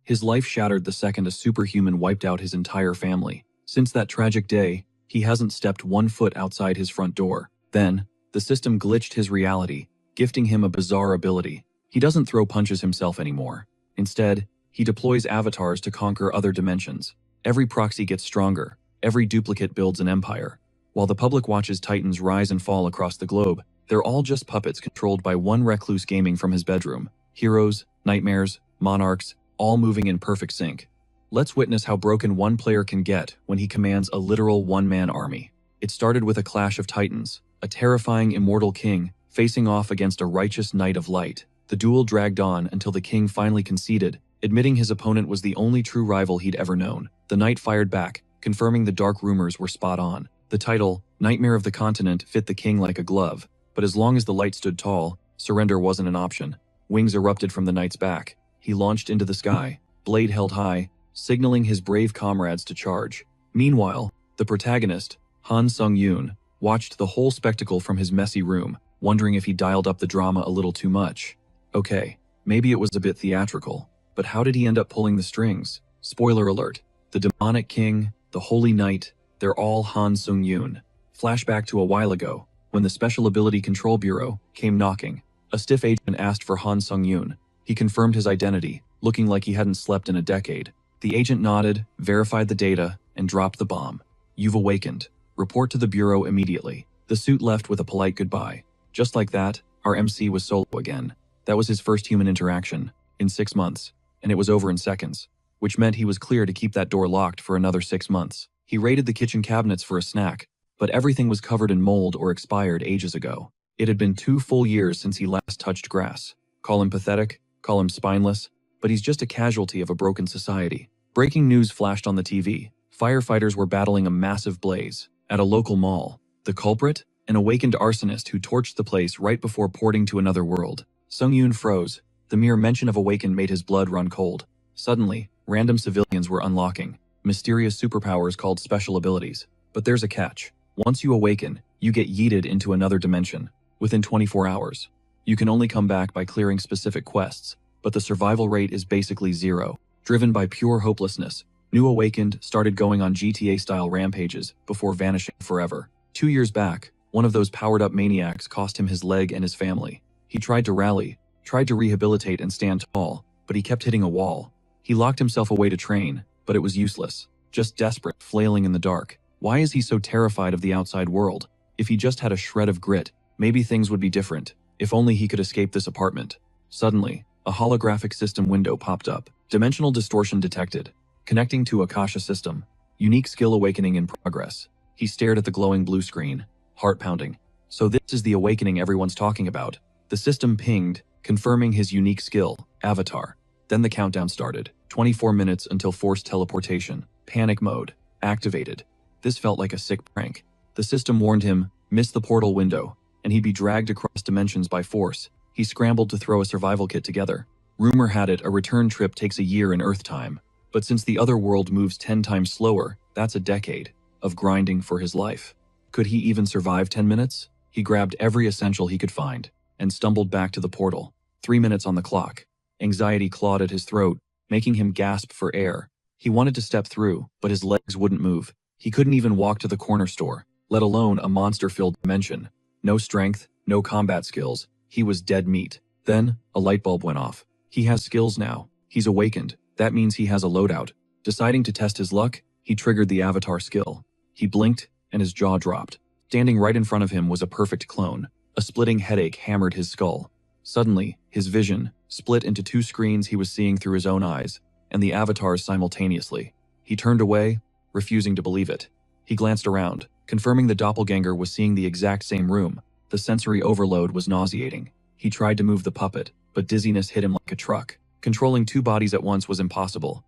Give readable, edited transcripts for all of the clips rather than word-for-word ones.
His life shattered the second a superhuman wiped out his entire family. Since that tragic day, he hasn't stepped 1 foot outside his front door. Then, the system glitched his reality, gifting him a bizarre ability. He doesn't throw punches himself anymore. Instead, he deploys avatars to conquer other dimensions. Every proxy gets stronger, every duplicate builds an empire. While the public watches titans rise and fall across the globe, they're all just puppets controlled by one recluse gaming from his bedroom. Heroes, nightmares, monarchs, all moving in perfect sync. Let's witness how broken one player can get when he commands a literal one-man army. It started with a clash of titans, a terrifying immortal king facing off against a righteous knight of light. The duel dragged on until the king finally conceded, admitting his opponent was the only true rival he'd ever known. The knight fired back, confirming the dark rumors were spot on. The title, Nightmare of the Continent, fit the king like a glove, but as long as the light stood tall, surrender wasn't an option. Wings erupted from the knight's back. He launched into the sky, blade held high, signaling his brave comrades to charge. Meanwhile, the protagonist, Han Sung-yoon, watched the whole spectacle from his messy room, wondering if he dialed up the drama a little too much. Okay, maybe it was a bit theatrical, but how did he end up pulling the strings? Spoiler alert, the demonic king, the holy knight, they're all Han Sung-yoon. Flashback to a while ago, when the Special Ability Control Bureau came knocking. A stiff agent asked for Han Sung-yoon. He confirmed his identity, looking like he hadn't slept in a decade. The agent nodded, verified the data, and dropped the bomb. You've awakened. Report to the Bureau immediately. The suit left with a polite goodbye. Just like that, our MC was solo again. That was his first human interaction, in 6 months, and it was over in seconds, which meant he was clear to keep that door locked for another 6 months. He raided the kitchen cabinets for a snack, but everything was covered in mold or expired ages ago. It had been 2 full years since he last touched grass. Call him pathetic, call him spineless, but he's just a casualty of a broken society. Breaking news flashed on the TV. Firefighters were battling a massive blaze at a local mall. The culprit? An awakened arsonist who torched the place right before porting to another world. Sung-yoon froze. The mere mention of awaken made his blood run cold. Suddenly, random civilians were unlocking mysterious superpowers called special abilities. But there's a catch. Once you awaken, you get yeeted into another dimension. Within 24 hours. You can only come back by clearing specific quests, but the survival rate is basically 0. Driven by pure hopelessness, New Awakened started going on GTA-style rampages before vanishing forever. 2 years back, one of those powered-up maniacs cost him his leg and his family. He tried to rally, tried to rehabilitate and stand tall, but he kept hitting a wall. He locked himself away to train, but it was useless. Just desperate, flailing in the dark. Why is he so terrified of the outside world? If he just had a shred of grit, maybe things would be different. If only he could escape this apartment. Suddenly, a holographic system window popped up. Dimensional distortion detected. Connecting to Akasha system. Unique skill awakening in progress. He stared at the glowing blue screen, heart pounding. So this is the awakening everyone's talking about. The system pinged, confirming his unique skill, Avatar. Then the countdown started. 24 minutes until forced teleportation. Panic mode. Activated. This felt like a sick prank. The system warned him, miss the portal window, and he'd be dragged across dimensions by force. He scrambled to throw a survival kit together. Rumor had it a return trip takes a year in Earth time. But since the other world moves 10 times slower, that's a decade of grinding for his life. Could he even survive 10 minutes? He grabbed every essential he could find and stumbled back to the portal. 3 minutes on the clock. Anxiety clawed at his throat, making him gasp for air. He wanted to step through, but his legs wouldn't move. He couldn't even walk to the corner store, let alone a monster-filled dimension. No strength, no combat skills. He was dead meat. Then, a light bulb went off. He has skills now. He's awakened. That means he has a loadout. Deciding to test his luck, he triggered the avatar skill. He blinked, and his jaw dropped. Standing right in front of him was a perfect clone. A splitting headache hammered his skull. Suddenly, his vision split into 2 screens he was seeing through his own eyes, and the avatars simultaneously. He turned away, refusing to believe it. He glanced around, confirming the doppelganger was seeing the exact same room. The sensory overload was nauseating. He tried to move the puppet, but dizziness hit him like a truck. Controlling 2 bodies at once was impossible.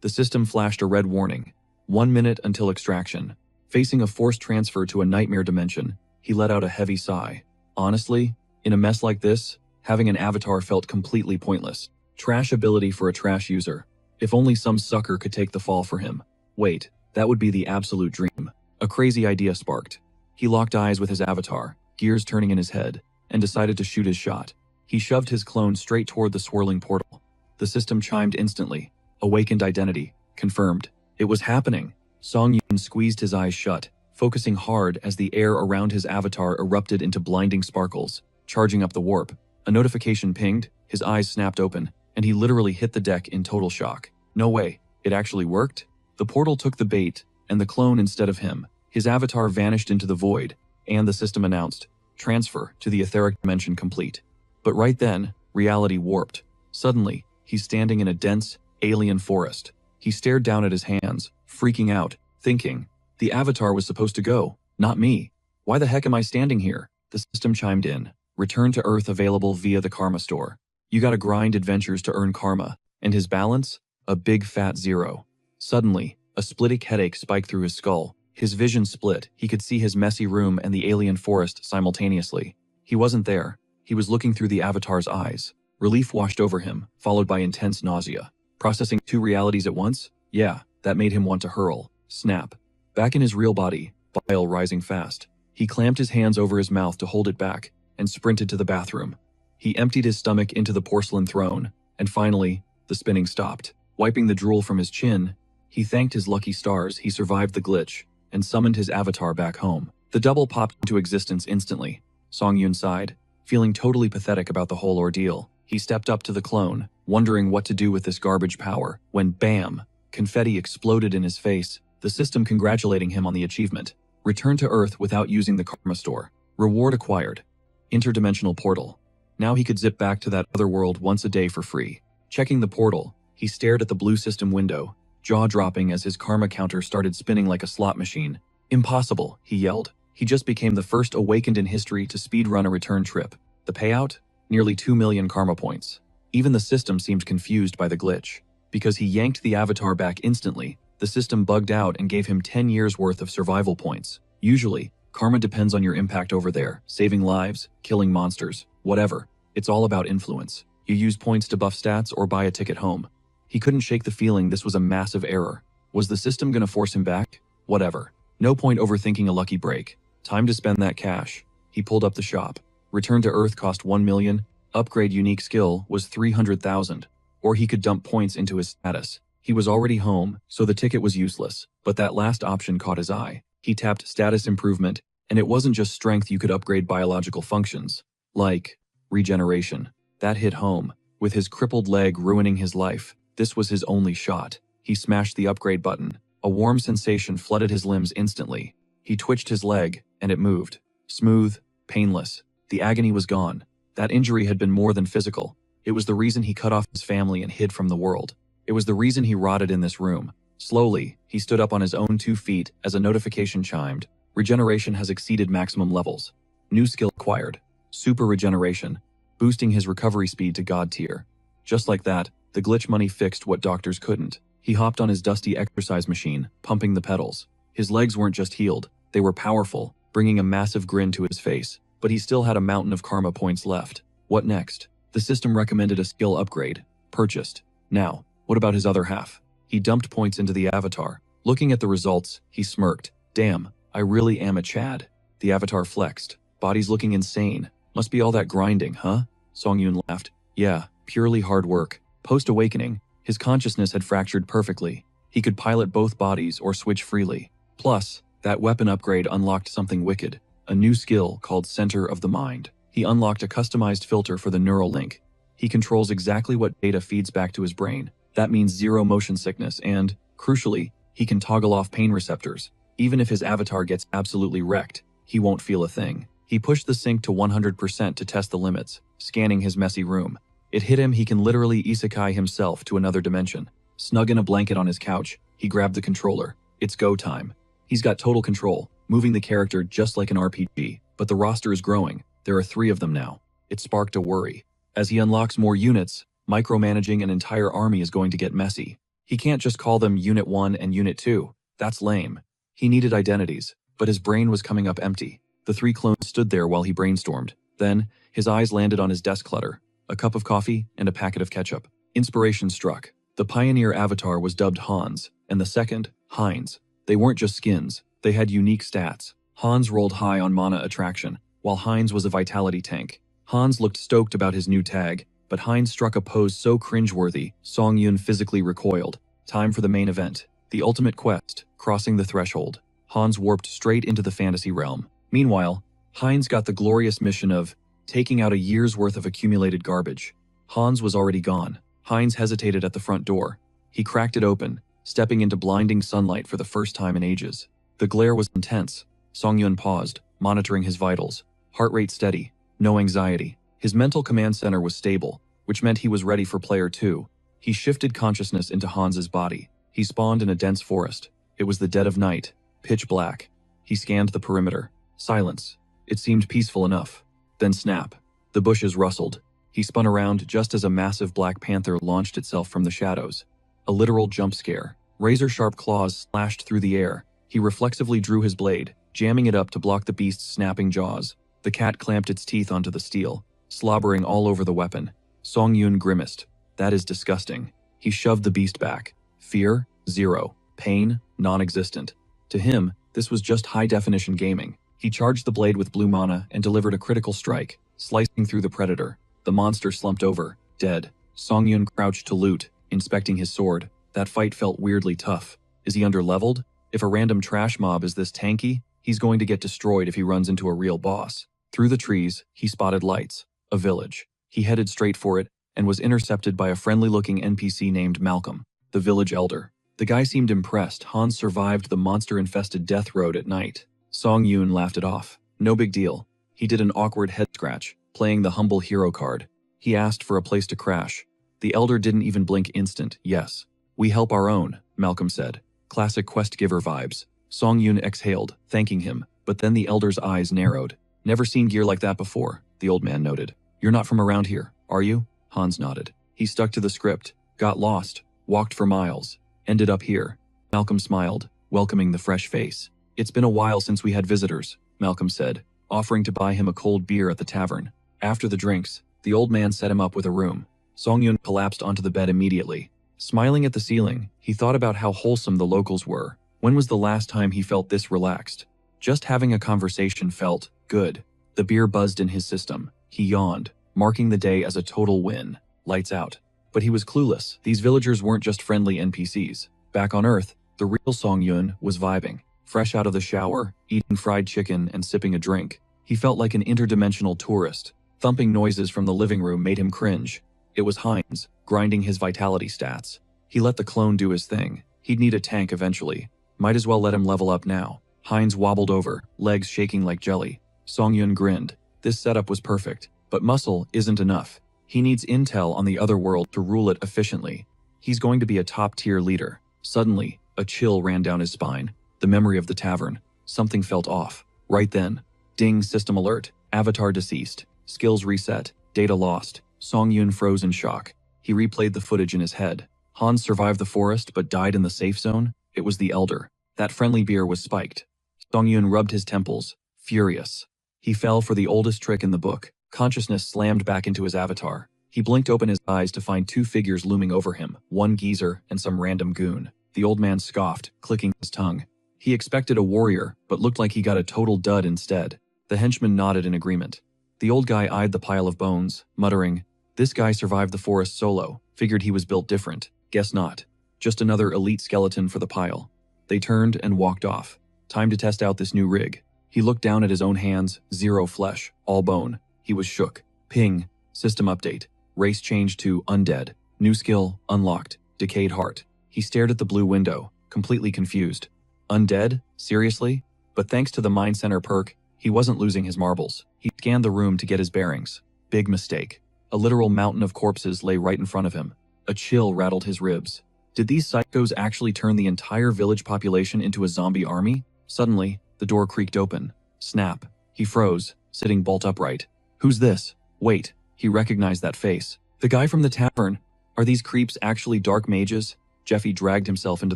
The system flashed a red warning. 1 minute until extraction. Facing a forced transfer to a nightmare dimension, he let out a heavy sigh. Honestly, in a mess like this, having an avatar felt completely pointless. Trash ability for a trash user. If only some sucker could take the fall for him. Wait, that would be the absolute dream. A crazy idea sparked. He locked eyes with his avatar, gears turning in his head, and decided to shoot his shot. He shoved his clone straight toward the swirling portal. The system chimed instantly. Awakened identity. Confirmed. It was happening. Song Yun squeezed his eyes shut, focusing hard as the air around his avatar erupted into blinding sparkles, charging up the warp. A notification pinged, his eyes snapped open, and he literally hit the deck in total shock. No way, it actually worked? The portal took the bait, and the clone instead of him. His avatar vanished into the void, and the system announced, transfer to the etheric dimension complete. But right then, reality warped. Suddenly, he's standing in a dense, alien forest. He stared down at his hands, freaking out, thinking, the avatar was supposed to go, not me. Why the heck am I standing here? The system chimed in. Return to Earth available via the Karma store. You gotta grind adventures to earn karma. And his balance? A big fat 0. Suddenly, a splitting headache spiked through his skull. His vision split. He could see his messy room and the alien forest simultaneously. He wasn't there. He was looking through the avatar's eyes. Relief washed over him, followed by intense nausea. Processing 2 realities at once? Yeah, that made him want to hurl. Snap. Back in his real body, bile rising fast. He clamped his hands over his mouth to hold it back, and sprinted to the bathroom. He emptied his stomach into the porcelain throne, and finally, the spinning stopped. Wiping the drool from his chin, he thanked his lucky stars he survived the glitch, and summoned his avatar back home. The double popped into existence instantly. Song Yun sighed, feeling totally pathetic about the whole ordeal. He stepped up to the clone, wondering what to do with this garbage power, when bam! Confetti exploded in his face, the system congratulating him on the achievement. Return to Earth without using the Karma store. Reward acquired. Interdimensional portal. Now he could zip back to that other world once a day for free. Checking the portal, he stared at the blue system window, jaw-dropping as his karma counter started spinning like a slot machine. Impossible, he yelled. He just became the first awakened in history to speedrun a return trip. The payout? Nearly 2 million karma points. Even the system seemed confused by the glitch. Because he yanked the avatar back instantly, the system bugged out and gave him 10 years worth of survival points. Usually, karma depends on your impact over there, saving lives, killing monsters, whatever. It's all about influence. You use points to buff stats or buy a ticket home. He couldn't shake the feeling this was a massive error. Was the system gonna force him back? Whatever. No point overthinking a lucky break. Time to spend that cash. He pulled up the shop. Return to Earth cost 1 million. Upgrade unique skill was 300,000. Or he could dump points into his status. He was already home, so the ticket was useless. But that last option caught his eye. He tapped status improvement, and it wasn't just strength. You could upgrade biological functions. Like regeneration. That hit home. With his crippled leg ruining his life, this was his only shot. He smashed the upgrade button. A warm sensation flooded his limbs instantly. He twitched his leg, and it moved. Smooth, painless. The agony was gone. That injury had been more than physical. It was the reason he cut off his family and hid from the world. It was the reason he rotted in this room. Slowly, he stood up on his own 2 feet as a notification chimed. Regeneration has exceeded maximum levels. New skill acquired. Super regeneration, boosting his recovery speed to God tier. Just like that, the glitch money fixed what doctors couldn't. He hopped on his dusty exercise machine, pumping the pedals. His legs weren't just healed, they were powerful, bringing a massive grin to his face. But he still had a mountain of karma points left. What next? The system recommended a skill upgrade. Purchased. Now, what about his other half? He dumped points into the avatar. Looking at the results, he smirked. Damn, I really am a Chad. The avatar flexed. Body's looking insane. Must be all that grinding, huh? Song Yun laughed. Yeah, purely hard work. Post-awakening, his consciousness had fractured perfectly. He could pilot both bodies or switch freely. Plus, that weapon upgrade unlocked something wicked. A new skill called Center of the Mind. He unlocked a customized filter for the neural link. He controls exactly what data feeds back to his brain. That means 0 motion sickness and, crucially, he can toggle off pain receptors. Even if his avatar gets absolutely wrecked, he won't feel a thing. He pushed the sync to 100% to test the limits, scanning his messy room. It hit him he can literally isekai himself to another dimension. Snug in a blanket on his couch, he grabbed the controller. It's go time. He's got total control, moving the character just like an RPG. But the roster is growing. There are 3 of them now. It sparked a worry. As he unlocks more units, micromanaging an entire army is going to get messy. He can't just call them Unit 1 and Unit 2. That's lame. He needed identities, but his brain was coming up empty. The 3 clones stood there while he brainstormed. Then, his eyes landed on his desk clutter, a cup of coffee and a packet of ketchup. Inspiration struck. The pioneer avatar was dubbed Hans, and the second, Heinz. They weren't just skins, they had unique stats. Hans rolled high on mana attraction, while Heinz was a vitality tank. Hans looked stoked about his new tag, but Hines struck a pose so cringeworthy, Song Yun physically recoiled. Time for the main event. The ultimate quest, crossing the threshold. Hans warped straight into the fantasy realm. Meanwhile, Hines got the glorious mission of taking out a year's worth of accumulated garbage. Hans was already gone. Hines hesitated at the front door. He cracked it open, stepping into blinding sunlight for the first time in ages. The glare was intense. Song Yun paused, monitoring his vitals. Heart rate steady, no anxiety. His mental command center was stable, which meant he was ready for player 2. He shifted consciousness into Hans's body. He spawned in a dense forest. It was the dead of night, pitch black. He scanned the perimeter. Silence. It seemed peaceful enough. Then snap. The bushes rustled. He spun around just as a massive black panther launched itself from the shadows. A literal jump scare. Razor-sharp claws slashed through the air. He reflexively drew his blade, jamming it up to block the beast's snapping jaws. The cat clamped its teeth onto the steel, slobbering all over the weapon. Song Yun grimaced. That is disgusting. He shoved the beast back. Fear? Zero. Pain? Non-existent. To him, this was just high-definition gaming. He charged the blade with blue mana and delivered a critical strike, slicing through the predator. The monster slumped over, dead. Song Yun crouched to loot, inspecting his sword. That fight felt weirdly tough. Is he underleveled? If a random trash mob is this tanky, he's going to get destroyed if he runs into a real boss. Through the trees, he spotted lights. A village. He headed straight for it, and was intercepted by a friendly-looking NPC named Malcolm, the village elder. The guy seemed impressed. Hans survived the monster-infested death road at night. Song Yun laughed it off. No big deal. He did an awkward head scratch, playing the humble hero card. He asked for a place to crash. The elder didn't even blink instant. Yes. We help our own, Malcolm said. Classic quest giver vibes. Song Yun exhaled, thanking him, but then the elder's eyes narrowed. Never seen gear like that before, the old man noted. You're not from around here, are you? Hans nodded. He stuck to the script, got lost, walked for miles, ended up here. Malcolm smiled, welcoming the fresh face. It's been a while since we had visitors, Malcolm said, offering to buy him a cold beer at the tavern. After the drinks, the old man set him up with a room. Song Yun collapsed onto the bed immediately. Smiling at the ceiling, he thought about how wholesome the locals were. When was the last time he felt this relaxed? Just having a conversation felt good. The beer buzzed in his system. He yawned, marking the day as a total win. Lights out. But he was clueless. These villagers weren't just friendly NPCs. Back on Earth, the real Song Yun was vibing. Fresh out of the shower, eating fried chicken and sipping a drink. He felt like an interdimensional tourist. Thumping noises from the living room made him cringe. It was Hines, grinding his vitality stats. He let the clone do his thing. He'd need a tank eventually. Might as well let him level up now. Hines wobbled over, legs shaking like jelly. Song Yun grinned. This setup was perfect. But muscle isn't enough. He needs intel on the other world to rule it efficiently. He's going to be a top-tier leader. Suddenly, a chill ran down his spine. The memory of the tavern. Something felt off. Right then. Ding, system alert. Avatar deceased. Skills reset. Data lost. Song Yun froze in shock. He replayed the footage in his head. Hans survived the forest but died in the safe zone? It was the elder. That friendly beer was spiked. Song Yun rubbed his temples, furious. He fell for the oldest trick in the book. Consciousness slammed back into his avatar. He blinked open his eyes to find two figures looming over him, one geezer and some random goon. The old man scoffed, clicking his tongue. He expected a warrior, but looked like he got a total dud instead. The henchman nodded in agreement. The old guy eyed the pile of bones, muttering, "This guy survived the forest solo. Figured he was built different. Guess not. Just another elite skeleton for the pile." They turned and walked off. Time to test out this new rig. He looked down at his own hands, zero flesh, all bone. He was shook. Ping. System update. Race changed to undead. New skill, unlocked. Decayed heart. He stared at the blue window, completely confused. Undead? Seriously? But thanks to the Mind Center perk, he wasn't losing his marbles. He scanned the room to get his bearings. Big mistake. A literal mountain of corpses lay right in front of him. A chill rattled his ribs. Did these psychos actually turn the entire village population into a zombie army? Suddenly, the door creaked open. Snap. He froze, sitting bolt upright. Who's this? Wait, he recognized that face. The guy from the tavern. Are these creeps actually dark mages? Jeffy dragged himself into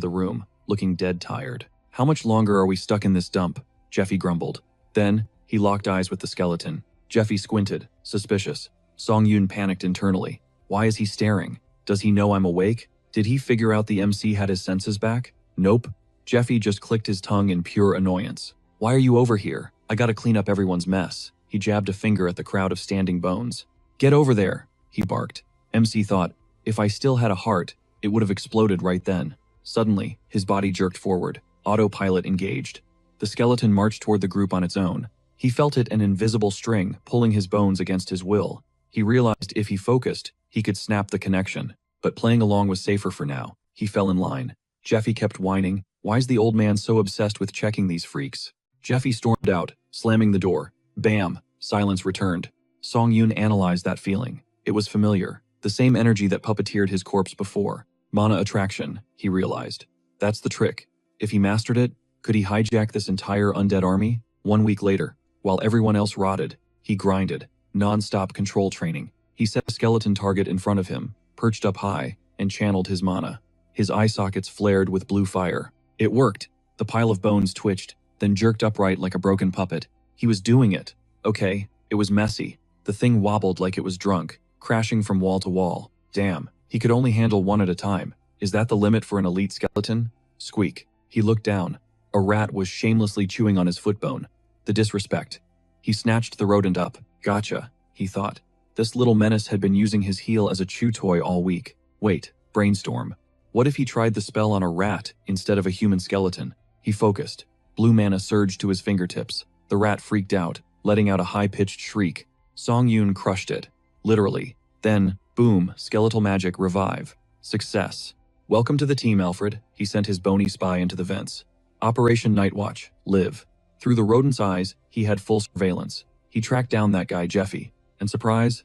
the room, looking dead tired. How much longer are we stuck in this dump? Jeffy grumbled. Then, he locked eyes with the skeleton. Jeffy squinted, suspicious. Song Yun panicked internally. Why is he staring? Does he know I'm awake? Did he figure out the MC had his senses back? Nope. Jeffy just clicked his tongue in pure annoyance. Why are you over here? I gotta clean up everyone's mess. He jabbed a finger at the crowd of standing bones. Get over there, he barked. MC thought, if I still had a heart, it would have exploded right then. Suddenly, his body jerked forward, autopilot engaged. The skeleton marched toward the group on its own. He felt it an invisible string pulling his bones against his will. He realized if he focused, he could snap the connection. But playing along was safer for now. He fell in line. Jeffy kept whining, why's the old man so obsessed with checking these freaks? Jeffy stormed out, slamming the door. Bam! Silence returned. Song Yoon analyzed that feeling. It was familiar. The same energy that puppeteered his corpse before. Mana attraction, he realized. That's the trick. If he mastered it, could he hijack this entire undead army? 1 week later, while everyone else rotted, he grinded. Non-stop control training. He set a skeleton target in front of him, perched up high, and channeled his mana. His eye sockets flared with blue fire. It worked. The pile of bones twitched, then jerked upright like a broken puppet. He was doing it. Okay, it was messy. The thing wobbled like it was drunk, crashing from wall to wall. Damn, he could only handle one at a time. Is that the limit for an elite skeleton? Squeak. He looked down. A rat was shamelessly chewing on his footbone. The disrespect. He snatched the rodent up. Gotcha, he thought. This little menace had been using his heel as a chew toy all week. Wait, brainstorm. What if he tried the spell on a rat instead of a human skeleton? He focused. Blue mana surged to his fingertips. The rat freaked out, letting out a high-pitched shriek. Song Yoon crushed it. Literally. Then, boom, skeletal magic revive. Success. Welcome to the team, Alfred, he sent his bony spy into the vents. Operation Nightwatch, live. Through the rodent's eyes, he had full surveillance. He tracked down that guy Jeffy. And surprise,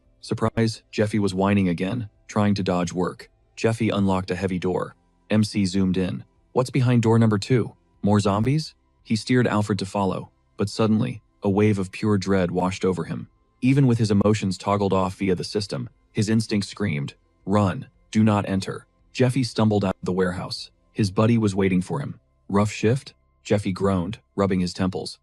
Jeffy was whining again, trying to dodge work. Jeffy unlocked a heavy door. MC zoomed in. What's behind door number 2? More zombies? He steered Alfred to follow, but suddenly, a wave of pure dread washed over him. Even with his emotions toggled off via the system, his instincts screamed, run, do not enter. Jeffy stumbled out of the warehouse. His buddy was waiting for him. Rough shift? Jeffy groaned, rubbing his temples.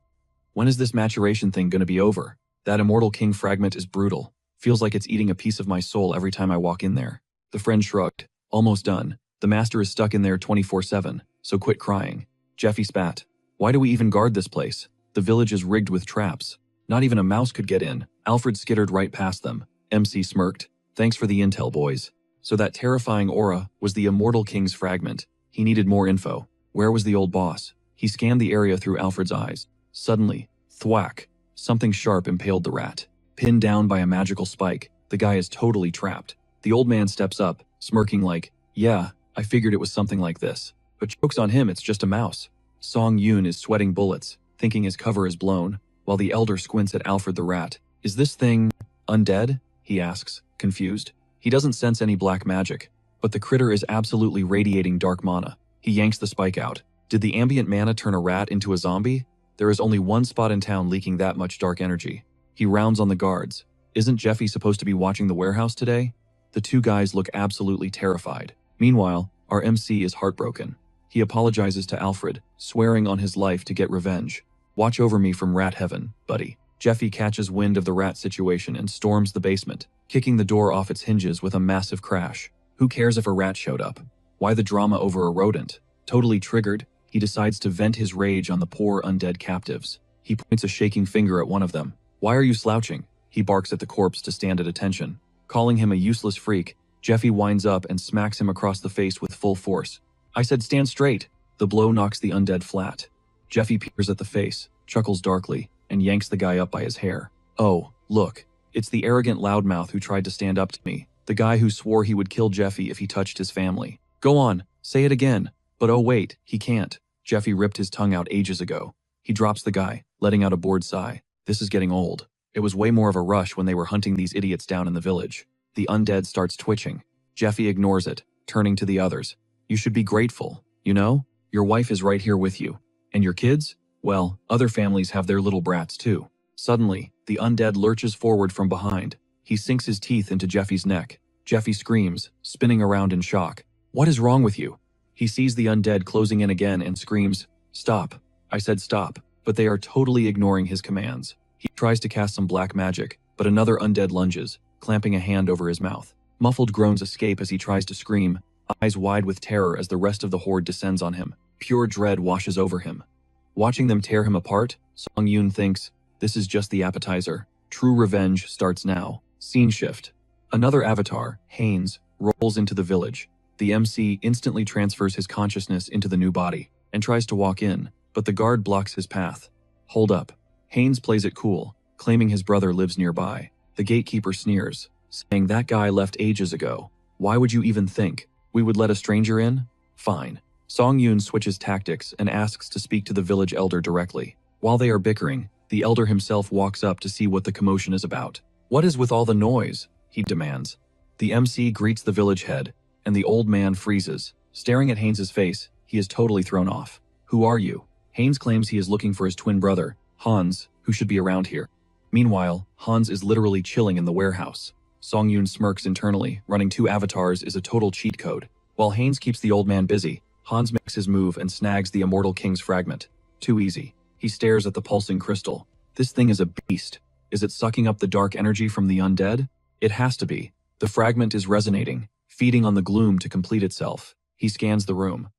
When is this maturation thing gonna be over? That Immortal King fragment is brutal. Feels like it's eating a piece of my soul every time I walk in there. The friend shrugged. Almost done. The master is stuck in there 24/7, so quit crying. Jeffy spat. Why do we even guard this place? The village is rigged with traps. Not even a mouse could get in. Alfred skittered right past them. MC smirked. Thanks for the intel, boys. So that terrifying aura was the Immortal King's fragment. He needed more info. Where was the old boss? He scanned the area through Alfred's eyes. Suddenly, thwack, something sharp impaled the rat. Pinned down by a magical spike, the guy is totally trapped. The old man steps up, smirking like, yeah, I figured it was something like this. But joke's on him, it's just a mouse. Song Yoon is sweating bullets, thinking his cover is blown, while the elder squints at Alfred the rat. Is this thing undead? He asks, confused. He doesn't sense any black magic, but the critter is absolutely radiating dark mana. He yanks the spike out. Did the ambient mana turn a rat into a zombie? There is only one spot in town leaking that much dark energy. He rounds on the guards. Isn't Jeffy supposed to be watching the warehouse today? The two guys look absolutely terrified. Meanwhile, our MC is heartbroken. He apologizes to Alfred, swearing on his life to get revenge. Watch over me from rat heaven, buddy. Jeffy catches wind of the rat situation and storms the basement, kicking the door off its hinges with a massive crash. Who cares if a rat showed up? Why the drama over a rodent? Totally triggered, he decides to vent his rage on the poor undead captives. He points a shaking finger at one of them. Why are you slouching? He barks at the corpse to stand at attention. Calling him a useless freak, Jeffy winds up and smacks him across the face with full force. I said stand straight. The blow knocks the undead flat. Jeffy peers at the face, chuckles darkly, and yanks the guy up by his hair. Oh, look, it's the arrogant loudmouth who tried to stand up to me, the guy who swore he would kill Jeffy if he touched his family. Go on, say it again. But oh wait, he can't. Jeffy ripped his tongue out ages ago. He drops the guy, letting out a bored sigh. This is getting old. It was way more of a rush when they were hunting these idiots down in the village. The undead starts twitching. Jeffy ignores it, turning to the others. You should be grateful, you know? Your wife is right here with you. And your kids? Well, other families have their little brats too. Suddenly, the undead lurches forward from behind. He sinks his teeth into Jeffy's neck. Jeffy screams, spinning around in shock. What is wrong with you? He sees the undead closing in again and screams, Stop. I said stop, but they are totally ignoring his commands. He tries to cast some black magic, but another undead lunges, clamping a hand over his mouth. Muffled groans escape as he tries to scream, eyes wide with terror as the rest of the horde descends on him. Pure dread washes over him. Watching them tear him apart, Song Yoon thinks, this is just the appetizer. True revenge starts now. Scene shift. Another avatar, Haynes, rolls into the village. The MC instantly transfers his consciousness into the new body and tries to walk in, but the guard blocks his path. Hold up. Haynes plays it cool, claiming his brother lives nearby. The gatekeeper sneers, saying that guy left ages ago. Why would you even think we would let a stranger in? Fine. Song Yoon switches tactics and asks to speak to the village elder directly. While they are bickering, the elder himself walks up to see what the commotion is about. What is with all the noise? He demands. The MC greets the village head, and the old man freezes. Staring at Haynes' face, he is totally thrown off. Who are you? Haynes claims he is looking for his twin brother, Hans, who should be around here. Meanwhile, Hans is literally chilling in the warehouse. Song Yoon smirks internally. Running two avatars is a total cheat code. While Haynes keeps the old man busy, Hans makes his move and snags the Immortal King's fragment. Too easy. He stares at the pulsing crystal. This thing is a beast. Is it sucking up the dark energy from the undead? It has to be. The fragment is resonating, feeding on the gloom to complete itself. He scans the room.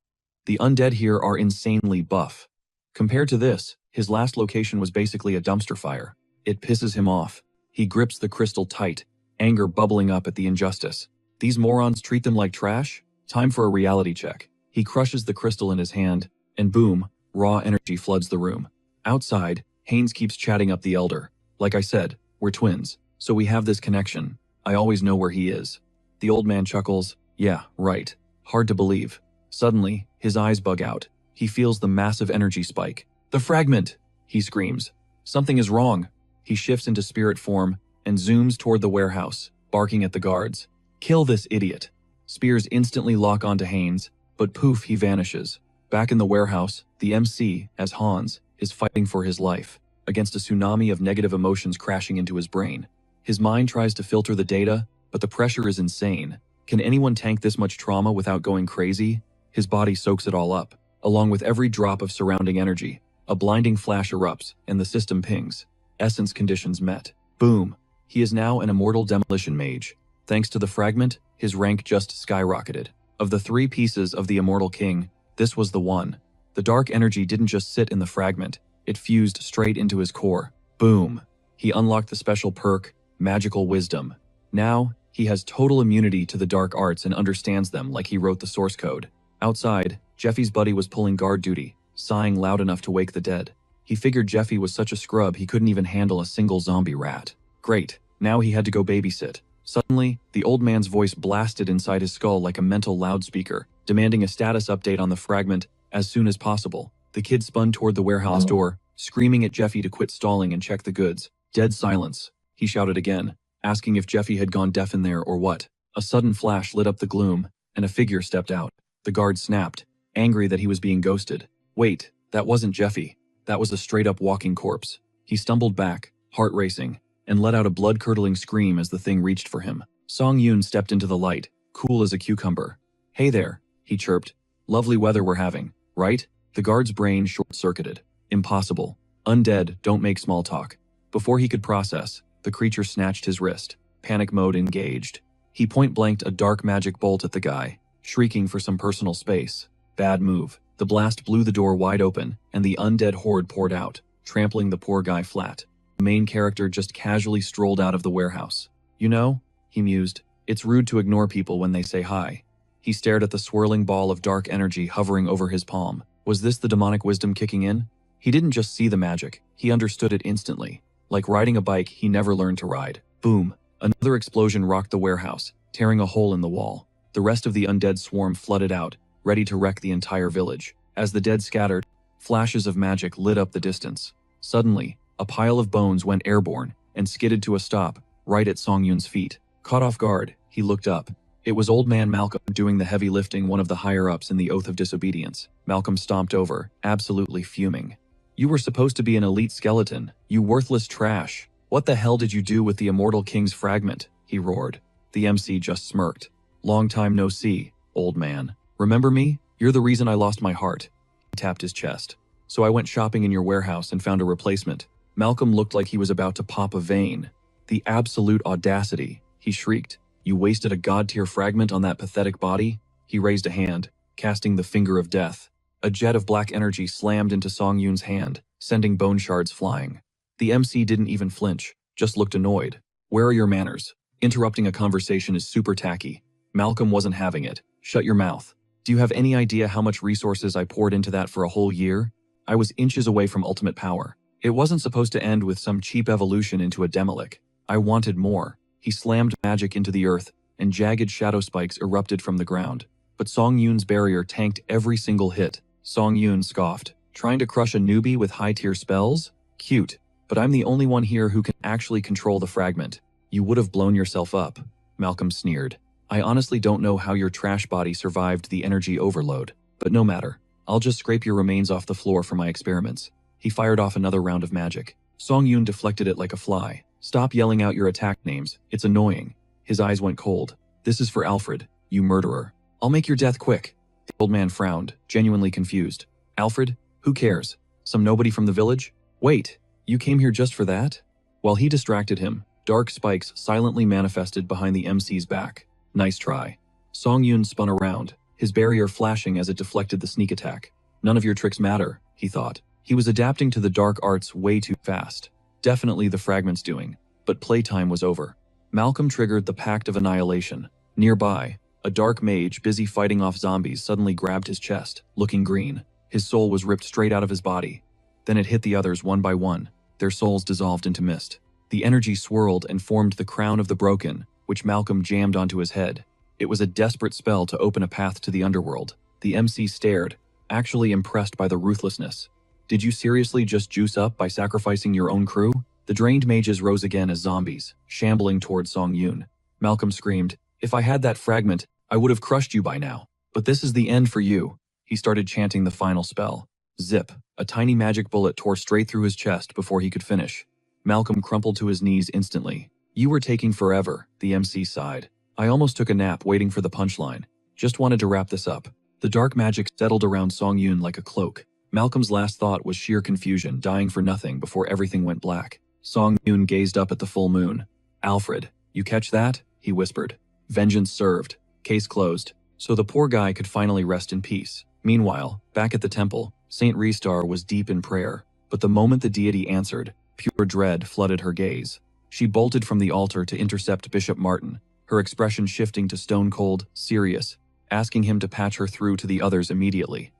The undead here are insanely buff. Compared to this, his last location was basically a dumpster fire. It pisses him off. He grips the crystal tight, anger bubbling up at the injustice. These morons treat them like trash? Time for a reality check. He crushes the crystal in his hand, and boom, raw energy floods the room. Outside, Haynes keeps chatting up the elder. Like I said, we're twins, so we have this connection. I always know where he is. The old man chuckles. Yeah, right. Hard to believe. Suddenly, his eyes bug out. He feels the massive energy spike. The fragment! He screams. Something is wrong. He shifts into spirit form and zooms toward the warehouse, barking at the guards. Kill this idiot. Spears instantly lock onto Haynes, but poof, he vanishes. Back in the warehouse, the MC, as Hans, is fighting for his life, against a tsunami of negative emotions crashing into his brain. His mind tries to filter the data, but the pressure is insane. Can anyone tank this much trauma without going crazy? His body soaks it all up, along with every drop of surrounding energy. A blinding flash erupts, and the system pings. Essence conditions met. Boom. He is now an immortal demolition mage. Thanks to the fragment, his rank just skyrocketed. Of the three pieces of the Immortal King, this was the one. The dark energy didn't just sit in the fragment, it fused straight into his core. Boom. He unlocked the special perk, Magical Wisdom. Now, he has total immunity to the dark arts and understands them like he wrote the source code. Outside, Jeffy's buddy was pulling guard duty, sighing loud enough to wake the dead. He figured Jeffy was such a scrub he couldn't even handle a single zombie rat. Great, now he had to go babysit. Suddenly, the old man's voice blasted inside his skull like a mental loudspeaker, demanding a status update on the fragment as soon as possible. The kid spun toward the warehouse door, screaming at Jeffy to quit stalling and check the goods. Dead silence. He shouted again, asking if Jeffy had gone deaf in there or what. A sudden flash lit up the gloom, and a figure stepped out. The guard snapped, angry that he was being ghosted. Wait, that wasn't Jeffy. That was a straight-up walking corpse. He stumbled back, heart racing, and let out a blood-curdling scream as the thing reached for him. Song Yoon stepped into the light, cool as a cucumber. Hey there, he chirped. Lovely weather we're having, right? The guard's brain short-circuited. Impossible. Undead don't make small talk. Before he could process, the creature snatched his wrist. Panic mode engaged. He point-blanked a dark magic bolt at the guy, shrieking for some personal space. Bad move. The blast blew the door wide open, and the undead horde poured out, trampling the poor guy flat. The main character just casually strolled out of the warehouse. You know, he mused, it's rude to ignore people when they say hi. He stared at the swirling ball of dark energy hovering over his palm. Was this the demonic wisdom kicking in? He didn't just see the magic, he understood it instantly. Like riding a bike he never learned to ride. Boom. Another explosion rocked the warehouse, tearing a hole in the wall. The rest of the undead swarm flooded out, ready to wreck the entire village. As the dead scattered, flashes of magic lit up the distance. Suddenly, a pile of bones went airborne and skidded to a stop, right at Song Yoon's feet. Caught off guard, he looked up. It was old man Malcolm doing the heavy lifting, one of the higher-ups in the Oath of Disobedience. Malcolm stomped over, absolutely fuming. You were supposed to be an elite skeleton, you worthless trash. What the hell did you do with the Immortal King's fragment? He roared. The MC just smirked. Long time no see, old man. Remember me? You're the reason I lost my heart. He tapped his chest. So I went shopping in your warehouse and found a replacement. Malcolm looked like he was about to pop a vein. The absolute audacity, he shrieked. You wasted a god-tier fragment on that pathetic body? He raised a hand, casting the finger of death. A jet of black energy slammed into Song Yoon's hand, sending bone shards flying. The MC didn't even flinch, just looked annoyed. Where are your manners? Interrupting a conversation is super tacky. Malcolm wasn't having it. Shut your mouth. Do you have any idea how much resources I poured into that for a whole year? I was inches away from ultimate power. It wasn't supposed to end with some cheap evolution into a demolic. I wanted more. He slammed magic into the earth, and jagged shadow spikes erupted from the ground. But Song Yoon's barrier tanked every single hit. Song Yoon scoffed. Trying to crush a newbie with high-tier spells? Cute. But I'm the only one here who can actually control the fragment. You would have blown yourself up. Malcolm sneered. I honestly don't know how your trash body survived the energy overload. But no matter. I'll just scrape your remains off the floor for my experiments. He fired off another round of magic. Song Yoon deflected it like a fly. Stop yelling out your attack names. It's annoying. His eyes went cold. This is for Alfred, you murderer. I'll make your death quick. The old man frowned, genuinely confused. Alfred? Who cares? Some nobody from the village? Wait, you came here just for that? While he distracted him, dark spikes silently manifested behind the MC's back. Nice try. Song Yoon spun around, his barrier flashing as it deflected the sneak attack. None of your tricks matter, he thought. He was adapting to the dark arts way too fast. Definitely the fragment's doing, but playtime was over. Malcolm triggered the Pact of Annihilation. Nearby, a dark mage busy fighting off zombies suddenly grabbed his chest, looking green. His soul was ripped straight out of his body. Then it hit the others one by one. Their souls dissolved into mist. The energy swirled and formed the crown of the broken, which Malcolm jammed onto his head. It was a desperate spell to open a path to the underworld. The MC stared, actually impressed by the ruthlessness. Did you seriously just juice up by sacrificing your own crew? The drained mages rose again as zombies, shambling toward Song Yoon. Malcolm screamed, if I had that fragment, I would have crushed you by now. But this is the end for you. He started chanting the final spell. Zip, a tiny magic bullet tore straight through his chest before he could finish. Malcolm crumpled to his knees instantly. You were taking forever, the MC sighed. I almost took a nap waiting for the punchline. Just wanted to wrap this up. The dark magic settled around Song Yoon like a cloak. Malcolm's last thought was sheer confusion, dying for nothing before everything went black. Song Yoon gazed up at the full moon. Alfred, you catch that? He whispered. Vengeance served. Case closed. So the poor guy could finally rest in peace. Meanwhile, back at the temple, Saint Restar was deep in prayer. But the moment the deity answered, pure dread flooded her gaze. She bolted from the altar to intercept Bishop Martin, her expression shifting to stone-cold, serious, asking him to patch her through to the others immediately.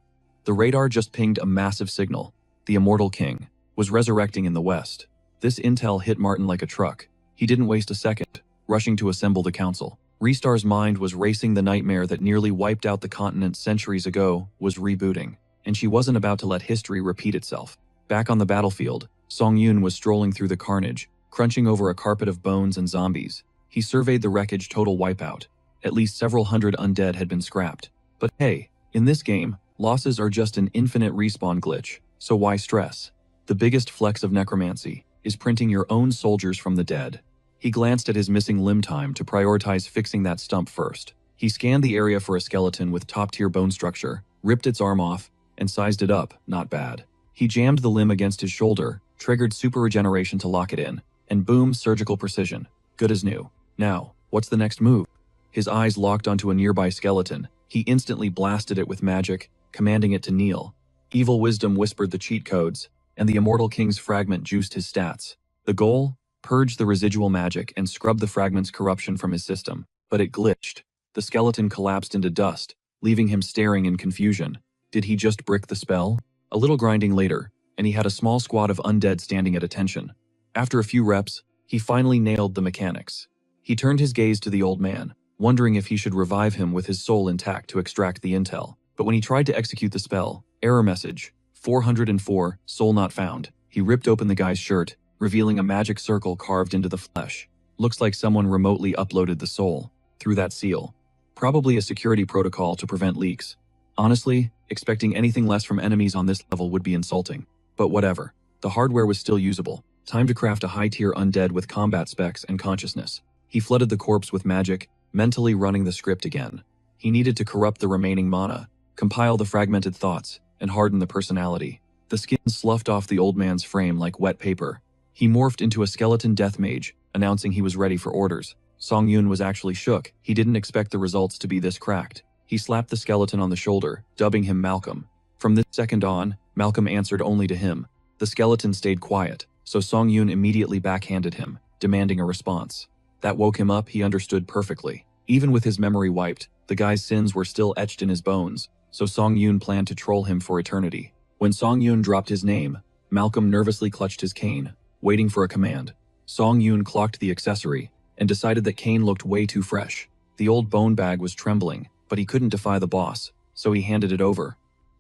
The radar just pinged a massive signal. The Immortal King was resurrecting in the west. This intel hit Martin like a truck. He didn't waste a second, rushing to assemble the council. Restar's mind was racing. The nightmare that nearly wiped out the continent centuries ago was rebooting, and she wasn't about to let history repeat itself. Back on the battlefield, Song Yoon was strolling through the carnage, crunching over a carpet of bones and zombies. He surveyed the wreckage. Total wipeout. At least several hundred undead had been scrapped. But hey, in this game, losses are just an infinite respawn glitch, so why stress? The biggest flex of necromancy is printing your own soldiers from the dead. He glanced at his missing limb time to prioritize fixing that stump first. He scanned the area for a skeleton with top-tier bone structure, ripped its arm off, and sized it up. Not bad. He jammed the limb against his shoulder, triggered super regeneration to lock it in, and boom, surgical precision. Good as new. Now, what's the next move? His eyes locked onto a nearby skeleton. He instantly blasted it with magic, commanding it to kneel. Evil wisdom whispered the cheat codes, and the Immortal King's fragment juiced his stats. The goal? Purge the residual magic and scrub the fragment's corruption from his system. But it glitched. The skeleton collapsed into dust, leaving him staring in confusion. Did he just brick the spell? A little grinding later, and he had a small squad of undead standing at attention. After a few reps, he finally nailed the mechanics. He turned his gaze to the old man, wondering if he should revive him with his soul intact to extract the intel. But when he tried to execute the spell, error message, 404, soul not found. He ripped open the guy's shirt, revealing a magic circle carved into the flesh. Looks like someone remotely uploaded the soul through that seal. Probably a security protocol to prevent leaks. Honestly, expecting anything less from enemies on this level would be insulting. But whatever. The hardware was still usable. Time to craft a high-tier undead with combat specs and consciousness. He flooded the corpse with magic, mentally running the script again. He needed to corrupt the remaining mana, compile the fragmented thoughts, and harden the personality. The skin sloughed off the old man's frame like wet paper. He morphed into a skeleton death mage, announcing he was ready for orders. Song Yoon was actually shook. He didn't expect the results to be this cracked. He slapped the skeleton on the shoulder, dubbing him Malcolm. From this second on, Malcolm answered only to him. The skeleton stayed quiet, so Song Yoon immediately backhanded him, demanding a response. That woke him up. He understood perfectly. Even with his memory wiped, the guy's sins were still etched in his bones, so Song Yoon planned to troll him for eternity. When Song Yoon dropped his name, Malcolm nervously clutched his cane, waiting for a command. Song Yoon clocked the accessory and decided that cane looked way too fresh. The old bone bag was trembling, but he couldn't defy the boss, so he handed it over.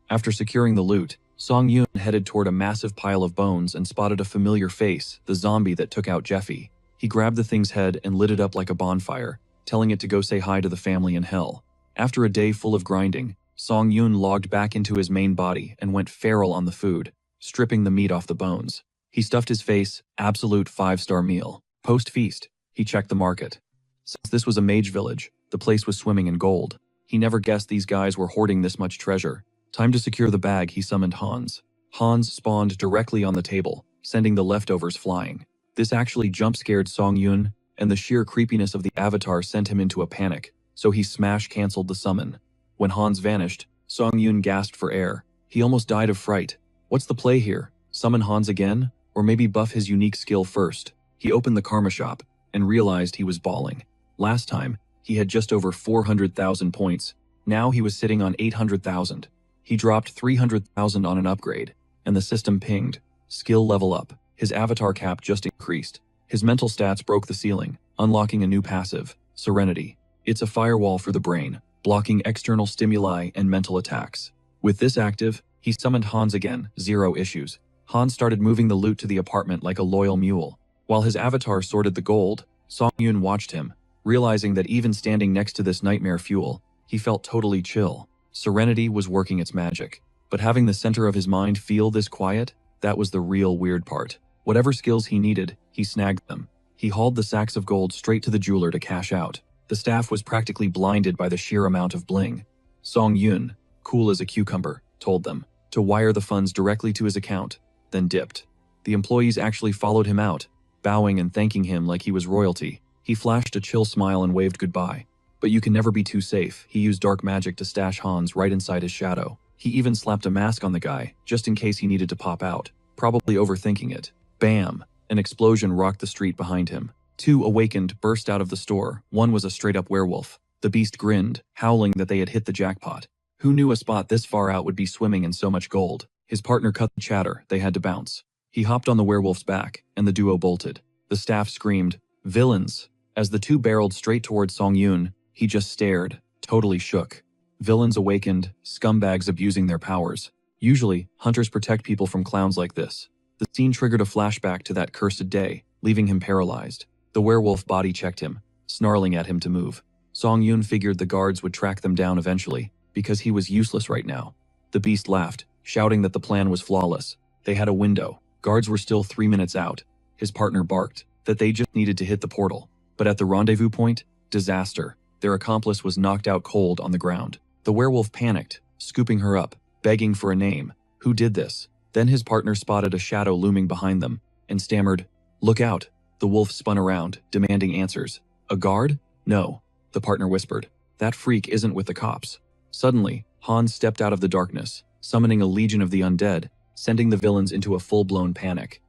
After securing the loot, Song Yoon headed toward a massive pile of bones and spotted a familiar face, the zombie that took out Jeffy. He grabbed the thing's head and lit it up like a bonfire, telling it to go say hi to the family in hell. After a day full of grinding, Song Yoon logged back into his main body and went feral on the food, stripping the meat off the bones. He stuffed his face, absolute 5-star meal. Post-feast, he checked the market. Since this was a mage village, the place was swimming in gold. He never guessed these guys were hoarding this much treasure. Time to secure the bag, he summoned Hans. Hans spawned directly on the table, sending the leftovers flying. This actually jump-scared Song Yoon, and the sheer creepiness of the avatar sent him into a panic, so he smash-canceled the summon. When Hans vanished, Song Yoon gasped for air. He almost died of fright. What's the play here? Summon Hans again? Or maybe buff his unique skill first? He opened the karma shop and realized he was bawling. Last time, he had just over 400,000 points. Now he was sitting on 800,000. He dropped 300,000 on an upgrade, and the system pinged. Skill level up. His avatar cap just increased. His mental stats broke the ceiling, unlocking a new passive, Serenity. It's a firewall for the brain, blocking external stimuli and mental attacks. With this active, he summoned Hans again, 0 issues. Hans started moving the loot to the apartment like a loyal mule. While his avatar sorted the gold, Song Yoon watched him, realizing that even standing next to this nightmare fuel, he felt totally chill. Serenity was working its magic. But having the center of his mind feel this quiet, that was the real weird part. Whatever skills he needed, he snagged them. He hauled the sacks of gold straight to the jeweler to cash out. The staff was practically blinded by the sheer amount of bling. Song Yoon, cool as a cucumber, told them to wire the funds directly to his account, then dipped. The employees actually followed him out, bowing and thanking him like he was royalty. He flashed a chill smile and waved goodbye. But you can never be too safe. He used dark magic to stash Hans right inside his shadow. He even slapped a mask on the guy, just in case he needed to pop out, probably overthinking it. Bam! An explosion rocked the street behind him. 2 awakened burst out of the store. One was a straight-up werewolf. The beast grinned, howling that they had hit the jackpot. Who knew a spot this far out would be swimming in so much gold? His partner cut the chatter. They had to bounce. He hopped on the werewolf's back, and the duo bolted. The staff screamed, "Villains!" As the 2 barreled straight towards Song Yoon, he just stared, totally shook. Villains awakened, scumbags abusing their powers. Usually, hunters protect people from clowns like this. The scene triggered a flashback to that cursed day, leaving him paralyzed. The werewolf body checked him, snarling at him to move. Song Yoon figured the guards would track them down eventually, because he was useless right now. The beast laughed, shouting that the plan was flawless. They had a window. Guards were still 3 minutes out. His partner barked that they just needed to hit the portal. But at the rendezvous point, disaster. Their accomplice was knocked out cold on the ground. The werewolf panicked, scooping her up, begging for a name. Who did this? Then his partner spotted a shadow looming behind them, and stammered, "Look out." The wolf spun around, demanding answers. "A guard?" "No," the partner whispered. "That freak isn't with the cops." Suddenly, Hans stepped out of the darkness, summoning a legion of the undead, sending the villains into a full-blown panic.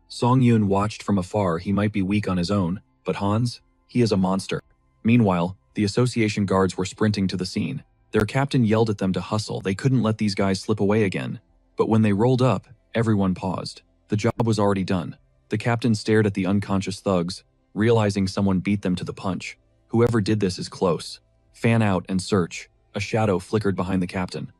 Song Yoon watched from afar. He might be weak on his own, but Hans? He is a monster. Meanwhile, the association guards were sprinting to the scene. Their captain yelled at them to hustle. They couldn't let these guys slip away again. But when they rolled up, everyone paused. The job was already done. The captain stared at the unconscious thugs, realizing someone beat them to the punch. Whoever did this is close. Fan out and search. A shadow flickered behind the captain.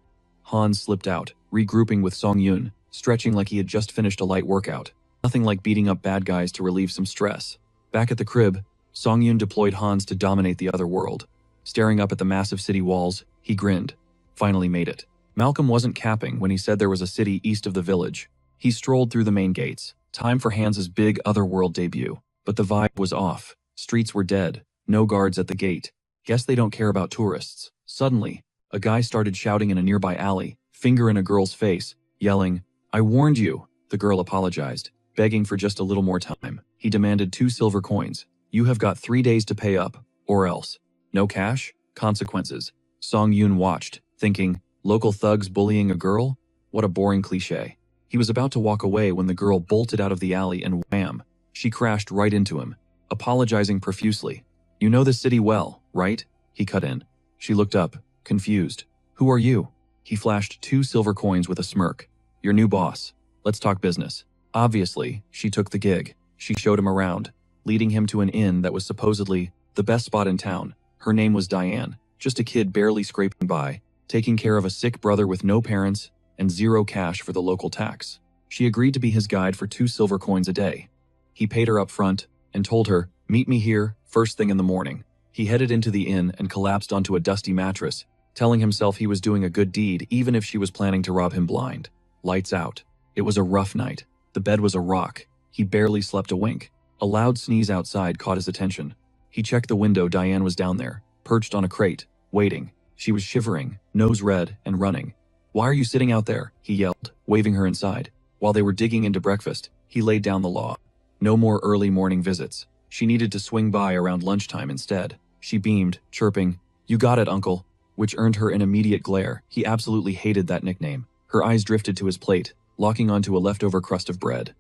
Hans slipped out, regrouping with Song Yoon, stretching like he had just finished a light workout. Nothing like beating up bad guys to relieve some stress. Back at the crib, Song Yoon deployed Hans to dominate the other world. Staring up at the massive city walls, he grinned. Finally made it. Malcolm wasn't capping when he said there was a city east of the village. He strolled through the main gates. Time for Hans's big otherworld debut. But the vibe was off. Streets were dead. No guards at the gate. Guess they don't care about tourists. Suddenly, a guy started shouting in a nearby alley, finger in a girl's face, yelling, "I warned you." The girl apologized, begging for just a little more time. He demanded 2 silver coins. "You have got 3 days to pay up, or else." No cash? Consequences. Song Yoon watched, thinking, local thugs bullying a girl? What a boring cliche. He was about to walk away when the girl bolted out of the alley and wham, she crashed right into him. apologizing profusely. "You know this city well, right?" he cut in. She looked up, confused. "Who are you?" He flashed 2 silver coins with a smirk. "Your new boss. Let's talk business." Obviously, she took the gig. She showed him around, leading him to an inn that was supposedly the best spot in town. Her name was Diane, just a kid barely scraping by, taking care of a sick brother with no parents and 0 cash for the local tax. She agreed to be his guide for 2 silver coins a day. He paid her up front and told her, "Meet me here, first thing in the morning." He headed into the inn and collapsed onto a dusty mattress, telling himself he was doing a good deed even if she was planning to rob him blind. Lights out. It was a rough night. The bed was a rock. He barely slept a wink. A loud sneeze outside caught his attention. He checked the window. Diane was down there, perched on a crate, waiting. She was shivering, nose red, and running. "Why are you sitting out there?" he yelled, waving her inside. While they were digging into breakfast, he laid down the law. No more early morning visits. She needed to swing by around lunchtime instead. She beamed, chirping, "You got it, uncle," which earned her an immediate glare. He absolutely hated that nickname. Her eyes drifted to his plate, locking onto a leftover crust of bread.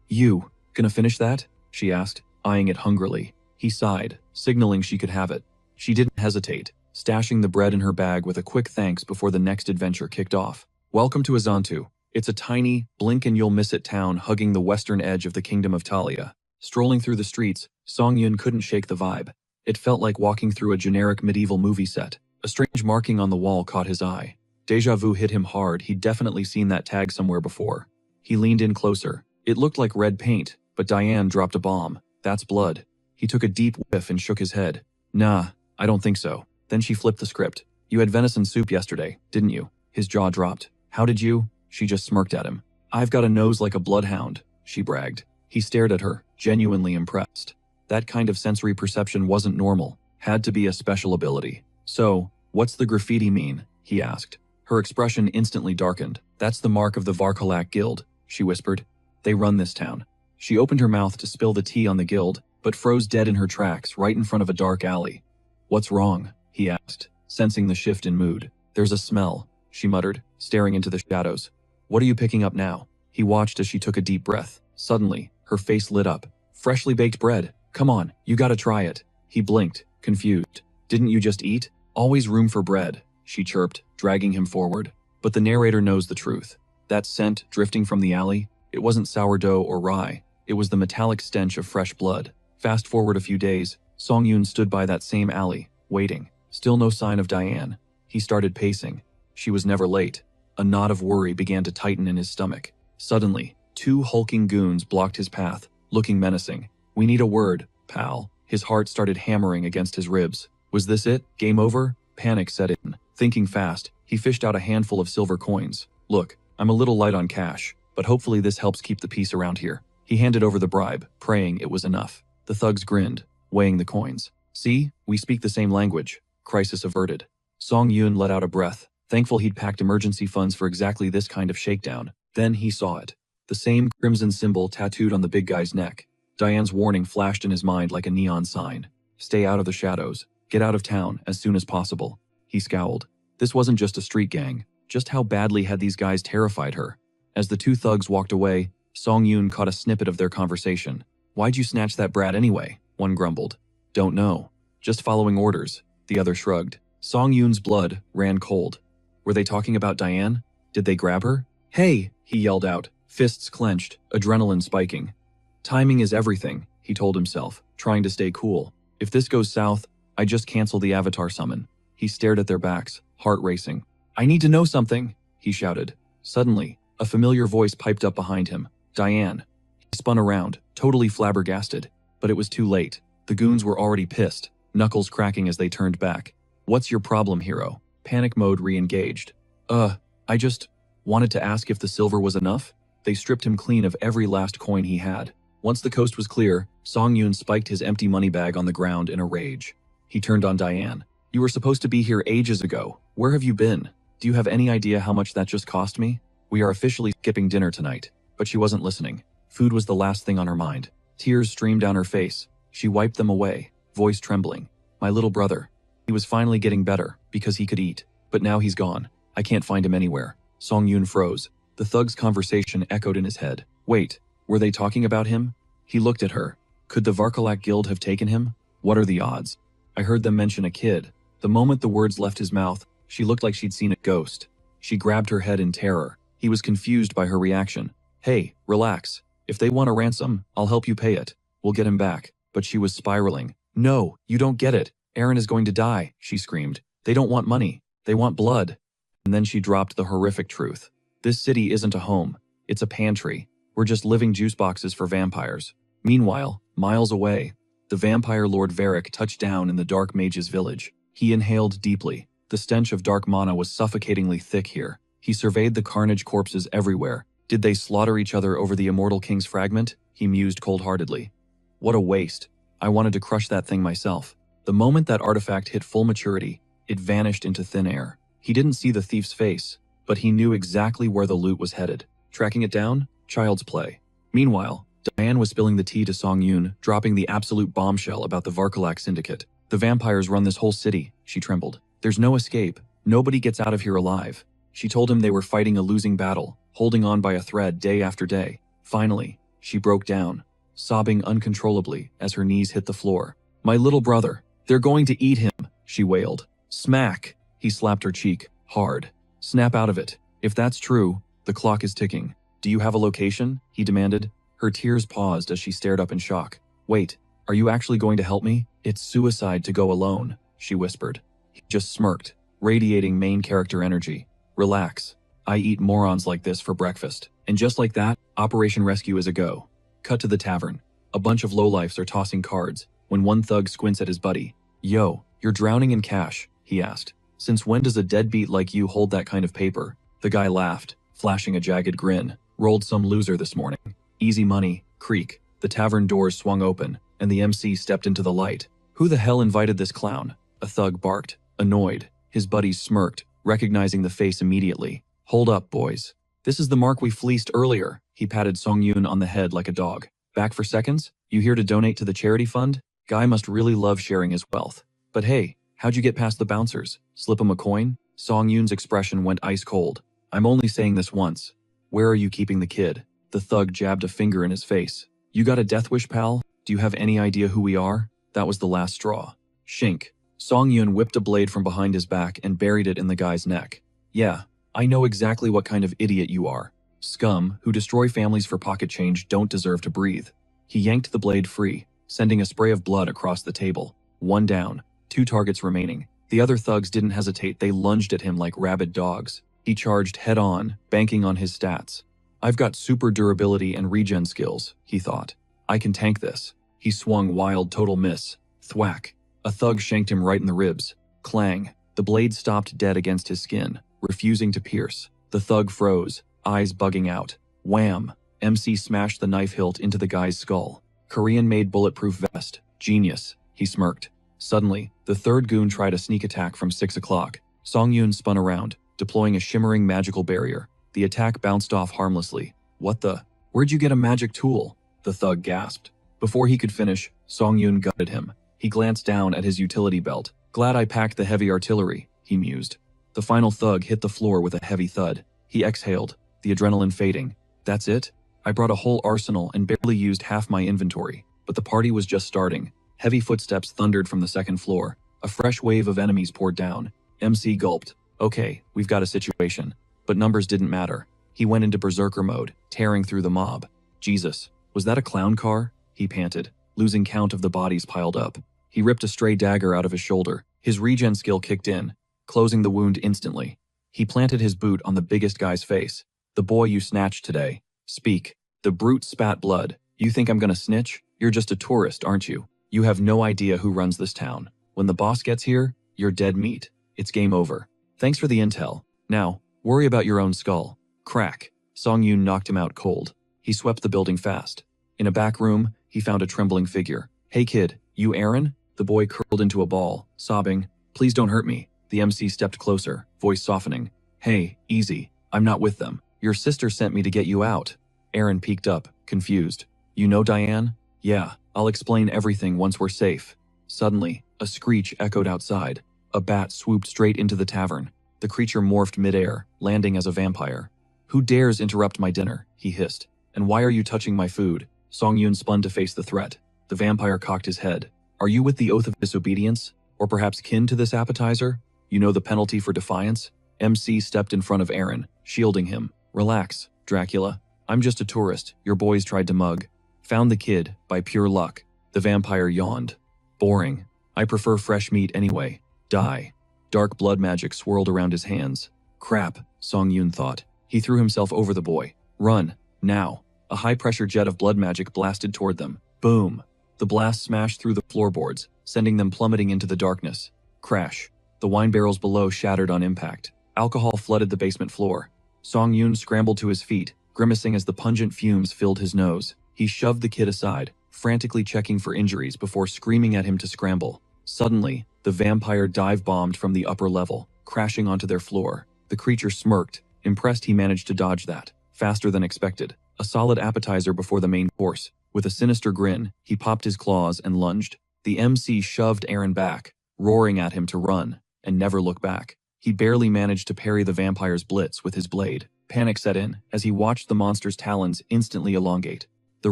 "You, gonna finish that?" she asked, eyeing it hungrily. He sighed, signaling she could have it. She didn't hesitate, stashing the bread in her bag with a quick thanks before the next adventure kicked off. Welcome to Azantu. It's a tiny, blink-and-you'll-miss-it town hugging the western edge of the Kingdom of Talia. Strolling through the streets, Song Yun couldn't shake the vibe. It felt like walking through a generic medieval movie set. A strange marking on the wall caught his eye. Deja vu hit him hard. He'd definitely seen that tag somewhere before. He leaned in closer. It looked like red paint, but Diane dropped a bomb. "That's blood." He took a deep whiff and shook his head. "Nah, I don't think so." Then she flipped the script. "You had venison soup yesterday, didn't you?" His jaw dropped. "How did you?" She just smirked at him. "I've got a nose like a bloodhound," she bragged. He stared at her, genuinely impressed. That kind of sensory perception wasn't normal. Had to be a special ability. "So, what's the graffiti mean?" he asked. Her expression instantly darkened. "That's the mark of the Varkalak Guild," she whispered. "They run this town." She opened her mouth to spill the tea on the guild, but froze dead in her tracks right in front of a dark alley. "What's wrong?" he asked, sensing the shift in mood. "There's a smell," she muttered, staring into the shadows. "What are you picking up now?" He watched as she took a deep breath. Suddenly, her face lit up. "Freshly baked bread. Come on, you gotta try it." He blinked, confused. "Didn't you just eat?" "Always room for bread," she chirped, dragging him forward. But the narrator knows the truth. That scent drifting from the alley, it wasn't sourdough or rye. It was the metallic stench of fresh blood. Fast forward a few days, Song Yun stood by that same alley, waiting. Still no sign of Diane. He started pacing. She was never late. A knot of worry began to tighten in his stomach. Suddenly, 2 hulking goons blocked his path, looking menacing. "We need a word, pal." His heart started hammering against his ribs. Was this it? Game over? Panic set in. Thinking fast, he fished out a handful of silver coins. "Look, I'm a little light on cash, but hopefully this helps keep the peace around here." He handed over the bribe, praying it was enough. The thugs grinned, weighing the coins. "See, we speak the same language." Crisis averted. Song Yun let out a breath, thankful he'd packed emergency funds for exactly this kind of shakedown. Then he saw it. The same crimson symbol tattooed on the big guy's neck. Diane's warning flashed in his mind like a neon sign. "Stay out of the shadows. Get out of town as soon as possible." He scowled. This wasn't just a street gang. Just how badly had these guys terrified her? As the 2 thugs walked away, Song Yun caught a snippet of their conversation. "Why'd you snatch that brat anyway?" one grumbled. "Don't know. Just following orders," the other shrugged. Song Yun's blood ran cold. Were they talking about Diane? Did they grab her? "Hey!" he yelled out, fists clenched, adrenaline spiking. "Timing is everything," he told himself, trying to stay cool. "If this goes south, I just cancel the avatar summon." He stared at their backs, heart racing. "I need to know something," he shouted. Suddenly, a familiar voice piped up behind him. "Diane." He spun around, totally flabbergasted. But it was too late. The goons were already pissed, knuckles cracking as they turned back. "What's your problem, hero?" Panic mode re-engaged. I just wanted to ask if the silver was enough." They stripped him clean of every last coin he had. Once the coast was clear, Song Yun spiked his empty money bag on the ground in a rage. He turned on Diane. "You were supposed to be here ages ago. Where have you been? Do you have any idea how much that just cost me? We are officially skipping dinner tonight." But she wasn't listening. Food was the last thing on her mind. Tears streamed down her face. She wiped them away, voice trembling. "My little brother. He was finally getting better, because he could eat. But now he's gone. I can't find him anywhere." Song Yun froze. The thug's conversation echoed in his head. Wait, were they talking about him? He looked at her. Could the Varkalak Guild have taken him? What are the odds? I heard them mention a kid. The moment the words left his mouth, she looked like she'd seen a ghost. She grabbed her head in terror. He was confused by her reaction. Hey, relax. If they want a ransom, I'll help you pay it. We'll get him back. But she was spiraling. No, you don't get it. Aaron is going to die, she screamed. They don't want money. They want blood. And then she dropped the horrific truth. This city isn't a home. It's a pantry. We're just living juice boxes for vampires. Meanwhile, miles away, the vampire Lord Varric touched down in the Dark Mage's village. He inhaled deeply. The stench of dark mana was suffocatingly thick here. He surveyed the carnage corpses everywhere. Did they slaughter each other over the Immortal King's fragment? He mused cold-heartedly. What a waste. I wanted to crush that thing myself. The moment that artifact hit full maturity, it vanished into thin air. He didn't see the thief's face, but he knew exactly where the loot was headed. Tracking it down? Child's play. Meanwhile, Diane was spilling the tea to Song Yoon, dropping the absolute bombshell about the Varkalak Syndicate. The vampires run this whole city, she trembled. There's no escape. Nobody gets out of here alive. She told him they were fighting a losing battle, holding on by a thread day after day. Finally, she broke down, sobbing uncontrollably as her knees hit the floor. My little brother, they're going to eat him, she wailed. Smack! He slapped her cheek, hard. Snap out of it. If that's true, the clock is ticking. Do you have a location? He demanded. Her tears paused as she stared up in shock. Wait, are you actually going to help me? It's suicide to go alone, she whispered. He just smirked, radiating main character energy. Relax. I eat morons like this for breakfast. And just like that, Operation Rescue is a go. Cut to the tavern. A bunch of lowlifes are tossing cards when one thug squints at his buddy. Yo, you're drowning in cash, he asked. Since when does a deadbeat like you hold that kind of paper? The guy laughed, flashing a jagged grin. Rolled some loser this morning. Easy money, creak. The tavern doors swung open, and the MC stepped into the light. Who the hell invited this clown? A thug barked, annoyed. His buddies smirked, recognizing the face immediately. Hold up, boys. This is the mark we fleeced earlier. He patted Song Yoon on the head like a dog. Back for seconds? You here to donate to the charity fund? Guy must really love sharing his wealth. But hey, how'd you get past the bouncers? Slip him a coin? Song Yoon's expression went ice cold. I'm only saying this once. Where are you keeping the kid? The thug jabbed a finger in his face. You got a death wish, pal? Do you have any idea who we are? That was the last straw. Shink. Song Yoon whipped a blade from behind his back and buried it in the guy's neck. Yeah, I know exactly what kind of idiot you are. Scum who destroy families for pocket change don't deserve to breathe. He yanked the blade free, sending a spray of blood across the table. One down, 2 targets remaining. The other thugs didn't hesitate, they lunged at him like rabid dogs. He charged head-on, banking on his stats. I've got super durability and regen skills, he thought. I can tank this. He swung wild total miss. Thwack. A thug shanked him right in the ribs. Clang. The blade stopped dead against his skin, refusing to pierce. The thug froze, eyes bugging out. Wham! MC smashed the knife hilt into the guy's skull. Korean-made bulletproof vest. Genius, he smirked. Suddenly, the third goon tried a sneak attack from 6 o'clock. Song Yoon spun around, deploying a shimmering magical barrier. The attack bounced off harmlessly. What the? Where'd you get a magic tool? The thug gasped. Before he could finish, Song Yoon gutted him. He glanced down at his utility belt. Glad I packed the heavy artillery, he mused. The final thug hit the floor with a heavy thud. He exhaled, the adrenaline fading. That's it? I brought a whole arsenal and barely used half my inventory. But the party was just starting. Heavy footsteps thundered from the second floor. A fresh wave of enemies poured down. MC gulped. Okay, we've got a situation. But numbers didn't matter. He went into berserker mode, tearing through the mob. Jesus, was that a clown car? He panted, losing count of the bodies piled up. He ripped a stray dagger out of his shoulder. His regen skill kicked in, closing the wound instantly. He planted his boot on the biggest guy's face. The boy you snatched today. Speak. The brute spat blood. You think I'm gonna snitch? You're just a tourist, aren't you? You have no idea who runs this town. When the boss gets here, you're dead meat. It's game over. Thanks for the intel. Now, worry about your own skull. Crack. Song Yoon knocked him out cold. He swept the building fast. In a back room, he found a trembling figure. Hey kid, you Aaron? The boy curled into a ball, sobbing. Please don't hurt me. The MC stepped closer, voice softening. Hey, easy. I'm not with them. Your sister sent me to get you out. Aaron peeked up, confused. You know Diane? Yeah, I'll explain everything once we're safe. Suddenly, a screech echoed outside. A bat swooped straight into the tavern. The creature morphed midair, landing as a vampire. Who dares interrupt my dinner? He hissed. And why are you touching my food? Song Yoon spun to face the threat. The vampire cocked his head. Are you with the oath of disobedience? Or perhaps kin to this appetizer? You know the penalty for defiance? MC stepped in front of Aaron, shielding him. Relax, Dracula. I'm just a tourist your boys tried to mug. Found the kid, by pure luck. The vampire yawned. Boring. I prefer fresh meat anyway. Die. Dark blood magic swirled around his hands. Crap, Song Yun thought. He threw himself over the boy. Run, now. A high-pressure jet of blood magic blasted toward them. Boom. The blast smashed through the floorboards, sending them plummeting into the darkness. Crash. The wine barrels below shattered on impact. Alcohol flooded the basement floor. Song Yun scrambled to his feet, grimacing as the pungent fumes filled his nose. He shoved the kid aside, frantically checking for injuries before screaming at him to scramble. Suddenly, the vampire dive-bombed from the upper level, crashing onto their floor. The creature smirked, impressed he managed to dodge that, faster than expected. A solid appetizer before the main course. With a sinister grin, he popped his claws and lunged. The MC shoved Aaron back, roaring at him to run, and never look back. He barely managed to parry the vampire's blitz with his blade. Panic set in as he watched the monster's talons instantly elongate. The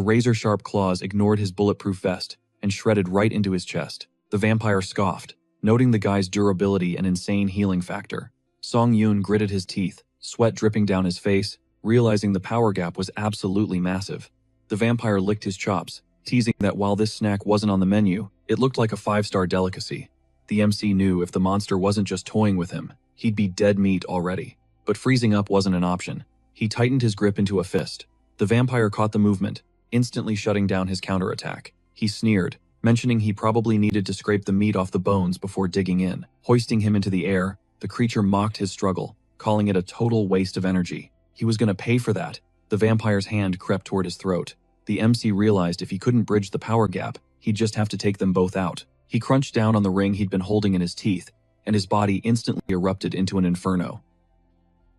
razor-sharp claws ignored his bulletproof vest and shredded right into his chest. The vampire scoffed, noting the guy's durability and insane healing factor. Song Yun gritted his teeth, sweat dripping down his face, realizing the power gap was absolutely massive. The vampire licked his chops, teasing that while this snack wasn't on the menu, it looked like a 5-star delicacy. The MC knew if the monster wasn't just toying with him, he'd be dead meat already. But freezing up wasn't an option. He tightened his grip into a fist. The vampire caught the movement, instantly shutting down his counterattack. He sneered, mentioning he probably needed to scrape the meat off the bones before digging in. Hoisting him into the air, the creature mocked his struggle, calling it a total waste of energy. He was going to pay for that. The vampire's hand crept toward his throat. The MC realized if he couldn't bridge the power gap, he'd just have to take them both out. He crunched down on the ring he'd been holding in his teeth, and his body instantly erupted into an inferno.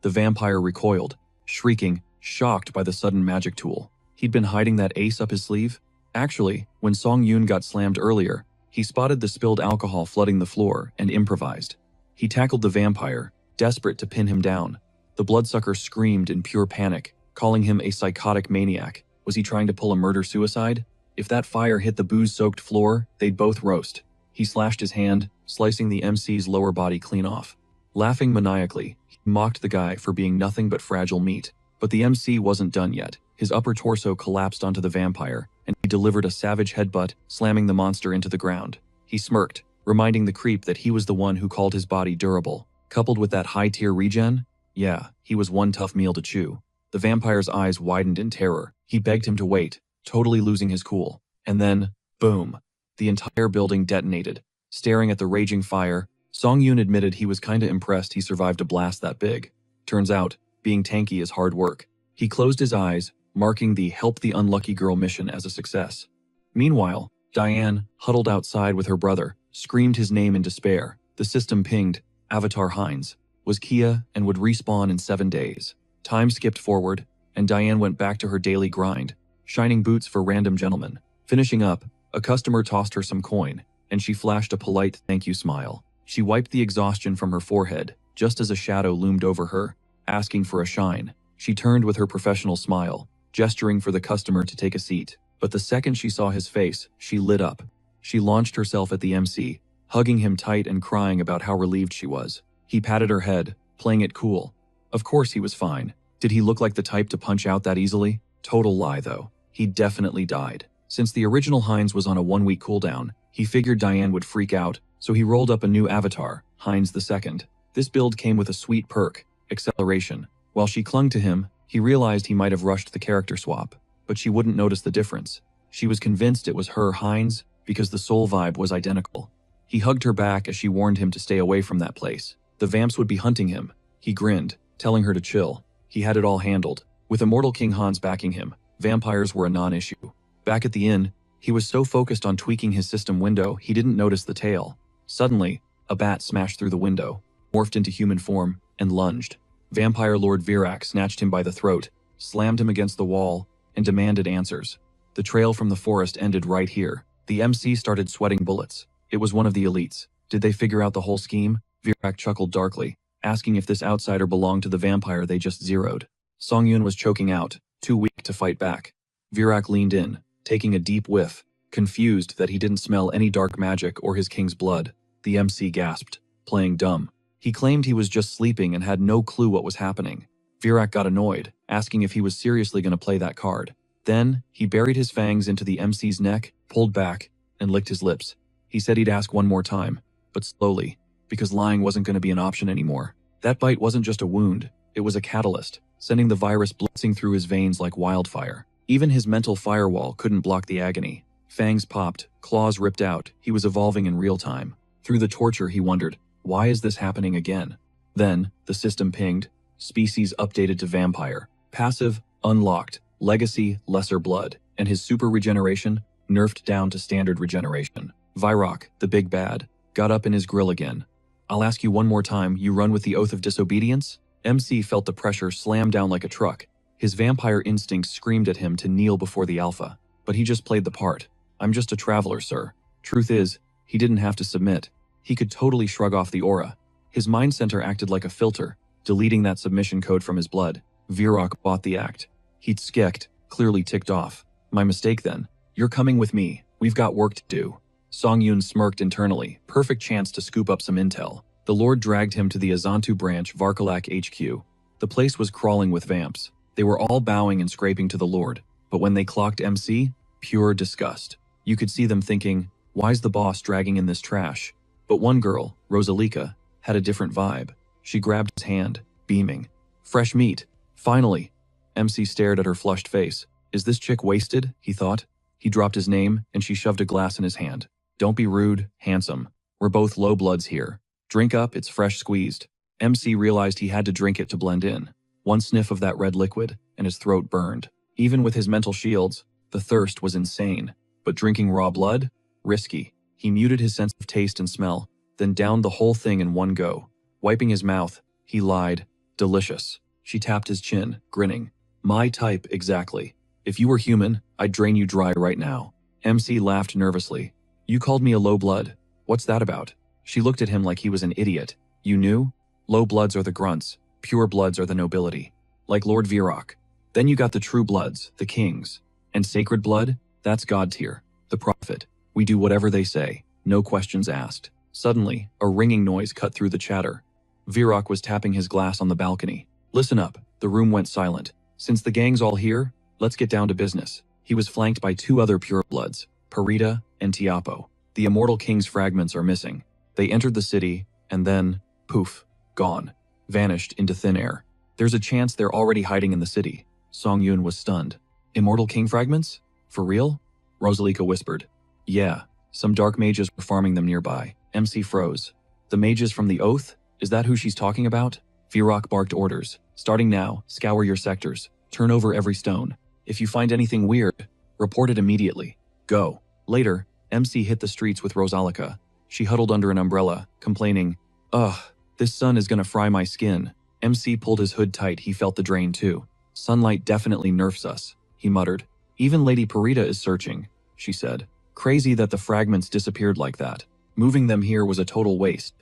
The vampire recoiled, shrieking, shocked by the sudden magic tool. He'd been hiding that ace up his sleeve? Actually, when Song Yun got slammed earlier, he spotted the spilled alcohol flooding the floor and improvised. He tackled the vampire, desperate to pin him down. The bloodsucker screamed in pure panic, calling him a psychotic maniac. Was he trying to pull a murder-suicide? If that fire hit the booze-soaked floor, they'd both roast. He slashed his hand, slicing the MC's lower body clean off. Laughing maniacally, he mocked the guy for being nothing but fragile meat. But the MC wasn't done yet. His upper torso collapsed onto the vampire, and he delivered a savage headbutt, slamming the monster into the ground. He smirked, reminding the creep that he was the one who called his body durable. Coupled with that high-tier regen? Yeah, he was one tough meal to chew. The vampire's eyes widened in terror. He begged him to wait, totally losing his cool. And then, boom. The entire building detonated. Staring at the raging fire, Song Yun admitted he was kinda impressed he survived a blast that big. Turns out, being tanky is hard work. He closed his eyes, marking the Help the Unlucky Girl mission as a success. Meanwhile, Diane, huddled outside with her brother, screamed his name in despair. The system pinged, Avatar Hines, was Kia and would respawn in 7 days. Time skipped forward, and Diane went back to her daily grind, shining boots for random gentlemen. Finishing up, a customer tossed her some coin, and she flashed a polite thank you smile. She wiped the exhaustion from her forehead, just as a shadow loomed over her, asking for a shine. She turned with her professional smile, gesturing for the customer to take a seat. But the second she saw his face, she lit up. She launched herself at the MC, hugging him tight and crying about how relieved she was. He patted her head, playing it cool. Of course he was fine. Did he look like the type to punch out that easily? Total lie though. He definitely died. Since the original Hines was on a 1-week cooldown, he figured Diane would freak out, so he rolled up a new avatar, Hines II. This build came with a sweet perk, acceleration. While she clung to him, he realized he might have rushed the character swap, but she wouldn't notice the difference. She was convinced it was her Hines because the soul vibe was identical. He hugged her back as she warned him to stay away from that place. The vamps would be hunting him. He grinned, telling her to chill. He had it all handled. With Immortal King Hans backing him, vampires were a non-issue. Back at the inn, he was so focused on tweaking his system window he didn't notice the tail. Suddenly, a bat smashed through the window, morphed into human form, and lunged. Vampire Lord Virak snatched him by the throat, slammed him against the wall, and demanded answers. The trail from the forest ended right here. The MC started sweating bullets. It was one of the elites. Did they figure out the whole scheme? Virak chuckled darkly, asking if this outsider belonged to the vampire they just zeroed. Song Yun was choking out, too weak to fight back. Virak leaned in, taking a deep whiff. Confused that he didn't smell any dark magic or his king's blood, the MC gasped, playing dumb. He claimed he was just sleeping and had no clue what was happening. Virak got annoyed, asking if he was seriously going to play that card. Then, he buried his fangs into the MC's neck, pulled back, and licked his lips. He said he'd ask one more time, but slowly, because lying wasn't going to be an option anymore. That bite wasn't just a wound, it was a catalyst, sending the virus blitzing through his veins like wildfire. Even his mental firewall couldn't block the agony. Fangs popped, claws ripped out, he was evolving in real time. Through the torture, he wondered, why is this happening again? Then, the system pinged, species updated to vampire, passive, unlocked, legacy, lesser blood, and his super regeneration, nerfed down to standard regeneration. Virak, the big bad, got up in his grill again. I'll ask you one more time, you run with the oath of disobedience? MC felt the pressure slam down like a truck. His vampire instincts screamed at him to kneel before the alpha. But he just played the part. I'm just a traveler, sir. Truth is, he didn't have to submit. He could totally shrug off the aura. His mind center acted like a filter, deleting that submission code from his blood. Virak bought the act. He'd skeked, clearly ticked off. My mistake then. You're coming with me. We've got work to do. Songyun smirked internally, perfect chance to scoop up some intel. The Lord dragged him to the Azantu branch Varkalak HQ. The place was crawling with vamps. They were all bowing and scraping to the Lord, but when they clocked MC, pure disgust. You could see them thinking, why's the boss dragging in this trash? But one girl, Rosalika, had a different vibe. She grabbed his hand, beaming. Fresh meat. Finally. MC stared at her flushed face. Is this chick wasted? He thought. He dropped his name, and she shoved a glass in his hand. Don't be rude, handsome. We're both low bloods here. Drink up, it's fresh squeezed. MC realized he had to drink it to blend in. One sniff of that red liquid, and his throat burned. Even with his mental shields, the thirst was insane. But drinking raw blood? Risky. He muted his sense of taste and smell, then downed the whole thing in one go. Wiping his mouth, he lied. Delicious. She tapped his chin, grinning. My type, exactly. If you were human, I'd drain you dry right now. MC laughed nervously. You called me a low blood. What's that about? She looked at him like he was an idiot. You knew? Low bloods are the grunts. Pure bloods are the nobility. Like Lord Virak. Then you got the true bloods, the kings. And sacred blood? That's God tier. The prophet. We do whatever they say. No questions asked. Suddenly, a ringing noise cut through the chatter. Virak was tapping his glass on the balcony. Listen up. The room went silent. Since the gang's all here, let's get down to business. He was flanked by two other pure bloods, Parita and Tiapo. The immortal king's fragments are missing. They entered the city, and then, poof, gone. Vanished into thin air. There's a chance they're already hiding in the city. Songyun was stunned. Immortal king fragments? For real? Rosalika whispered. Yeah, some dark mages were farming them nearby. MC froze. The mages from the Oath? Is that who she's talking about? Virak barked orders. Starting now, scour your sectors. Turn over every stone. If you find anything weird, report it immediately. Go. Later, MC hit the streets with Rosalika. She huddled under an umbrella, complaining, Ugh, this sun is gonna fry my skin. MC pulled his hood tight, he felt the drain too. Sunlight definitely nerfs us, he muttered. Even Lady Parita is searching, she said. Crazy that the fragments disappeared like that. Moving them here was a total waste.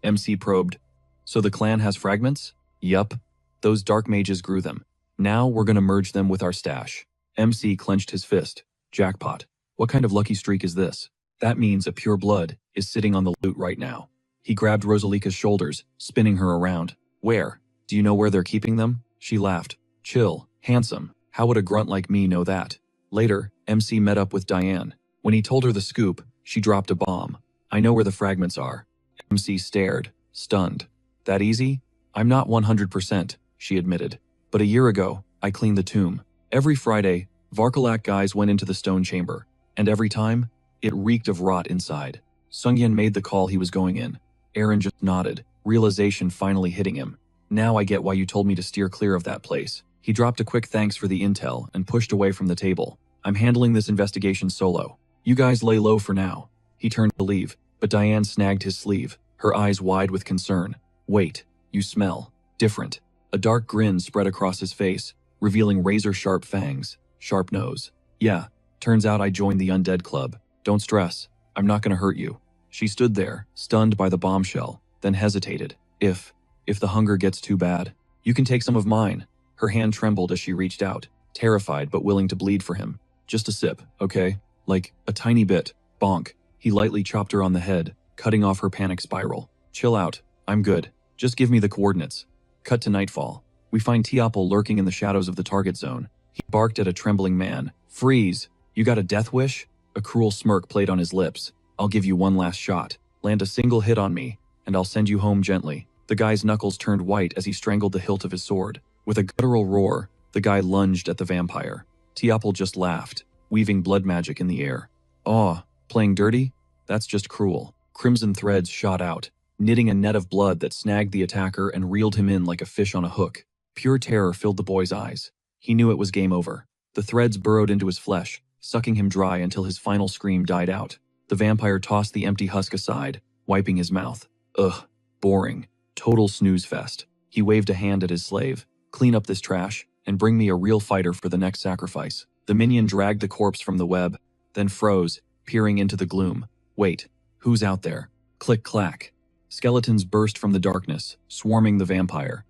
MC probed. So the clan has fragments? Yup. Those dark mages grew them. Now we're gonna merge them with our stash. MC clenched his fist. Jackpot. What kind of lucky streak is this? That means a pure blood is sitting on the loot right now. He grabbed Rosalika's shoulders, spinning her around. Where? Do you know where they're keeping them? She laughed. Chill. Handsome. How would a grunt like me know that? Later, MC met up with Diane. When he told her the scoop, she dropped a bomb. I know where the fragments are. MC stared, stunned. That easy? I'm not 100%, she admitted. But a year ago, I cleaned the tomb. Every Friday, Varkalak guys went into the stone chamber. And every time, it reeked of rot inside. Sungyeon made the call he was going in. Aaron just nodded, realization finally hitting him. Now I get why you told me to steer clear of that place. He dropped a quick thanks for the intel and pushed away from the table. I'm handling this investigation solo. You guys lay low for now. He turned to leave, but Diane snagged his sleeve, her eyes wide with concern. Wait, you smell different. A dark grin spread across his face, revealing razor-sharp fangs, sharp nose. Yeah, turns out I joined the undead club. Don't stress, I'm not gonna hurt you. She stood there, stunned by the bombshell, then hesitated. If the hunger gets too bad, you can take some of mine. Her hand trembled as she reached out, terrified but willing to bleed for him. Just a sip, okay? Like, a tiny bit. Bonk. He lightly chopped her on the head, cutting off her panic spiral. Chill out. I'm good. Just give me the coordinates. Cut to nightfall. We find Teopel lurking in the shadows of the target zone. He barked at a trembling man. Freeze! You got a death wish? A cruel smirk played on his lips. I'll give you one last shot. Land a single hit on me, and I'll send you home gently. The guy's knuckles turned white as he strangled the hilt of his sword. With a guttural roar, the guy lunged at the vampire. Teopel just laughed, weaving blood magic in the air. Aw, playing dirty? That's just cruel. Crimson threads shot out, knitting a net of blood that snagged the attacker and reeled him in like a fish on a hook. Pure terror filled the boy's eyes. He knew it was game over. The threads burrowed into his flesh, sucking him dry until his final scream died out. The vampire tossed the empty husk aside, wiping his mouth. Ugh, boring. Total snooze fest. He waved a hand at his slave. Clean up this trash, and bring me a real fighter for the next sacrifice. The minion dragged the corpse from the web, then froze, peering into the gloom. Wait, who's out there? Click-clack. Skeletons burst from the darkness, swarming the vampire.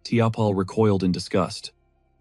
Teopel recoiled in disgust.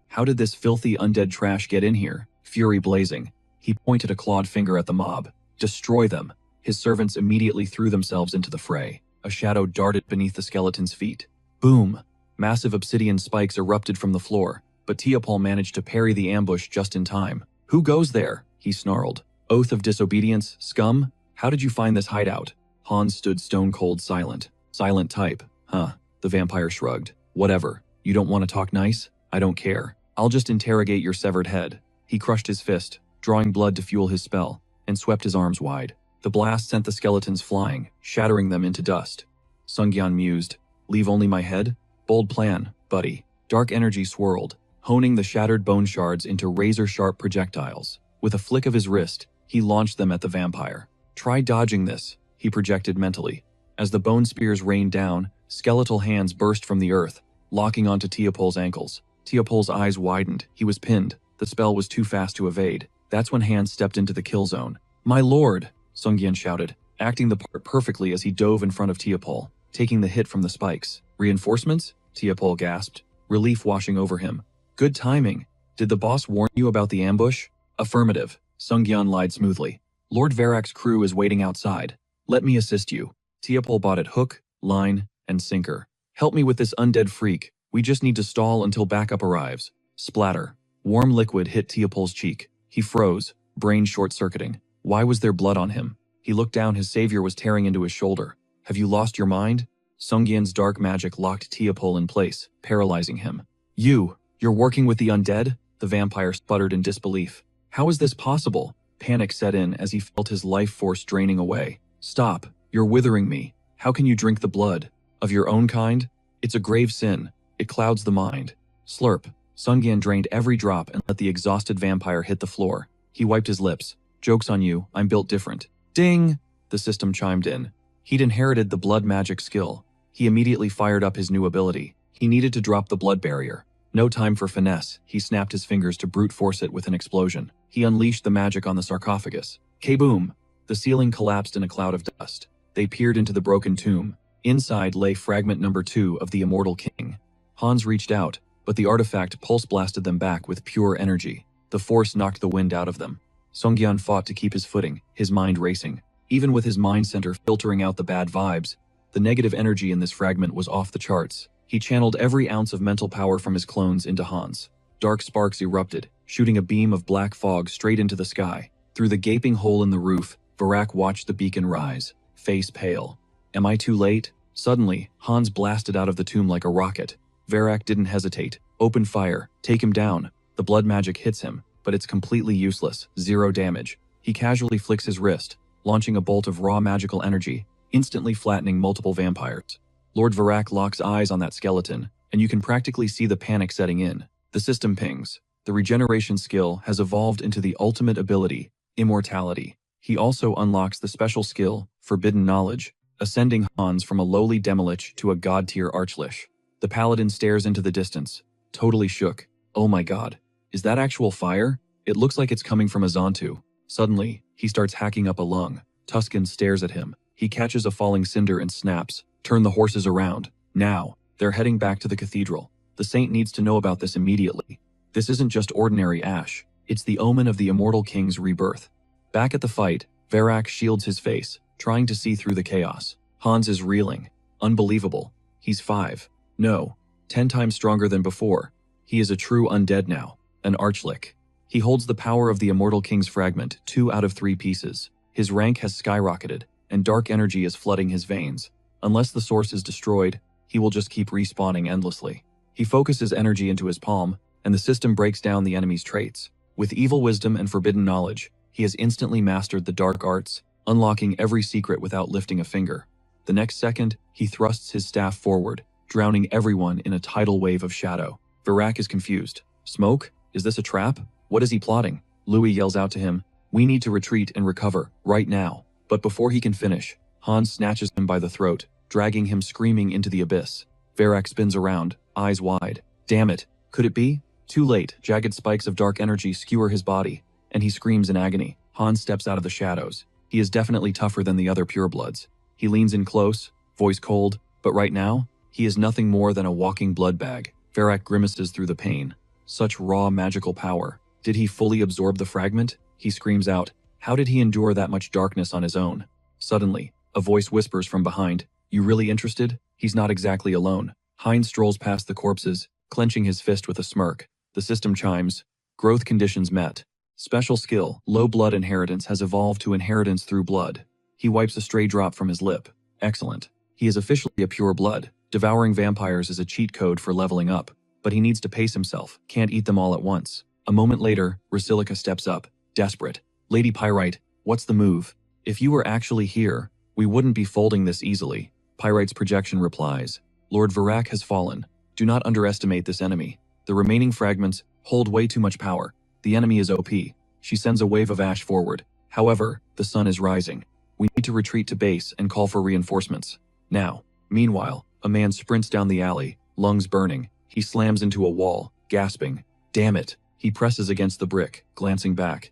How did this filthy undead trash get in here? Fury blazing. He pointed a clawed finger at the mob. Destroy them. His servants immediately threw themselves into the fray. A shadow darted beneath the skeleton's feet. Boom! Massive obsidian spikes erupted from the floor, but Teopel managed to parry the ambush just in time. Who goes there? He snarled. Oath of disobedience, scum? How did you find this hideout? Hans stood stone-cold silent. Silent type, huh? The vampire shrugged. Whatever. You don't want to talk nice? I don't care. I'll just interrogate your severed head. He crushed his fist, drawing blood to fuel his spell, and swept his arms wide. The blast sent the skeletons flying, shattering them into dust. Sungyeon mused. Leave only my head? Bold plan, buddy. Dark energy swirled, honing the shattered bone shards into razor-sharp projectiles. With a flick of his wrist, he launched them at the vampire. Try dodging this, he projected mentally. As the bone spears rained down, skeletal hands burst from the earth, locking onto Teopel's ankles. Teopel's eyes widened. He was pinned. The spell was too fast to evade. That's when Hans stepped into the kill zone. My lord! Sungyeon shouted, acting the part perfectly as he dove in front of Teopel, taking the hit from the spikes. Reinforcements? Teopel gasped, relief washing over him. Good timing. Did the boss warn you about the ambush? Affirmative. Sungyeon lied smoothly. Lord Varak's crew is waiting outside. Let me assist you. Teopel bought it hook, line, and sinker. Help me with this undead freak. We just need to stall until backup arrives. Splatter. Warm liquid hit Teopel's cheek. He froze, brain short-circuiting. Why was there blood on him? He looked down. His savior was tearing into his shoulder. Have you lost your mind? Sungyeon's dark magic locked Teopel in place, paralyzing him. You're working with the undead? The vampire sputtered in disbelief. How is this possible? Panic set in as he felt his life force draining away. Stop. You're withering me. How can you drink the blood? Of your own kind? It's a grave sin. It clouds the mind. Slurp. Sungyeon drained every drop and let the exhausted vampire hit the floor. He wiped his lips. Joke's on you, I'm built different. Ding! The system chimed in. He'd inherited the blood magic skill. He immediately fired up his new ability. He needed to drop the blood barrier. No time for finesse. He snapped his fingers to brute force it with an explosion. He unleashed the magic on the sarcophagus. Kaboom! The ceiling collapsed in a cloud of dust. They peered into the broken tomb. Inside lay fragment number 2 of the immortal king. Hans reached out, but the artifact pulse blasted them back with pure energy. The force knocked the wind out of them. Sungyeon fought to keep his footing, his mind racing. Even with his mind center filtering out the bad vibes, the negative energy in this fragment was off the charts. He channeled every ounce of mental power from his clones into Hans. Dark sparks erupted, shooting a beam of black fog straight into the sky. Through the gaping hole in the roof, Varak watched the beacon rise, face pale. Am I too late? Suddenly, Hans blasted out of the tomb like a rocket. Varak didn't hesitate. Open fire. Take him down. The blood magic hits him, but it's completely useless. 0 damage. He casually flicks his wrist, launching a bolt of raw magical energy, instantly flattening multiple vampires. Lord Varak locks eyes on that skeleton, and you can practically see the panic setting in. The system pings. The regeneration skill has evolved into the ultimate ability, immortality. He also unlocks the special skill, Forbidden Knowledge, ascending Hans from a lowly demolich to a god-tier archlich. The paladin stares into the distance, totally shook. Oh my god. Is that actual fire? It looks like it's coming from a Zontu. Suddenly, he starts hacking up a lung. Tuscan stares at him. He catches a falling cinder and snaps. Turn the horses around. Now. They're heading back to the cathedral. The saint needs to know about this immediately. This isn't just ordinary ash. It's the omen of the immortal king's rebirth. Back at the fight, Varak shields his face, trying to see through the chaos. Hans is reeling. Unbelievable. He's 5. No. 10 times stronger than before. He is a true undead now. An archlick. He holds the power of the Immortal King's fragment, 2 out of 3 pieces. His rank has skyrocketed, and dark energy is flooding his veins. Unless the source is destroyed, he will just keep respawning endlessly. He focuses energy into his palm, and the system breaks down the enemy's traits. With evil wisdom and forbidden knowledge, he has instantly mastered the dark arts, unlocking every secret without lifting a finger. The next second, he thrusts his staff forward, drowning everyone in a tidal wave of shadow. Varak is confused. Smoke? Is this a trap? What is he plotting? Louis yells out to him, "We need to retreat and recover, right now." But before he can finish, Hans snatches him by the throat, dragging him screaming into the abyss. Varak spins around, eyes wide. Damn it, could it be? Too late, jagged spikes of dark energy skewer his body, and he screams in agony. Hans steps out of the shadows. He is definitely tougher than the other purebloods. He leans in close, voice cold, but right now, he is nothing more than a walking blood bag. Varak grimaces through the pain. Such raw magical power. Did he fully absorb the fragment? He screams out. How did he endure that much darkness on his own? Suddenly, a voice whispers from behind, "You really interested?" He's not exactly alone. Heinz strolls past the corpses, clenching his fist with a smirk. The system chimes. Growth conditions met. Special skill, low blood inheritance has evolved to inheritance through blood. He wipes a stray drop from his lip. Excellent. He is officially a pure blood. Devouring vampires is a cheat code for leveling up. But he needs to pace himself, can't eat them all at once. A moment later, Rasilica steps up, desperate. "Lady Pyrite, what's the move? If you were actually here, we wouldn't be folding this easily." Pyrite's projection replies, "Lord Varak has fallen. Do not underestimate this enemy. The remaining fragments hold way too much power. The enemy is OP." She sends a wave of ash forward. However, the sun is rising. We need to retreat to base and call for reinforcements. Now. Meanwhile, a man sprints down the alley, lungs burning. He slams into a wall, gasping. Damn it. He presses against the brick, glancing back.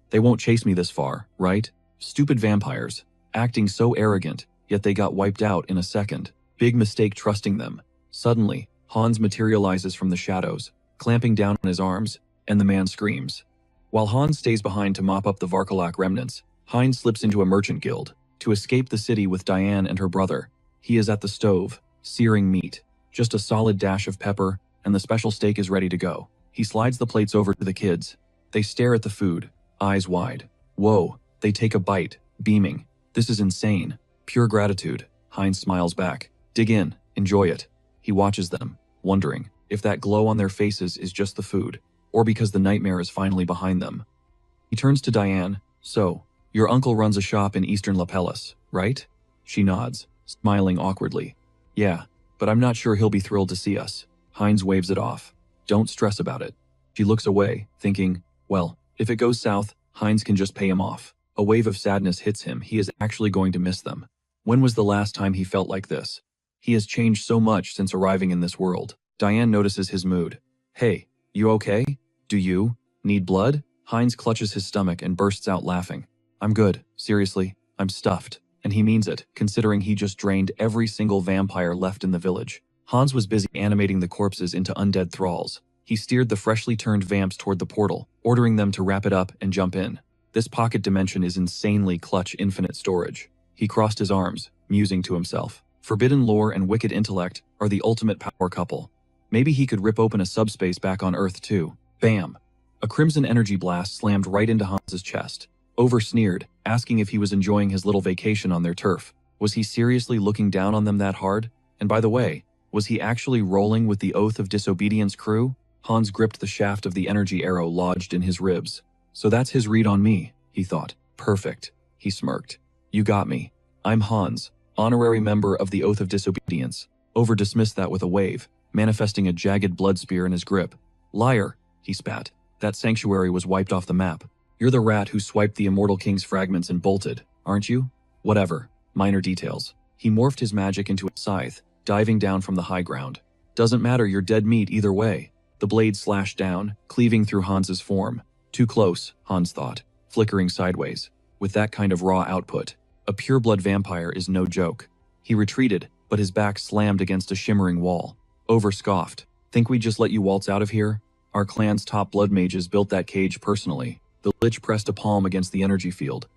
They won't chase me this far, right? Stupid vampires. Acting so arrogant, yet they got wiped out in a second. Big mistake trusting them. Suddenly, Hans materializes from the shadows, clamping down on his arms, and the man screams. While Hans stays behind to mop up the Varkalak remnants, Heinz slips into a merchant guild to escape the city with Diane and her brother. He is at the stove, searing meat. Just a solid dash of pepper, and the special steak is ready to go. He slides the plates over to the kids. They stare at the food, eyes wide. Whoa, they take a bite, beaming. This is insane. Pure gratitude. Heinz smiles back. Dig in, enjoy it. He watches them, wondering if that glow on their faces is just the food, or because the nightmare is finally behind them. He turns to Diane. So, your uncle runs a shop in Eastern Lapellis, right? She nods, smiling awkwardly. Yeah, but I'm not sure he'll be thrilled to see us. Heinz waves it off. Don't stress about it. She looks away, thinking, well, if it goes south, Heinz can just pay him off. A wave of sadness hits him. He is actually going to miss them. When was the last time he felt like this? He has changed so much since arriving in this world. Diane notices his mood. Hey, you okay? Do you need blood? Heinz clutches his stomach and bursts out laughing. I'm good. Seriously, I'm stuffed. And he means it, considering he just drained every single vampire left in the village. Hans was busy animating the corpses into undead thralls. He steered the freshly turned vamps toward the portal, ordering them to wrap it up and jump in. This pocket dimension is insanely clutch infinite storage. He crossed his arms, musing to himself. Forbidden lore and wicked intellect are the ultimate power couple. Maybe he could rip open a subspace back on Earth too. Bam! A crimson energy blast slammed right into Hans's chest. Over sneered, asking if he was enjoying his little vacation on their turf. Was he seriously looking down on them that hard? And by the way, was he actually rolling with the Oath of Disobedience crew? Hans gripped the shaft of the energy arrow lodged in his ribs. So that's his read on me, he thought. Perfect. He smirked. You got me. I'm Hans, honorary member of the Oath of Disobedience. Over dismissed that with a wave, manifesting a jagged blood spear in his grip. Liar, he spat. That sanctuary was wiped off the map. You're the rat who swiped the Immortal King's fragments and bolted, aren't you? Whatever. Minor details. He morphed his magic into a scythe, diving down from the high ground. Doesn't matter, you're dead meat either way. The blade slashed down, cleaving through Hans's form. Too close, Hans thought, flickering sideways. With that kind of raw output, a pureblood vampire is no joke. He retreated, but his back slammed against a shimmering wall. Over scoffed. Think we just let you waltz out of here? Our clan's top blood mages built that cage personally. The Lich pressed a palm against the energy field.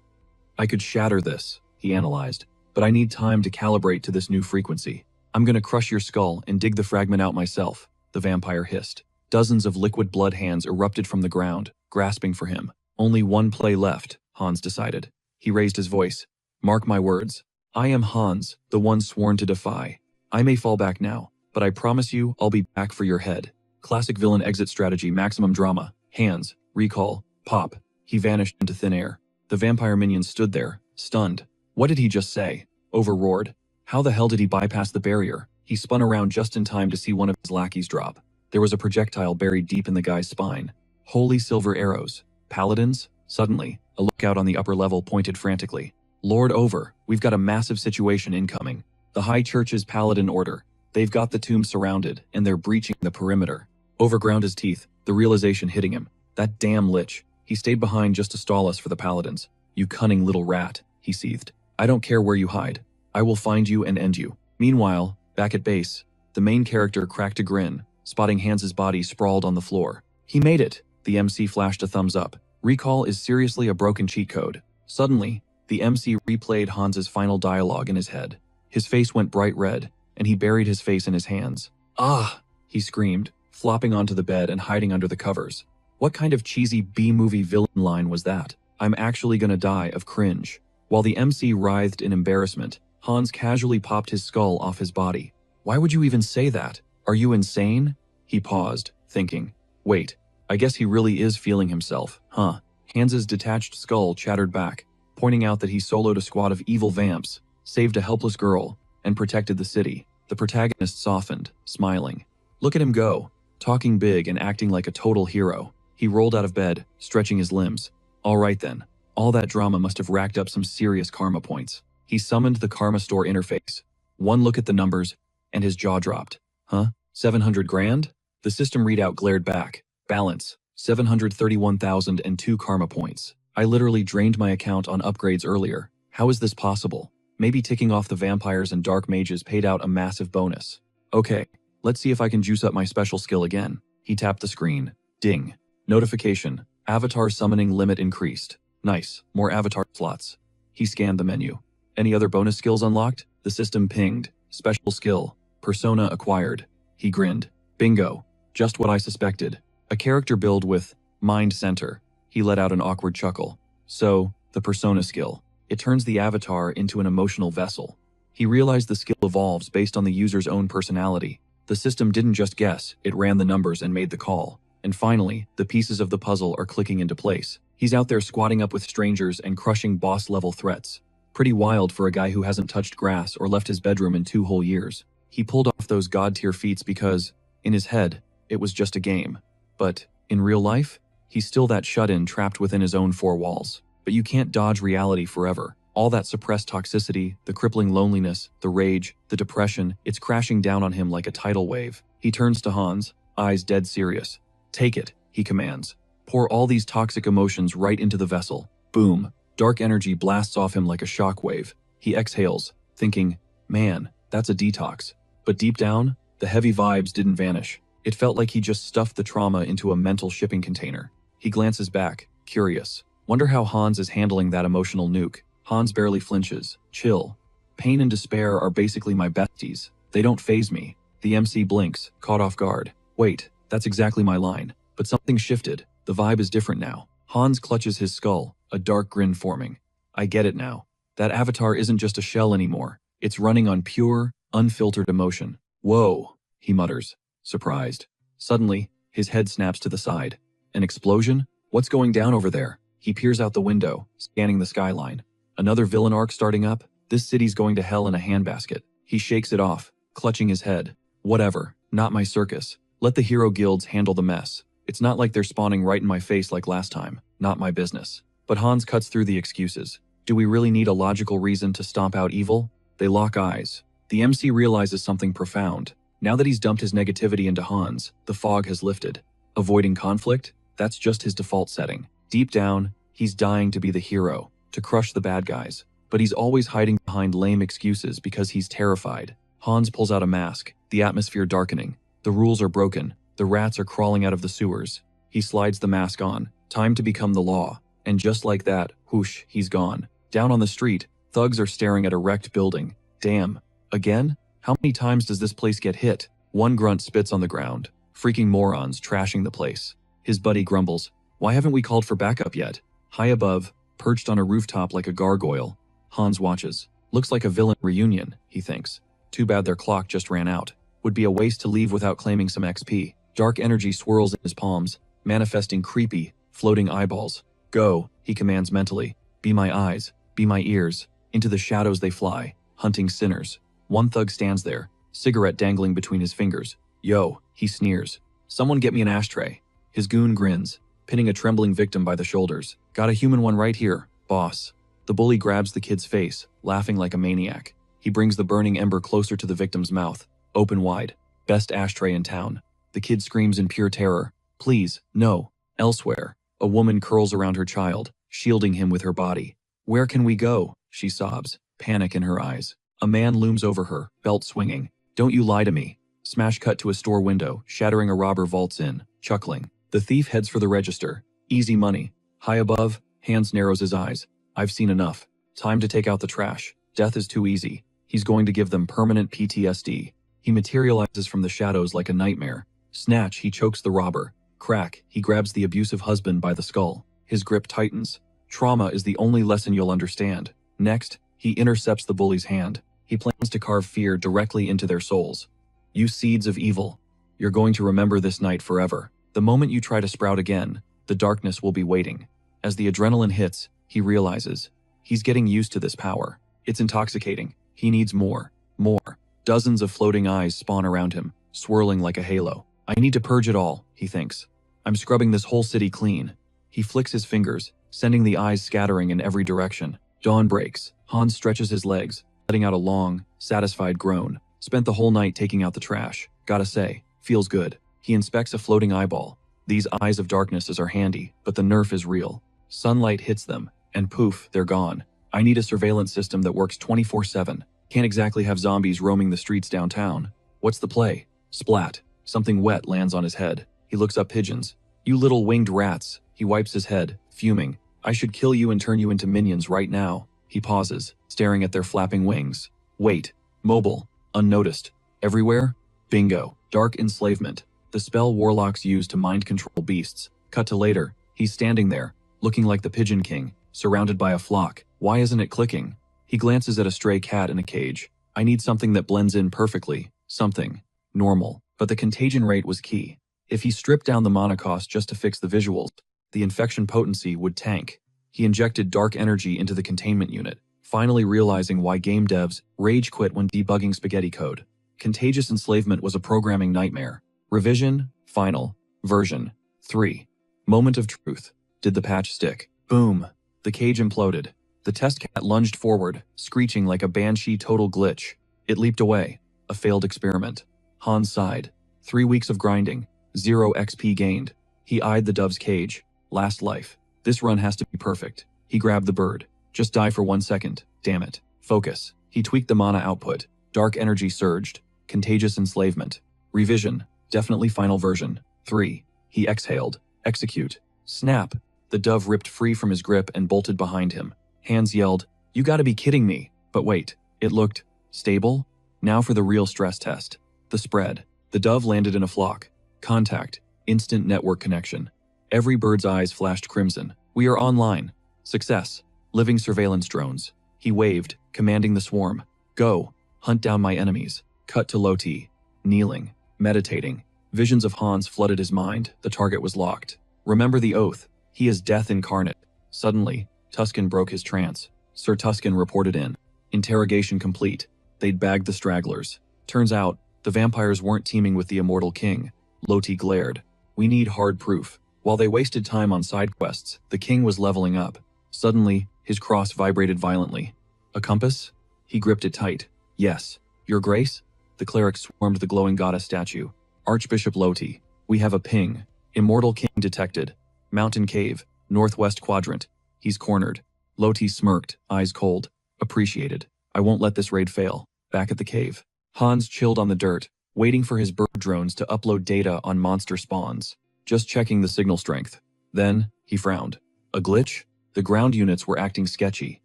I could shatter this, he analyzed, but I need time to calibrate to this new frequency. I'm gonna crush your skull and dig the fragment out myself, the vampire hissed. Dozens of liquid blood hands erupted from the ground, grasping for him. Only one play left, Hans decided. He raised his voice. Mark my words. I am Hans, the one sworn to defy. I may fall back now, but I promise you I'll be back for your head. Classic villain exit strategy, maximum drama. Hands, recall, pop. He vanished into thin air. The vampire minions stood there, stunned. What did he just say? Overroared. How the hell did he bypass the barrier? He spun around just in time to see one of his lackeys drop. There was a projectile buried deep in the guy's spine. Holy silver arrows. Paladins? Suddenly, a lookout on the upper level pointed frantically. Lord over, we've got a massive situation incoming. The High Church's Paladin Order. They've got the tomb surrounded, and they're breaching the perimeter. Over ground his teeth, the realization hitting him. That damn Lich. He stayed behind just to stall us for the Paladins. You cunning little rat, he seethed. I don't care where you hide. I will find you and end you. Meanwhile, back at base, the main character cracked a grin, spotting Hans's body sprawled on the floor. He made it. The MC flashed a thumbs up. Recall is seriously a broken cheat code. Suddenly, the MC replayed Hans's final dialogue in his head. His face went bright red, and he buried his face in his hands. Ah! He screamed, flopping onto the bed and hiding under the covers. What kind of cheesy B-movie villain line was that? I'm actually gonna die of cringe. While the MC writhed in embarrassment, Hans casually popped his skull off his body. Why would you even say that? Are you insane? He paused, thinking. Wait, I guess he really is feeling himself, huh? Hans's detached skull chattered back, pointing out that he soloed a squad of evil vamps, saved a helpless girl, and protected the city. The protagonist softened, smiling. Look at him go, talking big and acting like a total hero. He rolled out of bed, stretching his limbs. All right then, all that drama must have racked up some serious karma points. He summoned the Karma Store interface. One look at the numbers, and his jaw dropped. Huh? 700 grand? The system readout glared back. Balance, 731,002 karma points. I literally drained my account on upgrades earlier. How is this possible? Maybe ticking off the vampires and dark mages paid out a massive bonus. Okay, let's see if I can juice up my special skill again. He tapped the screen. Ding. Notification. Avatar summoning limit increased. Nice, more avatar slots. He scanned the menu. Any other bonus skills unlocked? The system pinged. Special skill. Persona acquired. He grinned. Bingo. Just what I suspected. A character build with Mind Center. He let out an awkward chuckle. So, the persona skill. It turns the avatar into an emotional vessel. He realized the skill evolves based on the user's own personality. The system didn't just guess, it ran the numbers and made the call. And finally, the pieces of the puzzle are clicking into place. He's out there squatting up with strangers and crushing boss-level threats. Pretty wild for a guy who hasn't touched grass or left his bedroom in 2 whole years. He pulled off those god-tier feats because, in his head, it was just a game. But, in real life, he's still that shut-in trapped within his own 4 walls. But you can't dodge reality forever. All that suppressed toxicity, the crippling loneliness, the rage, the depression, it's crashing down on him like a tidal wave. He turns to Hans, eyes dead serious. Take it, he commands. Pour all these toxic emotions right into the vessel. Boom. Dark energy blasts off him like a shockwave. He exhales, thinking, man, that's a detox. But deep down, the heavy vibes didn't vanish. It felt like he just stuffed the trauma into a mental shipping container. He glances back, curious. Wonder how Hans is handling that emotional nuke. Hans barely flinches. Chill. Pain and despair are basically my besties. They don't faze me. The MC blinks, caught off guard. Wait, that's exactly my line. But something shifted. The vibe is different now. Hans clutches his skull, a dark grin forming. I get it now. That avatar isn't just a shell anymore. It's running on pure, unfiltered emotion. Whoa, he mutters, surprised. Suddenly, his head snaps to the side. An explosion? What's going down over there? He peers out the window, scanning the skyline. Another villain arc starting up? This city's going to hell in a handbasket. He shakes it off, clutching his head. Whatever, not my circus. Let the hero guilds handle the mess. It's not like they're spawning right in my face like last time. Not my business. But Hans cuts through the excuses. Do we really need a logical reason to stomp out evil? They lock eyes. The MC realizes something profound. Now that he's dumped his negativity into Hans, the fog has lifted. Avoiding conflict? That's just his default setting. Deep down, he's dying to be the hero, to crush the bad guys. But he's always hiding behind lame excuses because he's terrified. Hans pulls out a mask, the atmosphere darkening. The rules are broken. The rats are crawling out of the sewers. He slides the mask on, Time to become the law. And just like that, whoosh, he's gone. Down on the street, thugs are staring at a wrecked building. Damn. Again? How many times does this place get hit? One grunt spits on the ground. Freaking morons trashing the place. His buddy grumbles. Why haven't we called for backup yet? High above, perched on a rooftop like a gargoyle, Hans watches. Looks like a villain reunion, he thinks. Too bad their clock just ran out. Would be a waste to leave without claiming some XP. Dark energy swirls in his palms, manifesting creepy, floating eyeballs. Go, he commands mentally. Be my eyes, be my ears. Into the shadows they fly, hunting sinners. One thug stands there, cigarette dangling between his fingers. Yo, he sneers. Someone get me an ashtray. His goon grins, pinning a trembling victim by the shoulders. Got a human one right here, boss. The bully grabs the kid's face, laughing like a maniac. He brings the burning ember closer to the victim's mouth, open wide. Best ashtray in town. The kid screams in pure terror. Please, no. Elsewhere, a woman curls around her child, shielding him with her body. Where can we go? She sobs, panic in her eyes. A man looms over her, belt swinging. Don't you lie to me. Smash cut to a store window, shattering a robber vaults in, chuckling. The thief heads for the register. Easy money. High above, Hans narrows his eyes. I've seen enough. Time to take out the trash. Death is too easy. He's going to give them permanent PTSD. He materializes from the shadows like a nightmare. Snatch, he chokes the robber. Crack, he grabs the abusive husband by the skull. His grip tightens. Trauma is the only lesson you'll understand. Next, he intercepts the bully's hand. He plans to carve fear directly into their souls. You seeds of evil. You're going to remember this night forever. The moment you try to sprout again, the darkness will be waiting. As the adrenaline hits, he realizes. He's getting used to this power. It's intoxicating. He needs more. More. Dozens of floating eyes spawn around him, swirling like a halo. I need to purge it all, he thinks. I'm scrubbing this whole city clean. He flicks his fingers, sending the eyes scattering in every direction. Dawn breaks. Hans stretches his legs, letting out a long, satisfied groan. Spent the whole night taking out the trash. Gotta say, feels good. He inspects a floating eyeball. These eyes of darknesses are handy, but the nerf is real. Sunlight hits them, and poof, they're gone. I need a surveillance system that works 24/7. Can't exactly have zombies roaming the streets downtown. What's the play? Splat. Something wet lands on his head. He looks up pigeons. You little winged rats. He wipes his head, fuming. I should kill you and turn you into minions right now. He pauses, staring at their flapping wings. Wait. Mobile. Unnoticed. Everywhere? Bingo. Dark enslavement. The spell warlocks use to mind control beasts. Cut to later. He's standing there, looking like the Pigeon King, surrounded by a flock. Why isn't it clicking? He glances at a stray cat in a cage. I need something that blends in perfectly. Something normal. But the contagion rate was key. If he stripped down the mana cost just to fix the visuals, the infection potency would tank. He injected dark energy into the containment unit, finally realizing why game devs rage quit when debugging spaghetti code. Contagious enslavement was a programming nightmare. Revision, final, version 3. Moment of truth. Did the patch stick? Boom. The cage imploded. The test cat lunged forward, screeching like a banshee total glitch. It leaped away. A failed experiment. Hans sighed. 3 weeks of grinding. 0 XP gained. He eyed the dove's cage. Last life. This run has to be perfect. He grabbed the bird. Just die for 1 second. Damn it. Focus. He tweaked the mana output. Dark energy surged. Contagious enslavement. Revision. Definitely final version 3. He exhaled. Execute. Snap. The dove ripped free from his grip and bolted behind him. Hans yelled, You gotta be kidding me. But wait. It looked stable? Now for the real stress test. The spread. The dove landed in a flock. Contact. Instant network connection. Every bird's eyes flashed crimson. We are online. Success. Living surveillance drones. He waved, commanding the swarm. Go. Hunt down my enemies. Cut to Loti. Kneeling. Meditating. Visions of Hans flooded his mind. The target was locked. Remember the oath. He is death incarnate. Suddenly, Tuscan broke his trance. Sir Tuscan reported in. Interrogation complete. They'd bagged the stragglers. Turns out, the vampires weren't teaming with the immortal king. Loti glared. We need hard proof. While they wasted time on side quests, the king was leveling up. Suddenly, his cross vibrated violently. A compass? He gripped it tight. Yes. Your grace? The cleric swarmed the glowing goddess statue. Archbishop Loti. We have a ping. Immortal king detected. Mountain cave. Northwest quadrant. He's cornered. Loti smirked, eyes cold. Appreciated. I won't let this raid fail. Back at the cave. Hans chilled on the dirt, waiting for his bird drones to upload data on monster spawns. Just checking the signal strength. Then, He frowned. A glitch? The ground units were acting sketchy,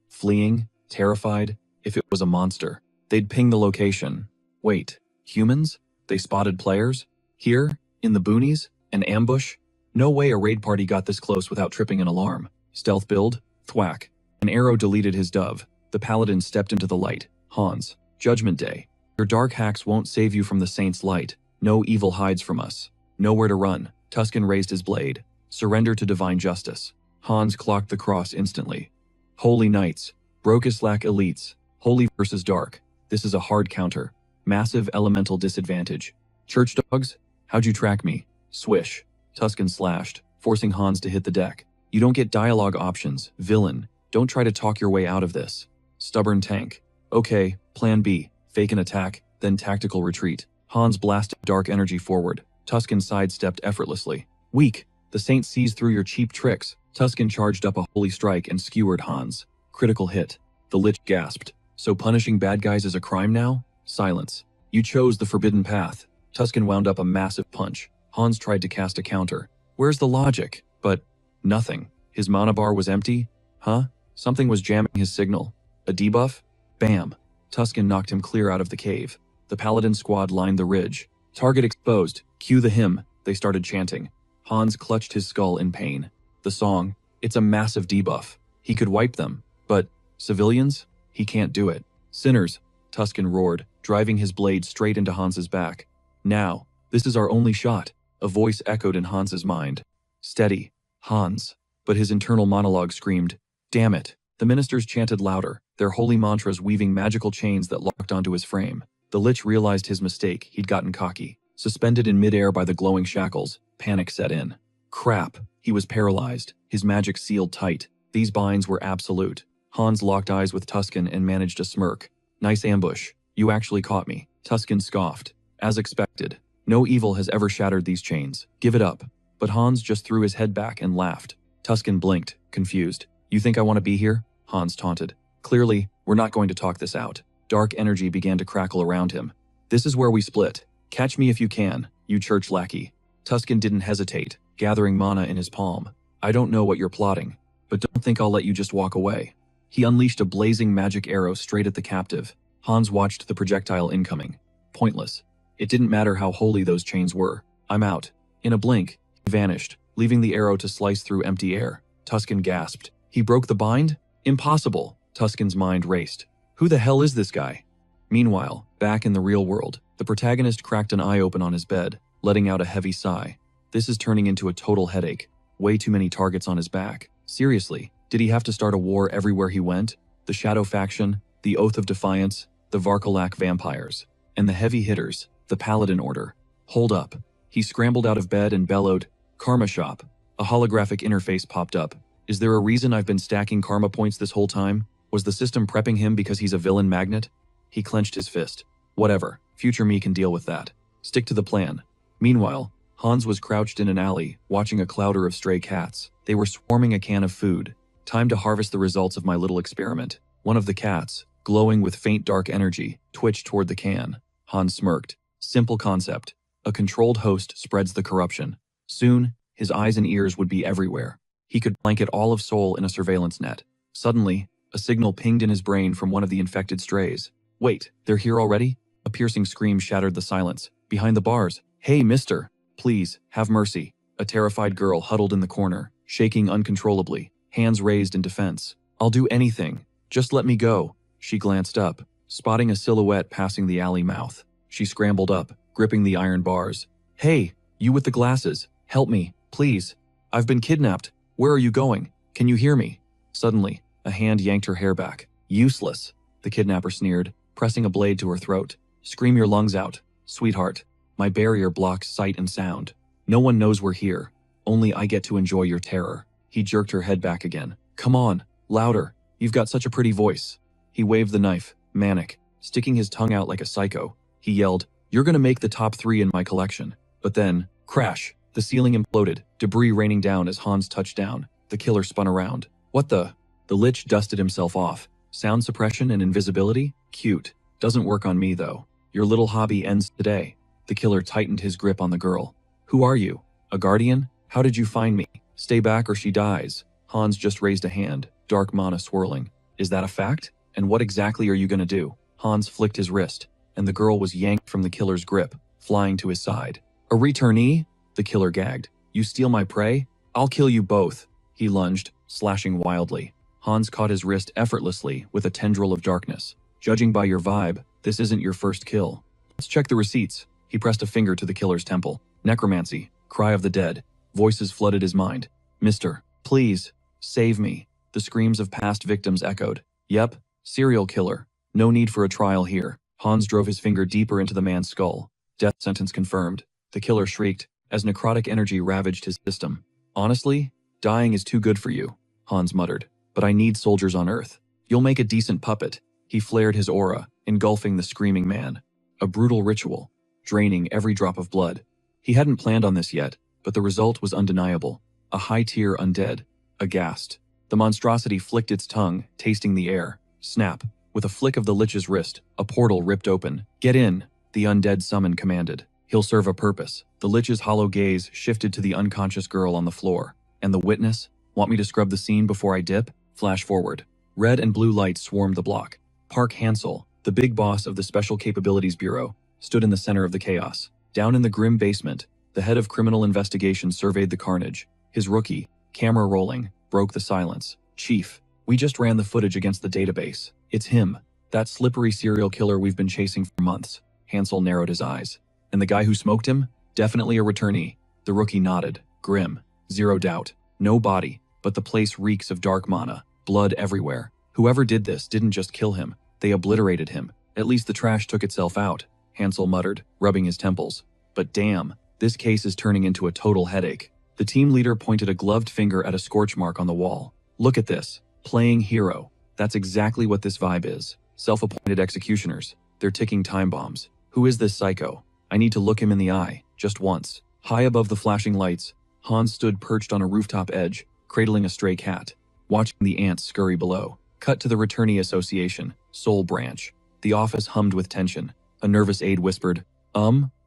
fleeing, terrified. If it was a monster, they'd ping the location. Wait, humans? They spotted players? Here? In the boonies? An ambush? No way a raid party got this close without tripping an alarm. Stealth build? Thwack. An arrow deleted his dove. The paladin stepped into the light. Hans. Judgment Day. Your dark hacks won't save you from the saint's light. No evil hides from us. Nowhere to run. Tuscan raised his blade. Surrender to divine justice. Hans clocked the cross instantly. Holy knights. Brokislack elites. Holy versus dark. This is a hard counter. Massive elemental disadvantage. Church dogs? How'd you track me? Swish. Tuscan slashed, forcing Hans to hit the deck. You don't get dialogue options, villain. Don't try to talk your way out of this. Stubborn tank. Okay, plan B. Fake an attack, then tactical retreat. Hans blasted dark energy forward. Tuscan sidestepped effortlessly. Weak. The saint sees through your cheap tricks. Tuscan charged up a holy strike and skewered Hans. Critical hit. The Lich gasped. So punishing bad guys is a crime now? Silence. You chose the forbidden path. Tuscan wound up a massive punch. Hans tried to cast a counter. Where's the logic? But nothing. His mana bar was empty? Huh? Something was jamming his signal. A debuff? Bam. Tuscan knocked him clear out of the cave. The paladin squad lined the ridge. Target exposed. Cue the hymn. They started chanting. Hans clutched his skull in pain. The song. It's a massive debuff. He could wipe them. But civilians? He can't do it. Sinners. Tuscan roared, driving his blade straight into Hans's back. Now. This is our only shot. A voice echoed in Hans's mind. Steady. Hans. But his internal monologue screamed, damn it. The ministers chanted louder, their holy mantras weaving magical chains that locked onto his frame. The Lich realized his mistake. He'd gotten cocky. Suspended in midair by the glowing shackles, panic set in. Crap. He was paralyzed, his magic sealed tight. These binds were absolute. Hans locked eyes with Tuscan and managed a smirk. Nice ambush. You actually caught me. Tuscan scoffed. As expected. No evil has ever shattered these chains. Give it up. But Hans just threw his head back and laughed. Tuscan blinked, confused. You think I want to be here? Hans taunted. Clearly, we're not going to talk this out. Dark energy began to crackle around him. This is where we split. Catch me if you can, you church lackey. Tuscan didn't hesitate, gathering mana in his palm. I don't know what you're plotting, but don't think I'll let you just walk away. He unleashed a blazing magic arrow straight at the captive. Hans watched the projectile incoming. Pointless. It didn't matter how holy those chains were. I'm out. In a blink, he vanished, leaving the arrow to slice through empty air. Tuscan gasped. He broke the bind? Impossible. Tuscan's mind raced. Who the hell is this guy? Meanwhile, back in the real world, the protagonist cracked an eye open on his bed, letting out a heavy sigh. This is turning into a total headache. Way too many targets on his back. Seriously, did he have to start a war everywhere he went? The Shadow Faction, the Oath of Defiance, the Varkalak Vampires, and the heavy hitters, the Paladin Order. Hold up. He scrambled out of bed and bellowed, Karma Shop. A holographic interface popped up. Is there a reason I've been stacking karma points this whole time? Was the system prepping him because he's a villain magnet? He clenched his fist. Whatever, future me can deal with that. Stick to the plan. Meanwhile, Hans was crouched in an alley, watching a clouder of stray cats. They were swarming a can of food. Time to harvest the results of my little experiment. One of the cats, glowing with faint dark energy, twitched toward the can. Hans smirked. Simple concept. A controlled host spreads the corruption. Soon, his eyes and ears would be everywhere. He could blanket all of Seoul in a surveillance net. Suddenly, a signal pinged in his brain from one of the infected strays. Wait, they're here already? A piercing scream shattered the silence. Behind the bars. Hey, mister. Please, have mercy. A terrified girl huddled in the corner, shaking uncontrollably, hands raised in defense. I'll do anything. Just let me go. She glanced up, spotting a silhouette passing the alley mouth. She scrambled up, gripping the iron bars. Hey, you with the glasses. Help me, please. I've been kidnapped. Where are you going? Can you hear me? Suddenly, a hand yanked her hair back. Useless, the kidnapper sneered, pressing a blade to her throat. Scream your lungs out, sweetheart. My barrier blocks sight and sound. No one knows we're here. Only I get to enjoy your terror. He jerked her head back again. Come on, louder. You've got such a pretty voice. He waved the knife, manic, sticking his tongue out like a psycho. He yelled, you're gonna make the top 3 in my collection. But then, crash. The ceiling imploded, debris raining down as Hans touched down. The killer spun around. What the? The Lich dusted himself off. Sound suppression and invisibility? Cute. Doesn't work on me, though. Your little hobby ends today. The killer tightened his grip on the girl. Who are you? A guardian? How did you find me? Stay back or she dies. Hans just raised a hand, dark mana swirling. Is that a fact? And what exactly are you gonna do? Hans flicked his wrist, and the girl was yanked from the killer's grip, flying to his side. A returnee? The killer gagged. You steal my prey? I'll kill you both. He lunged, slashing wildly. Hans caught his wrist effortlessly with a tendril of darkness. Judging by your vibe, this isn't your first kill. Let's check the receipts. He pressed a finger to the killer's temple. Necromancy, cry of the dead. Voices flooded his mind. Mister, please, save me. The screams of past victims echoed. Yep, serial killer. No need for a trial here. Hans drove his finger deeper into the man's skull. Death sentence confirmed. The killer shrieked, as necrotic energy ravaged his system. Honestly, dying is too good for you, Hans muttered. But I need soldiers on Earth. You'll make a decent puppet. He flared his aura, engulfing the screaming man. A brutal ritual, draining every drop of blood. He hadn't planned on this yet, but the result was undeniable. A high-tier undead. Aghast. The monstrosity flicked its tongue, tasting the air. Snap. With a flick of the lich's wrist, a portal ripped open. Get in, the undead summon commanded. He'll serve a purpose. The lich's hollow gaze shifted to the unconscious girl on the floor. And the witness? Want me to scrub the scene before I dip? Flash forward. Red and blue lights swarmed the block. Park Hansel, the big boss of the Special Capabilities Bureau, stood in the center of the chaos. Down in the grim basement, the head of criminal investigation surveyed the carnage. His rookie, camera rolling, broke the silence. Chief, we just ran the footage against the database. It's him, that slippery serial killer we've been chasing for months. Hansel narrowed his eyes. And the guy who smoked him? Definitely a returnee. The rookie nodded. Grim. Zero doubt. No body, but the place reeks of dark mana. Blood everywhere. Whoever did this didn't just kill him. They obliterated him. At least the trash took itself out, Hansel muttered, rubbing his temples. But damn, this case is turning into a total headache. The team leader pointed a gloved finger at a scorch mark on the wall. Look at this. Playing hero. That's exactly what this vibe is. Self-appointed executioners. They're ticking time bombs. Who is this psycho? I need to look him in the eye, just once. High above the flashing lights, Hans stood perched on a rooftop edge, cradling a stray cat, watching the ants scurry below. Cut to the Returnee Association, Seoul branch. The office hummed with tension. A nervous aide whispered,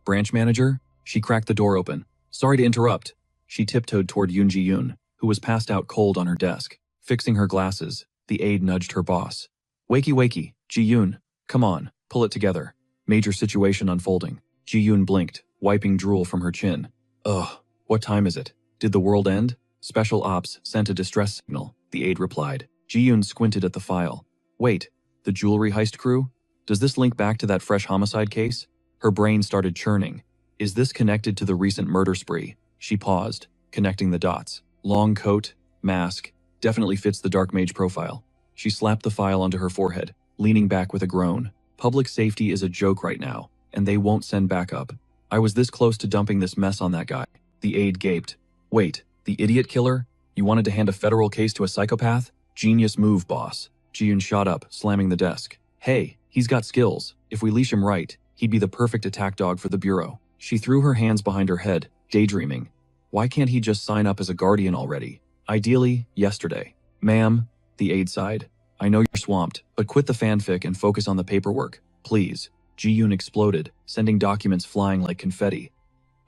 branch manager? She cracked the door open. Sorry to interrupt. She tiptoed toward Yoon Ji-yoon, who was passed out cold on her desk. Fixing her glasses, the aide nudged her boss. Wakey wakey, Ji-yoon. Come on, pull it together. Major situation unfolding. Ji-yoon blinked, wiping drool from her chin. Ugh, what time is it? Did the world end? Special Ops sent a distress signal, the aide replied. Ji-yoon squinted at the file. Wait, the jewelry heist crew? Does this link back to that fresh homicide case? Her brain started churning. Is this connected to the recent murder spree? She paused, connecting the dots. Long coat, mask, definitely fits the dark mage profile. She slapped the file onto her forehead, leaning back with a groan. Public safety is a joke right now, and they won't send backup. I was this close to dumping this mess on that guy. The aide gaped. Wait, the idiot killer? You wanted to hand a federal case to a psychopath? Genius move, boss. Ji-yoon shot up, slamming the desk. Hey, he's got skills. If we leash him right, he'd be the perfect attack dog for the Bureau. She threw her hands behind her head, daydreaming. Why can't he just sign up as a guardian already? Ideally, yesterday. Ma'am, the aide sighed. I know you're swamped, but quit the fanfic and focus on the paperwork, please. Ji-yoon exploded, sending documents flying like confetti.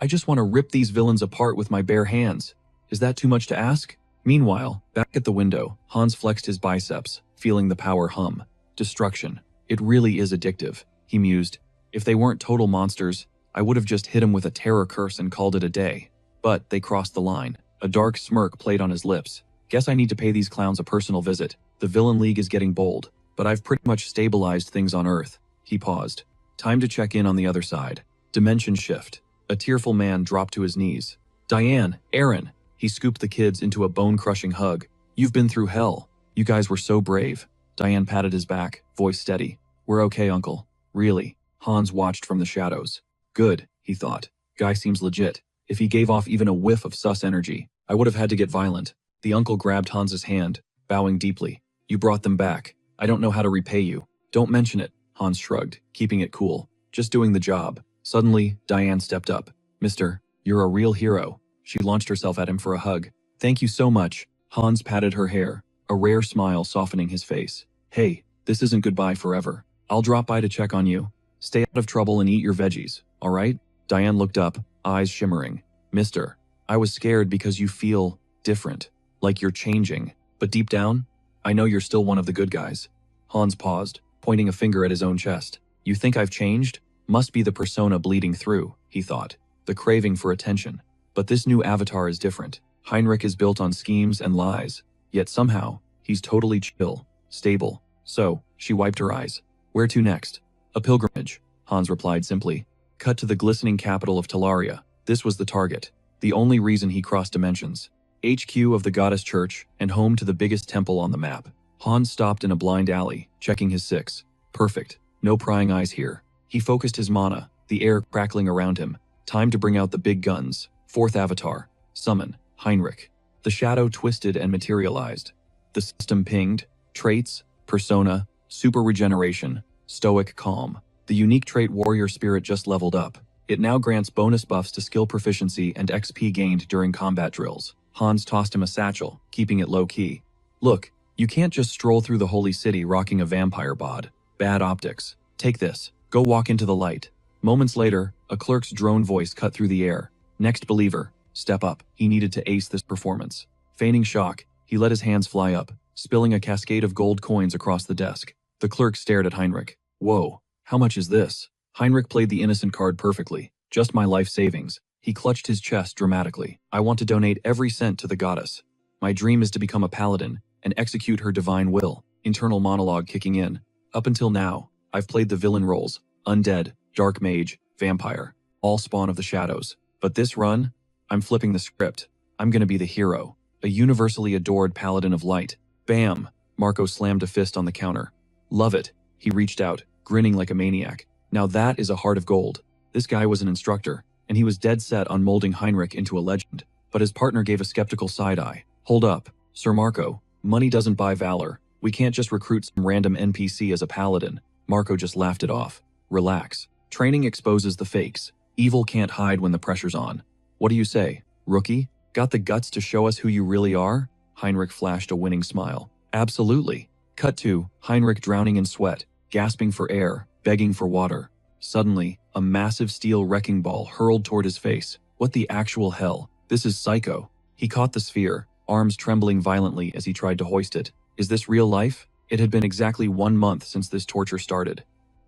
I just want to rip these villains apart with my bare hands. Is that too much to ask? Meanwhile, back at the window, Hans flexed his biceps, feeling the power hum. Destruction. It really is addictive, he mused. If they weren't total monsters, I would have just hit him with a terror curse and called it a day. But they crossed the line. A dark smirk played on his lips. Guess I need to pay these clowns a personal visit. The Villain League is getting bold, but I've pretty much stabilized things on Earth. He paused. Time to check in on the other side. Dimension shift. A tearful man dropped to his knees. Diane, Aaron. He scooped the kids into a bone-crushing hug. You've been through hell. You guys were so brave. Diane patted his back, voice steady. We're okay, uncle. Really. Hans watched from the shadows. Good, he thought. Guy seems legit. If he gave off even a whiff of sus energy, I would have had to get violent. The uncle grabbed Hans's hand, bowing deeply. You brought them back. I don't know how to repay you. Don't mention it, Hans shrugged, keeping it cool. Just doing the job. Suddenly, Diane stepped up. Mister, you're a real hero. She launched herself at him for a hug. Thank you so much. Hans patted her hair, a rare smile softening his face. Hey, this isn't goodbye forever. I'll drop by to check on you. Stay out of trouble and eat your veggies, all right? Diane looked up, eyes shimmering. Mister, I was scared because you feel Different. Like you're changing. But deep down, I know you're still one of the good guys. Hans paused, pointing a finger at his own chest. You think I've changed? Must be the persona bleeding through, he thought. The craving for attention. But this new avatar is different. Heinrich is built on schemes and lies. Yet somehow, he's totally chill, stable. So, she wiped her eyes. Where to next? A pilgrimage, Hans replied simply. Cut to the glistening capital of Talaria. This was the target. The only reason he crossed dimensions. HQ of the goddess church and home to the biggest temple on the map. Hans stopped in a blind alley, checking his six. Perfect. No prying eyes here. He focused his mana, the air crackling around him. Time to bring out the big guns. Fourth avatar. Summon. Heinrich. The shadow twisted and materialized. The system pinged. Traits. Persona. Super regeneration. Stoic calm. The unique trait warrior spirit just leveled up. It now grants bonus buffs to skill proficiency and XP gained during combat drills. Hans tossed him a satchel, keeping it low-key. Look, you can't just stroll through the holy city rocking a vampire bod. Bad optics. Take this. Go walk into the light. Moments later, a clerk's drone voice cut through the air. Next believer. Step up. He needed to ace this performance. Feigning shock, he let his hands fly up, spilling a cascade of gold coins across the desk. The clerk stared at Heinrich. Whoa, how much is this? Heinrich played the innocent card perfectly. Just my life savings. He clutched his chest dramatically. I want to donate every cent to the goddess. My dream is to become a paladin and execute her divine will. Internal monologue kicking in. Up until now, I've played the villain roles. Undead, dark mage, vampire. All spawn of the shadows. But this run, I'm flipping the script. I'm gonna be the hero. A universally adored paladin of light. Bam! Marco slammed a fist on the counter. Love it. He reached out, grinning like a maniac. Now that is a heart of gold. This guy was an instructor, and he was dead set on molding Heinrich into a legend. But his partner gave a skeptical side-eye. Hold up, Sir Marco. Money doesn't buy valor. We can't just recruit some random NPC as a paladin. Marco just laughed it off. Relax. Training exposes the fakes. Evil can't hide when the pressure's on. What do you say, rookie? Got the guts to show us who you really are? Heinrich flashed a winning smile. Absolutely. Cut to Heinrich drowning in sweat, gasping for air, begging for water. Suddenly, a massive steel wrecking ball hurled toward his face. What the actual hell? This is psycho. He caught the sphere, arms trembling violently as he tried to hoist it. Is this real life? It had been exactly 1 month since this torture started.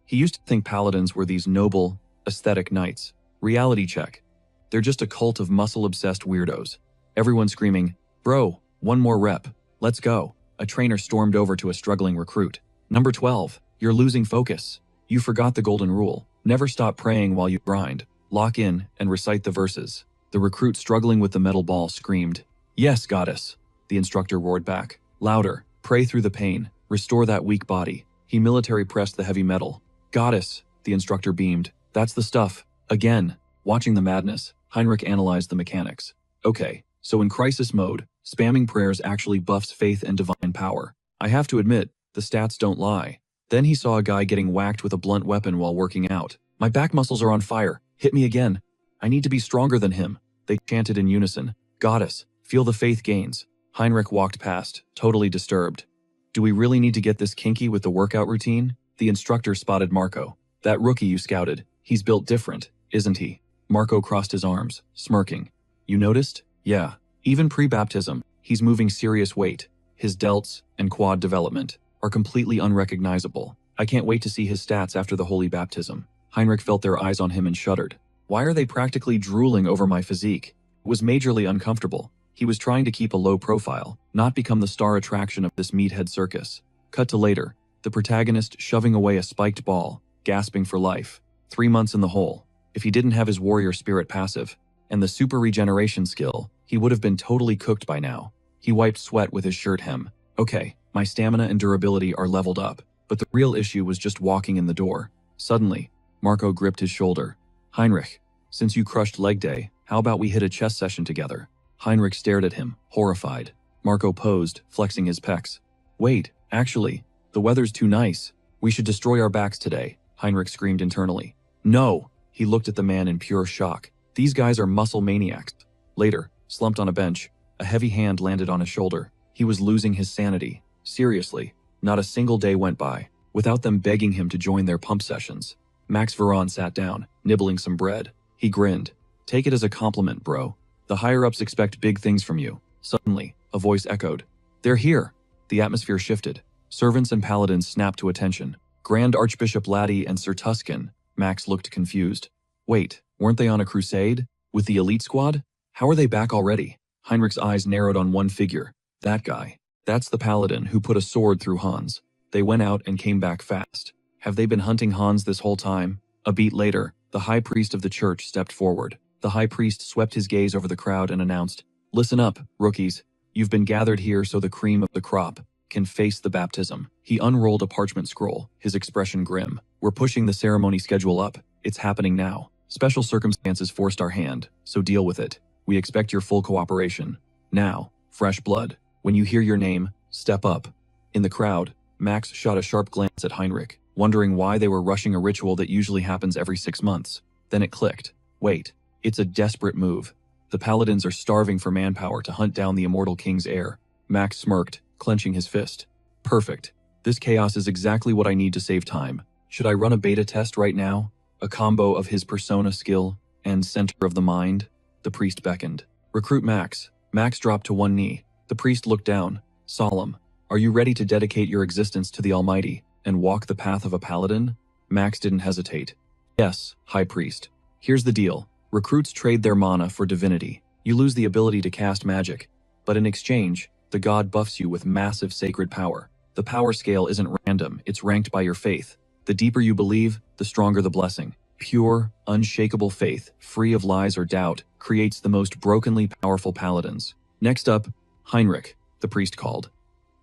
He used to think paladins were these noble, aesthetic knights. Reality check. They're just a cult of muscle-obsessed weirdos. Everyone screaming, bro, one more rep. Let's go. A trainer stormed over to a struggling recruit. Number 12, you're losing focus. You forgot the golden rule. Never stop praying while you grind. Lock in and recite the verses. The recruit struggling with the metal ball screamed, Yes, goddess. The instructor roared back. Louder. Pray through the pain. Restore that weak body. He military pressed the heavy metal. Goddess. The instructor beamed. That's the stuff. Again. Watching the madness, Heinrich analyzed the mechanics. Okay, so in crisis mode, spamming prayers actually buffs faith and divine power. I have to admit, the stats don't lie. Then he saw a guy getting whacked with a blunt weapon while working out. My back muscles are on fire. Hit me again. I need to be stronger than him. They chanted in unison. Goddess, feel the faith gains. Heinrich walked past, totally disturbed. Do we really need to get this kinky with the workout routine? The instructor spotted Marco. That rookie you scouted, he's built different, isn't he? Marco crossed his arms, smirking. You noticed? Yeah. Even pre-baptism, he's moving serious weight. His delts and quad development are completely unrecognizable. I can't wait to see his stats after the holy baptism. Heinrich felt their eyes on him and shuddered. Why are they practically drooling over my physique? It was majorly uncomfortable. He was trying to keep a low profile, not become the star attraction of this meathead circus. Cut to later, the protagonist shoving away a spiked ball, gasping for life. 3 months in the hole. If he didn't have his warrior spirit passive and the super regeneration skill, he would have been totally cooked by now. He wiped sweat with his shirt hem. Okay, my stamina and durability are leveled up, but the real issue was just walking in the door. Suddenly, Marco gripped his shoulder. Heinrich, since you crushed leg day, how about we hit a chess session together? Heinrich stared at him, horrified. Marco posed, flexing his pecs. Wait, actually, the weather's too nice. We should destroy our backs today, Heinrich screamed internally. No! He looked at the man in pure shock. These guys are muscle maniacs. Later, slumped on a bench, a heavy hand landed on his shoulder. He was losing his sanity. Seriously, not a single day went by without them begging him to join their pump sessions. Max Veron sat down, nibbling some bread. He grinned. Take it as a compliment, bro. The higher-ups expect big things from you. Suddenly, a voice echoed. They're here. The atmosphere shifted. Servants and paladins snapped to attention. Grand Archbishop Laddie and Sir Tuscan. Max looked confused. Wait, weren't they on a crusade? With the elite squad? How are they back already? Heinrich's eyes narrowed on one figure. That guy. That's the paladin who put a sword through Hans. They went out and came back fast. Have they been hunting Hans this whole time? A beat later, the high priest of the church stepped forward. The high priest swept his gaze over the crowd and announced, Listen up, rookies. You've been gathered here so the cream of the crop can face the baptism. He unrolled a parchment scroll, his expression grim. We're pushing the ceremony schedule up. It's happening now. Special circumstances forced our hand, so deal with it. We expect your full cooperation. Now, fresh blood. When you hear your name, step up. In the crowd, Max shot a sharp glance at Heinrich, wondering why they were rushing a ritual that usually happens every 6 months. Then it clicked. Wait, it's a desperate move. The paladins are starving for manpower to hunt down the immortal king's heir. Max smirked, clenching his fist. Perfect. This chaos is exactly what I need to save time. Should I run a beta test right now? A combo of his persona skill and center of the mind? The priest beckoned. Recruit Max. Max dropped to one knee. The priest looked down, solemn. Are you ready to dedicate your existence to the Almighty and walk the path of a paladin? Max didn't hesitate. Yes, High Priest. Here's the deal. Recruits trade their mana for divinity. You lose the ability to cast magic, but in exchange, the god buffs you with massive sacred power. The power scale isn't random, it's ranked by your faith. The deeper you believe, the stronger the blessing. Pure, unshakable faith, free of lies or doubt, creates the most brokenly powerful paladins. Next up, Heinrich, the priest called.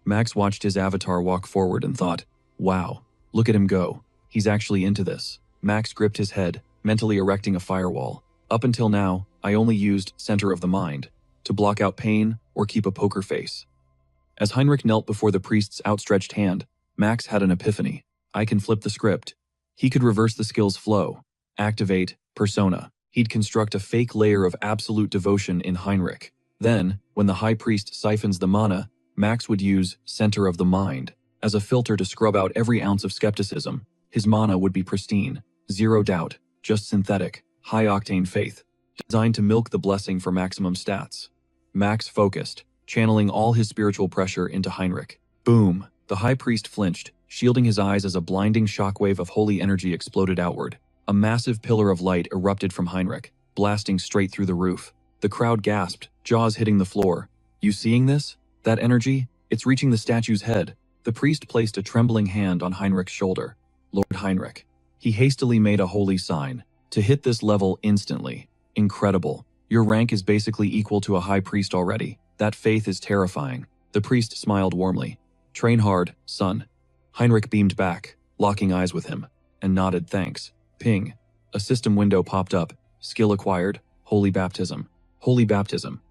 Max watched his avatar walk forward and thought, wow, look at him go. He's actually into this. Max gripped his head, mentally erecting a firewall. Up until now, I only used center of the mind to block out pain or keep a poker face. As Heinrich knelt before the priest's outstretched hand, Max had an epiphany. I can flip the script. He could reverse the skill's flow, activate persona. He'd construct a fake layer of absolute devotion in Heinrich. Then, when the high priest siphons the mana, Max would use center of the mind as a filter to scrub out every ounce of skepticism. His mana would be pristine, zero doubt, just synthetic, high-octane faith, designed to milk the blessing for maximum stats. Max focused, channeling all his spiritual pressure into Heinrich. Boom! The high priest flinched, shielding his eyes as a blinding shockwave of holy energy exploded outward. A massive pillar of light erupted from Heinrich, blasting straight through the roof. The crowd gasped, jaws hitting the floor. You seeing this? That energy? It's reaching the statue's head. The priest placed a trembling hand on Heinrich's shoulder. Lord Heinrich. He hastily made a holy sign. To hit this level instantly. Incredible. Your rank is basically equal to a high priest already. That faith is terrifying. The priest smiled warmly. Train hard, son. Heinrich beamed back, locking eyes with him, and nodded thanks. Ping. A system window popped up. Skill acquired. Holy baptism. Holy baptism.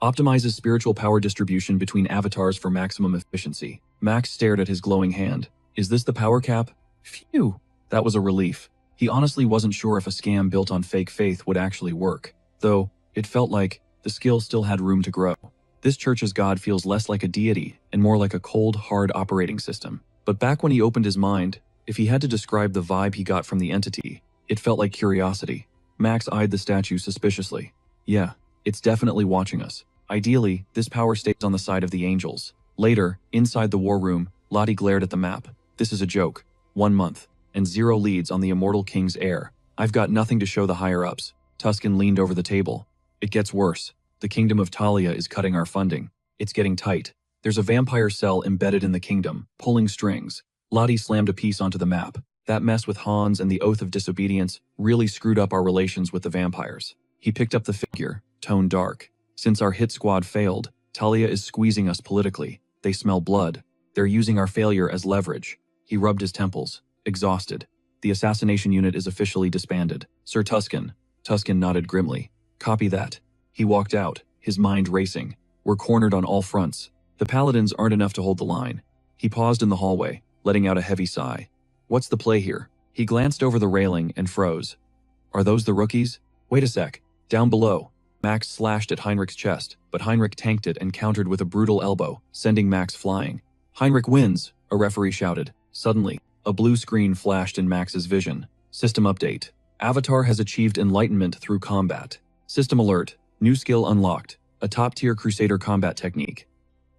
Optimizes spiritual power distribution between avatars for maximum efficiency. Max stared at his glowing hand. Is this the power cap? Phew. That was a relief. He honestly wasn't sure if a scam built on fake faith would actually work, though it felt like the skill still had room to grow. This church's god feels less like a deity and more like a cold, hard operating system. But back when he opened his mind, if he had to describe the vibe he got from the entity, it felt like curiosity. Max eyed the statue suspiciously. Yeah, it's definitely watching us. Ideally, this power stays on the side of the angels. Later, inside the war room, Lottie glared at the map. This is a joke. 1 month, and 0 leads on the immortal king's heir. I've got nothing to show the higher-ups. Tuscan leaned over the table. It gets worse. The kingdom of Talia is cutting our funding. It's getting tight. There's a vampire cell embedded in the kingdom, pulling strings. Lottie slammed a piece onto the map. That mess with Hans and the Oath of Disobedience really screwed up our relations with the vampires. He picked up the figure, tone dark. Since our hit squad failed, Talia is squeezing us politically. They smell blood. They're using our failure as leverage. He rubbed his temples, exhausted. The assassination unit is officially disbanded. Sir Tuscan. Tuscan nodded grimly. Copy that. He walked out, his mind racing. We're cornered on all fronts. The paladins aren't enough to hold the line. He paused in the hallway, letting out a heavy sigh. What's the play here? He glanced over the railing and froze. Are those the rookies? Wait a sec. Down below. Max slashed at Heinrich's chest, but Heinrich tanked it and countered with a brutal elbow, sending Max flying. Heinrich wins, a referee shouted. Suddenly, a blue screen flashed in Max's vision. System update. Avatar has achieved enlightenment through combat. System alert. New skill unlocked. a top-tier Crusader combat technique.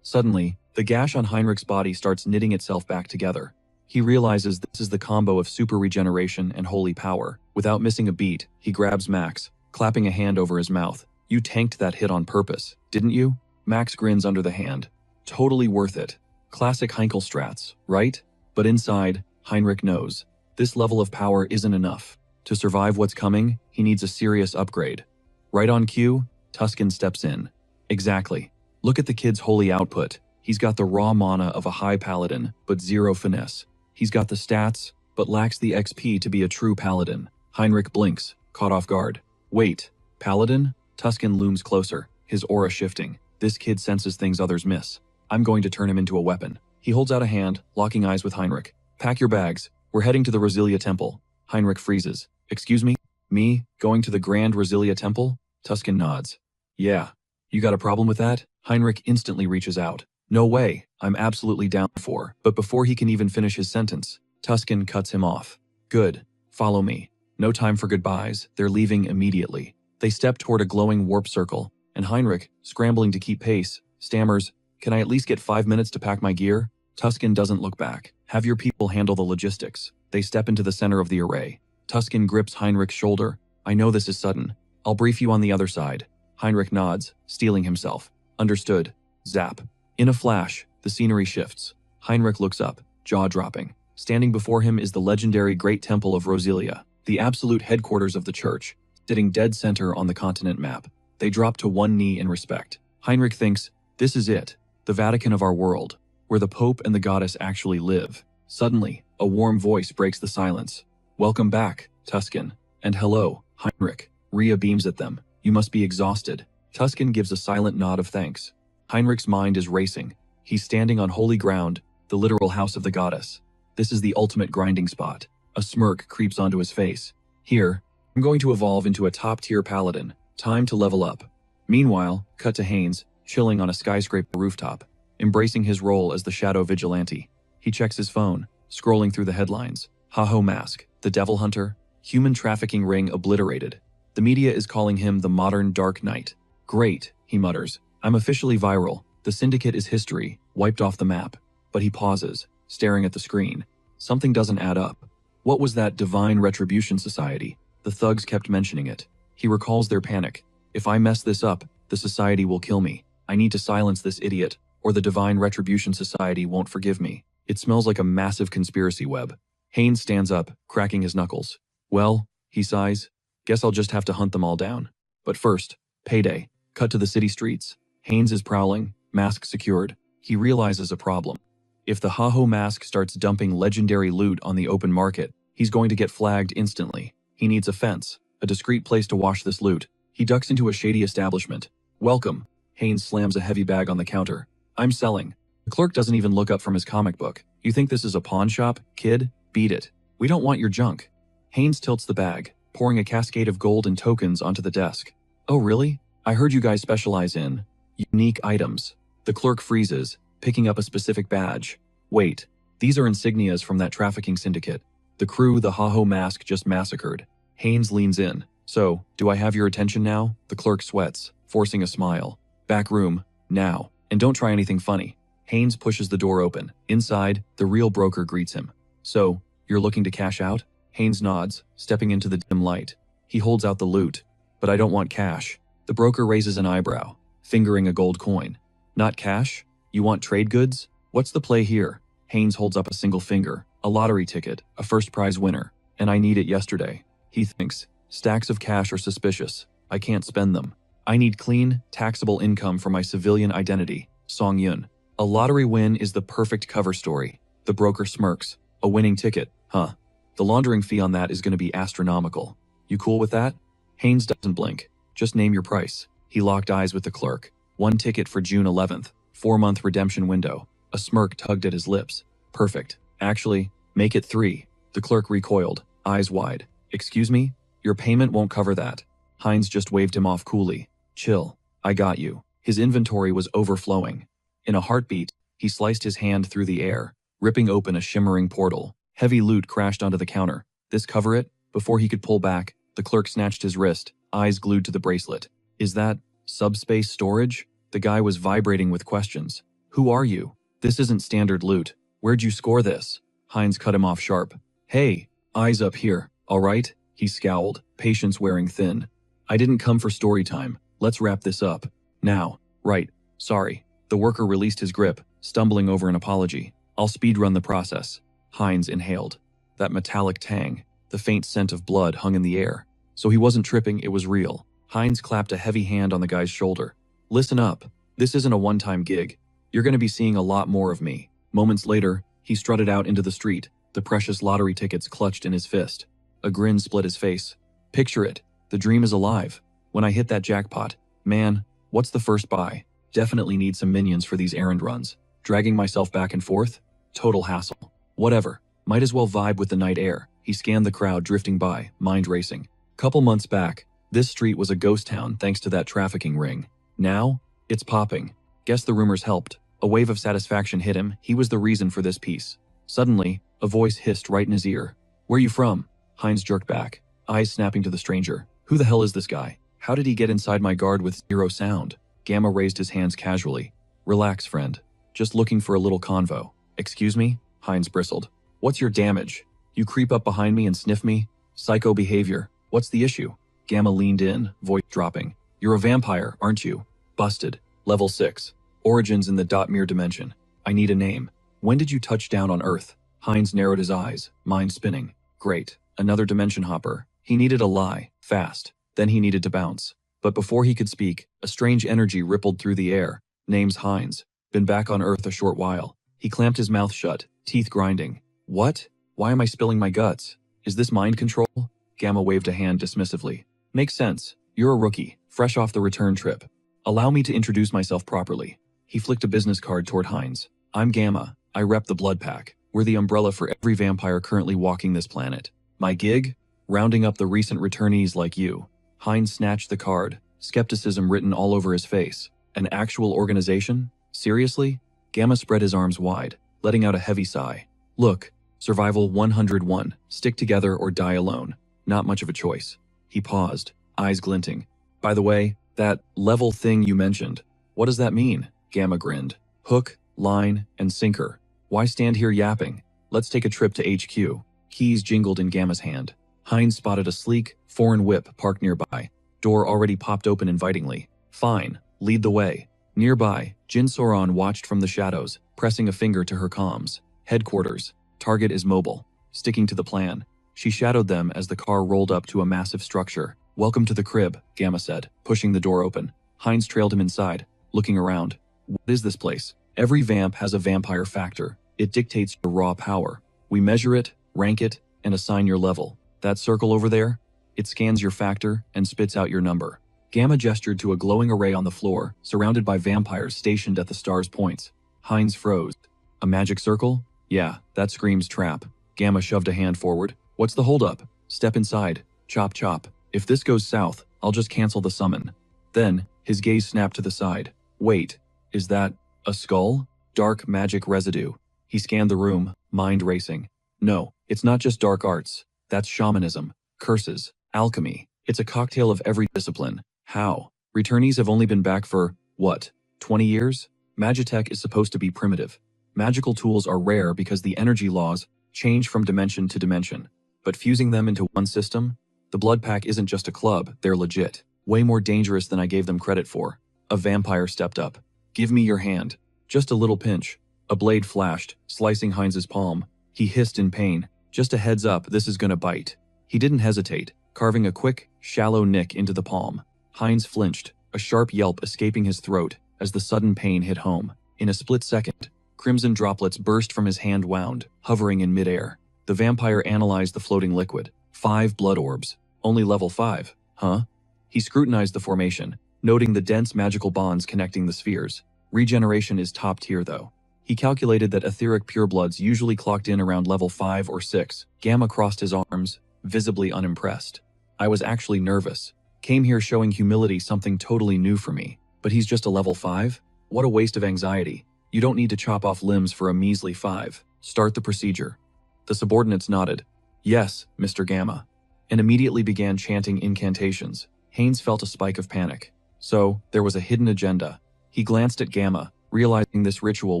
Suddenly, the gash on Heinrich's body starts knitting itself back together. He realizes this is the combo of super regeneration and holy power. Without missing a beat, he grabs Max, clapping a hand over his mouth. You tanked that hit on purpose, didn't you? Max grins under the hand. Totally worth it. Classic Heinkel strats, right? But inside, Heinrich knows. This level of power isn't enough. To survive what's coming, he needs a serious upgrade. Right on cue, Tuscan steps in. Exactly. Look at the kid's holy output. He's got the raw mana of a high paladin, but zero finesse. He's got the stats, but lacks the XP to be a true paladin. Heinrich blinks, caught off guard. Wait, paladin? Tuscan looms closer, his aura shifting. This kid senses things others miss. I'm going to turn him into a weapon. He holds out a hand, locking eyes with Heinrich. Pack your bags. We're heading to the Rosilia Temple. Heinrich freezes. Excuse me? Me? Going to the Grand Rosilia Temple? Tuscan nods. Yeah. You got a problem with that? Heinrich instantly reaches out. No way. I'm absolutely down for. But before he can even finish his sentence, Tuscan cuts him off. Good. Follow me. No time for goodbyes. They're leaving immediately. They step toward a glowing warp circle, and Heinrich, scrambling to keep pace, stammers, Can I at least get 5 minutes to pack my gear? Tuscan doesn't look back. Have your people handle the logistics. They step into the center of the array. Tuscan grips Heinrich's shoulder. I know this is sudden. I'll brief you on the other side. Heinrich nods, steeling himself. Understood. Zap. In a flash, the scenery shifts. Heinrich looks up, jaw-dropping. Standing before him is the legendary Great Temple of Rosilia, the absolute headquarters of the church, sitting dead center on the continent map. They drop to one knee in respect. Heinrich thinks, this is it, the Vatican of our world, where the Pope and the goddess actually live. Suddenly, a warm voice breaks the silence. Welcome back, Tuscan. And hello, Heinrich. Rhea beams at them. You must be exhausted. Tuscan gives a silent nod of thanks. Heinrich's mind is racing. He's standing on holy ground, the literal house of the goddess. This is the ultimate grinding spot. A smirk creeps onto his face. Here, I'm going to evolve into a top-tier paladin. Time to level up. Meanwhile, cut to Haynes, chilling on a skyscraper rooftop, embracing his role as the shadow vigilante. He checks his phone, scrolling through the headlines. Ha-Ho Mask, the devil hunter, human trafficking ring obliterated. The media is calling him the modern Dark Knight. Great, he mutters. I'm officially viral. The syndicate is history, wiped off the map. But he pauses, staring at the screen. Something doesn't add up. What was that Divine Retribution Society? The thugs kept mentioning it. He recalls their panic. If I mess this up, the society will kill me. I need to silence this idiot, or the Divine Retribution Society won't forgive me. It smells like a massive conspiracy web. Haynes stands up, cracking his knuckles. Well, he sighs, guess I'll just have to hunt them all down. But first, payday. Cut to the city streets. Haynes is prowling, mask secured. He realizes a problem. If the Ha-Ho Mask starts dumping legendary loot on the open market, he's going to get flagged instantly. He needs a fence, a discreet place to wash this loot. He ducks into a shady establishment. Welcome. Haynes slams a heavy bag on the counter. I'm selling. The clerk doesn't even look up from his comic book. You think this is a pawn shop, kid? Beat it. We don't want your junk. Haynes tilts the bag, pouring a cascade of gold and tokens onto the desk. Oh really? I heard you guys specialize in unique items. The clerk freezes, picking up a specific badge. Wait, these are insignias from that trafficking syndicate. The crew the Ha-Ho Mask just massacred. Haynes leans in. So, do I have your attention now? The clerk sweats, forcing a smile. Back room, now. And don't try anything funny. Haynes pushes the door open. Inside, the real broker greets him. So, you're looking to cash out? Haynes nods, stepping into the dim light. He holds out the loot. But I don't want cash. The broker raises an eyebrow, fingering a gold coin. Not cash? You want trade goods? What's the play here? Haynes holds up a single finger. A lottery ticket, a first prize winner. And I need it yesterday. He thinks, stacks of cash are suspicious. I can't spend them. I need clean, taxable income for my civilian identity. Song Yun. A lottery win is the perfect cover story. The broker smirks. A winning ticket, huh? The laundering fee on that is going to be astronomical. You cool with that? Haynes doesn't blink. Just name your price. He locked eyes with the clerk. 1 ticket for June 11th. 4-month redemption window. A smirk tugged at his lips. Perfect. Actually, make it 3. The clerk recoiled, eyes wide. Excuse me? Your payment won't cover that. Haynes just waved him off coolly. Chill. I got you. His inventory was overflowing. In a heartbeat, he sliced his hand through the air, ripping open a shimmering portal. Heavy loot crashed onto the counter. This cover it? Before he could pull back, the clerk snatched his wrist, eyes glued to the bracelet. Is that Subspace storage? The guy was vibrating with questions. Who are you? This isn't standard loot. Where'd you score this? Hines cut him off sharp. Hey, eyes up here, all right? He scowled, patience wearing thin. I didn't come for story time. Let's wrap this up. Now. Right. Sorry. The worker released his grip, stumbling over an apology. I'll speedrun the process. Hines inhaled. That metallic tang, the faint scent of blood hung in the air. So he wasn't tripping, it was real. Hines clapped a heavy hand on the guy's shoulder. Listen up. This isn't a one-time gig. You're going to be seeing a lot more of me. Moments later, he strutted out into the street, the precious lottery tickets clutched in his fist. A grin split his face. Picture it. The dream is alive. When I hit that jackpot, man, what's the first buy? Definitely need some minions for these errand runs. Dragging myself back and forth? Total hassle. Whatever. Might as well vibe with the night air. He scanned the crowd drifting by, mind racing. Couple months back, this street was a ghost town thanks to that trafficking ring. Now, it's popping. Guess the rumors helped. A wave of satisfaction hit him. He was the reason for this piece. Suddenly, a voice hissed right in his ear. Where you from? Hines jerked back, eyes snapping to the stranger. Who the hell is this guy? How did he get inside my guard with zero sound? Gamma raised his hands casually. Relax, friend. Just looking for a little convo. Excuse me? Hines bristled. What's your damage? You creep up behind me and sniff me? Psycho behavior. What's the issue? Gamma leaned in, voice dropping. You're a vampire, aren't you? Busted. Level 6. Origins in the dot-mirror dimension. I need a name. When did you touch down on Earth? Hines narrowed his eyes, mind spinning. Great. Another dimension hopper. He needed a lie, fast. Then he needed to bounce. But before he could speak, a strange energy rippled through the air. Name's Hines. Been back on Earth a short while. He clamped his mouth shut, teeth grinding. What? Why am I spilling my guts? Is this mind control? Gamma waved a hand dismissively. Makes sense. You're a rookie, fresh off the return trip. Allow me to introduce myself properly. He flicked a business card toward Hines. I'm Gamma. I rep the Blood Pack. We're the umbrella for every vampire currently walking this planet. My gig? Rounding up the recent returnees like you. Hines snatched the card, skepticism written all over his face. An actual organization? Seriously? Gamma spread his arms wide, letting out a heavy sigh. Look, survival 101. Stick together or die alone. Not much of a choice. He paused, eyes glinting. By the way, that level thing you mentioned, what does that mean? Gamma grinned. Hook, line, and sinker. Why stand here yapping? Let's take a trip to HQ. Keys jingled in Gamma's hand. Hines spotted a sleek, foreign whip parked nearby. Door already popped open invitingly. Fine, lead the way. Nearby, Jin Soron watched from the shadows, pressing a finger to her comms. Headquarters. Target is mobile. Sticking to the plan. She shadowed them as the car rolled up to a massive structure. Welcome to the crib, Gamma said, pushing the door open. Hines trailed him inside, looking around. What is this place? Every vamp has a vampire factor. It dictates your raw power. We measure it, rank it, and assign your level. That circle over there? It scans your factor and spits out your number. Gamma gestured to a glowing array on the floor, surrounded by vampires stationed at the star's points. Hines froze. A magic circle? Yeah, that screams trap. Gamma shoved a hand forward. What's the holdup? Step inside. Chop chop. If this goes south, I'll just cancel the summon. Then, his gaze snapped to the side. Wait, is that a skull? Dark magic residue. He scanned the room, mind racing. No, it's not just dark arts. That's shamanism, curses, alchemy. It's a cocktail of every discipline. How? Returnees have only been back for, what, 20 years? Magitech is supposed to be primitive. Magical tools are rare because the energy laws change from dimension to dimension. But fusing them into one system? The Blood Pack isn't just a club, they're legit. Way more dangerous than I gave them credit for. A vampire stepped up. Give me your hand. Just a little pinch. A blade flashed, slicing Hines's palm. He hissed in pain. Just a heads up, this is gonna bite. He didn't hesitate, carving a quick, shallow nick into the palm. Hines flinched, a sharp yelp escaping his throat as the sudden pain hit home. In a split second, crimson droplets burst from his hand wound, hovering in midair. The vampire analyzed the floating liquid. 5 blood orbs. Only level 5, huh? He scrutinized the formation, noting the dense magical bonds connecting the spheres. Regeneration is top tier though. He calculated that etheric purebloods usually clocked in around level 5 or 6. Gamma crossed his arms, visibly unimpressed. I was actually nervous. Came here showing humility, something totally new for me. But he's just a level 5? What a waste of anxiety. You don't need to chop off limbs for a measly 5. Start the procedure. The subordinates nodded. Yes, Mr. Gamma. And immediately began chanting incantations. Haynes felt a spike of panic. So, there was a hidden agenda. He glanced at Gamma, realizing this ritual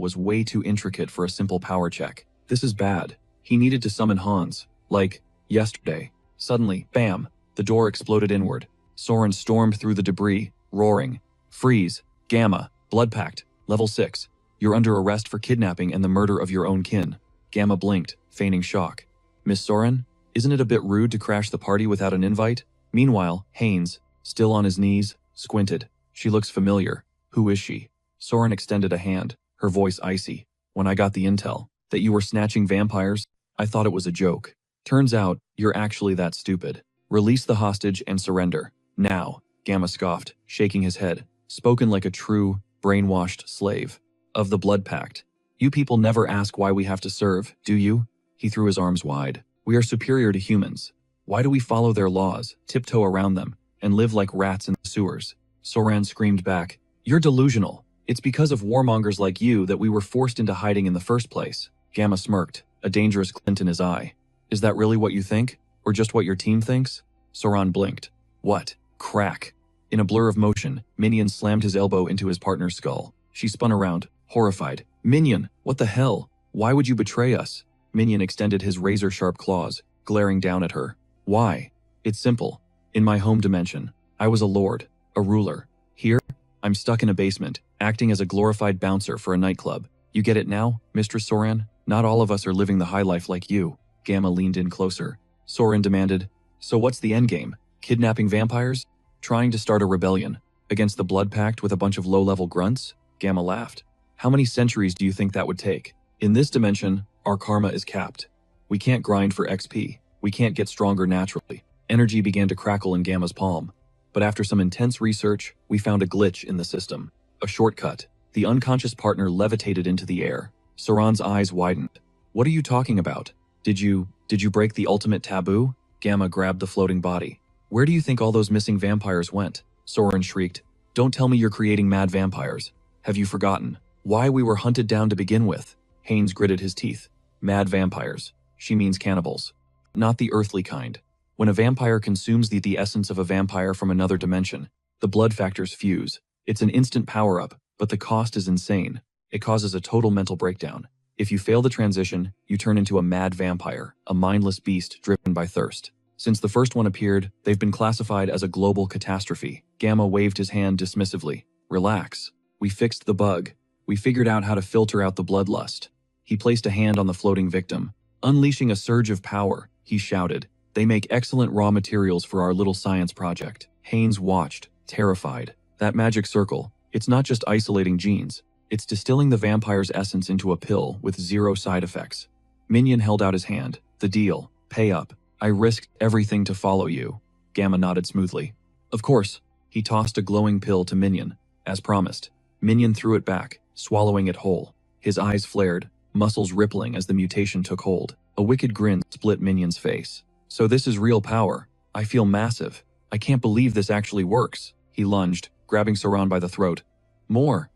was way too intricate for a simple power check. This is bad. He needed to summon Hans, like, yesterday. Suddenly, bam, the door exploded inward. Soren stormed through the debris, roaring, "Freeze! Gamma! Blood Pact! Level 6. You're under arrest for kidnapping and the murder of your own kin." Gamma blinked, feigning shock. "Miss Soren, isn't it a bit rude to crash the party without an invite?" Meanwhile, Haynes, still on his knees, squinted. "She looks familiar. Who is she?" Soren extended a hand, her voice icy. "When I got the intel that you were snatching vampires, I thought it was a joke. Turns out, you're actually that stupid. Release the hostage and surrender. Now," Gamma scoffed, shaking his head. "Spoken like a true, brainwashed slave. Of the Blood Pact. You people never ask why we have to serve, do you?" He threw his arms wide. "We are superior to humans. Why do we follow their laws, tiptoe around them, and live like rats in the sewers?" Soran screamed back. "You're delusional. It's because of warmongers like you that we were forced into hiding in the first place." Gamma smirked, a dangerous glint in his eye. "Is that really what you think? Or just what your team thinks?" Soran blinked. "What?" Crack. In a blur of motion, Minion slammed his elbow into his partner's skull. She spun around, horrified. "Minion, what the hell? Why would you betray us?" Minion extended his razor-sharp claws, glaring down at her. "Why? It's simple. In my home dimension, I was a lord, a ruler. Here, I'm stuck in a basement, acting as a glorified bouncer for a nightclub. You get it now, Mistress Soran? Not all of us are living the high life like you." Gamma leaned in closer. Soran demanded, "So what's the endgame? Kidnapping vampires? Trying to start a rebellion? Against the Blood Pact with a bunch of low-level grunts?" Gamma laughed. "How many centuries do you think that would take? In this dimension, our karma is capped. We can't grind for XP. We can't get stronger naturally." Energy began to crackle in Gamma's palm. But after some intense research, we found a glitch in the system. A shortcut. The unconscious partner levitated into the air. Soran's eyes widened. "What are you talking about? Did you break the ultimate taboo?" Gamma grabbed the floating body. "Where do you think all those missing vampires went?" Soren shrieked. "Don't tell me you're creating mad vampires. Have you forgotten why we were hunted down to begin with?" Haynes gritted his teeth. "Mad vampires. She means cannibals. Not the earthly kind. When a vampire consumes the essence of a vampire from another dimension, the blood factors fuse. It's an instant power-up, but the cost is insane. It causes a total mental breakdown. If you fail the transition, you turn into a mad vampire, a mindless beast driven by thirst. Since the first one appeared, they've been classified as a global catastrophe." Gamma waved his hand dismissively. "Relax. We fixed the bug. We figured out how to filter out the bloodlust." He placed a hand on the floating victim. Unleashing a surge of power, he shouted, "They make excellent raw materials for our little science project." Haynes watched, terrified. That magic circle, it's not just isolating genes. It's distilling the vampire's essence into a pill with zero side effects. Minion held out his hand. "The deal. Pay up. I risked everything to follow you." Gamma nodded smoothly. "Of course." He tossed a glowing pill to Minion. As promised, Minion threw it back, swallowing it whole. His eyes flared, muscles rippling as the mutation took hold. A wicked grin split Minion's face. "So this is real power. I feel massive. I can't believe this actually works." He lunged, grabbing Soran by the throat. "More.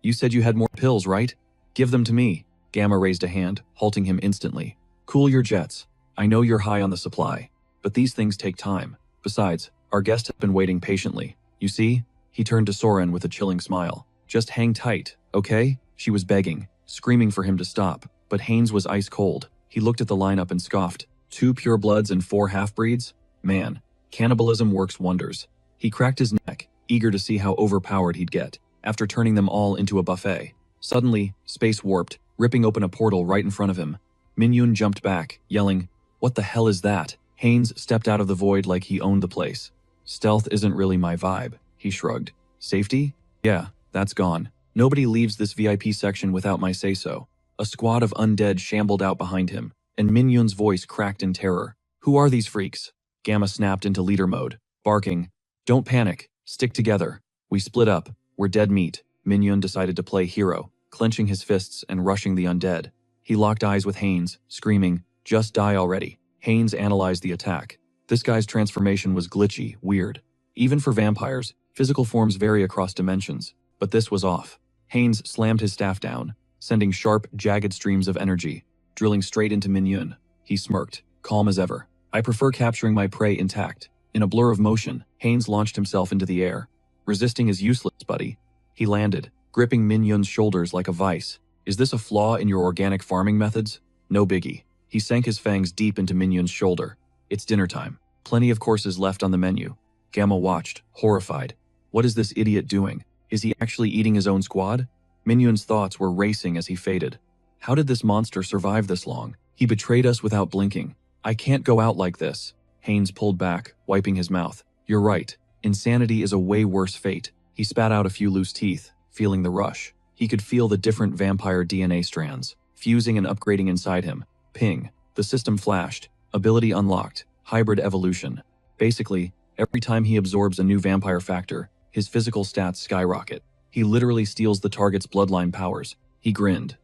You said you had more pills, right? Give them to me." Gamma raised a hand, halting him instantly. "Cool your jets. I know you're high on the supply, but these things take time. Besides, our guest has been waiting patiently. You see?" He turned to Soren with a chilling smile. "Just hang tight, okay?" She was begging, screaming for him to stop, but Haynes was ice cold. He looked at the lineup and scoffed. 2 purebloods and 4 half-breeds? Man, cannibalism works wonders. He cracked his neck, eager to see how overpowered he'd get, after turning them all into a buffet. Suddenly, space warped, ripping open a portal right in front of him. Minyun jumped back, yelling, "What the hell is that?" Haynes stepped out of the void like he owned the place. "Stealth isn't really my vibe," he shrugged. "Safety? Yeah, that's gone. Nobody leaves this VIP section without my say-so." A squad of undead shambled out behind him, and Minyun's voice cracked in terror. "Who are these freaks?" Gamma snapped into leader mode, barking, "Don't panic, stick together. We split up, we're dead meat." Minyun decided to play hero, clenching his fists and rushing the undead. He locked eyes with Haynes, screaming, "Just die already." Haynes analyzed the attack. This guy's transformation was glitchy, weird. Even for vampires, physical forms vary across dimensions, but this was off. Haynes slammed his staff down, sending sharp, jagged streams of energy, drilling straight into Minyun. He smirked, calm as ever. "I prefer capturing my prey intact." In a blur of motion, Haynes launched himself into the air. Resisting is useless, buddy. He landed, gripping Min Yun's shoulders like a vice. Is this a flaw in your organic farming methods? No biggie. He sank his fangs deep into Min Yun's shoulder. It's dinner time. Plenty of courses left on the menu. Gamma watched, horrified. What is this idiot doing? Is he actually eating his own squad? Min Yun's thoughts were racing as he faded. How did this monster survive this long? He betrayed us without blinking. I can't go out like this. Haynes pulled back, wiping his mouth. You're right. Insanity is a way worse fate. He spat out a few loose teeth, feeling the rush. He could feel the different vampire DNA strands, fusing and upgrading inside him. Ping. The system flashed. Ability unlocked. Hybrid evolution. Basically, every time he absorbs a new vampire factor, his physical stats skyrocket. He literally steals the target's bloodline powers. He grinned.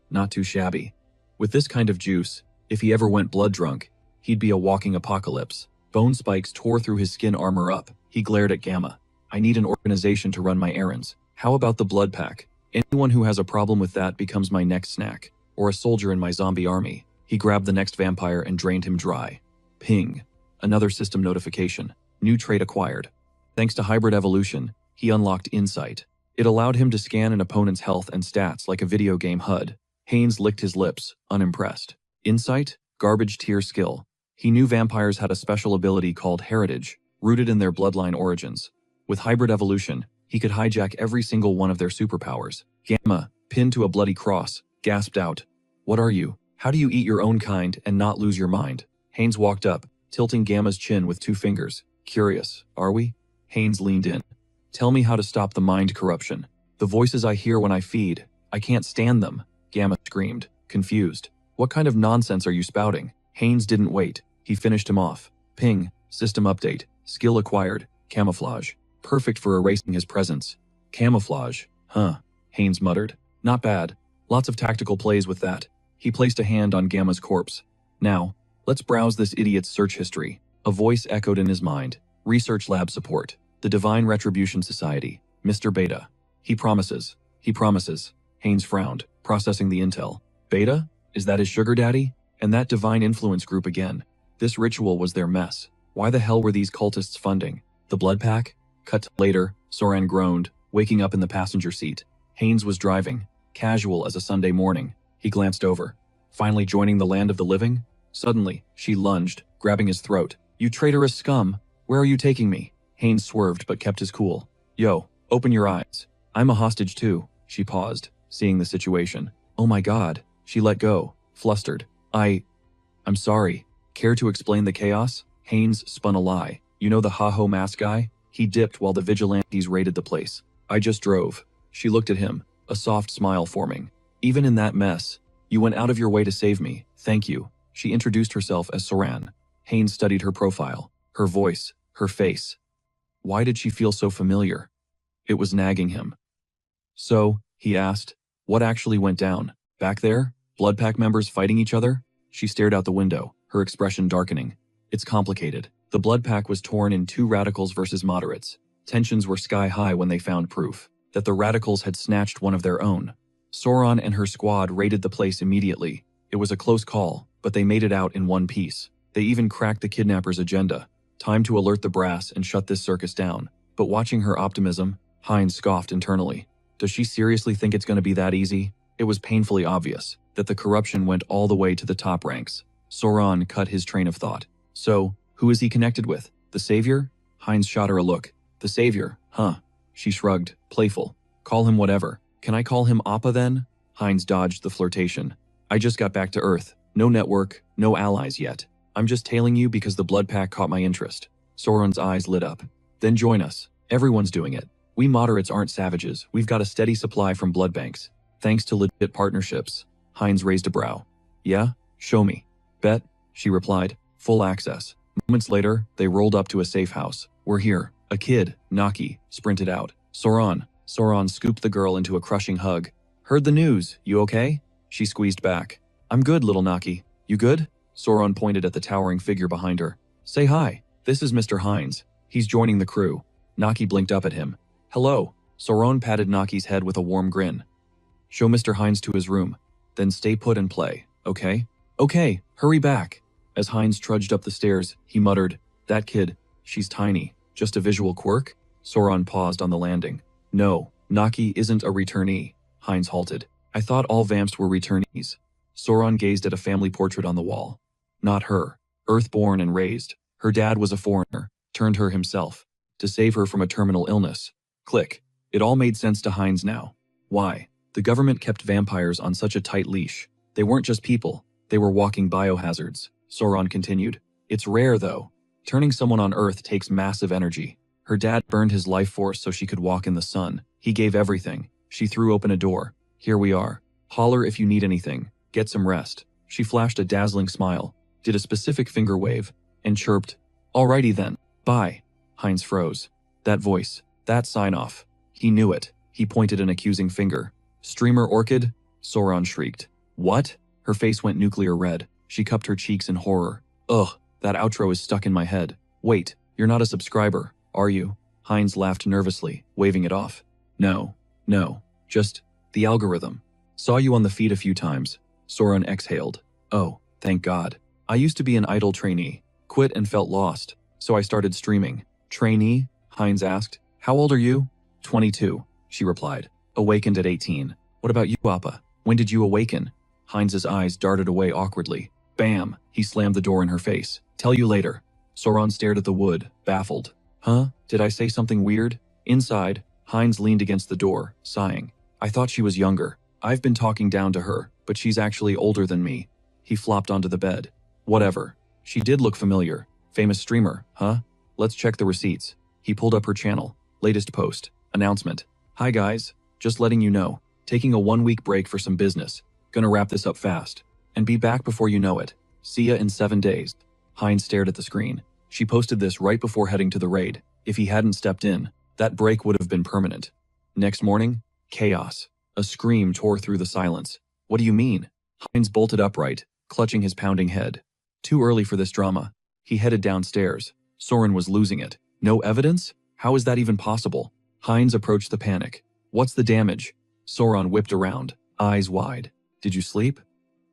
Not too shabby. With this kind of juice, if he ever went blood drunk, he'd be a walking apocalypse. Bone spikes tore through his skin armor up. He glared at Gamma. I need an organization to run my errands. How about the blood pack? Anyone who has a problem with that becomes my next snack. Or a soldier in my zombie army. He grabbed the next vampire and drained him dry. Ping. Another system notification. New trait acquired. Thanks to hybrid evolution, he unlocked Insight. It allowed him to scan an opponent's health and stats like a video game HUD. Haynes licked his lips, unimpressed. Insight? Garbage tier skill. He knew vampires had a special ability called heritage, rooted in their bloodline origins. With hybrid evolution, he could hijack every single one of their superpowers. Gamma, pinned to a bloody cross, gasped out. What are you? How do you eat your own kind and not lose your mind? Haynes walked up, tilting Gamma's chin with 2 fingers. Curious, are we? Haynes leaned in. Tell me how to stop the mind corruption. The voices I hear when I feed, I can't stand them. Gamma screamed, confused. What kind of nonsense are you spouting? Haynes didn't wait. He finished him off. Ping, system update, skill acquired, camouflage. Perfect for erasing his presence. Camouflage, huh? Haynes muttered. Not bad. Lots of tactical plays with that. He placed a hand on Gamma's corpse. Now, let's browse this idiot's search history. A voice echoed in his mind. Research lab support. The Divine Retribution Society. Mr. Beta. He promises. He promises. Haynes frowned, processing the intel. Beta? Is that his sugar daddy? And that divine influence group again. This ritual was their mess. Why the hell were these cultists funding? The blood pack? Cut to later, Soran groaned, waking up in the passenger seat. Haynes was driving, casual as a Sunday morning. He glanced over. Finally joining the land of the living? Suddenly, she lunged, grabbing his throat. You traitorous scum! Where are you taking me? Haynes swerved but kept his cool. Yo, open your eyes. I'm a hostage too. She paused, seeing the situation. Oh my god. She let go, flustered. I'm sorry. Care to explain the chaos? Haynes spun a lie. You know the Ha-Ho mask guy? He dipped while the vigilantes raided the place. I just drove. She looked at him, a soft smile forming. Even in that mess, you went out of your way to save me. Thank you. She introduced herself as Soran. Haynes studied her profile, her voice, her face. Why did she feel so familiar? It was nagging him. So, he asked, what actually went down? Back there? Blood pack members fighting each other? She stared out the window, her expression darkening. It's complicated. The blood pack was torn in 2 radicals versus moderates. Tensions were sky high when they found proof that the radicals had snatched one of their own. Sauron and her squad raided the place immediately. It was a close call, but they made it out in one piece. They even cracked the kidnappers' agenda. Time to alert the brass and shut this circus down. But watching her optimism, Hines scoffed internally. Does she seriously think it's going to be that easy? It was painfully obvious that the corruption went all the way to the top ranks. Sauron cut his train of thought. So, who is he connected with? The Savior? Hines shot her a look. The Savior, huh? She shrugged, playful. Call him whatever. Can I call him Appa then? Hines dodged the flirtation. I just got back to Earth. No network, no allies yet. I'm just tailing you because the blood pack caught my interest. Sauron's eyes lit up. Then join us. Everyone's doing it. We moderates aren't savages. We've got a steady supply from blood banks. Thanks to legit partnerships. Hines raised a brow. Yeah? Show me. Bet, she replied. Full access. Moments later, they rolled up to a safe house. We're here. A kid, Naki, sprinted out. Sauron scooped the girl into a crushing hug. Heard the news. You okay? She squeezed back. I'm good, little Naki. You good? Sauron pointed at the towering figure behind her. Say hi. This is Mr. Hines. He's joining the crew. Naki blinked up at him. Hello. Sauron patted Naki's head with a warm grin. Show Mr. Hines to his room. Then stay put and play, okay? Okay, hurry back. As Hines trudged up the stairs, he muttered, that kid, she's tiny. Just a visual quirk? Sauron paused on the landing. No, Naki isn't a returnee. Heinz halted. I thought all vamps were returnees. Sauron gazed at a family portrait on the wall. Not her. Earthborn and raised. Her dad was a foreigner, turned her himself, to save her from a terminal illness. Click. It all made sense to Heinz now. Why? The government kept vampires on such a tight leash. They weren't just people, they were walking biohazards. Sauron continued. It's rare though. Turning someone on Earth takes massive energy. Her dad burned his life force so she could walk in the sun. He gave everything. She threw open a door. Here we are. Holler if you need anything. Get some rest. She flashed a dazzling smile, did a specific finger wave, and chirped, Alrighty then. Bye. Heinz froze. That voice, that sign-off. He knew it. He pointed an accusing finger. Streamer Orchid? Sauron shrieked. What? Her face went nuclear red. She cupped her cheeks in horror. Ugh, that outro is stuck in my head. Wait, you're not a subscriber, are you? Heinz laughed nervously, waving it off. No, just the algorithm. Saw you on the feed a few times. Sauron exhaled. Oh, thank God. I used to be an idol trainee, quit and felt lost, so I started streaming. Trainee? Heinz asked. How old are you? 22, she replied. Awakened at 18. What about you, Appa? When did you awaken? Heinz's eyes darted away awkwardly. Bam! He slammed the door in her face. Tell you later. Sauron stared at the wood, baffled. Huh? Did I say something weird? Inside, Heinz leaned against the door, sighing. I thought she was younger. I've been talking down to her, but she's actually older than me. He flopped onto the bed. Whatever. She did look familiar. Famous streamer, huh? Let's check the receipts. He pulled up her channel. Latest post. Announcement. Hi guys. Just letting you know. Taking a 1-week break for some business. Gonna wrap this up fast. And be back before you know it. See ya in 7 days. Heinz stared at the screen. She posted this right before heading to the raid. If he hadn't stepped in, that break would have been permanent. Next morning, chaos. A scream tore through the silence. What do you mean? Heinz bolted upright, clutching his pounding head. Too early for this drama. He headed downstairs. Sauron was losing it. No evidence? How is that even possible? Heinz approached the panic. What's the damage? Sauron whipped around, eyes wide. Did you sleep?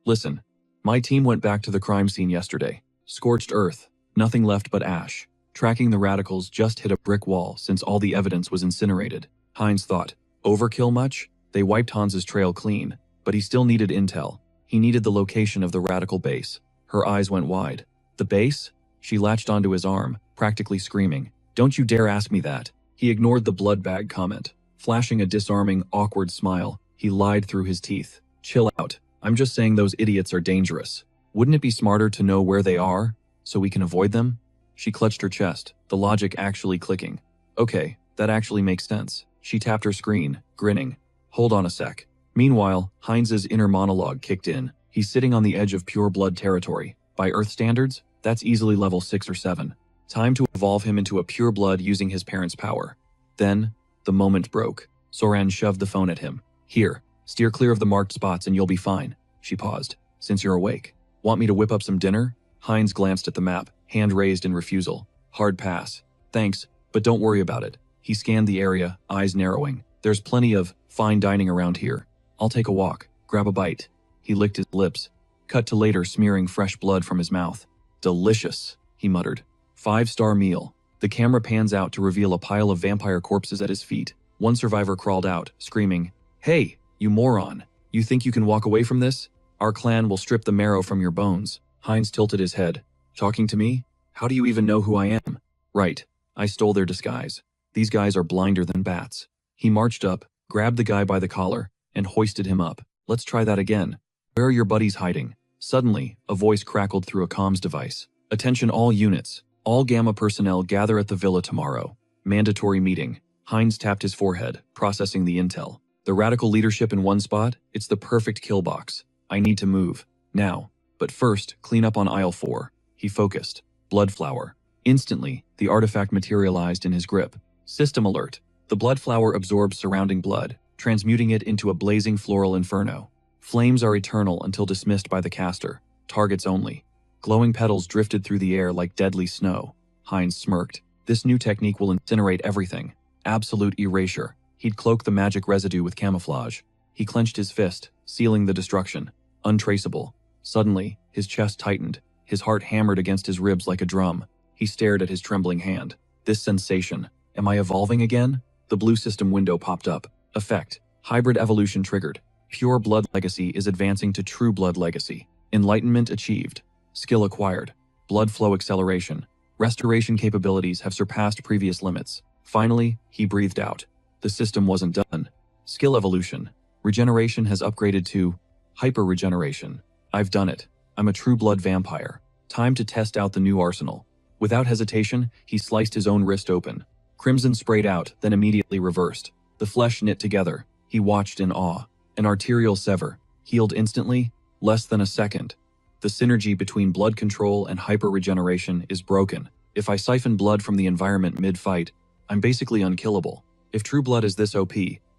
Listen. My team went back to the crime scene yesterday. Scorched earth. Nothing left but ash. Tracking the radicals just hit a brick wall since all the evidence was incinerated. Heinz thought, overkill much? They wiped Hans's trail clean, but he still needed intel. He needed the location of the radical base. Her eyes went wide. The base? She latched onto his arm, practically screaming. Don't you dare ask me that. He ignored the blood bag comment. Flashing a disarming, awkward smile, he lied through his teeth. Chill out. I'm just saying those idiots are dangerous. Wouldn't it be smarter to know where they are, so we can avoid them? She clutched her chest, the logic actually clicking. Okay, that actually makes sense. She tapped her screen, grinning. Hold on a sec. Meanwhile, Heinz's inner monologue kicked in. He's sitting on the edge of pure blood territory. By Earth standards, that's easily level 6 or 7. Time to evolve him into a pure blood using his parents' power. Then, the moment broke. Sauron shoved the phone at him. Here, steer clear of the marked spots and you'll be fine. She paused. Since you're awake. Want me to whip up some dinner? Heinz glanced at the map, hand raised in refusal. Hard pass. Thanks, but don't worry about it. He scanned the area, eyes narrowing. There's plenty of fine dining around here. I'll take a walk, grab a bite. He licked his lips. Cut to later smearing fresh blood from his mouth. Delicious, he muttered. 5-star meal. The camera pans out to reveal a pile of vampire corpses at his feet. One survivor crawled out, screaming, Hey, you moron. You think you can walk away from this? Our clan will strip the marrow from your bones. Heinz tilted his head. Talking to me? How do you even know who I am? Right. I stole their disguise. These guys are blinder than bats. He marched up, grabbed the guy by the collar, and hoisted him up. Let's try that again. Where are your buddies hiding? Suddenly, a voice crackled through a comms device. Attention all units. All Gamma personnel gather at the villa tomorrow. Mandatory meeting. Heinz tapped his forehead, processing the intel. The radical leadership in one spot? It's the perfect kill box. I need to move. Now. But first, clean up on aisle 4. He focused. Blood flower. Instantly, the artifact materialized in his grip. System alert. The blood flower absorbs surrounding blood, transmuting it into a blazing floral inferno. Flames are eternal until dismissed by the caster. Targets only. Glowing petals drifted through the air like deadly snow. Heinz smirked. This new technique will incinerate everything. Absolute erasure. He'd cloak the magic residue with camouflage. He clenched his fist, sealing the destruction. Untraceable. Suddenly, his chest tightened. His heart hammered against his ribs like a drum. He stared at his trembling hand. This sensation, Am I evolving again? The blue system window popped up. Effect. Hybrid evolution triggered. Pure blood legacy is advancing to true blood legacy. Enlightenment achieved. Skill acquired. Blood flow acceleration. Restoration capabilities have surpassed previous limits. Finally, he breathed out. The system wasn't done. Skill evolution. Regeneration has upgraded to hyper regeneration. I've done it. I'm a true blood vampire. Time to test out the new arsenal. Without hesitation, he sliced his own wrist open. Crimson sprayed out, then immediately reversed. The flesh knit together. He watched in awe. An arterial sever. Healed instantly, less than a second. The synergy between blood control and hyper-regeneration is broken. If I siphon blood from the environment mid-fight, I'm basically unkillable. If true blood is this OP,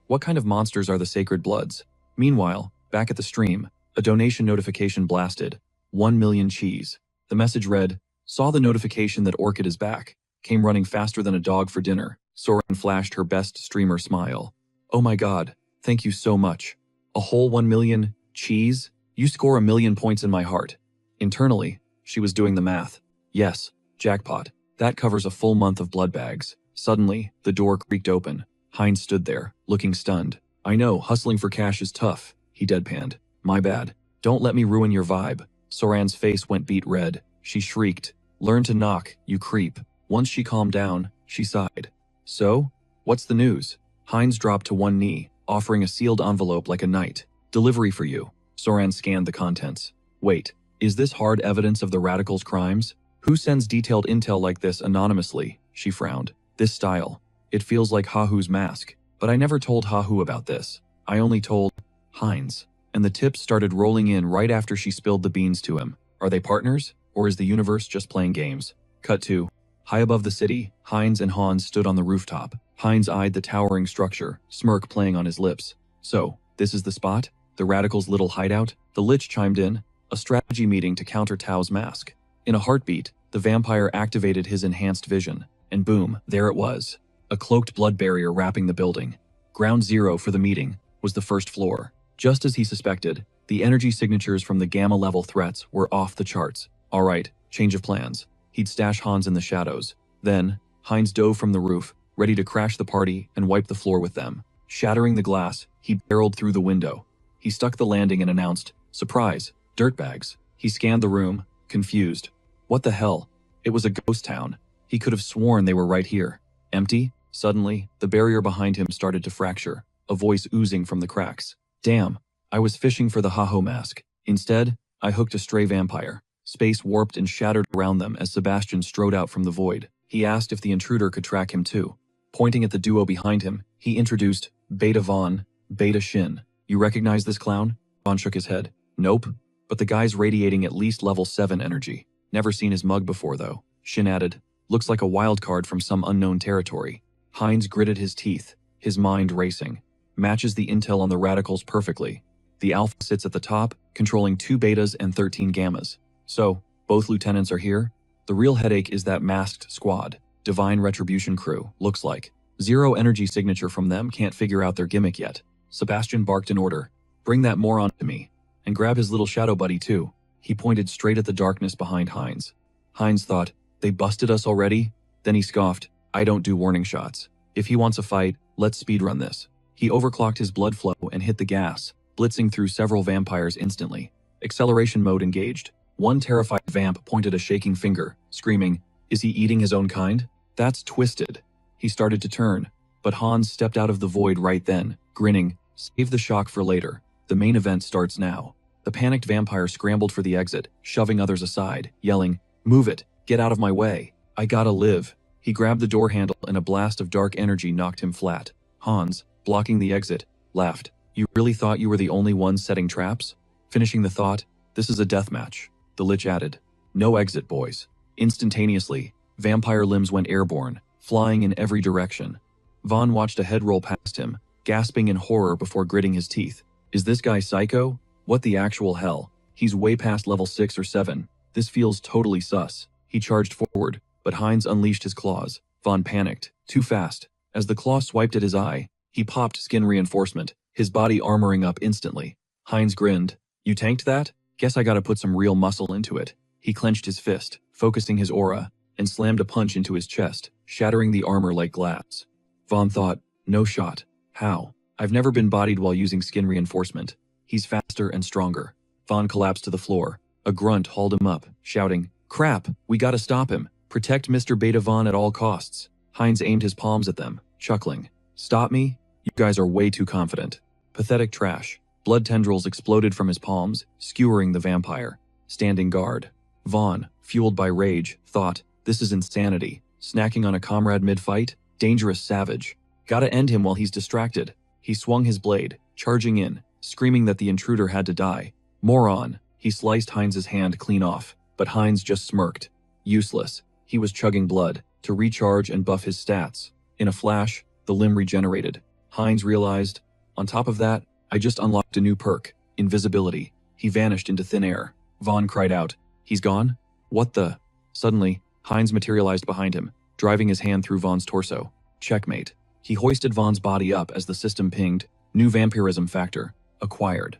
what kind of monsters are the sacred bloods? Meanwhile, back at the stream, a donation notification blasted. 1 million cheese. The message read, "Saw the notification that Orchid is back. Came running faster than a dog for dinner." Soren flashed her best streamer smile. "Oh my god, thank you so much. A whole 1 million cheese? You score 1 million points in my heart." Internally, she was doing the math. Yes, jackpot. That covers a full month of blood bags. Suddenly, the door creaked open. Heinz stood there, looking stunned. "I know, hustling for cash is tough," he deadpanned. "My bad. Don't let me ruin your vibe." Soran's face went beet red. She shrieked, "Learn to knock, you creep." Once she calmed down, she sighed. "So? What's the news?" Heinz dropped to one knee, offering a sealed envelope like a knight. "Delivery for you." Soran scanned the contents. "Wait, is this hard evidence of the radicals' crimes? Who sends detailed intel like this anonymously?" She frowned. "This style. It feels like Hahu's mask. But I never told Hahu about this. I only told Heinz." And the tips started rolling in right after she spilled the beans to him. Are they partners? Or is the universe just playing games? Cut to. High above the city, Heinz and Hans stood on the rooftop. Heinz eyed the towering structure, smirk playing on his lips. "So, this is the spot? The radicals' little hideout?" The Lich chimed in, a strategy meeting to counter Tao's mask. In a heartbeat, the vampire activated his enhanced vision, and boom, there it was. A cloaked blood barrier wrapping the building. Ground zero for the meeting was the first floor. Just as he suspected, the energy signatures from the gamma-level threats were off the charts. All right, change of plans. He'd stash Hans in the shadows. Then, Heinz dove from the roof, ready to crash the party and wipe the floor with them. Shattering the glass, he barreled through the window. He stuck the landing and announced, "Surprise, dirtbags." He scanned the room, confused. What the hell? It was a ghost town. He could have sworn they were right here. Empty? Suddenly, the barrier behind him started to fracture, a voice oozing from the cracks. "Damn, I was fishing for the Haho mask. Instead, I hooked a stray vampire." Space warped and shattered around them as Sebastian strode out from the void. He asked if the intruder could track him too. Pointing at the duo behind him, he introduced Beta Vaughn, Beta Shin. "You recognize this clown?" Vaughn shook his head. "Nope, but the guy's radiating at least level 7 energy. Never seen his mug before though." Shin added, "Looks like a wild card from some unknown territory." Heinz gritted his teeth, his mind racing. Matches the intel on the radicals perfectly. The Alpha sits at the top, controlling 2 betas and 13 gammas. So, both lieutenants are here? The real headache is that masked squad, Divine Retribution crew, looks like. 0 energy signature from them, can't figure out their gimmick yet. Sebastian barked an order. "Bring that moron to me. And grab his little shadow buddy too." He pointed straight at the darkness behind Heinz. Heinz thought, "They busted us already?" Then he scoffed, "I don't do warning shots. If he wants a fight, let's speedrun this." He overclocked his blood flow and hit the gas, blitzing through several vampires instantly. Acceleration mode engaged. One terrified vamp pointed a shaking finger, screaming, "Is he eating his own kind? That's twisted." He started to turn, but Hans stepped out of the void right then, grinning, "Save the shock for later. The main event starts now." The panicked vampire scrambled for the exit, shoving others aside, yelling, "Move it! Get out of my way! I gotta live!" He grabbed the door handle and a blast of dark energy knocked him flat. Hans, blocking the exit, laughed. "You really thought you were the only one setting traps?" Finishing the thought, "This is a deathmatch," the Lich added. "No exit, boys." Instantaneously, vampire limbs went airborne, flying in every direction. Vaughn watched a head roll past him, gasping in horror before gritting his teeth. "Is this guy psycho? What the actual hell? He's way past level 6 or 7. This feels totally sus." He charged forward, but Heinz unleashed his claws. Vaughn panicked. Too fast. As the claw swiped at his eye, he popped skin reinforcement, his body armoring up instantly. Heinz grinned. "You tanked that? Guess I gotta put some real muscle into it." He clenched his fist, focusing his aura, and slammed a punch into his chest, shattering the armor like glass. Vaughn thought, no shot. How? I've never been bodied while using skin reinforcement. He's faster and stronger. Vaughn collapsed to the floor. A grunt hauled him up, shouting, crap, we gotta stop him. Protect Mr. Beta Vaughn at all costs. Hines aimed his palms at them, chuckling. Stop me? You guys are way too confident. Pathetic trash. Blood tendrils exploded from his palms, skewering the vampire. Standing guard. Vaughn, fueled by rage, thought, this is insanity. Snacking on a comrade mid-fight? Dangerous savage. Gotta end him while he's distracted. He swung his blade, charging in, screaming that the intruder had to die. Moron. He sliced Hines' hand clean off, but Hines just smirked. Useless. He was chugging blood to recharge and buff his stats. In a flash, the limb regenerated. Hines realized, on top of that, I just unlocked a new perk, invisibility. He vanished into thin air. Vaughn cried out, he's gone? What the? Suddenly, Hines materialized behind him, driving his hand through Vaughn's torso. Checkmate. He hoisted Vaughn's body up as the system pinged, new vampirism factor, acquired.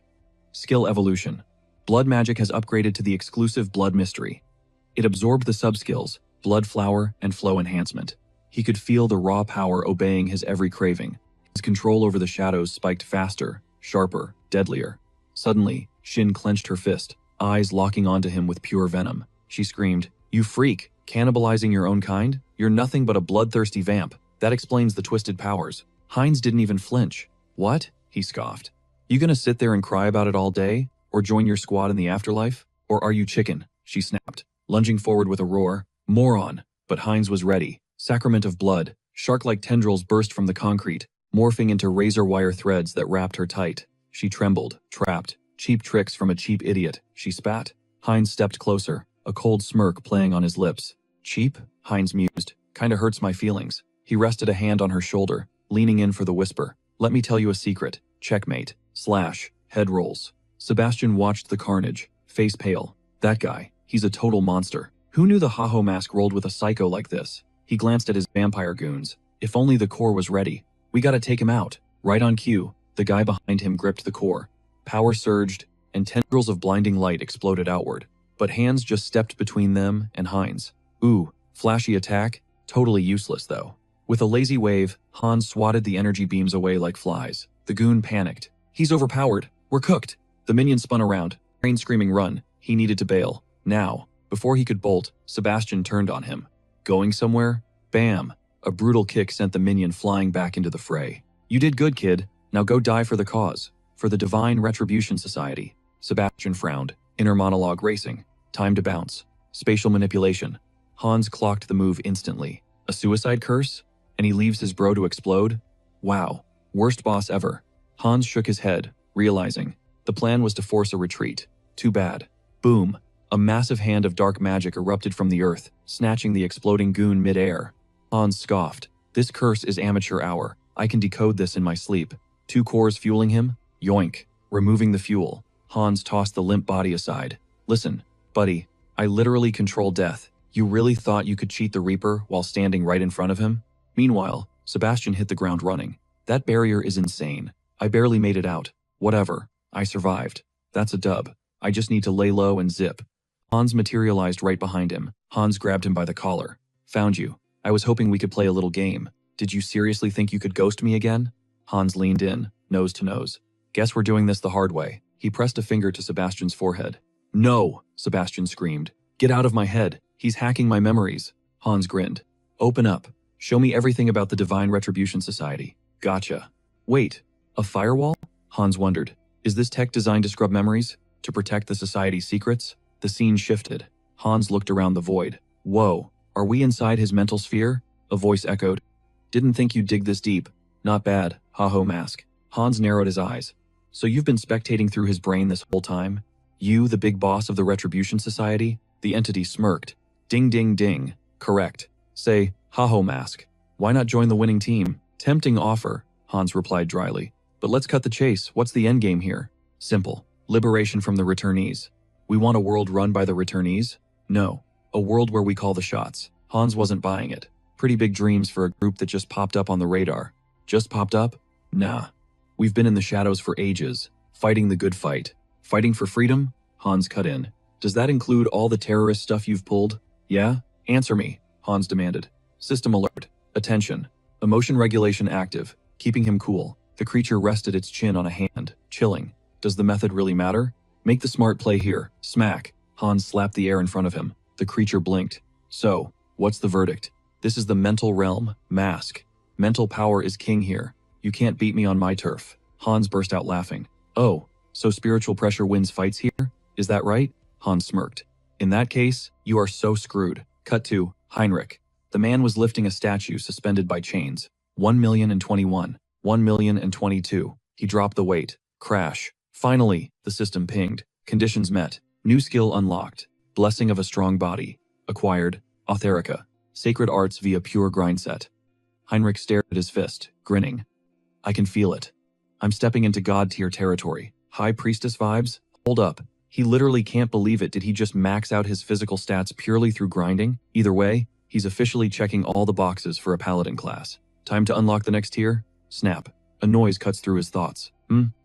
Skill evolution. Blood magic has upgraded to the exclusive blood mystery. It absorbed the subskills, blood flower and flow enhancement. He could feel the raw power obeying his every craving. His control over the shadows spiked faster, sharper, deadlier. Suddenly, Shin clenched her fist, eyes locking onto him with pure venom. She screamed, you freak, cannibalizing your own kind? You're nothing but a bloodthirsty vamp. That explains the twisted powers. Hines didn't even flinch. What? He scoffed. You gonna sit there and cry about it all day? Or join your squad in the afterlife? Or are you chicken? She snapped, lunging forward with a roar. Moron. But Hines was ready. Sacrament of blood. Shark-like tendrils burst from the concrete, morphing into razor wire threads that wrapped her tight. She trembled, trapped. Cheap tricks from a cheap idiot, she spat. Hines stepped closer, a cold smirk playing on his lips. Cheap? Hines mused. Kinda hurts my feelings. He rested a hand on her shoulder, leaning in for the whisper. Let me tell you a secret. Checkmate. Slash. Head rolls. Sebastian watched the carnage, face pale. That guy, he's a total monster. Who knew the Haho mask rolled with a psycho like this? He glanced at his vampire goons. If only the core was ready. We gotta take him out. Right on cue, the guy behind him gripped the core. Power surged, and tendrils of blinding light exploded outward. But hands just stepped between them and Hines. Ooh, flashy attack? Totally useless though. With a lazy wave, Hans swatted the energy beams away like flies. The goon panicked. He's overpowered. We're cooked. The minion spun around, brain screaming run. He needed to bail. Now. Before he could bolt, Sebastian turned on him. Going somewhere? Bam! A brutal kick sent the minion flying back into the fray. You did good, kid. Now go die for the cause. For the Divine Retribution Society. Sebastian frowned, inner monologue racing. Time to bounce. Spatial manipulation. Hans clocked the move instantly. A suicide curse? And he leaves his bro to explode? Wow. Worst boss ever. Hans shook his head, realizing the plan was to force a retreat. Too bad. Boom. A massive hand of dark magic erupted from the earth, snatching the exploding goon mid-air. Hans scoffed. This curse is amateur hour. I can decode this in my sleep. 2 cores fueling him? Yoink. Removing the fuel. Hans tossed the limp body aside. Listen, buddy, I literally control death. You really thought you could cheat the Reaper while standing right in front of him? Meanwhile, Sebastian hit the ground running. That barrier is insane. I barely made it out. Whatever. I survived. That's a dub. I just need to lay low and zip. Hans materialized right behind him. Hans grabbed him by the collar. Found you. I was hoping we could play a little game. Did you seriously think you could ghost me again? Hans leaned in, nose to nose. Guess we're doing this the hard way. He pressed a finger to Sebastian's forehead. No, Sebastian screamed. Get out of my head. He's hacking my memories. Hans grinned. Open up. Show me everything about the Divine Retribution Society. Gotcha. Wait, a firewall? Hans wondered. Is this tech designed to scrub memories? To protect the Society's secrets? The scene shifted. Hans looked around the void. Whoa, are we inside his mental sphere? A voice echoed. Didn't think you'd dig this deep. Not bad, Haho mask. Hans narrowed his eyes. So you've been spectating through his brain this whole time? You, the big boss of the Retribution Society? The entity smirked. Ding ding ding. Correct. Say, Haho mask. Why not join the winning team? Tempting offer, Hans replied dryly. But let's cut the chase. What's the endgame here? Simple. Liberation from the returnees. We want a world run by the returnees? No. A world where we call the shots. Hans wasn't buying it. Pretty big dreams for a group that just popped up on the radar. Just popped up? Nah. We've been in the shadows for ages, fighting the good fight. Fighting for freedom? Hans cut in. Does that include all the terrorist stuff you've pulled? Yeah? Answer me. Hans demanded. System alert. Attention. Emotion regulation active. Keeping him cool. The creature rested its chin on a hand, chilling. Does the method really matter? Make the smart play here. Smack. Hans slapped the air in front of him. The creature blinked. So, what's the verdict? This is the mental realm, mask. Mental power is king here. You can't beat me on my turf. Hans burst out laughing. Oh, so spiritual pressure wins fights here? Is that right? Hans smirked. In that case, you are so screwed. Cut to Heinrich. The man was lifting a statue suspended by chains. 1,021. 1,022. He dropped the weight. Crash. Finally, the system pinged. Conditions met. New skill unlocked. Blessing of a strong body. Acquired. Autherica. Sacred arts via pure grind set. Heinrich stared at his fist, grinning. I can feel it. I'm stepping into god-tier territory. High priestess vibes? Hold up. He literally can't believe it. Did he just max out his physical stats purely through grinding? Either way, he's officially checking all the boxes for a paladin class. Time to unlock the next tier? Snap. A noise cuts through his thoughts.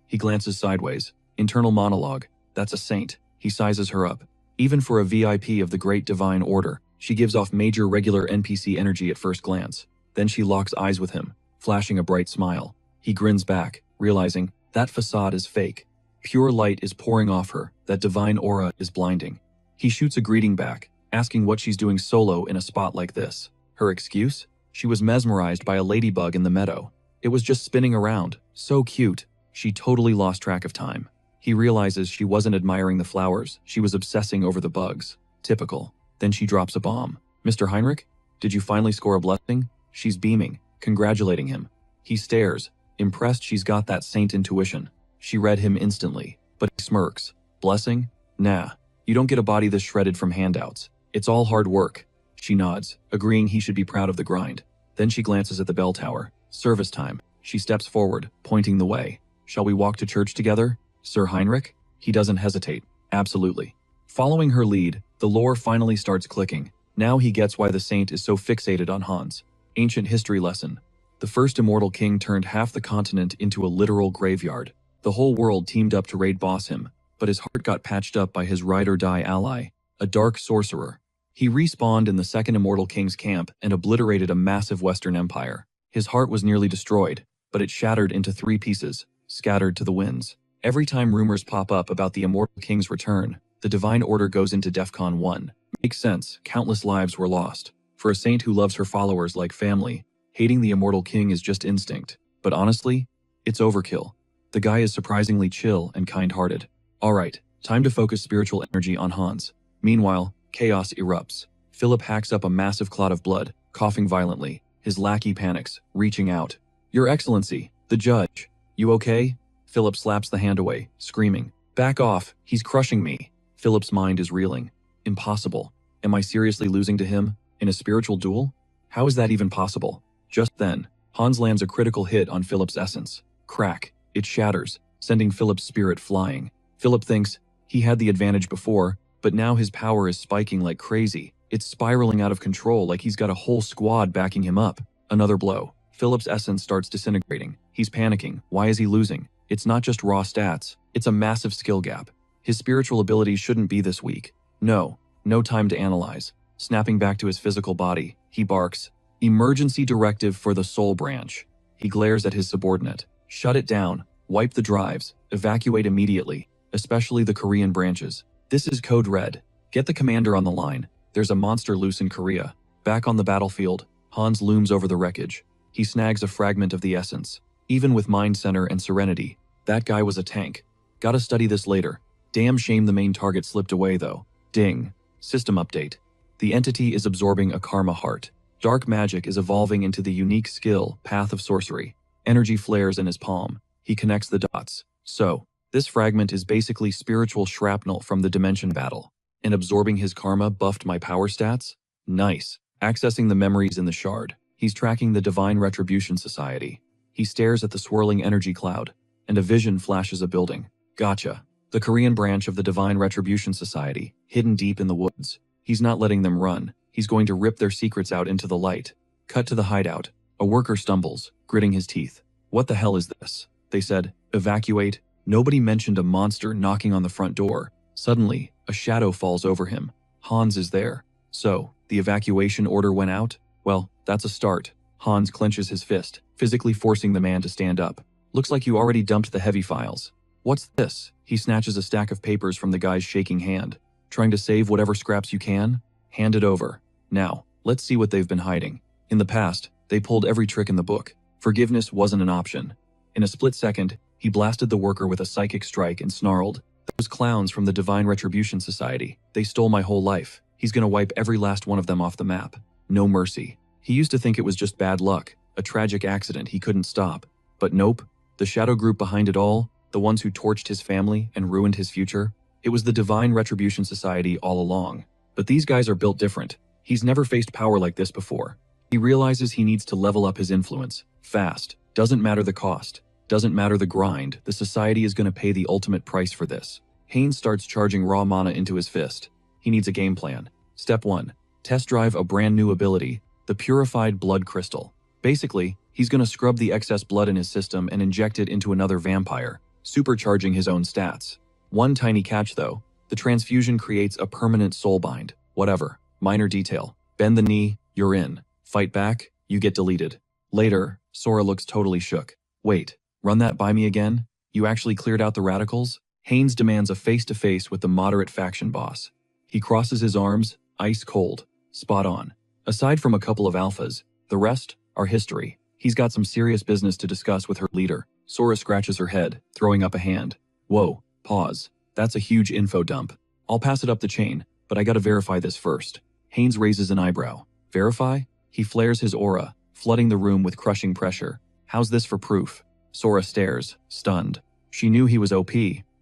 He glances sideways. Internal monologue. That's a saint. He sizes her up. Even for a VIP of the Great Divine Order, she gives off major regular NPC energy at first glance. Then she locks eyes with him, flashing a bright smile. He grins back, realizing that facade is fake. Pure light is pouring off her, that divine aura is blinding. He shoots a greeting back, asking what she's doing solo in a spot like this. Her excuse? She was mesmerized by a ladybug in the meadow. It was just spinning around, so cute. She totally lost track of time. He realizes she wasn't admiring the flowers, she was obsessing over the bugs. Typical. Then she drops a bomb. Mr. Heinrich? Did you finally score a blessing? She's beaming, congratulating him. He stares, impressed she's got that saint intuition. She read him instantly, but he smirks. Blessing? Nah, you don't get a body this shredded from handouts. It's all hard work. She nods, agreeing he should be proud of the grind. Then she glances at the bell tower. Service time. She steps forward, pointing the way. Shall we walk to church together, Sir Heinrich? He doesn't hesitate. Absolutely. Following her lead, the lore finally starts clicking. Now he gets why the saint is so fixated on Hans. Ancient history lesson. The first immortal king turned half the continent into a literal graveyard. The whole world teamed up to raid boss him, but his heart got patched up by his ride-or-die ally, a dark sorcerer. He respawned in the second immortal king's camp and obliterated a massive Western empire. His heart was nearly destroyed, but it shattered into 3 pieces, scattered to the winds. Every time rumors pop up about the immortal king's return, the divine order goes into DEFCON 1. Makes sense, countless lives were lost. For a saint who loves her followers like family, hating the immortal king is just instinct. But honestly, it's overkill. The guy is surprisingly chill and kind-hearted. Alright, time to focus spiritual energy on Hans. Meanwhile, chaos erupts. Philip hacks up a massive clot of blood, coughing violently. His lackey panics, reaching out. Your Excellency, the judge. You okay? Philip slaps the hand away, screaming. Back off, he's crushing me. Philip's mind is reeling. Impossible. Am I seriously losing to him? In a spiritual duel? How is that even possible? Just then, Hans lands a critical hit on Philip's essence. Crack. It shatters, sending Philip's spirit flying. Philip thinks he had the advantage before, but now his power is spiking like crazy. It's spiraling out of control like he's got a whole squad backing him up. Another blow. Philip's essence starts disintegrating. He's panicking. Why is he losing? It's not just raw stats. It's a massive skill gap. His spiritual abilities shouldn't be this weak. No time to analyze. Snapping back to his physical body, he barks. Emergency directive for the soul branch. He glares at his subordinate. Shut it down. Wipe the drives. Evacuate immediately, especially the Korean branches. This is code red. Get the commander on the line. There's a monster loose in Korea. Back on the battlefield, Hans looms over the wreckage. He snags a fragment of the essence. Even with Mind Center and Serenity, that guy was a tank. Gotta study this later. Damn shame the main target slipped away though. Ding. System update. The entity is absorbing a karma heart. Dark magic is evolving into the unique skill, Path of Sorcery. Energy flares in his palm. He connects the dots. So, this fragment is basically spiritual shrapnel from the dimension battle. And absorbing his karma buffed my power stats? Nice. Accessing the memories in the shard. He's tracking the Divine Retribution Society. He stares at the swirling energy cloud, and a vision flashes a building. Gotcha. The Korean branch of the Divine Retribution Society, hidden deep in the woods. He's not letting them run. He's going to rip their secrets out into the light. Cut to the hideout. A worker stumbles, gritting his teeth. What the hell is this? They said, evacuate. Nobody mentioned a monster knocking on the front door. Suddenly, a shadow falls over him. Hans is there. So, The evacuation order went out? Well, that's a start. Hans clenches his fist, physically forcing the man to stand up. Looks like you already dumped the heavy files. What's this? He snatches a stack of papers from the guy's shaking hand. Trying to save whatever scraps you can? Hand it over. Now, let's see what they've been hiding. In the past, they pulled every trick in the book. Forgiveness wasn't an option. In a split second, he blasted the worker with a psychic strike and snarled, "Those clowns from the Divine Retribution Society, they stole my whole life. He's gonna wipe every last one of them off the map. No mercy." He used to think it was just bad luck, a tragic accident he couldn't stop. But nope, the shadow group behind it all, the ones who torched his family and ruined his future, it was the Divine Retribution Society all along. But these guys are built different. He's never faced power like this before. He realizes he needs to level up his influence, fast. Doesn't matter the cost. Doesn't matter the grind, the society is going to pay the ultimate price for this. Haynes starts charging raw mana into his fist. He needs a game plan. Step 1. Test drive a brand new ability, the Purified Blood Crystal. Basically, he's going to scrub the excess blood in his system and inject it into another vampire, supercharging his own stats. One tiny catch though, the transfusion creates a permanent soulbind. Whatever, minor detail. Bend the knee, you're in. Fight back, you get deleted. Later, Sora looks totally shook. Wait. Run that by me again? You actually cleared out the radicals? Haynes demands a face-to-face with the moderate faction boss. He crosses his arms, ice cold. Spot on. Aside from a couple of alphas, the rest are history. He's got some serious business to discuss with her leader. Sora scratches her head, throwing up a hand. Whoa, pause. That's a huge info dump. I'll pass it up the chain, but I gotta verify this first. Haynes raises an eyebrow. Verify? He flares his aura, flooding the room with crushing pressure. How's this for proof? Sora stares, stunned. She knew he was OP,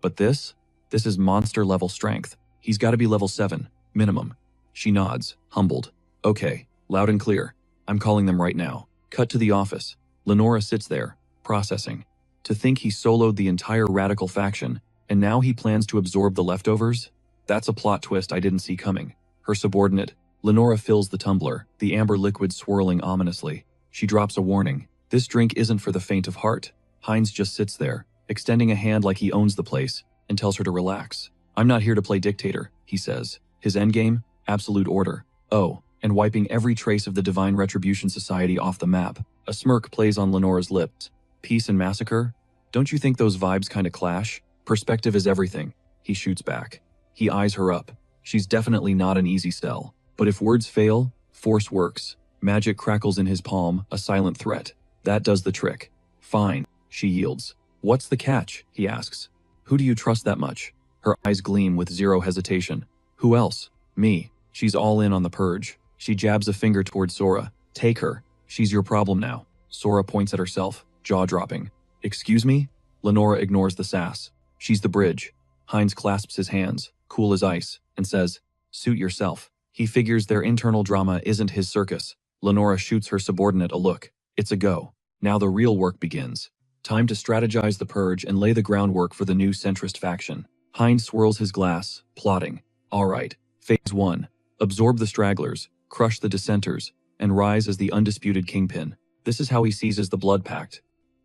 but this? This is monster-level strength. He's gotta be level 7, minimum. She nods, humbled. Okay, loud and clear. I'm calling them right now. Cut to the office. Lenora sits there, processing. To think he soloed the entire radical faction, and now he plans to absorb the leftovers? That's a plot twist I didn't see coming. Her subordinate, Lenora, fills the tumbler, the amber liquid swirling ominously. She drops a warning. This drink isn't for the faint of heart. Hines just sits there, extending a hand like he owns the place, and tells her to relax. I'm not here to play dictator, he says. His endgame? Absolute order. Oh, and wiping every trace of the Divine Retribution Society off the map. A smirk plays on Lenora's lips. Peace and massacre? Don't you think those vibes kinda clash? Perspective is everything. He shoots back. He eyes her up. She's definitely not an easy sell. But if words fail, force works. Magic crackles in his palm, a silent threat. That does the trick. Fine. She yields. What's the catch? He asks. Who do you trust that much? Her eyes gleam with zero hesitation. Who else? Me. She's all in on the purge. She jabs a finger towards Sora. Take her. She's your problem now. Sora points at herself, jaw-dropping. Excuse me? Lenora ignores the sass. She's the bridge. Hines clasps his hands, cool as ice, and says, suit yourself. He figures their internal drama isn't his circus. Lenora shoots her subordinate a look. It's a go. Now the real work begins. Time to strategize the purge and lay the groundwork for the new centrist faction. Hines swirls his glass, plotting. All right, phase 1. Absorb the stragglers, crush the dissenters, and rise as the undisputed kingpin. This is how he seizes the blood pact.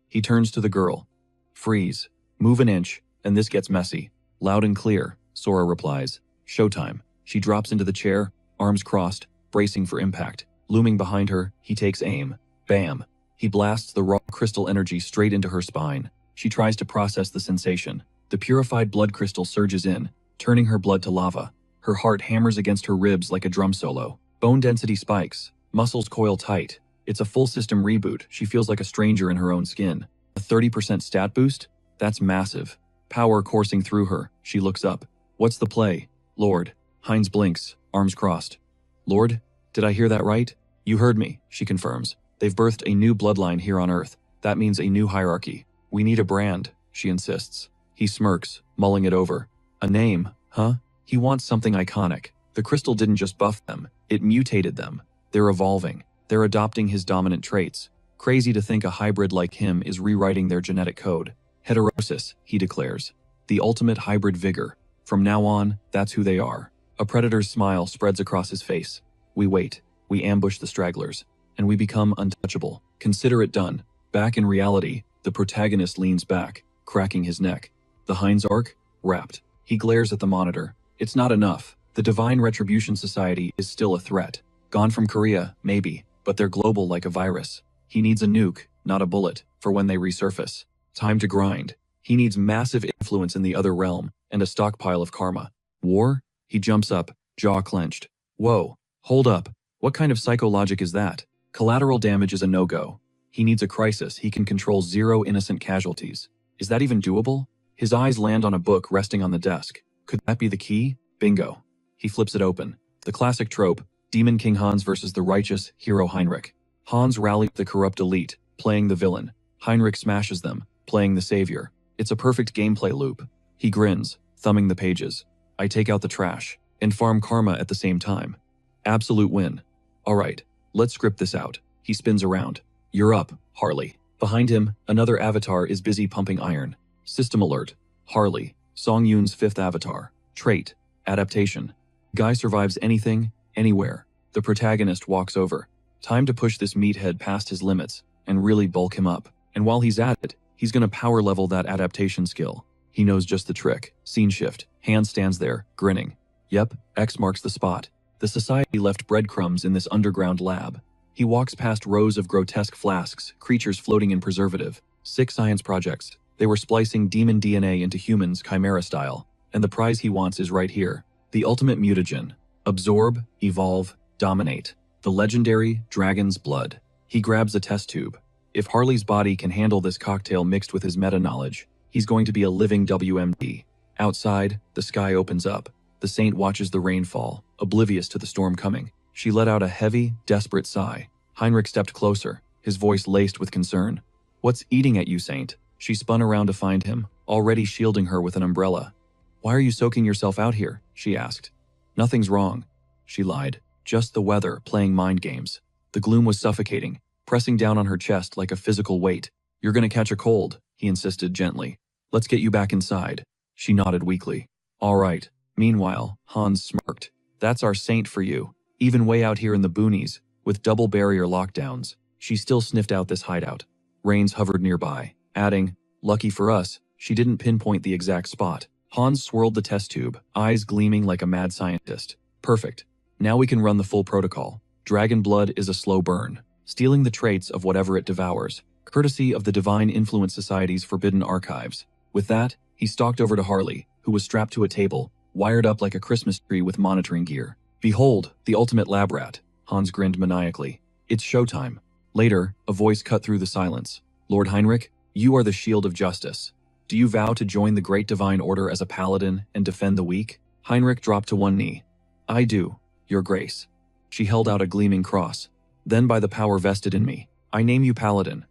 He turns to the girl. Freeze. Move an inch, and this gets messy. Loud and clear, Sora replies. Showtime. She drops into the chair, arms crossed, bracing for impact. Looming behind her, he takes aim. Bam. He blasts the raw crystal energy straight into her spine. She tries to process the sensation. The purified blood crystal surges in, turning her blood to lava. Her heart hammers against her ribs like a drum solo. Bone density spikes. Muscles coil tight. It's a full system reboot. She feels like a stranger in her own skin. A 30% stat boost? That's massive. Power coursing through her. She looks up. What's the play? Lord. Hines blinks, arms crossed. Lord? Did I hear that right? You heard me, she confirms. They've birthed a new bloodline here on Earth. That means a new hierarchy. We need a brand, she insists. He smirks, mulling it over. A name, huh? He wants something iconic. The crystal didn't just buff them, it mutated them. They're evolving. They're adopting his dominant traits. Crazy to think a hybrid like him is rewriting their genetic code. Heterosis, he declares. The ultimate hybrid vigor. From now on, that's who they are. A predator's smile spreads across his face. We wait. We ambush the stragglers. And we become untouchable. Consider it done. Back in reality, the protagonist leans back, cracking his neck. The Hines arc? Wrapped. He glares at the monitor. It's not enough. The Divine Retribution Society is still a threat. Gone from Korea, maybe, but they're global like a virus. He needs a nuke, not a bullet, for when they resurface. Time to grind. He needs massive influence in the other realm, and a stockpile of karma. War? He jumps up, jaw clenched. Whoa, hold up. What kind of psychologic is that? Collateral damage is a no-go. He needs a crisis. He can control 0 innocent casualties. Is that even doable? His eyes land on a book resting on the desk. Could that be the key? Bingo. He flips it open. The classic trope, Demon King Hans versus the righteous hero Heinrich. Hans rallies the corrupt elite, playing the villain. Heinrich smashes them, playing the savior. It's a perfect gameplay loop. He grins, thumbing the pages. I take out the trash, and farm karma at the same time. Absolute win. Alright, let's script this out. He spins around. You're up, Harley. Behind him, another avatar is busy pumping iron. System alert. Harley, Song Yoon's 5th avatar. Trait. Adaptation. Guy survives anything, anywhere. The protagonist walks over. Time to push this meathead past his limits, and really bulk him up. And while he's at it, he's gonna power level that adaptation skill. He knows just the trick. Scene shift. Hans stands there, grinning. Yep, X marks the spot. The society left breadcrumbs in this underground lab. He walks past rows of grotesque flasks, creatures floating in preservative. 6 science projects. They were splicing demon DNA into humans, chimera style. And the prize he wants is right here. The ultimate mutagen. Absorb, evolve, dominate. The legendary dragon's blood. He grabs a test tube. If Harley's body can handle this cocktail mixed with his meta-knowledge, he's going to be a living WMD. Outside, the sky opens up. The saint watches the rain fall, oblivious to the storm coming. She let out a heavy, desperate sigh. Heinrich stepped closer, his voice laced with concern. What's eating at you, saint? She spun around to find him, already shielding her with an umbrella. Why are you soaking yourself out here? She asked. Nothing's wrong. She lied. Just the weather, playing mind games. The gloom was suffocating, pressing down on her chest like a physical weight. You're gonna catch a cold, he insisted gently. Let's get you back inside. She nodded weakly. All right. Meanwhile, Hans smirked. That's our saint for you. Even way out here in the boonies, with double barrier lockdowns, she still sniffed out this hideout. Rains hovered nearby, adding, lucky for us, she didn't pinpoint the exact spot. Hans swirled the test tube, eyes gleaming like a mad scientist. Perfect. Now we can run the full protocol. Dragon blood is a slow burn, stealing the traits of whatever it devours, courtesy of the Divine Influence Society's forbidden archives. With that, he stalked over to Harley, who was strapped to a table, wired up like a Christmas tree with monitoring gear. Behold, the ultimate lab rat, Hans grinned maniacally. It's showtime. Later, a voice cut through the silence. Lord Heinrich, you are the shield of justice. Do you vow to join the Great Divine Order as a paladin and defend the weak? Heinrich dropped to one knee. I do, Your Grace. She held out a gleaming cross. Then by the power vested in me, I name you paladin.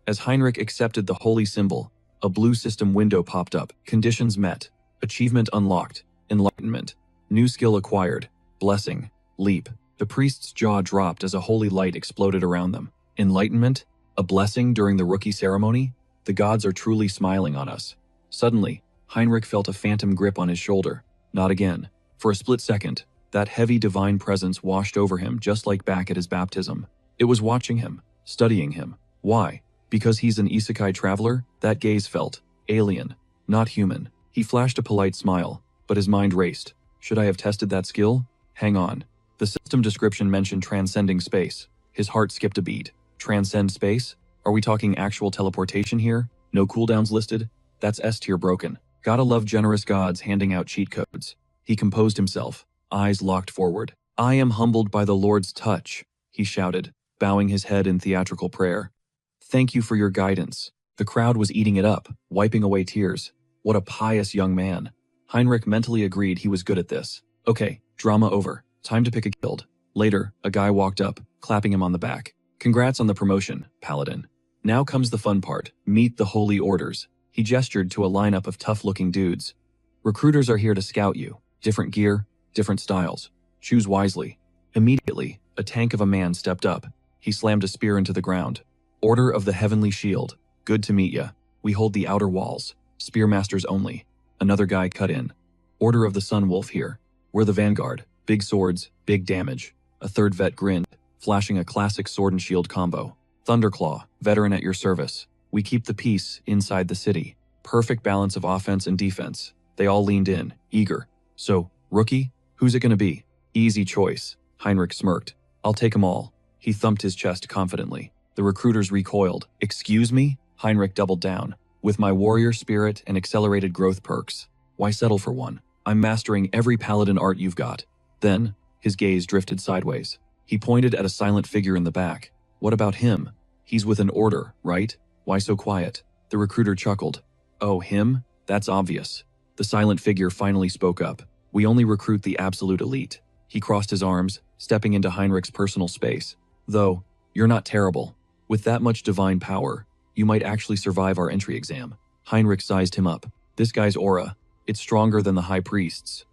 As Heinrich accepted the holy symbol, a blue system window popped up. Conditions met. Achievement unlocked. Enlightenment. New skill acquired. Blessing. Leap. The priest's jaw dropped as a holy light exploded around them. Enlightenment? A blessing during the rookie ceremony? The gods are truly smiling on us. Suddenly, Heinrich felt a phantom grip on his shoulder. Not again. For a split second, that heavy divine presence washed over him just like back at his baptism. It was watching him, studying him. Why? Because he's an isekai traveler? That gaze felt alien, not human. He flashed a polite smile, but his mind raced. Should I have tested that skill? Hang on. The system description mentioned transcending space. His heart skipped a beat. Transcend space? Are we talking actual teleportation here? No cooldowns listed? That's S tier broken. Gotta love generous gods handing out cheat codes. He composed himself, eyes locked forward. I am humbled by the Lord's touch, he shouted, bowing his head in theatrical prayer. Thank you for your guidance. The crowd was eating it up, wiping away tears. What a pious young man. Heinrich mentally agreed he was good at this. Okay, drama over. Time to pick a guild. Later, a guy walked up, clapping him on the back. Congrats on the promotion, Paladin. Now comes the fun part. Meet the Holy Orders. He gestured to a lineup of tough-looking dudes. Recruiters are here to scout you. Different gear, different styles. Choose wisely. Immediately, a tank of a man stepped up. He slammed a spear into the ground. Order of the Heavenly Shield. Good to meet ya. We hold the outer walls. Spearmasters only. Another guy cut in. Order of the Sun Wolf here. We're the vanguard. Big swords, big damage. A third vet grinned, flashing a classic sword and shield combo. Thunderclaw, veteran at your service. We keep the peace inside the city. Perfect balance of offense and defense. They all leaned in, eager. So, rookie? Who's it gonna be? Easy choice. Heinrich smirked. I'll take 'em all. He thumped his chest confidently. The recruiters recoiled. Excuse me? Heinrich doubled down. With my warrior spirit and accelerated growth perks, why settle for one? I'm mastering every paladin art you've got. Then, his gaze drifted sideways. He pointed at a silent figure in the back. What about him? He's with an order, right? Why so quiet? The recruiter chuckled. Oh, him? That's obvious. The silent figure finally spoke up. We only recruit the absolute elite. He crossed his arms, stepping into Heinrich's personal space. Though, you're not terrible. With that much divine power, you might actually survive our entry exam. Heinrich sized him up. This guy's aura, it's stronger than the high priest's.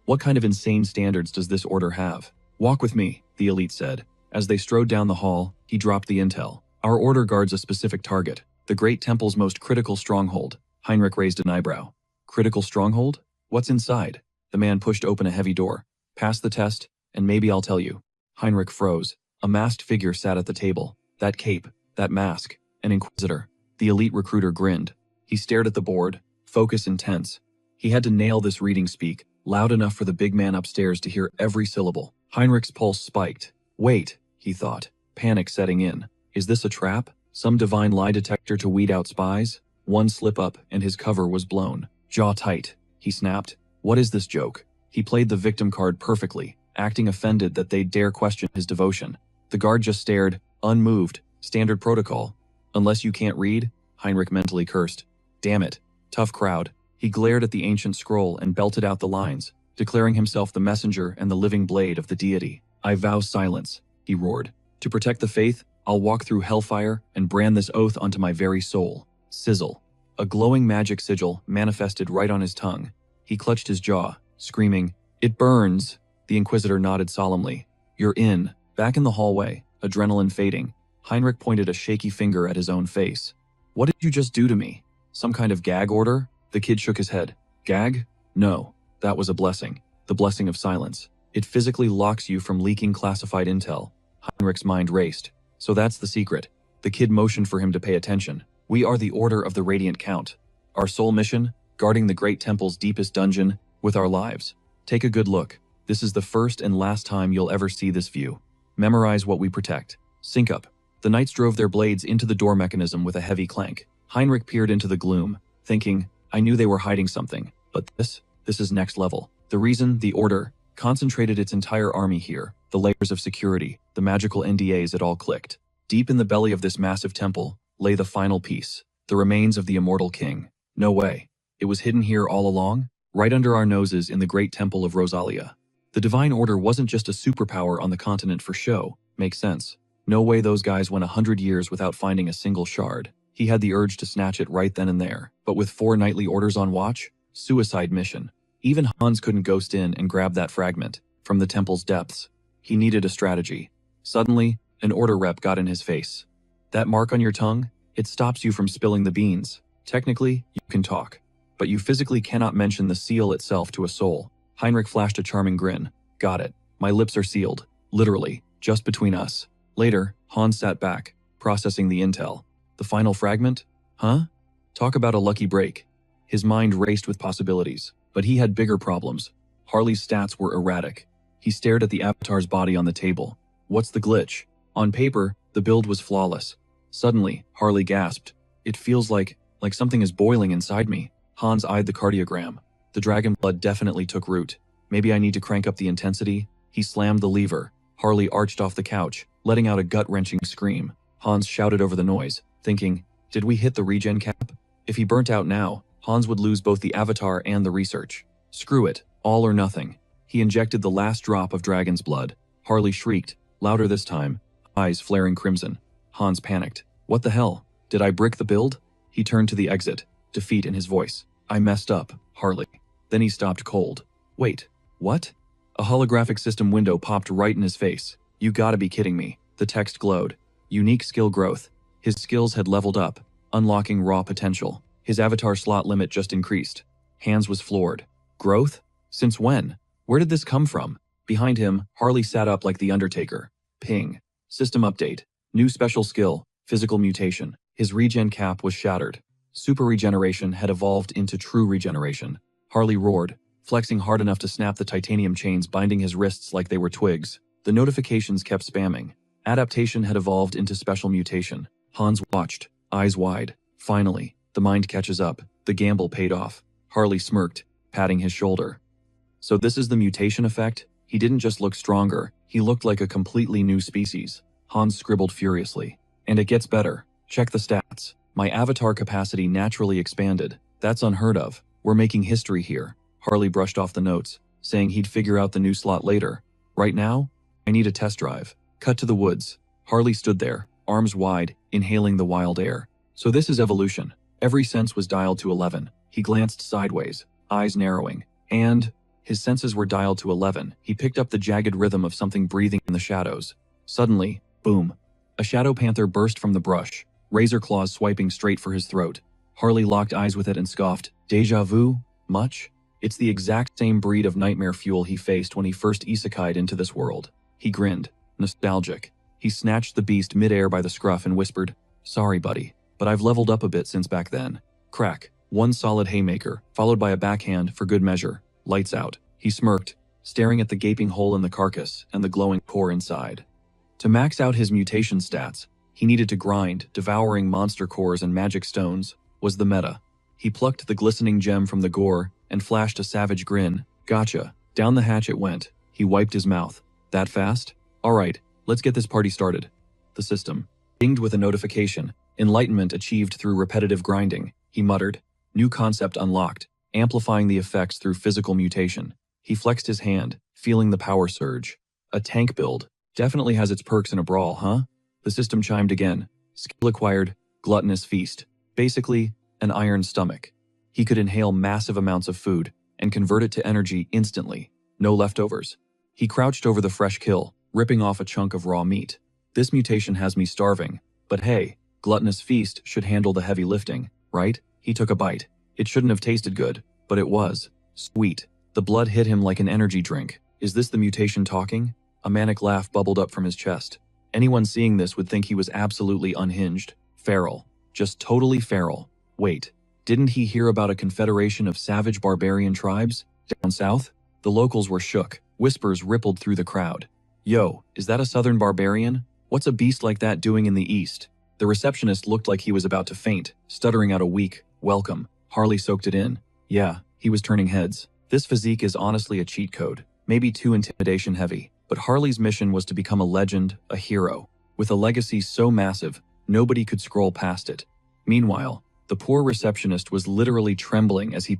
What kind of insane standards does this order have? Walk with me, the elite said. As they strode down the hall, he dropped the intel. Our order guards a specific target, the Great Temple's most critical stronghold. Heinrich raised an eyebrow. Critical stronghold? What's inside? The man pushed open a heavy door. Pass the test, and maybe I'll tell you. Heinrich froze. A masked figure sat at the table. That cape, that mask, an inquisitor. The elite recruiter grinned. He stared at the board, focus intense. He had to nail this reading speak, loud enough for the big man upstairs to hear every syllable. Heinrich's pulse spiked. Wait, he thought, panic setting in. Is this a trap? Some divine lie detector to weed out spies? One slip up and his cover was blown. Jaw tight, he snapped. What is this joke? He played the victim card perfectly, acting offended that they'd dare question his devotion. The guard just stared, unmoved, standard protocol. Unless you can't read? Heinrich mentally cursed. Damn it, tough crowd. He glared at the ancient scroll and belted out the lines, declaring himself the messenger and the living blade of the deity. I vow silence, he roared. To protect the faith, I'll walk through hellfire and brand this oath onto my very soul. Sizzle. A glowing magic sigil manifested right on his tongue. He clutched his jaw, screaming, It burns! The Inquisitor nodded solemnly. You're in. Back in the hallway, adrenaline fading, Heinrich pointed a shaky finger at his own face. What did you just do to me? Some kind of gag order? The kid shook his head. Gag? No, that was a blessing. The blessing of silence. It physically locks you from leaking classified intel. Heinrich's mind raced. So that's the secret. The kid motioned for him to pay attention. We are the Order of the Radiant Count. Our sole mission? Guarding the Great Temple's deepest dungeon with our lives. Take a good look. This is the first and last time you'll ever see this view. Memorize what we protect. Sync up. The knights drove their blades into the door mechanism with a heavy clank. Heinrich peered into the gloom, thinking, I knew they were hiding something, but this is next level. The reason the Order concentrated its entire army here, the layers of security, the magical NDAs, it all clicked. Deep in the belly of this massive temple lay the final piece, the remains of the immortal king. No way. It was hidden here all along, right under our noses in the great temple of Rosalia. The Divine Order wasn't just a superpower on the continent for show. Makes sense. No way those guys went 100 years without finding a single shard. He had the urge to snatch it right then and there. But with 4 nightly orders on watch, suicide mission. Even Hans couldn't ghost in and grab that fragment from the temple's depths. He needed a strategy. Suddenly, an order rep got in his face. That mark on your tongue? It stops you from spilling the beans. Technically, you can talk, but you physically cannot mention the seal itself to a soul. Heinrich flashed a charming grin. Got it. My lips are sealed. Literally, just between us. Later, Hans sat back, processing the intel. The final fragment? Huh? Talk about a lucky break. His mind raced with possibilities, but he had bigger problems. Harley's stats were erratic. He stared at the avatar's body on the table. What's the glitch? On paper, the build was flawless. Suddenly, Harley gasped. It feels like something is boiling inside me. Hans eyed the cardiogram. The dragon blood definitely took root. Maybe I need to crank up the intensity? He slammed the lever. Harley arched off the couch, letting out a gut-wrenching scream. Hans shouted over the noise, thinking, did we hit the regen cap? If he burnt out now, Hans would lose both the avatar and the research. Screw it, all or nothing. He injected the last drop of dragon's blood. Harley shrieked, louder this time, eyes flaring crimson. Hans panicked. What the hell? Did I brick the build? He turned to the exit, defeat in his voice. I messed up, Harley. Then he stopped cold. Wait, what? A holographic system window popped right in his face. You gotta be kidding me. The text glowed. Unique skill growth. His skills had leveled up, unlocking raw potential. His avatar slot limit just increased. Hans was floored. Growth? Since when? Where did this come from? Behind him, Harley sat up like the Undertaker. Ping. System update. New special skill, physical mutation. His regen cap was shattered. Super regeneration had evolved into true regeneration. Harley roared, flexing hard enough to snap the titanium chains binding his wrists like they were twigs. The notifications kept spamming. Adaptation had evolved into special mutation. Hans watched, eyes wide. Finally, the mind catches up. The gamble paid off. Harley smirked, patting his shoulder. So this is the mutation effect? He didn't just look stronger, he looked like a completely new species. Hans scribbled furiously. And it gets better. Check the stats. My avatar capacity naturally expanded. That's unheard of. We're making history here. Harley brushed off the notes, saying he'd figure out the new slot later. Right now, I need a test drive. Cut to the woods. Harley stood there, arms wide, inhaling the wild air. So this is evolution. Every sense was dialed to 11. He glanced sideways, eyes narrowing, and his senses were dialed to 11. He picked up the jagged rhythm of something breathing in the shadows. Suddenly, boom. A shadow panther burst from the brush, razor claws swiping straight for his throat. Harley locked eyes with it and scoffed. Deja vu? Much? It's the exact same breed of nightmare fuel he faced when he first isekai'd into this world. He grinned, nostalgic. He snatched the beast midair by the scruff and whispered, "Sorry, buddy, but I've leveled up a bit since back then." Crack. One solid haymaker, followed by a backhand for good measure. Lights out. He smirked, staring at the gaping hole in the carcass and the glowing core inside. To max out his mutation stats, he needed to grind, devouring monster cores and magic stones, was the meta. He plucked the glistening gem from the gore and flashed a savage grin. Gotcha. Down the hatch it went. He wiped his mouth. That fast? Alright, let's get this party started. The system dinged with a notification. Enlightenment achieved through repetitive grinding. He muttered. New concept unlocked, amplifying the effects through physical mutation. He flexed his hand, feeling the power surge. A tank build. Definitely has its perks in a brawl, huh? The system chimed again. Skill acquired, gluttonous feast. Basically, an iron stomach. He could inhale massive amounts of food and convert it to energy instantly. No leftovers. He crouched over the fresh kill, ripping off a chunk of raw meat. This mutation has me starving, but hey, gluttonous feast should handle the heavy lifting, right? He took a bite. It shouldn't have tasted good, but it was. Sweet. The blood hit him like an energy drink. Is this the mutation talking? A manic laugh bubbled up from his chest. Anyone seeing this would think he was absolutely unhinged. Feral. Just totally feral. Wait, didn't he hear about a confederation of savage barbarian tribes? Down south? The locals were shook. Whispers rippled through the crowd. Yo, is that a southern barbarian? What's a beast like that doing in the east? The receptionist looked like he was about to faint, stuttering out a weak, "Welcome." Harley soaked it in. Yeah, he was turning heads. This physique is honestly a cheat code, maybe too intimidation heavy, but Harley's mission was to become a legend, a hero. With a legacy so massive, nobody could scroll past it. Meanwhile, the poor receptionist was literally trembling as he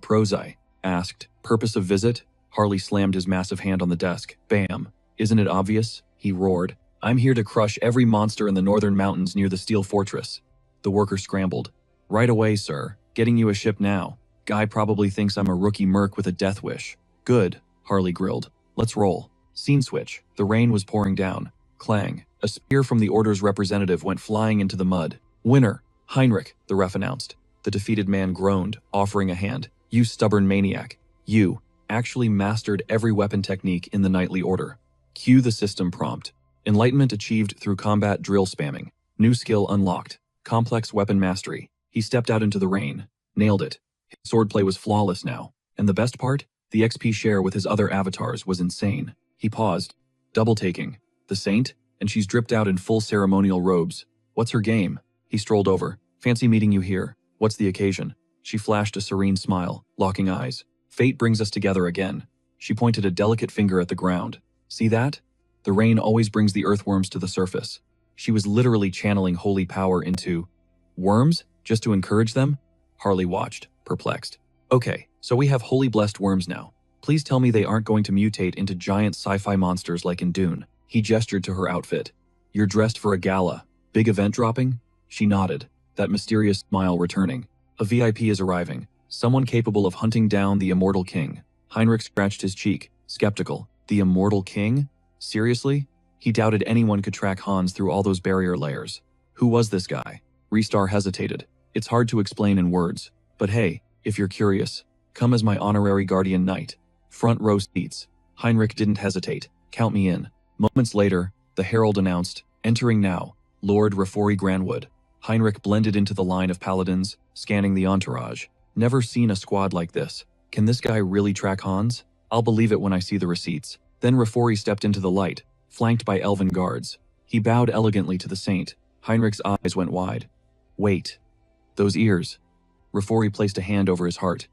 asked, "Purpose of visit?" Harley slammed his massive hand on the desk. Bam. "Isn't it obvious?" he roared. "I'm here to crush every monster in the northern mountains near the steel fortress." The worker scrambled. "Right away, sir. Getting you a ship now. Guy probably thinks I'm a rookie merc with a death wish." "Good," Harley grilled. "Let's roll." Scene switch. The rain was pouring down. Clang. A spear from the order's representative went flying into the mud. "Winner, Heinrich," the ref announced. The defeated man groaned, offering a hand. "You stubborn maniac. You actually mastered every weapon technique in the knightly order." Cue the system prompt. Enlightenment achieved through combat drill spamming. New skill unlocked. Complex weapon mastery. He stepped out into the rain. Nailed it. His swordplay was flawless now. And the best part? The XP share with his other avatars was insane. He paused. Double taking. The saint? And she's dripped out in full ceremonial robes. What's her game? He strolled over. Fancy meeting you here. What's the occasion? She flashed a serene smile, locking eyes. Fate brings us together again. She pointed a delicate finger at the ground. See that? The rain always brings the earthworms to the surface. She was literally channeling holy power into worms, just to encourage them? Harley watched, perplexed. Okay, so we have holy blessed worms now. Please tell me they aren't going to mutate into giant sci-fi monsters like in Dune. He gestured to her outfit. You're dressed for a gala. Big event dropping? She nodded, that mysterious smile returning. A VIP is arriving. Someone capable of hunting down the immortal king. Heinrich scratched his cheek, skeptical. The immortal king? Seriously? He doubted anyone could track Hans through all those barrier layers. Who was this guy? Restar hesitated. It's hard to explain in words. But hey, if you're curious, come as my honorary guardian knight. Front row seats. Heinrich didn't hesitate. Count me in. Moments later, the herald announced, entering now, Lord Refori Granwood. Heinrich blended into the line of paladins, scanning the entourage. Never seen a squad like this. Can this guy really track Hans? I'll believe it when I see the receipts. Then Refori stepped into the light, flanked by elven guards. He bowed elegantly to the saint. Heinrich's eyes went wide. Wait. Those ears. Rafori placed a hand over his heart.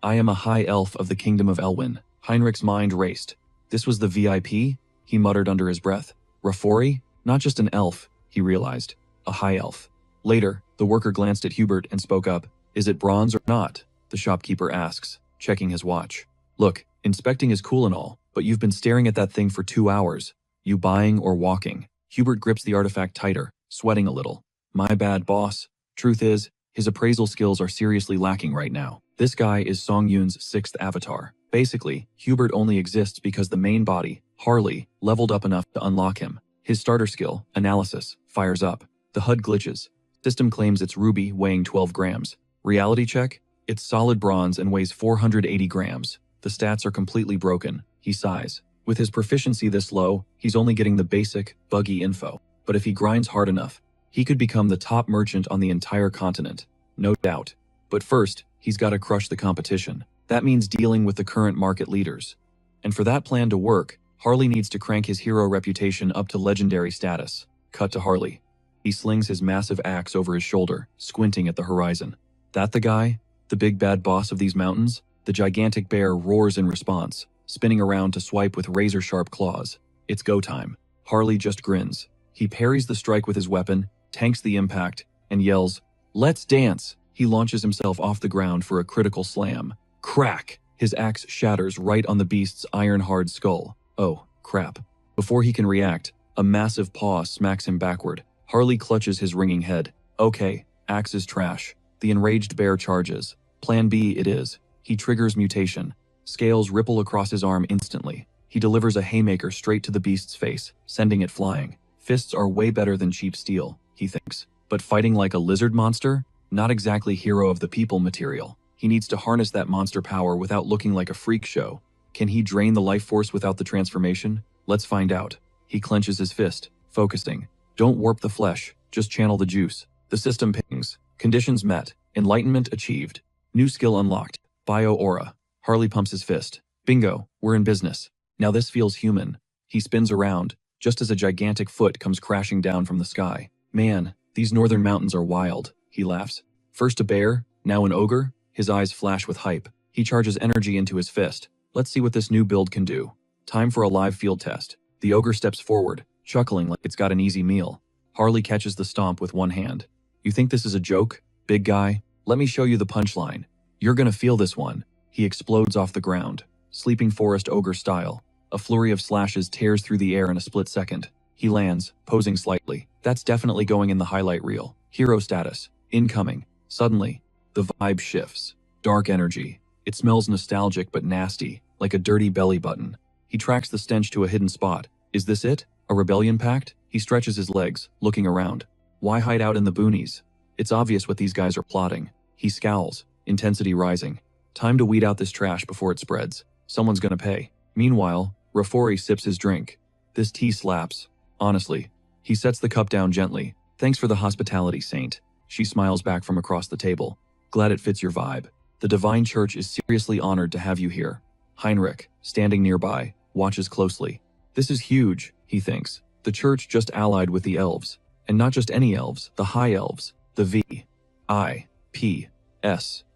I am a high elf of the kingdom of Elwyn. Heinrich's mind raced. This was the VIP? He muttered under his breath. Rafori? Not just an elf, he realized. A high elf. Later, the worker glanced at Hubert and spoke up. Is it bronze or not? The shopkeeper asks, checking his watch. Look, inspecting is cool and all, but you've been staring at that thing for 2 hours. You buying or walking? Hubert grips the artifact tighter, sweating a little. My bad, boss. Truth is, his appraisal skills are seriously lacking right now. This guy is Song Yoon's 6th avatar. Basically, Hubert only exists because the main body, Harley, leveled up enough to unlock him. His starter skill, Analysis, fires up. The HUD glitches. System claims it's ruby weighing 12 grams. Reality check? It's solid bronze and weighs 480 grams. The stats are completely broken. He sighs. With his proficiency this low, he's only getting the basic, buggy info. But if he grinds hard enough, he could become the top merchant on the entire continent. No doubt. But first, he's got to crush the competition. That means dealing with the current market leaders. And for that plan to work, Harley needs to crank his hero reputation up to legendary status. Cut to Harley. He slings his massive axe over his shoulder, squinting at the horizon. That the guy? The big bad boss of these mountains? The gigantic bear roars in response, spinning around to swipe with razor-sharp claws. It's go time. Harley just grins. He parries the strike with his weapon, tanks the impact, and yells, "Let's dance!" He launches himself off the ground for a critical slam. Crack! His axe shatters right on the beast's iron-hard skull. Oh, crap. Before he can react, a massive paw smacks him backward. Harley clutches his ringing head. Okay, axe is trash. The enraged bear charges. Plan B it is. He triggers mutation. Scales ripple across his arm instantly. He delivers a haymaker straight to the beast's face, sending it flying. Fists are way better than cheap steel, he thinks. But fighting like a lizard monster? Not exactly hero of the people material. He needs to harness that monster power without looking like a freak show. Can he drain the life force without the transformation? Let's find out. He clenches his fist, focusing. Don't warp the flesh, just channel the juice. The system pings. Conditions met. Enlightenment achieved. New skill unlocked. Bio aura. Harley pumps his fist. Bingo, we're in business. Now this feels human. He spins around, just as a gigantic foot comes crashing down from the sky. Man, these northern mountains are wild, he laughs. First a bear, now an ogre? His eyes flash with hype. He charges energy into his fist. Let's see what this new build can do. Time for a live field test. The ogre steps forward, chuckling like it's got an easy meal. Harley catches the stomp with one hand. You think this is a joke, big guy? Let me show you the punchline. You're gonna feel this one. He explodes off the ground, sleeping forest ogre style. A flurry of slashes tears through the air in a split second. He lands, posing slightly. That's definitely going in the highlight reel. Hero status. Incoming. Suddenly, the vibe shifts. Dark energy. It smells nostalgic but nasty, like a dirty belly button. He tracks the stench to a hidden spot. Is this it? A rebellion pact? He stretches his legs, looking around. Why hide out in the boonies? It's obvious what these guys are plotting. He scowls, intensity rising. Time to weed out this trash before it spreads. Someone's gonna pay. Meanwhile, Rafori sips his drink. This tea slaps. Honestly. He sets the cup down gently. Thanks for the hospitality, Saint. She smiles back from across the table. Glad it fits your vibe. The Divine Church is seriously honored to have you here. Heinrich, standing nearby, watches closely. This is huge, he thinks. The church just allied with the elves. And not just any elves, the high elves. The V.I.P.S.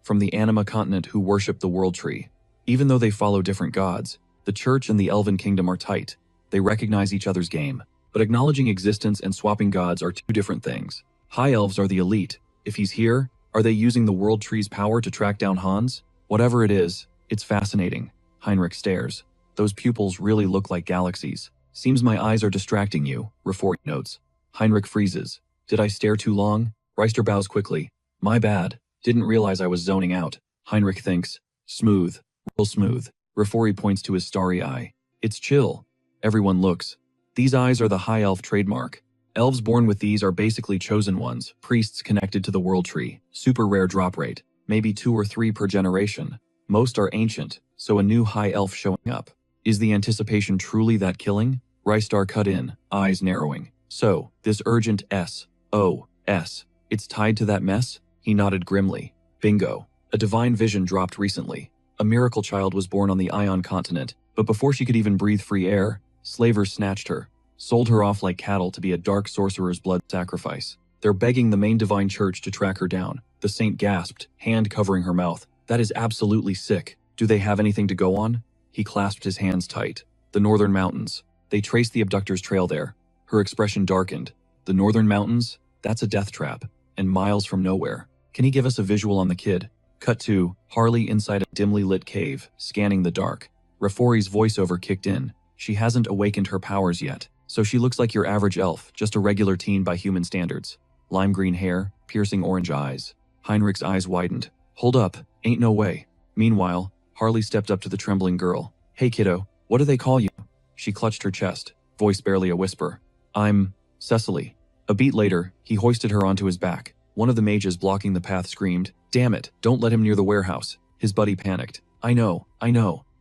from the Anima continent who worship the World Tree. Even though they follow different gods, the church and the Elven Kingdom are tight. They recognize each other's game. But acknowledging existence and swapping gods are two different things. High elves are the elite. If he's here, are they using the World Tree's power to track down Hans? Whatever it is, it's fascinating. Heinrich stares. Those pupils really look like galaxies. Seems my eyes are distracting you, Rafori notes. Heinrich freezes. Did I stare too long? Reister bows quickly. My bad. Didn't realize I was zoning out. Heinrich thinks. Smooth. Real smooth. Rafori points to his starry eye. It's chill. Everyone looks. These eyes are the high elf trademark. Elves born with these are basically chosen ones, priests connected to the World Tree. Super rare drop rate. Maybe 2 or 3 per generation. Most are ancient, so a new high elf showing up. Is the anticipation truly that killing? Rystar cut in, eyes narrowing. So, this urgent S.O.S. It's tied to that mess? He nodded grimly. Bingo. A divine vision dropped recently. A miracle child was born on the Ion continent, but before she could even breathe free air, slavers snatched her. sold her off like cattle to be a dark sorcerer's blood sacrifice. They're begging the main divine church to track her down. The saint gasped, hand covering her mouth. That is absolutely sick. Do they have anything to go on? He clasped his hands tight. The northern mountains. They traced the abductor's trail there. Her expression darkened. The northern mountains? That's a death trap. And miles from nowhere. Can he give us a visual on the kid? Cut to Harley inside a dimly lit cave, scanning the dark. Rafori's voiceover kicked in. She hasn't awakened her powers yet, so she looks like your average elf, just a regular teen by human standards. Lime green hair, piercing orange eyes. Heinrich's eyes widened. Hold up, ain't no way. Meanwhile, Harley stepped up to the trembling girl. Hey kiddo, what do they call you? She clutched her chest, voice barely a whisper. I'm Cecily. A beat later, he hoisted her onto his back. One of the mages blocking the path screamed, Damn it, don't let him near the warehouse. His buddy panicked. I know.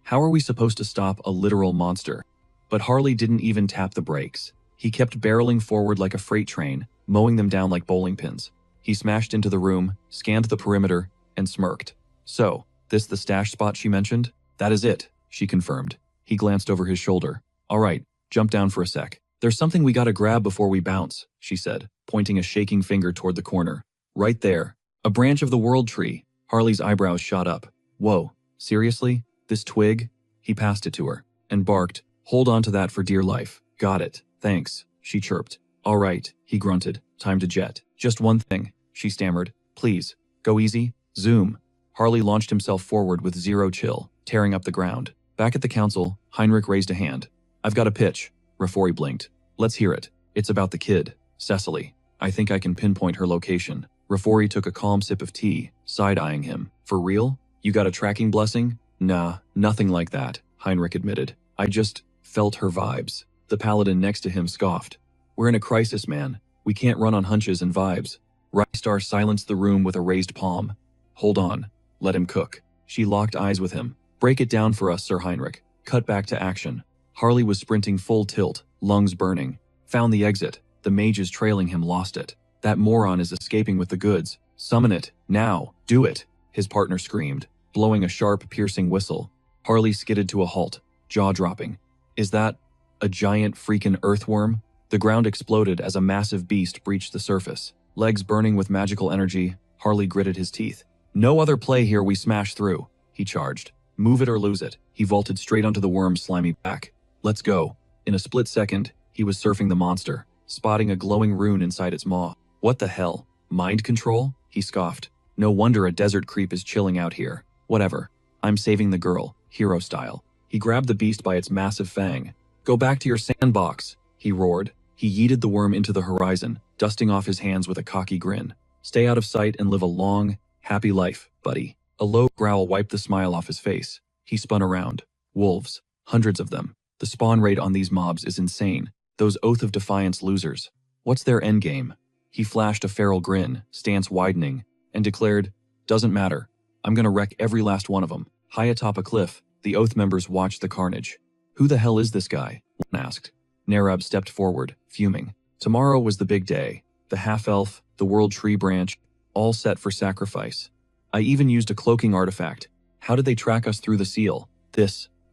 How are we supposed to stop a literal monster? But Harley didn't even tap the brakes. He kept barreling forward like a freight train, mowing them down like bowling pins. He smashed into the room, scanned the perimeter, and smirked. So, this the stash spot she mentioned? That is it, she confirmed. He glanced over his shoulder. All right, jump down for a sec. There's something we gotta grab before we bounce, she said, pointing a shaking finger toward the corner. Right there. A branch of the world tree. Harley's eyebrows shot up. Whoa, seriously? This twig? He passed it to her, and barked, Hold on to that for dear life. Got it. Thanks, she chirped. All right, he grunted. Time to jet. Just one thing, she stammered. Please, go easy. Zoom. Harley launched himself forward with zero chill, tearing up the ground. Back at the council, Heinrich raised a hand. I've got a pitch. Rafori blinked. Let's hear it. It's about the kid, Cecily. I think I can pinpoint her location. Rafori took a calm sip of tea, side-eyeing him. For real? You got a tracking blessing? Nah, nothing like that, Heinrich admitted. I just felt her vibes. The paladin next to him scoffed. We're in a crisis, man. We can't run on hunches and vibes. Rystar silenced the room with a raised palm. Hold on. Let him cook. She locked eyes with him. Break it down for us, Sir Heinrich. Cut back to action. Harley was sprinting full tilt, lungs burning. Found the exit. The mages trailing him lost it. That moron is escaping with the goods. Summon it. Now. Do it. His partner screamed, blowing a sharp, piercing whistle. Harley skidded to a halt, jaw-dropping. Is that a giant freaking earthworm? The ground exploded as a massive beast breached the surface. Legs burning with magical energy, Harley gritted his teeth. No other play here, we smash through, he charged. Move it or lose it. He vaulted straight onto the worm's slimy back. Let's go. In a split second, he was surfing the monster, spotting a glowing rune inside its maw. What the hell? Mind control? He scoffed. No wonder a desert creep is chilling out here. Whatever. I'm saving the girl, hero style. He grabbed the beast by its massive fang. Go back to your sandbox, he roared. He yeeted the worm into the horizon, dusting off his hands with a cocky grin. Stay out of sight and live a long, happy life, buddy. A low growl wiped the smile off his face. He spun around. Wolves. Hundreds of them. The spawn rate on these mobs is insane. Those Oath of Defiance losers. What's their endgame? He flashed a feral grin, stance widening, and declared, Doesn't matter. I'm gonna wreck every last one of them. High atop a cliff, the Oath members watched the carnage. Who the hell is this guy? One asked. Nerab stepped forward, fuming. Tomorrow was the big day. The half-elf, the world tree branch, all set for sacrifice. I even used a cloaking artifact. How did they track us through the seal?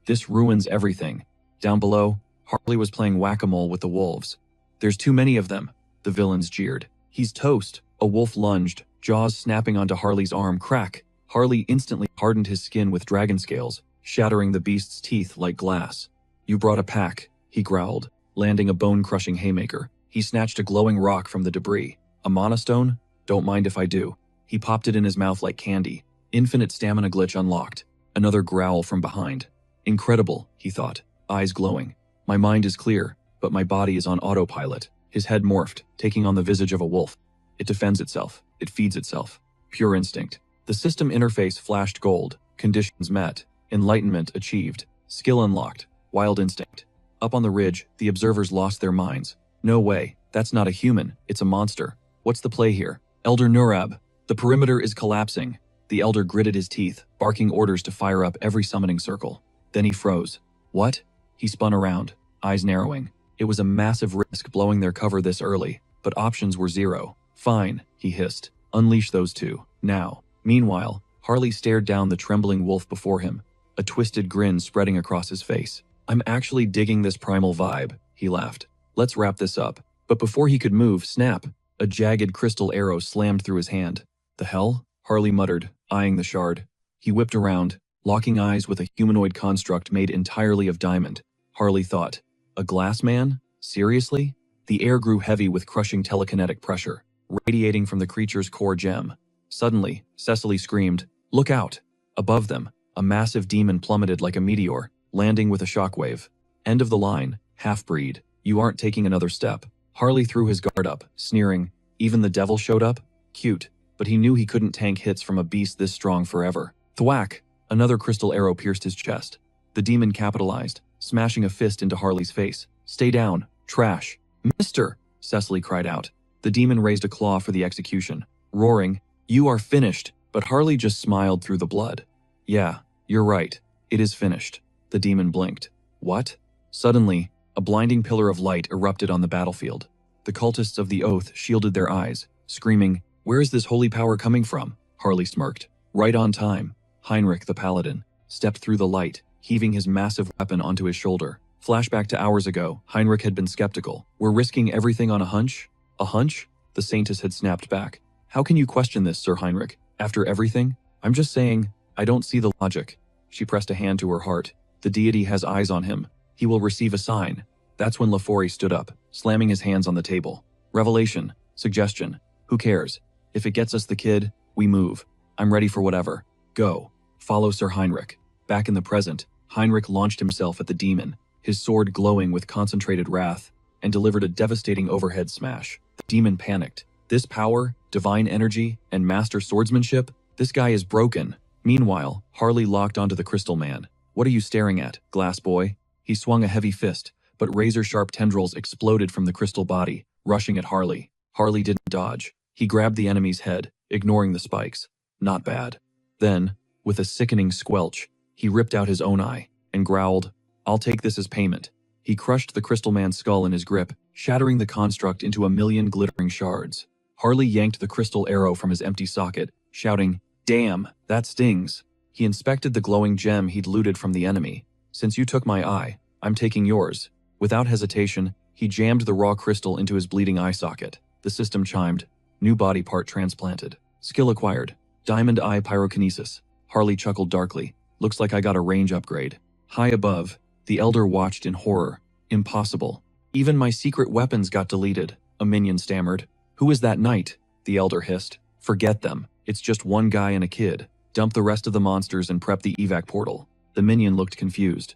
This ruins everything. Down below, Harley was playing whack-a-mole with the wolves. There's too many of them, the villains jeered. He's toast. A wolf lunged, jaws snapping onto Harley's arm. Crack. Harley instantly hardened his skin with dragon scales, shattering the beast's teeth like glass. You brought a pack, he growled, landing a bone-crushing haymaker. He snatched a glowing rock from the debris. A mana stone? Don't mind if I do. He popped it in his mouth like candy. Infinite stamina glitch unlocked. Another growl from behind. Incredible, he thought, eyes glowing. My mind is clear, but my body is on autopilot. His head morphed, taking on the visage of a wolf. It defends itself. It feeds itself. Pure instinct. The system interface flashed gold. Conditions met. Enlightenment achieved. Skill unlocked. Wild instinct. Up on the ridge, the observers lost their minds. No way. That's not a human. It's a monster. What's the play here? Elder Nurab. The perimeter is collapsing. The elder gritted his teeth, barking orders to fire up every summoning circle. Then he froze. What? He spun around, eyes narrowing. It was a massive risk blowing their cover this early, but options were zero. Fine, he hissed. Unleash those two, now. Meanwhile, Harley stared down the trembling wolf before him, a twisted grin spreading across his face. I'm actually digging this primal vibe, he laughed. Let's wrap this up. But before he could move, snap, a jagged crystal arrow slammed through his hand. The hell? Harley muttered, eyeing the shard. He whipped around, locking eyes with a humanoid construct made entirely of diamond. Harley thought, a glass man? Seriously? The air grew heavy with crushing telekinetic pressure, radiating from the creature's core gem. Suddenly, Cecily screamed, "Look out!" Above them, a massive demon plummeted like a meteor, landing with a shockwave. End of the line, half-breed. You aren't taking another step. Harley threw his guard up, sneering. Even the devil showed up? Cute. But he knew he couldn't tank hits from a beast this strong forever. Thwack! Another crystal arrow pierced his chest. The demon capitalized, smashing a fist into Harley's face. Stay down, trash. Mister! Cecily cried out. The demon raised a claw for the execution, roaring, "You are finished!" But Harley just smiled through the blood. Yeah, you're right. It is finished. The demon blinked. What? Suddenly, a blinding pillar of light erupted on the battlefield. The cultists of the Oath shielded their eyes, screaming, "Where is this holy power coming from?" Harley smirked. Right on time. Heinrich the Paladin stepped through the light, heaving his massive weapon onto his shoulder. Flashback to hours ago, Heinrich had been skeptical. We're risking everything on a hunch? A hunch? The Saintess had snapped back. How can you question this, Sir Heinrich? After everything? I'm just saying, I don't see the logic. She pressed a hand to her heart. The deity has eyes on him. He will receive a sign. That's when Lafori stood up, slamming his hands on the table. Revelation. Suggestion. Who cares? If it gets us the kid, we move. I'm ready for whatever. Go. Follow Sir Heinrich. Back in the present, Heinrich launched himself at the demon, his sword glowing with concentrated wrath, and delivered a devastating overhead smash. The demon panicked. This power, divine energy, and master swordsmanship? This guy is broken. Meanwhile, Harley locked onto the crystal man. What are you staring at, glass boy? He swung a heavy fist, but razor-sharp tendrils exploded from the crystal body, rushing at Harley. Harley didn't dodge. He grabbed the enemy's head, ignoring the spikes. Not bad. Then, with a sickening squelch, he ripped out his own eye and growled, "I'll take this as payment." He crushed the crystal man's skull in his grip, shattering the construct into a million glittering shards. Harley yanked the crystal arrow from his empty socket, shouting, "Damn, that stings." He inspected the glowing gem he'd looted from the enemy. "Since you took my eye, I'm taking yours." Without hesitation, he jammed the raw crystal into his bleeding eye socket. The system chimed. New body part transplanted. Skill acquired. Diamond eye pyrokinesis. Harley chuckled darkly. Looks like I got a range upgrade. High above, the Elder watched in horror. Impossible. Even my secret weapons got deleted, a minion stammered. Who is that knight? The Elder hissed. Forget them. It's just one guy and a kid. Dump the rest of the monsters and prep the evac portal. The minion looked confused.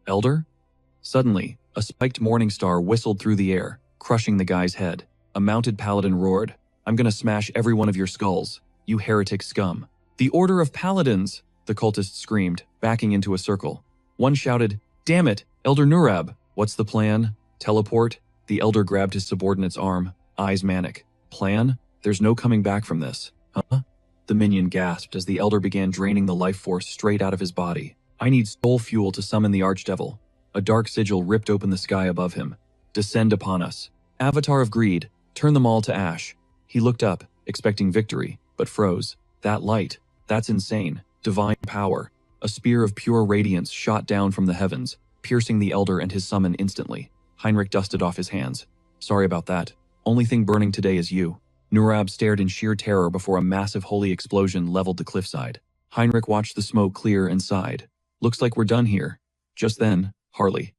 Elder? Suddenly, a spiked morning star whistled through the air, crushing the guy's head. A mounted paladin roared, "I'm gonna smash every one of your skulls, you heretic scum." "The Order of Paladins!" the cultists screamed, backing into a circle. One shouted, "Damn it, Elder Nurab! What's the plan? Teleport?" The Elder grabbed his subordinate's arm, eyes manic. "Plan? There's no coming back from this." Huh? The minion gasped as the Elder began draining the life force straight out of his body. "I need soul fuel to summon the Archdevil." A dark sigil ripped open the sky above him. "Descend upon us. Avatar of greed, turn them all to ash." He looked up, expecting victory, but froze. That light, that's insane. Divine power. A spear of pure radiance shot down from the heavens, piercing the Elder and his summon instantly. Heinrich dusted off his hands. "Sorry about that. Only thing burning today is you." Nurab stared in sheer terror before a massive holy explosion leveled the cliffside. Heinrich watched the smoke clear and sighed. "Looks like we're done here." Just then, Harley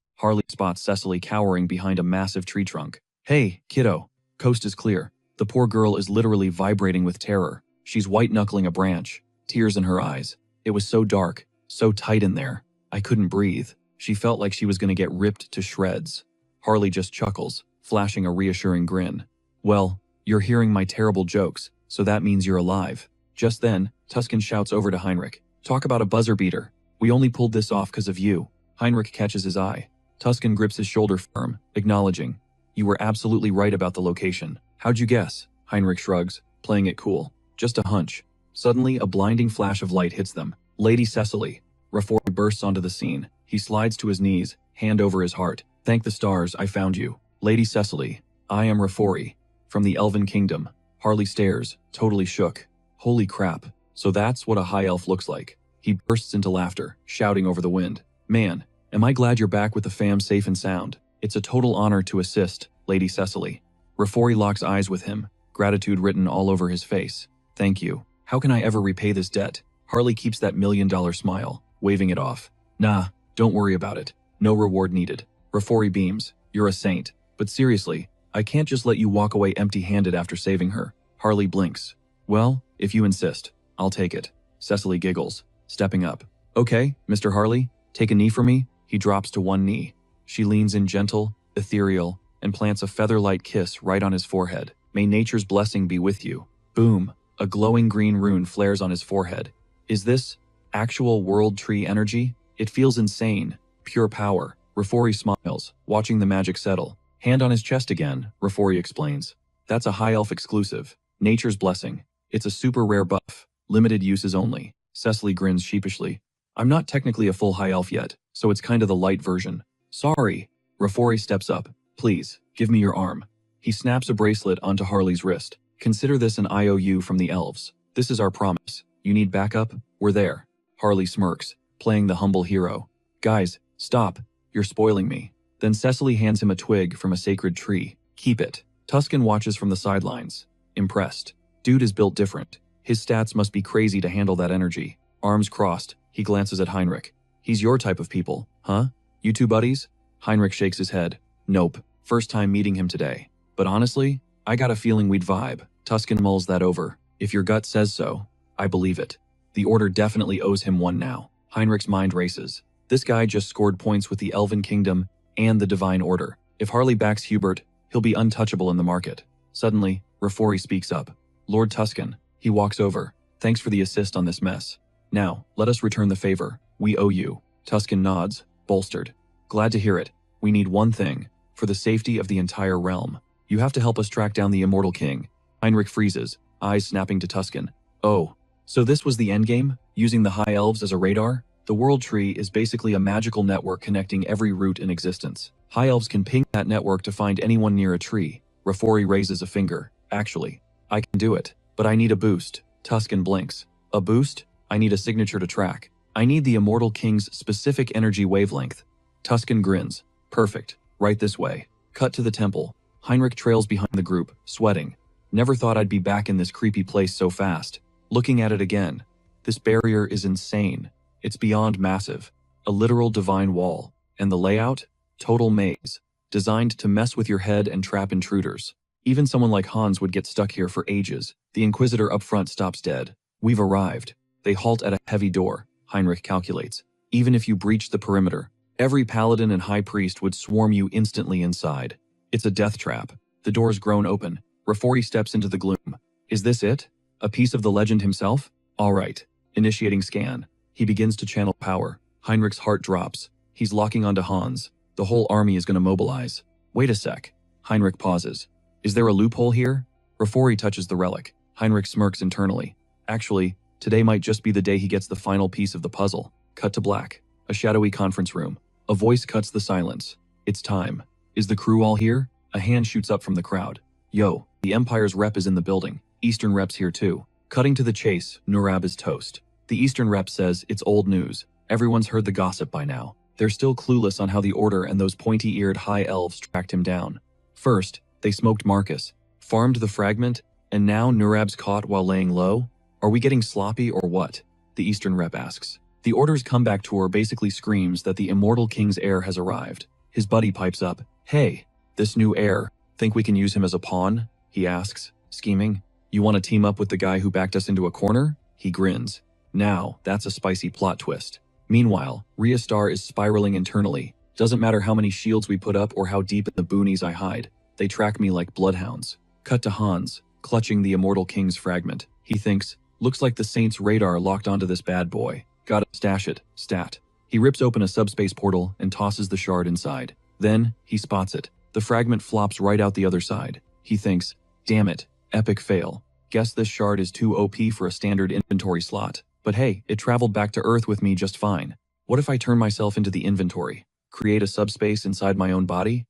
spots Cecily cowering behind a massive tree trunk. "Hey, kiddo. Coast is clear." The poor girl is literally vibrating with terror. She's white-knuckling a branch, tears in her eyes. It was so dark, so tight in there. I couldn't breathe. She felt like she was going to get ripped to shreds. Harley just chuckles, flashing a reassuring grin. "Well, you're hearing my terrible jokes, so that means you're alive." Just then, Tuscan shouts over to Heinrich, "Talk about a buzzer beater. We only pulled this off because of you." Heinrich catches his eye. Tuscan grips his shoulder firm, acknowledging, "You were absolutely right about the location." "How'd you guess?" Heinrich shrugs, playing it cool. "Just a hunch." Suddenly, a blinding flash of light hits them. Lady Cecily. Rafori bursts onto the scene. He slides to his knees, hand over his heart. "Thank the stars, I found you." "Lady Cecily, I am Rafori, from the Elven Kingdom." Harley stares, totally shook. Holy crap. So that's what a high elf looks like. He bursts into laughter, shouting over the wind. "Man, am I glad you're back with the fam safe and sound." It's a total honor to assist, Lady Cecily. Rafori locks eyes with him, gratitude written all over his face. Thank you. How can I ever repay this debt? Harley keeps that $1,000,000 smile, waving it off. Nah, don't worry about it. No reward needed. Rafori beams. You're a saint. But seriously, I can't just let you walk away empty-handed after saving her. Harley blinks. Well, if you insist, I'll take it. Cecily giggles, stepping up. Okay, Mr. Harley, take a knee for me. He drops to one knee. She leans in gentle, ethereal, and plants a feather-light kiss right on his forehead. May nature's blessing be with you. Boom. A glowing green rune flares on his forehead. Is this actual world tree energy? It feels insane. Pure power. Rafori smiles, watching the magic settle. Hand on his chest again, Rafori explains. That's a high elf exclusive. Nature's blessing. It's a super rare buff. Limited uses only. Cecily grins sheepishly. I'm not technically a full high elf yet, so it's kinda the light version. Sorry. Rafori steps up. Please, give me your arm. He snaps a bracelet onto Harley's wrist. Consider this an IOU from the elves. This is our promise. You need backup? We're there. Harley smirks, playing the humble hero. Guys, stop. You're spoiling me. Then Cecily hands him a twig from a sacred tree. Keep it. Tuscan watches from the sidelines. Impressed. Dude is built different. His stats must be crazy to handle that energy. Arms crossed, he glances at Heinrich. He's your type of people, huh? You two buddies? Heinrich shakes his head. Nope. First time meeting him today. But honestly, I got a feeling we'd vibe. Tuscan mulls that over. If your gut says so, I believe it. The Order definitely owes him one now. Heinrich's mind races. This guy just scored points with the Elven Kingdom and the Divine Order. If Harley backs Hubert, he'll be untouchable in the market. Suddenly, Rafori speaks up. Lord Tuscan. He walks over. Thanks for the assist on this mess. Now, let us return the favor. We owe you. Tuscan nods, bolstered. Glad to hear it. We need one thing. For the safety of the entire realm. You have to help us track down the Immortal King. Heinrich freezes, eyes snapping to Tuscan. Oh, so this was the endgame? Using the High Elves as a radar? The World Tree is basically a magical network connecting every root in existence. High Elves can ping that network to find anyone near a tree. Rafori raises a finger. Actually, I can do it, but I need a boost. Tuscan blinks. A boost? I need a signature to track. I need the Immortal King's specific energy wavelength. Tuscan grins. Perfect. Right this way. Cut to the temple. Heinrich trails behind the group, sweating. Never thought I'd be back in this creepy place so fast. Looking at it again. This barrier is insane. It's beyond massive. A literal divine wall. And the layout? Total maze. Designed to mess with your head and trap intruders. Even someone like Hans would get stuck here for ages. The Inquisitor up front stops dead. We've arrived. They halt at a heavy door, Heinrich calculates. Even if you breach the perimeter, every paladin and high priest would swarm you instantly inside. It's a death trap. The door's grown open. Rafori steps into the gloom. Is this it? A piece of the legend himself? All right. Initiating scan. He begins to channel power. Heinrich's heart drops. He's locking onto Hans. The whole army is going to mobilize. Wait a sec. Heinrich pauses. Is there a loophole here? Rafori touches the relic. Heinrich smirks internally. Actually, today might just be the day he gets the final piece of the puzzle. Cut to black. A shadowy conference room. A voice cuts the silence. It's time. Is the crew all here? A hand shoots up from the crowd. Yo, the Empire's rep is in the building. Eastern rep's here too. Cutting to the chase, Nurab is toast. The Eastern rep says it's old news. Everyone's heard the gossip by now. They're still clueless on how the Order and those pointy-eared high elves tracked him down. First, they smoked Marcus, farmed the fragment, and now Nurab's caught while laying low? Are we getting sloppy or what? The Eastern rep asks. The Order's comeback tour basically screams that the Immortal King's heir has arrived. His buddy pipes up. Hey, this new heir, think we can use him as a pawn? He asks, scheming. You want to team up with the guy who backed us into a corner? He grins. Now, that's a spicy plot twist. Meanwhile, Riastar is spiraling internally. Doesn't matter how many shields we put up or how deep in the boonies I hide. They track me like bloodhounds. Cut to Hans, clutching the Immortal King's fragment. He thinks, looks like the Saint's radar locked onto this bad boy. Gotta stash it, stat. He rips open a subspace portal and tosses the shard inside. Then, he spots it. The fragment flops right out the other side. He thinks, damn it, epic fail. Guess this shard is too OP for a standard inventory slot. But hey, it traveled back to Earth with me just fine. What if I turn myself into the inventory? Create a subspace inside my own body?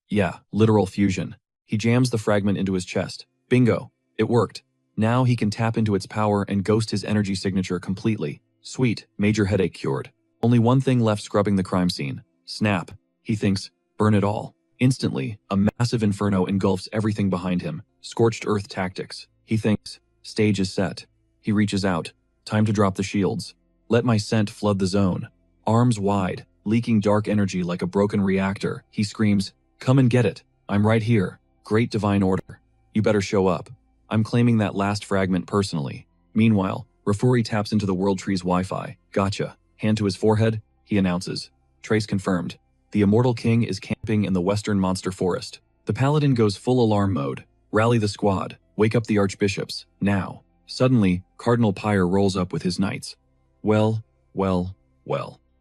Yeah, literal fusion. He jams the fragment into his chest. Bingo, it worked. Now he can tap into its power and ghost his energy signature completely. Sweet, major headache cured. Only one thing left scrubbing the crime scene. Snap. He thinks, burn it all. Instantly, a massive inferno engulfs everything behind him. Scorched earth tactics. He thinks, stage is set. He reaches out. Time to drop the shields. Let my scent flood the zone. Arms wide, leaking dark energy like a broken reactor, he screams, come and get it. I'm right here. Great divine order. You better show up. I'm claiming that last fragment personally. Meanwhile, Rafuri taps into the World Tree's Wi-Fi. Gotcha. Hand to his forehead, he announces. Trace confirmed. The Immortal King is camping in the Western Monster Forest. The Paladin goes full alarm mode. Rally the squad. Wake up the Archbishops. Now. Suddenly, Cardinal Pyre rolls up with his knights. Well.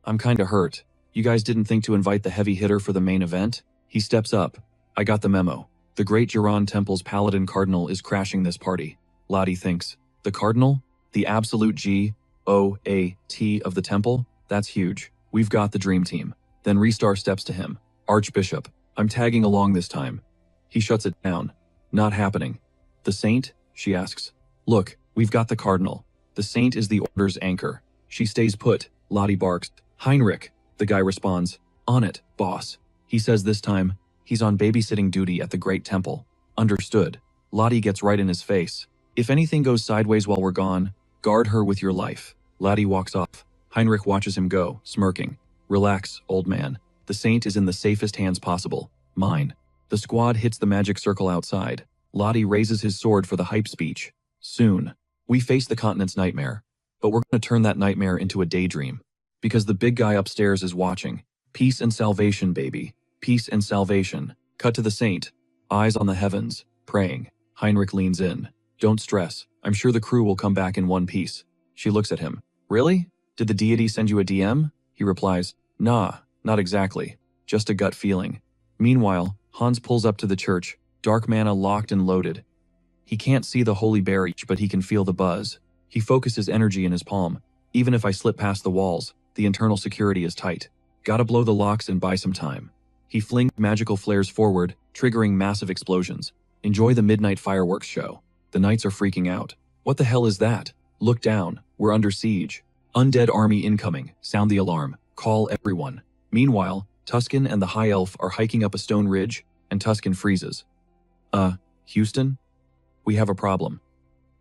I'm kinda hurt. You guys didn't think to invite the heavy hitter for the main event? He steps up. I got the memo. The Great Jiran Temple's Paladin Cardinal is crashing this party. Lottie thinks. The Cardinal? The absolute G-O-A-T of the temple? That's huge. We've got the dream team. Then Restar steps to him. Archbishop, I'm tagging along this time. He shuts it down. Not happening. The Saint? She asks. Look, we've got the Cardinal. The Saint is the Order's anchor. She stays put. Lottie barks. Heinrich, the guy responds. On it, boss. He says this time, he's on babysitting duty at the Great Temple. Understood. Lottie gets right in his face. If anything goes sideways while we're gone, guard her with your life. Lottie walks off. Heinrich watches him go, smirking. Relax, old man. The Saint is in the safest hands possible. Mine. The squad hits the magic circle outside. Lottie raises his sword for the hype speech. Soon. We face the continent's nightmare. But we're going to turn that nightmare into a daydream. Because the big guy upstairs is watching. Peace and salvation, baby. Peace and salvation. Cut to the Saint. Eyes on the heavens. Praying. Heinrich leans in. Don't stress. I'm sure the crew will come back in one piece. She looks at him. Really? Did the deity send you a DM? He replies. Nah, not exactly. Just a gut feeling. Meanwhile, Hans pulls up to the church. Dark mana locked and loaded. He can't see the holy berry, but he can feel the buzz. He focuses energy in his palm. Even if I slip past the walls, the internal security is tight. Gotta blow the locks and buy some time. He flings magical flares forward, triggering massive explosions. Enjoy the midnight fireworks show. The knights are freaking out. What the hell is that? Look down. We're under siege. Undead army incoming. Sound the alarm. Call everyone. Meanwhile, Tuscan and the High Elf are hiking up a stone ridge, and Tuscan freezes. Houston? We have a problem.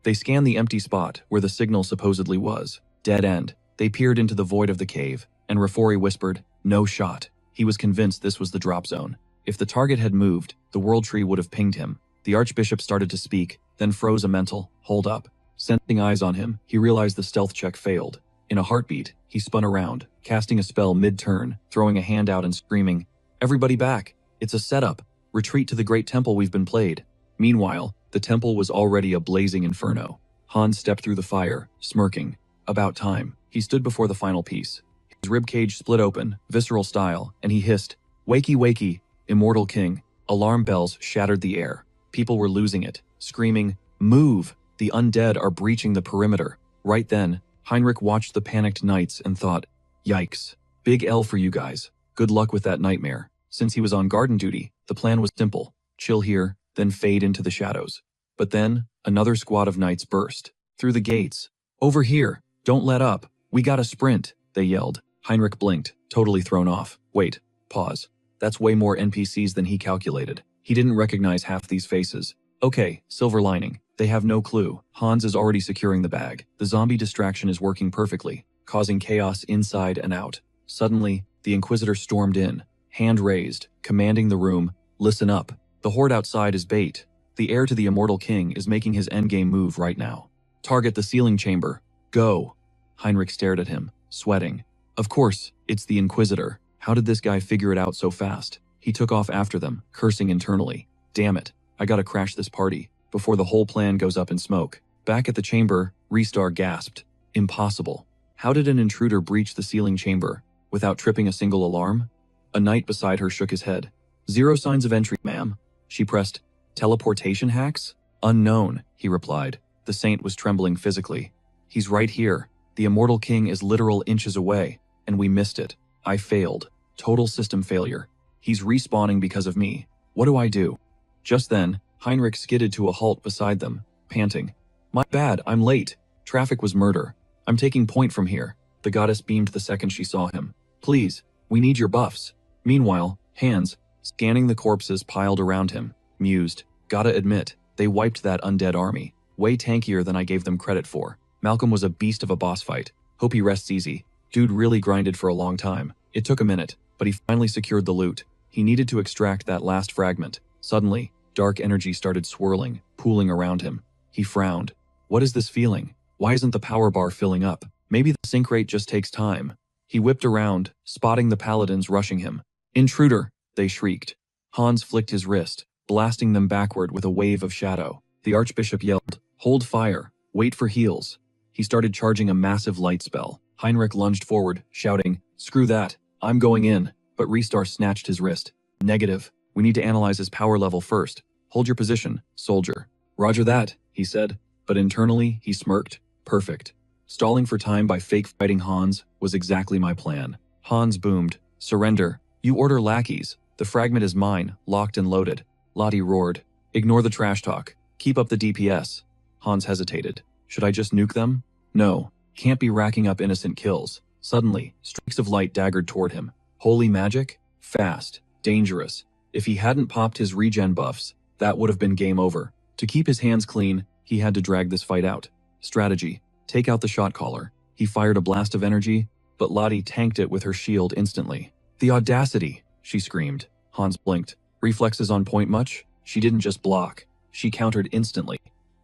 They scan the empty spot where the signal supposedly was. Dead end. They peered into the void of the cave, and Rafori whispered, no shot. He was convinced this was the drop zone. If the target had moved, the World Tree would have pinged him. The Archbishop started to speak, then froze a mental, hold up. Sensing eyes on him, he realized the stealth check failed. In a heartbeat, he spun around, casting a spell mid-turn, throwing a hand out and screaming, everybody back! It's a setup! Retreat to the Great Temple we've been played. Meanwhile, the temple was already a blazing inferno. Hans stepped through the fire, smirking. About time. He stood before the final piece. His ribcage split open, visceral style, and he hissed, wakey wakey, immortal king. Alarm bells shattered the air. People were losing it, screaming, move! The undead are breaching the perimeter. Right then, Heinrich watched the panicked knights and thought, yikes. Big L for you guys. Good luck with that nightmare. Since he was on garden duty, the plan was simple. Chill here, then fade into the shadows. But then, another squad of knights burst. Through the gates. Over here! Don't let up! We gotta sprint! They yelled. Heinrich blinked, totally thrown off. Wait. Pause. That's way more NPCs than he calculated. He didn't recognize half these faces. Okay, silver lining. They have no clue. Hans is already securing the bag. The zombie distraction is working perfectly, causing chaos inside and out. Suddenly, the Inquisitor stormed in, hand raised, commanding the room, listen up. The horde outside is bait. The heir to the Immortal King is making his endgame move right now. Target the sealing chamber. Go. Heinrich stared at him, sweating. Of course, it's the Inquisitor. How did this guy figure it out so fast? He took off after them, cursing internally. Damn it, I gotta crash this party before the whole plan goes up in smoke. Back at the chamber, Restar gasped. Impossible. How did an intruder breach the sealing chamber without tripping a single alarm? A knight beside her shook his head. Zero signs of entry, ma'am. She pressed. Teleportation hacks? Unknown, he replied. The saint was trembling physically. He's right here. The Immortal King is literal inches away, and we missed it. I failed. Total system failure. He's respawning because of me. What do I do? Just then, Heinrich skidded to a halt beside them, panting. My bad, I'm late. Traffic was murder. I'm taking point from here. The goddess beamed the second she saw him. Please, we need your buffs. Meanwhile, Hans, scanning the corpses piled around him, mused. Gotta admit, they wiped that undead army. Way tankier than I gave them credit for. Malcolm was a beast of a boss fight. Hope he rests easy. Dude really grinded for a long time. It took a minute, but he finally secured the loot. He needed to extract that last fragment. Suddenly, dark energy started swirling, pooling around him. He frowned. What is this feeling? Why isn't the power bar filling up? Maybe the sync rate just takes time. He whipped around, spotting the paladins rushing him. Intruder! They shrieked. Hans flicked his wrist, blasting them backward with a wave of shadow. The archbishop yelled, "Hold fire! Wait for heals!" He started charging a massive light spell. Heinrich lunged forward, shouting, "Screw that! I'm going in!" But Restar snatched his wrist. "Negative. We need to analyze his power level first. Hold your position, soldier." "Roger that," he said, but internally he smirked. Perfect. Stalling for time by fake fighting Hans was exactly my plan. Hans boomed, "Surrender. You order lackeys. The fragment is mine, locked and loaded." Lottie roared, "Ignore the trash talk. Keep up the DPS." Hans hesitated. Should I just nuke them? No. Can't be racking up innocent kills. Suddenly, streaks of light daggered toward him. Holy magic? Fast. Dangerous. If he hadn't popped his regen buffs, that would have been game over. To keep his hands clean, he had to drag this fight out. Strategy. Take out the shot caller. He fired a blast of energy, but Lottie tanked it with her shield instantly. "The audacity!" she screamed. Hans blinked. "Reflexes on point much?" She didn't just block. She countered instantly.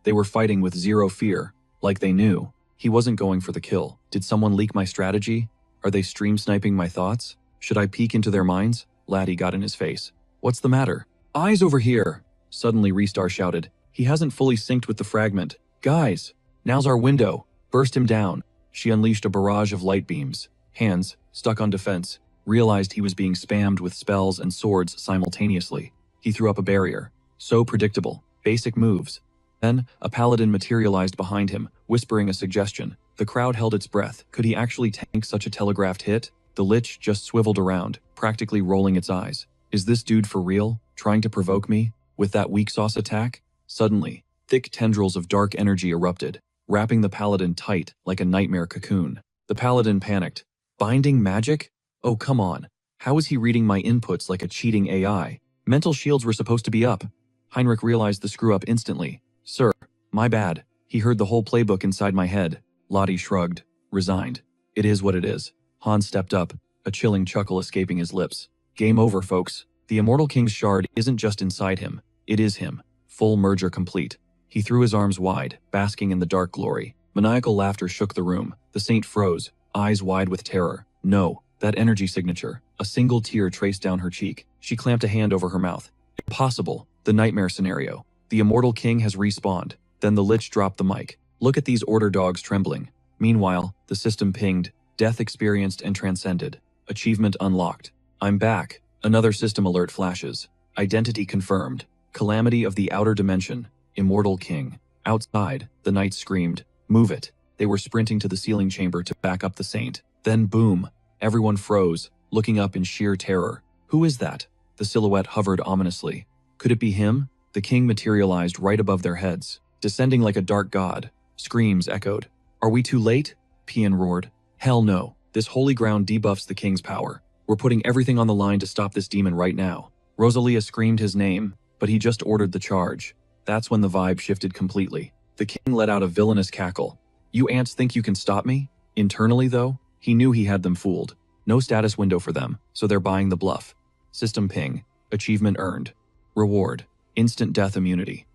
They were fighting with zero fear, like they knew. He wasn't going for the kill. Did someone leak my strategy? Are they stream sniping my thoughts? Should I peek into their minds? Laddie got in his face. "What's the matter?" "Eyes over here!" Suddenly Restar shouted. "He hasn't fully synced with the fragment. Guys, now's our window. Burst him down." She unleashed a barrage of light beams. Hands, stuck on defense, realized he was being spammed with spells and swords simultaneously. He threw up a barrier. So predictable. Basic moves. Then, a paladin materialized behind him, whispering a suggestion. The crowd held its breath. Could he actually tank such a telegraphed hit? The lich just swiveled around, practically rolling its eyes. Is this dude for real? Trying to provoke me? With that weak sauce attack? Suddenly, thick tendrils of dark energy erupted, wrapping the paladin tight like a nightmare cocoon. The paladin panicked. Binding magic? Oh, come on. How is he reading my inputs like a cheating AI? Mental shields were supposed to be up. Heinrich realized the screw-up instantly. "Sir, my bad." He heard the whole playbook inside my head. Lottie shrugged, resigned. "It is what it is." Hans stepped up, a chilling chuckle escaping his lips. "Game over, folks. The Immortal King's shard isn't just inside him. It is him. Full merger complete." He threw his arms wide, basking in the dark glory. Maniacal laughter shook the room. The saint froze, eyes wide with terror. No, that energy signature. A single tear traced down her cheek. She clamped a hand over her mouth. Impossible. The nightmare scenario. The Immortal King has respawned. Then the lich dropped the mic. "Look at these order dogs trembling." Meanwhile, the system pinged. "Death experienced and transcended. Achievement unlocked." "I'm back." Another system alert flashes. "Identity confirmed. Calamity of the outer dimension. Immortal King." Outside, the knights screamed, "Move it." They were sprinting to the sealing chamber to back up the saint. Then boom. Everyone froze, looking up in sheer terror. Who is that? The silhouette hovered ominously. Could it be him? The king materialized right above their heads, descending like a dark god. Screams echoed. "Are we too late?" Pian roared. "Hell no. This holy ground debuffs the king's power. We're putting everything on the line to stop this demon right now." Rosalia screamed his name, but he just ordered the charge. That's when the vibe shifted completely. The king let out a villainous cackle. "You ants think you can stop me?" Internally, though, he knew he had them fooled. No status window for them, so they're buying the bluff. System ping. Achievement earned. Reward. Instant death immunity.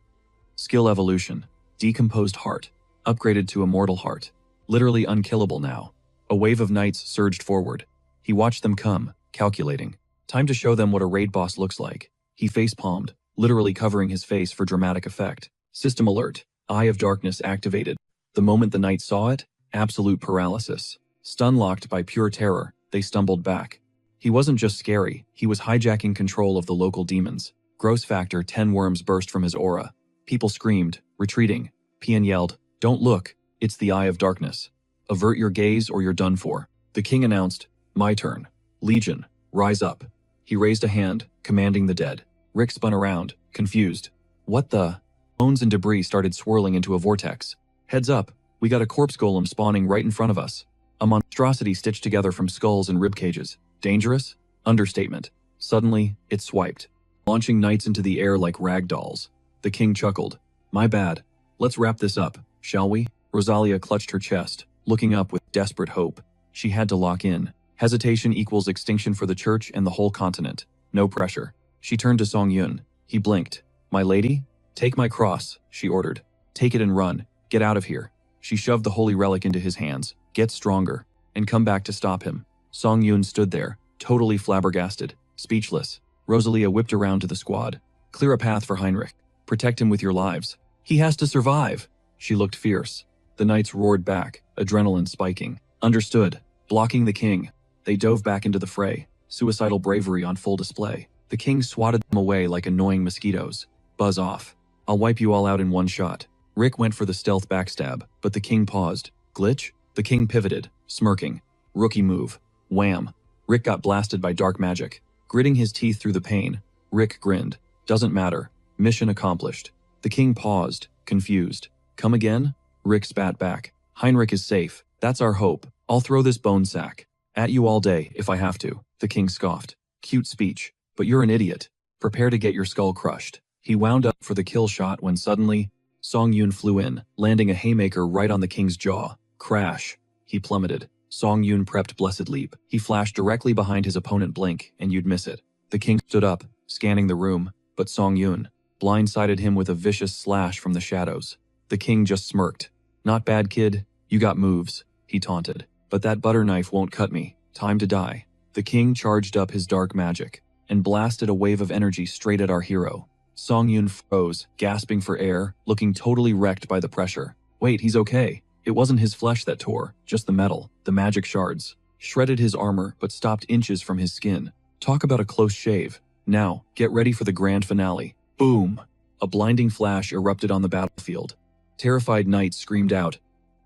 Skill evolution. Decomposed heart. Upgraded to immortal heart. Literally unkillable now. A wave of knights surged forward. He watched them come, calculating. Time to show them what a raid boss looks like. He face-palmed, literally covering his face for dramatic effect. System alert. Eye of Darkness activated. The moment the knights saw it, absolute paralysis. Stun-locked by pure terror, they stumbled back. He wasn't just scary, he was hijacking control of the local demons. Gross factor 10 worms burst from his aura. People screamed, retreating. Pian yelled, "Don't look, it's the Eye of Darkness. Avert your gaze or you're done for." The king announced, "My turn. Legion, rise up." He raised a hand, commanding the dead. Rick spun around, confused. "What the?" Bones and debris started swirling into a vortex. "Heads up, we got a corpse golem spawning right in front of us. A monstrosity stitched together from skulls and rib cages. Dangerous? Understatement. Suddenly, it swiped, launching knights into the air like rag dolls. The king chuckled. My bad. Let's wrap this up, shall we? Rosalia clutched her chest, looking up with desperate hope. She had to lock in. Hesitation equals extinction for the church and the whole continent. No pressure. She turned to Song Yun. He blinked. My lady? Take my cross, she ordered. Take it and run. Get out of here. She shoved the holy relic into his hands. Get stronger. And come back to stop him. Song Yun stood there, totally flabbergasted, speechless. Rosalia whipped around to the squad. Clear a path for Heinrich. Protect him with your lives. He has to survive. She looked fierce. The knights roared back, adrenaline spiking. Understood. Blocking the king. They dove back into the fray, suicidal bravery on full display. The king swatted them away like annoying mosquitoes. Buzz off. I'll wipe you all out in one shot. Rick went for the stealth backstab, but the king paused. Glitch? The king pivoted, smirking. Rookie move. Wham. Rick got blasted by dark magic. Gritting his teeth through the pain, Rick grinned. Doesn't matter. Mission accomplished. The king paused, confused. Come again? Rick spat back. Heinrich is safe. That's our hope. I'll throw this bone sack at you all day if I have to. The king scoffed. Cute speech, but you're an idiot. Prepare to get your skull crushed. He wound up for the kill shot when suddenly, Song Yun flew in, landing a haymaker right on the king's jaw. Crash. He plummeted. Song Yun prepped Blessed Leap. He flashed directly behind his opponent blink, and you'd miss it. The king stood up, scanning the room, but Song Yun blindsided him with a vicious slash from the shadows. The king just smirked. Not bad, kid. You got moves, he taunted. But that butter knife won't cut me. Time to die. The king charged up his dark magic and blasted a wave of energy straight at our hero. Song Yun froze, gasping for air, looking totally wrecked by the pressure. Wait, he's okay. It wasn't his flesh that tore, just the metal, the magic shards. Shredded his armor, but stopped inches from his skin. Talk about a close shave. Now, get ready for the grand finale. Boom! A blinding flash erupted on the battlefield. Terrified knights screamed out.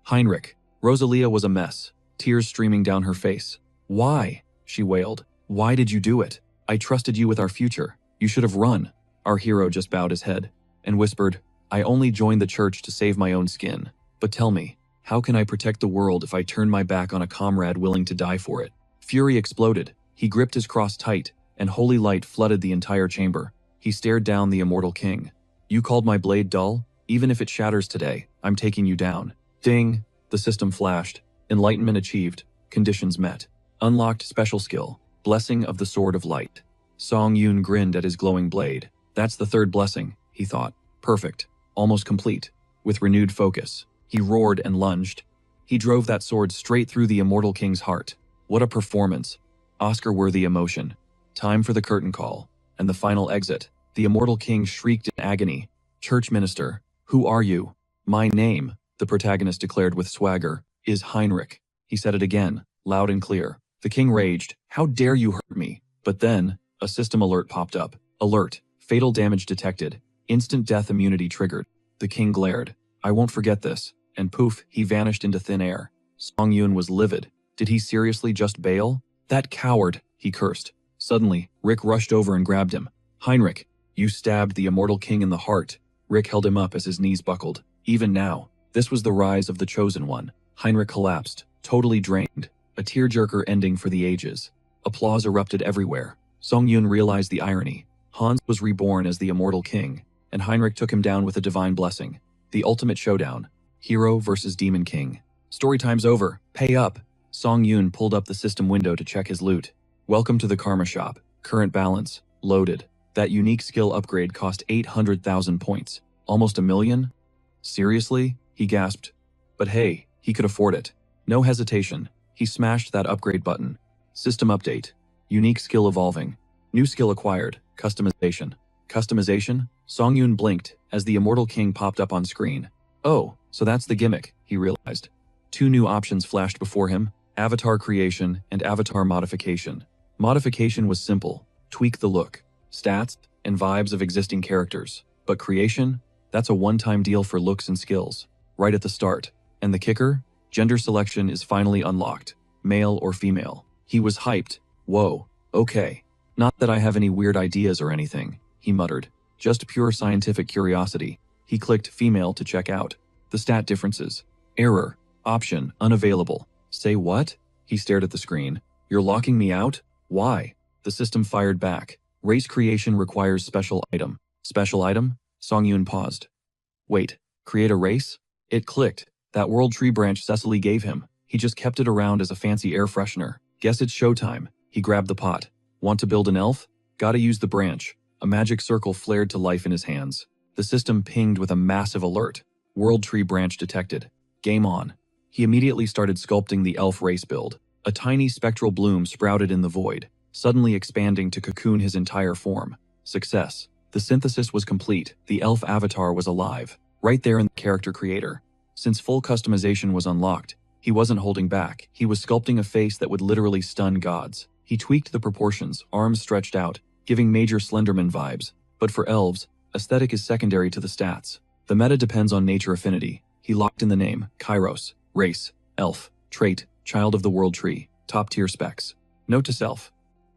Heinrich. Rosalia was a mess, tears streaming down her face. Why? She wailed. Why did you do it? I trusted you with our future. You should have run. Our hero just bowed his head and whispered, I only joined the church to save my own skin. But tell me, how can I protect the world if I turn my back on a comrade willing to die for it? Fury exploded. He gripped his cross tight, and holy light flooded the entire chamber. He stared down the immortal king. You called my blade dull? Even if it shatters today, I'm taking you down. Ding! The system flashed. Enlightenment achieved. Conditions met. Unlocked special skill. Blessing of the Sword of Light. Song Yun grinned at his glowing blade. That's the third blessing, he thought. Perfect. Almost complete. With renewed focus, he roared and lunged. He drove that sword straight through the immortal king's heart. What a performance. Oscar-worthy emotion. Time for the curtain call. And the final exit. The immortal king shrieked in agony. Church minister, who are you? My name, the protagonist declared with swagger, is Heinrich. He said it again, loud and clear. The king raged. How dare you hurt me? But then, a system alert popped up. Alert. Fatal damage detected. Instant death immunity triggered. The king glared. I won't forget this. And poof, he vanished into thin air. Song Yun was livid. Did he seriously just bail? That coward, he cursed. Suddenly, Rick rushed over and grabbed him. Heinrich, you stabbed the immortal king in the heart. Rick held him up as his knees buckled. Even now, this was the rise of the chosen one. Heinrich collapsed, totally drained. A tearjerker ending for the ages. Applause erupted everywhere. Song Yun realized the irony. Hans was reborn as the immortal king, and Heinrich took him down with a divine blessing. The ultimate showdown. Hero versus demon king. Story time's over. Pay up. Song Yun pulled up the system window to check his loot. Welcome to the Karma Shop. Current balance. Loaded. That unique skill upgrade cost 800,000 points. Almost 1 million? Seriously? He gasped. But hey, he could afford it. No hesitation. He smashed that upgrade button. System update. Unique skill evolving. New skill acquired. Customization. Customization? Song Yun blinked as the immortal king popped up on screen. Oh, so that's the gimmick, he realized. 2 new options flashed before him. Avatar creation and avatar modification. Modification was simple. Tweak the look, stats, and vibes of existing characters. But creation? That's a one-time deal for looks and skills. Right at the start. And the kicker? Gender selection is finally unlocked. Male or female. He was hyped. Whoa, okay. Not that I have any weird ideas or anything, he muttered. Just pure scientific curiosity. He clicked female to check out. The stat differences. Error. Option unavailable. Say what? He stared at the screen. You're locking me out? Why? The system fired back. Race creation requires special item. Special item? Songyun paused. Wait, create a race? It clicked. That world tree branch Cecily gave him. He just kept it around as a fancy air freshener. Guess it's showtime. He grabbed the pot. Want to build an elf? Gotta use the branch. A magic circle flared to life in his hands. The system pinged with a massive alert. World tree branch detected. Game on. He immediately started sculpting the elf race build. A tiny spectral bloom sprouted in the void, suddenly expanding to cocoon his entire form. Success. The synthesis was complete. The elf avatar was alive, right there in the character creator. Since full customization was unlocked, he wasn't holding back. He was sculpting a face that would literally stun gods. He tweaked the proportions, arms stretched out, giving major Slenderman vibes. But for elves, aesthetic is secondary to the stats. The meta depends on nature affinity. He locked in the name, Kairos, race, elf, trait, child of the world tree, top tier specs. Note to self.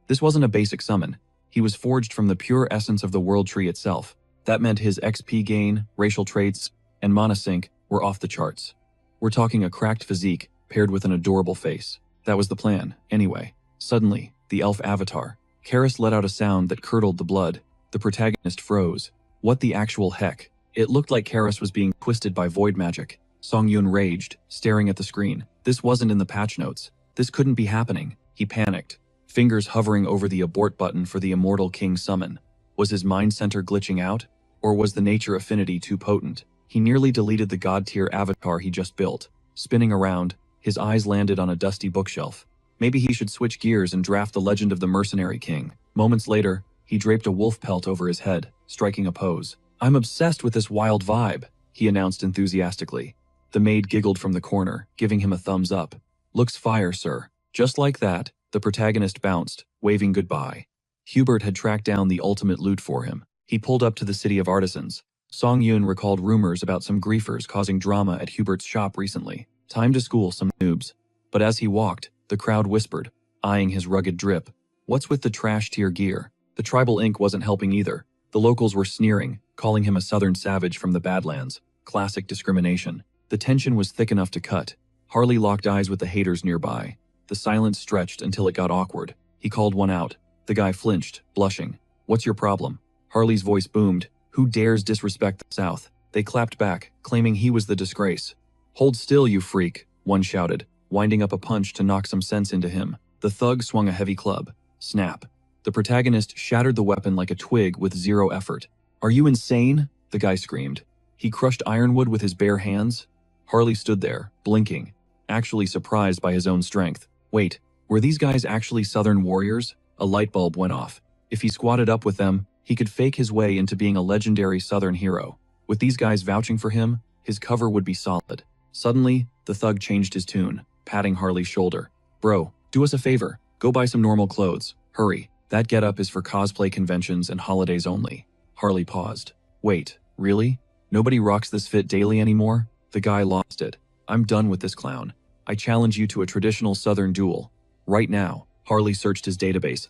This wasn't a basic summon. He was forged from the pure essence of the world tree itself. That meant his XP gain, racial traits, and mana sync were off the charts. We're talking a cracked physique paired with an adorable face. That was the plan, anyway. Suddenly, the elf avatar, Karis, let out a sound that curdled the blood. The protagonist froze. What the actual heck? It looked like Karis was being twisted by void magic. Songyun raged, staring at the screen. This wasn't in the patch notes. This couldn't be happening. He panicked, fingers hovering over the abort button for the immortal king summon. Was his mind center glitching out? Or was the nature affinity too potent? He nearly deleted the god-tier avatar he just built. Spinning around, his eyes landed on a dusty bookshelf. Maybe he should switch gears and draft the legend of the mercenary king. Moments later, he draped a wolf pelt over his head, striking a pose. I'm obsessed with this wild vibe, he announced enthusiastically. The maid giggled from the corner, giving him a thumbs up. Looks fire, sir. Just like that, the protagonist bounced, waving goodbye. Hubert had tracked down the ultimate loot for him. He pulled up to the City of Artisans. Songyun recalled rumors about some griefers causing drama at Hubert's shop recently. Time to school some noobs. But as he walked, the crowd whispered, eyeing his rugged drip. What's with the trash tier gear? The tribal ink wasn't helping either. The locals were sneering, calling him a southern savage from the Badlands. Classic discrimination. The tension was thick enough to cut. Harley locked eyes with the haters nearby. The silence stretched until it got awkward. He called one out. The guy flinched, blushing. What's your problem? Harley's voice boomed. Who dares disrespect the South? They clapped back, claiming he was the disgrace. Hold still, you freak, one shouted, winding up a punch to knock some sense into him. The thug swung a heavy club. Snap. The protagonist shattered the weapon like a twig with zero effort. Are you insane? The guy screamed. He crushed ironwood with his bare hands. Harley stood there, blinking, actually surprised by his own strength. Wait, were these guys actually Southern warriors? A light bulb went off. If he squatted up with them, he could fake his way into being a legendary Southern hero. With these guys vouching for him, his cover would be solid. Suddenly, the thug changed his tune, patting Harley's shoulder. Bro, do us a favor. Go buy some normal clothes. Hurry. That getup is for cosplay conventions and holidays only. Harley paused. Wait, really? Nobody rocks this fit daily anymore? The guy lost it. I'm done with this clown. I challenge you to a traditional Southern duel. Right now. Harley searched his database.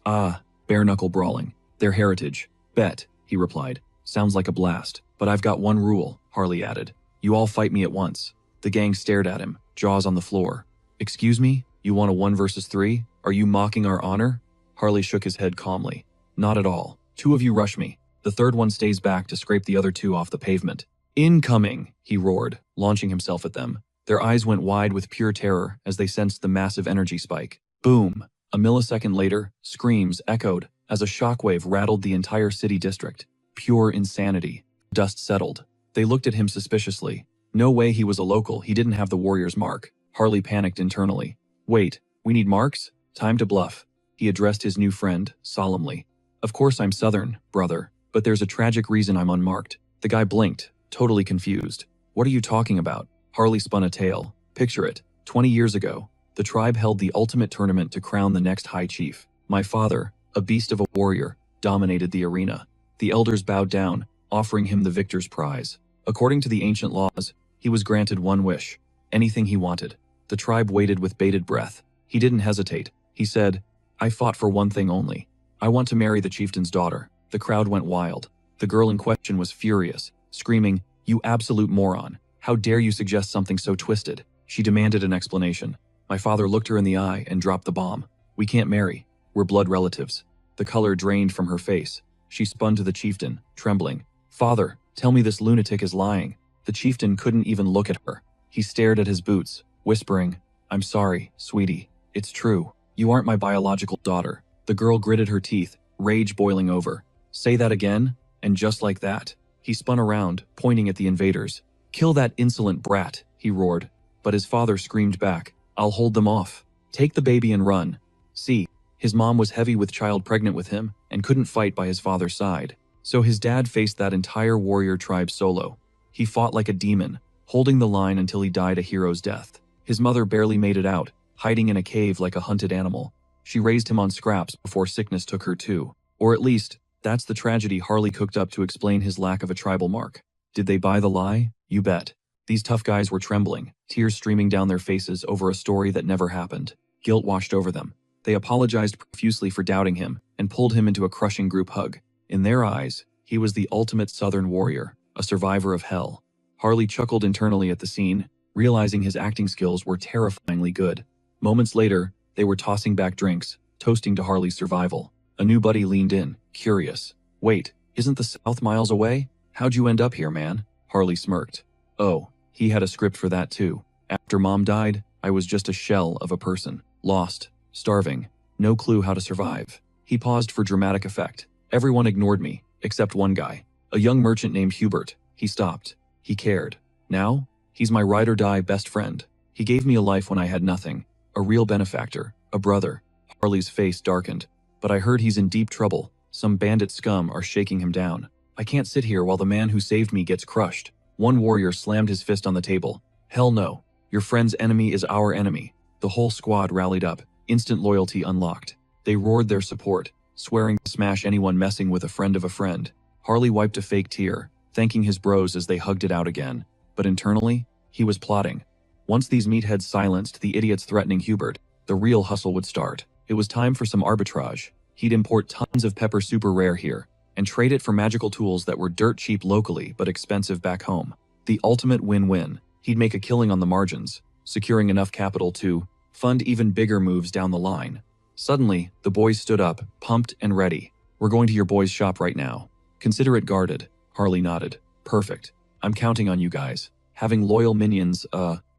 Bare-knuckle brawling. Their heritage. Bet, he replied. Sounds like a blast. But I've got one rule, Harley added. You all fight me at once. The gang stared at him, jaws on the floor. Excuse me? You want a 1 versus 3? Are you mocking our honor? Harley shook his head calmly. Not at all. 2 of you rush me. The third one stays back to scrape the other 2 off the pavement. Incoming, he roared, launching himself at them. Their eyes went wide with pure terror as they sensed the massive energy spike. Boom! A millisecond later, screams echoed as a shockwave rattled the entire city district. Pure insanity. Dust settled. They looked at him suspiciously. No way he was a local, he didn't have the warrior's mark. Harley panicked internally. Wait, we need marks? Time to bluff. He addressed his new friend, solemnly. Of course I'm Southern, brother, but there's a tragic reason I'm unmarked. The guy blinked, totally confused. What are you talking about? Harley spun a tale. Picture it. 20 years ago, the tribe held the ultimate tournament to crown the next high chief. My father, a beast of a warrior, dominated the arena. The elders bowed down, offering him the victor's prize. According to the ancient laws, he was granted one wish. Anything he wanted. The tribe waited with bated breath. He didn't hesitate. He said, I fought for one thing only. I want to marry the chieftain's daughter. The crowd went wild. The girl in question was furious, screaming, You absolute moron. How dare you suggest something so twisted? She demanded an explanation. My father looked her in the eye and dropped the bomb. We can't marry. We're blood relatives. The color drained from her face. She spun to the chieftain, trembling. "Father, tell me this lunatic is lying." The chieftain couldn't even look at her. He stared at his boots, whispering, "I'm sorry, sweetie. It's true. You aren't my biological daughter." The girl gritted her teeth, rage boiling over. "Say that again?" And just like that, he spun around, pointing at the invaders. "Kill that insolent brat," he roared. But his father screamed back, "I'll hold them off. Take the baby and run." See, his mom was heavy with child pregnant with him and couldn't fight by his father's side. So his dad faced that entire warrior tribe solo. He fought like a demon, holding the line until he died a hero's death. His mother barely made it out, hiding in a cave like a hunted animal. She raised him on scraps before sickness took her too. Or at least, that's the tragedy Harley cooked up to explain his lack of a tribal mark. Did they buy the lie? You bet. These tough guys were trembling, tears streaming down their faces over a story that never happened. Guilt washed over them. They apologized profusely for doubting him and pulled him into a crushing group hug. In their eyes, he was the ultimate Southern warrior, a survivor of hell. Harley chuckled internally at the scene, realizing his acting skills were terrifyingly good. Moments later, they were tossing back drinks, toasting to Harley's survival. A new buddy leaned in, curious. "Wait, isn't the South miles away? How'd you end up here, man?" Harley smirked. "Oh, he had a script for that too. After Mom died, I was just a shell of a person. Lost, starving, no clue how to survive." He paused for dramatic effect. "Everyone ignored me, except one guy. A young merchant named Hubert." He stopped. He cared. "Now, he's my ride-or-die best friend. He gave me a life when I had nothing. A real benefactor, a brother." Harley's face darkened. "But I heard he's in deep trouble. Some bandit scum are shaking him down. I can't sit here while the man who saved me gets crushed." One warrior slammed his fist on the table. "Hell no. Your friend's enemy is our enemy." The whole squad rallied up, instant loyalty unlocked. They roared their support, swearing to smash anyone messing with a friend of a friend. Harley wiped a fake tear, thanking his bros as they hugged it out again. But internally, he was plotting. Once these meatheads silenced the idiots threatening Hubert, the real hustle would start. It was time for some arbitrage. He'd import tons of pepper super rare here, and trade it for magical tools that were dirt cheap locally but expensive back home. The ultimate win-win. He'd make a killing on the margins, securing enough capital to fund even bigger moves down the line. Suddenly, the boys stood up, pumped and ready. "We're going to your boys' shop right now. Consider it guarded." Harley nodded. "Perfect. I'm counting on you guys." Having loyal minions,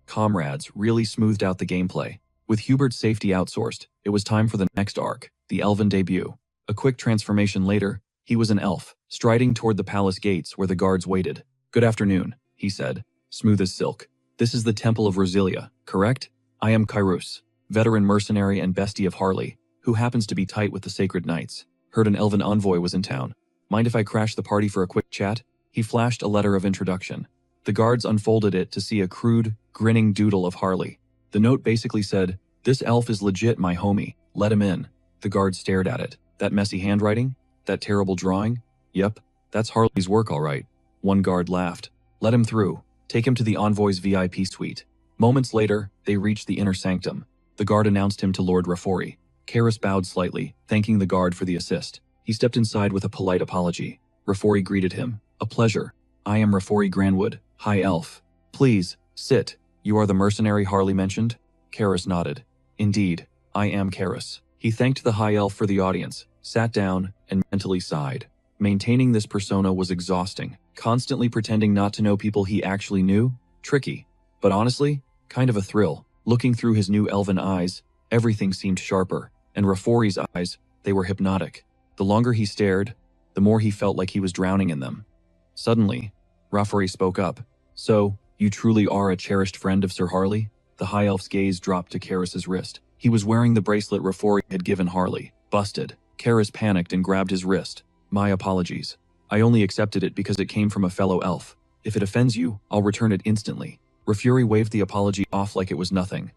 comrades, really smoothed out the gameplay. With Hubert's safety outsourced, it was time for the next arc, the elven debut. A quick transformation later, he was an elf, striding toward the palace gates where the guards waited. "Good afternoon," he said, smooth as silk. "This is the Temple of Rosilia, correct? I am Kairos, veteran mercenary and bestie of Harley, who happens to be tight with the Sacred Knights. Heard an elven envoy was in town. Mind if I crash the party for a quick chat?" He flashed a letter of introduction. The guards unfolded it to see a crude, grinning doodle of Harley. The note basically said, "This elf is legit, my homie. Let him in." The guards stared at it. That messy handwriting? That terrible drawing? Yep, that's Harley's work all right. One guard laughed. "Let him through. Take him to the envoy's VIP suite." Moments later, they reached the inner sanctum. The guard announced him to Lord Rafori. Karis bowed slightly, thanking the guard for the assist. He stepped inside with a polite apology. Rafori greeted him. "A pleasure. I am Rafori Granwood, High Elf. Please, sit. You are the mercenary Harley mentioned?" Karis nodded. "Indeed, I am Karis." He thanked the High Elf for the audience, sat down, and mentally sighed. Maintaining this persona was exhausting. Constantly pretending not to know people he actually knew? Tricky. But honestly, kind of a thrill. Looking through his new elven eyes, everything seemed sharper. And Rafori's eyes, they were hypnotic. The longer he stared, the more he felt like he was drowning in them. Suddenly, Rafori spoke up. "So, you truly are a cherished friend of Sir Harley?" The High Elf's gaze dropped to Karis's wrist. He was wearing the bracelet Rafori had given Harley. Busted. Karis panicked and grabbed his wrist. "My apologies. I only accepted it because it came from a fellow elf. If it offends you, I'll return it instantly." Rafuri waved the apology off like it was nothing.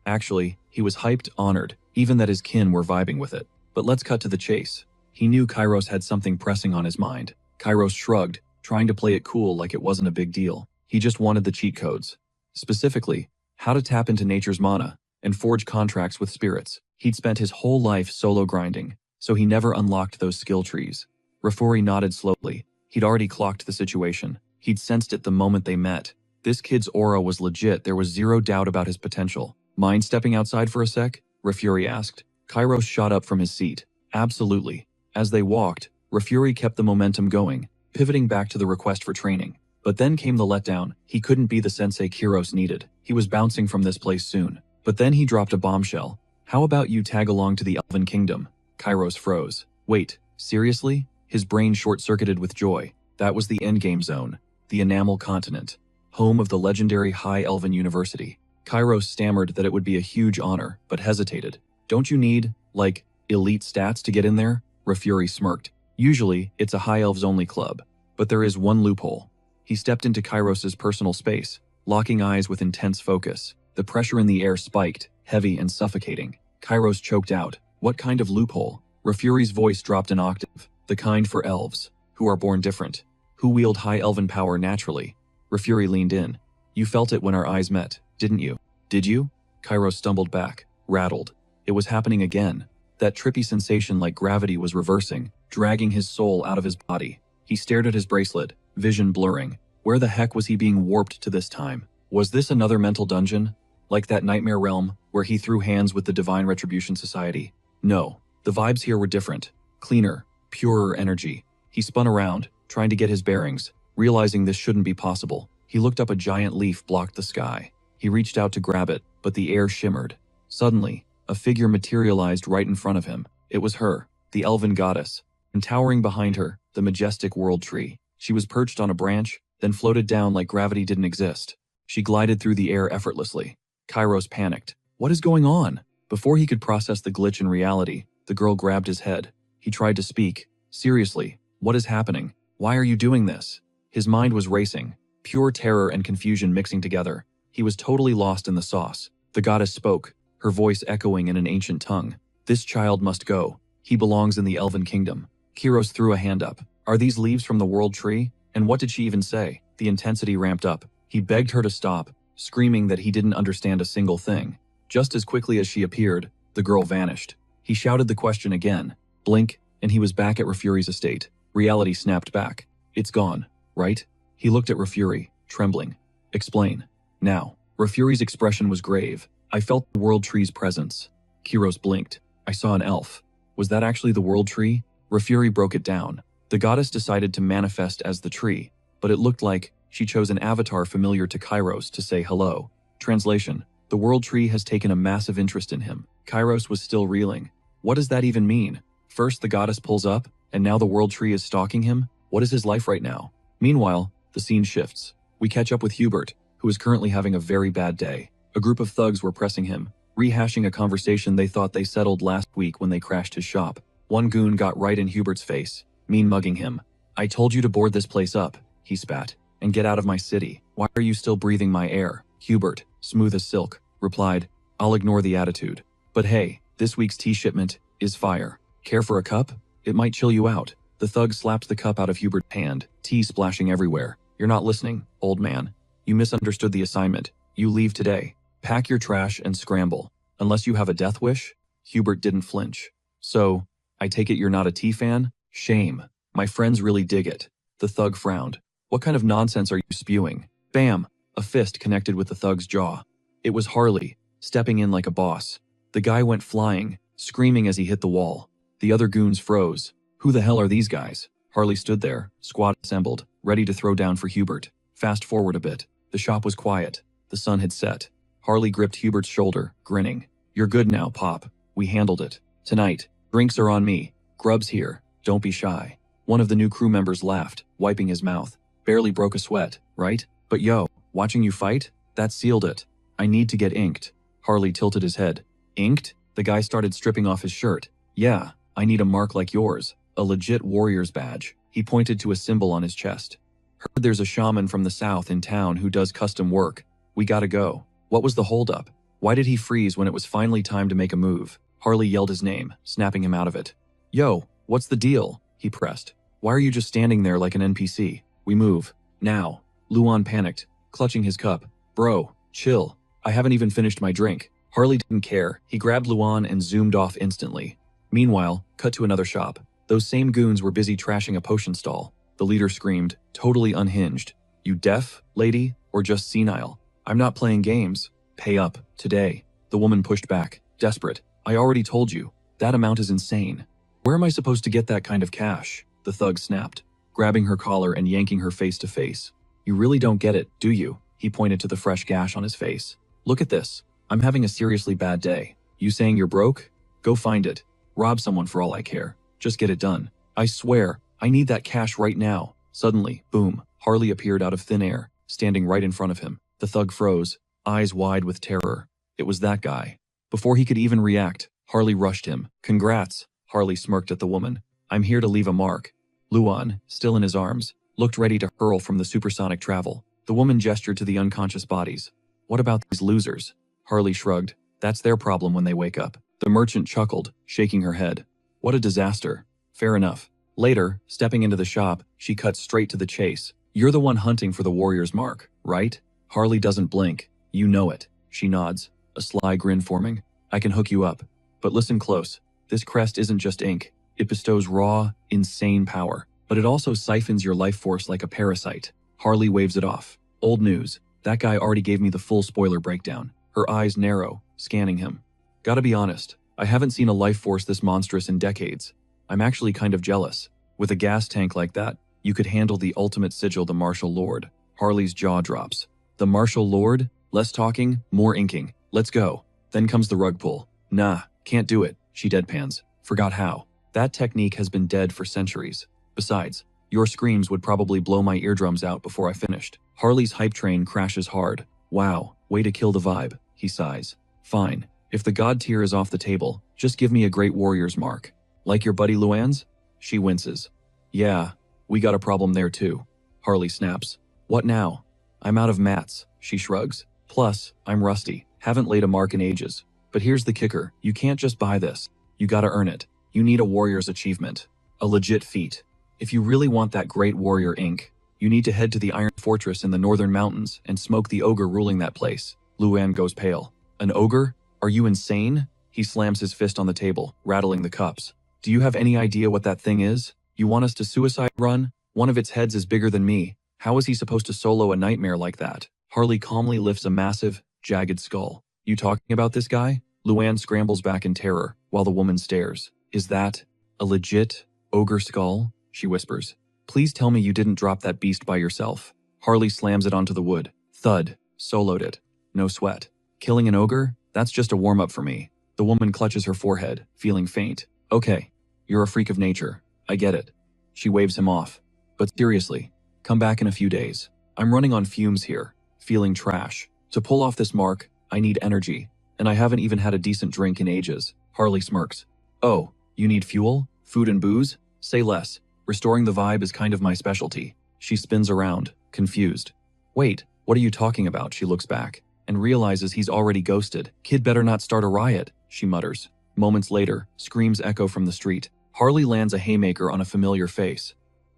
Actually, he was hyped, honored, even that his kin were vibing with it. But let's cut to the chase. He knew Kairos had something pressing on his mind. Kairos shrugged, trying to play it cool like it wasn't a big deal. He just wanted the cheat codes. Specifically, how to tap into nature's mana and forge contracts with spirits. He'd spent his whole life solo grinding, so he never unlocked those skill trees. Rafuri nodded slowly. He'd already clocked the situation. He'd sensed it the moment they met. This kid's aura was legit. There was zero doubt about his potential. "Mind stepping outside for a sec?" Rafuri asked. Kairos shot up from his seat. "Absolutely. As they walked, Rafuri kept the momentum going, pivoting back to the request for training. But then came the letdown. He couldn't be the sensei Kiros needed. He was bouncing from this place soon. But then he dropped a bombshell. How about you tag along to the Elven Kingdom? Kairos froze. Wait, seriously? His brain short-circuited with joy. That was the endgame zone. The Enamel Continent. Home of the legendary High Elven University. Kairos stammered that it would be a huge honor, but hesitated. Don't you need, like, elite stats to get in there? Rafuri smirked. Usually, it's a High Elves only club. But there is one loophole. He stepped into Kairos's personal space, locking eyes with intense focus. The pressure in the air spiked, heavy and suffocating. Kairos choked out. What kind of loophole? Rafuri's voice dropped an octave. The kind for elves, who are born different, who wield high elven power naturally. Rafuri leaned in. You felt it when our eyes met, didn't you? Did you? Kairos stumbled back, rattled. It was happening again. That trippy sensation like gravity was reversing, dragging his soul out of his body. He stared at his bracelet, vision blurring. Where the heck was he being warped to this time? Was this another mental dungeon? Like that nightmare realm where he threw hands with the Divine Retribution Society? No, the vibes here were different. Cleaner, purer energy. He spun around, trying to get his bearings, realizing this shouldn't be possible. He looked up. A giant leaf blocked the sky. He reached out to grab it, but the air shimmered. Suddenly, a figure materialized right in front of him. It was her, the elven goddess, and towering behind her, the majestic world tree. She was perched on a branch, then floated down like gravity didn't exist. She glided through the air effortlessly. Kairos panicked. What is going on? Before he could process the glitch in reality, the girl grabbed his head. He tried to speak. Seriously, what is happening? Why are you doing this? His mind was racing, pure terror and confusion mixing together. He was totally lost in the sauce. The goddess spoke, her voice echoing in an ancient tongue. This child must go. He belongs in the Elven Kingdom. Kiros threw a hand up. Are these leaves from the world tree? And what did she even say? The intensity ramped up. He begged her to stop, screaming that he didn't understand a single thing. Just as quickly as she appeared, the girl vanished. He shouted the question again. Blink, and he was back at Rafuri's estate. Reality snapped back. It's gone, right? He looked at Rafuri, trembling. Explain. Now. Rafuri's expression was grave. I felt the world tree's presence. Kiros blinked. I saw an elf. Was that actually the world tree? Rafuri broke it down. The goddess decided to manifest as the tree, but it looked like she chose an avatar familiar to Kairos to say hello. Translation. The world tree has taken a massive interest in him. Kairos was still reeling. What does that even mean? First the goddess pulls up, and now the world tree is stalking him? What is his life right now? Meanwhile, the scene shifts. We catch up with Hubert, who is currently having a very bad day. A group of thugs were pressing him, rehashing a conversation they thought they settled last week when they crashed his shop. One goon got right in Hubert's face, mean-mugging him. I told you to board this place up, he spat, and get out of my city. Why are you still breathing my air? Hubert, smooth as silk, replied, I'll ignore the attitude. But hey, this week's tea shipment is fire. Care for a cup? It might chill you out. The thug slapped the cup out of Hubert's hand, tea splashing everywhere. You're not listening, old man. You misunderstood the assignment. You leave today. Pack your trash and scramble. Unless you have a death wish? Hubert didn't flinch. So, I take it you're not a tea fan? Shame. My friends really dig it. The thug frowned. What kind of nonsense are you spewing? Bam! A fist connected with the thug's jaw. It was Harley, stepping in like a boss. The guy went flying, screaming as he hit the wall. The other goons froze. Who the hell are these guys? Harley stood there, squad assembled, ready to throw down for Hubert. Fast forward a bit. The shop was quiet. The sun had set. Harley gripped Hubert's shoulder, grinning. You're good now, Pop. We handled it. Tonight, drinks are on me. Grub's here. Don't be shy. One of the new crew members laughed, wiping his mouth. Barely broke a sweat, right? But yo, watching you fight? That sealed it. I need to get inked. Harley tilted his head. Inked? The guy started stripping off his shirt. Yeah, I need a mark like yours. A legit warrior's badge. He pointed to a symbol on his chest. Heard there's a shaman from the south in town who does custom work. We gotta go. What was the holdup? Why did he freeze when it was finally time to make a move? Harley yelled his name, snapping him out of it. Yo, what's the deal? He pressed. Why are you just standing there like an NPC? We move. Now. Luan panicked, clutching his cup. Bro, chill. I haven't even finished my drink. Harley didn't care. He grabbed Luan and zoomed off instantly. Meanwhile, cut to another shop. Those same goons were busy trashing a potion stall. The leader screamed, totally unhinged. You deaf, lady, or just senile? I'm not playing games. Pay up, today. The woman pushed back, desperate. I already told you. That amount is insane. Where am I supposed to get that kind of cash? The thug snapped, grabbing her collar and yanking her face to face. You really don't get it, do you? He pointed to the fresh gash on his face. Look at this. I'm having a seriously bad day. You saying you're broke? Go find it. Rob someone for all I care. Just get it done. I swear, I need that cash right now. Suddenly, boom, Harley appeared out of thin air, standing right in front of him. The thug froze, eyes wide with terror. It was that guy. Before he could even react, Harley rushed him. Congrats, Harley smirked at the woman. I'm here to leave a mark. Luan, still in his arms, looked ready to hurl from the supersonic travel. The woman gestured to the unconscious bodies. What about these losers? Harley shrugged. That's their problem when they wake up. The merchant chuckled, shaking her head. What a disaster. Fair enough. Later, stepping into the shop, she cut straight to the chase. You're the one hunting for the warrior's mark, right? Harley doesn't blink. You know it. She nods, a sly grin forming. I can hook you up. But listen close. This crest isn't just ink. It bestows raw, insane power. But it also siphons your life force like a parasite. Harley waves it off. Old news. That guy already gave me the full spoiler breakdown. Her eyes narrow, scanning him. Gotta be honest, I haven't seen a life force this monstrous in decades. I'm actually kind of jealous. With a gas tank like that, you could handle the ultimate sigil, the Martial Lord. Harley's jaw drops. The Martial Lord? Less talking, more inking. Let's go. Then comes the rug pull. Nah, can't do it, she deadpans. Forgot how. That technique has been dead for centuries. Besides, your screams would probably blow my eardrums out before I finished. Harley's hype train crashes hard. Wow, way to kill the vibe, he sighs. Fine, if the god tier is off the table, just give me a great warrior's mark. Like your buddy Luan's? She winces. Yeah, we got a problem there too. Harley snaps. What now? I'm out of mats, she shrugs. Plus, I'm rusty, haven't laid a mark in ages. But here's the kicker, you can't just buy this. You gotta earn it. You need a warrior's achievement. A legit feat. If you really want that great warrior ink, you need to head to the Iron Fortress in the Northern Mountains and smoke the ogre ruling that place. Luan goes pale. An ogre? Are you insane? He slams his fist on the table, rattling the cups. Do you have any idea what that thing is? You want us to suicide run? One of its heads is bigger than me. How is he supposed to solo a nightmare like that? Harley calmly lifts a massive, jagged skull. You talking about this guy? Luan scrambles back in terror, while the woman stares. Is that a legit ogre skull? She whispers. Please tell me you didn't drop that beast by yourself. Harley slams it onto the wood. Thud. Soloed it. No sweat. Killing an ogre? That's just a warm-up for me. The woman clutches her forehead, feeling faint. Okay, you're a freak of nature. I get it. She waves him off. But seriously, come back in a few days. I'm running on fumes here, feeling trash. To pull off this mark, I need energy, and I haven't even had a decent drink in ages. Harley smirks. Oh, you need fuel? Food and booze? Say less. Restoring the vibe is kind of my specialty. She spins around, confused. Wait, what are you talking about? She looks back and realizes he's already ghosted. Kid better not start a riot, she mutters. Moments later, screams echo from the street. Harley lands a haymaker on a familiar face.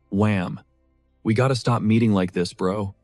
Wham. We gotta stop meeting like this, bro.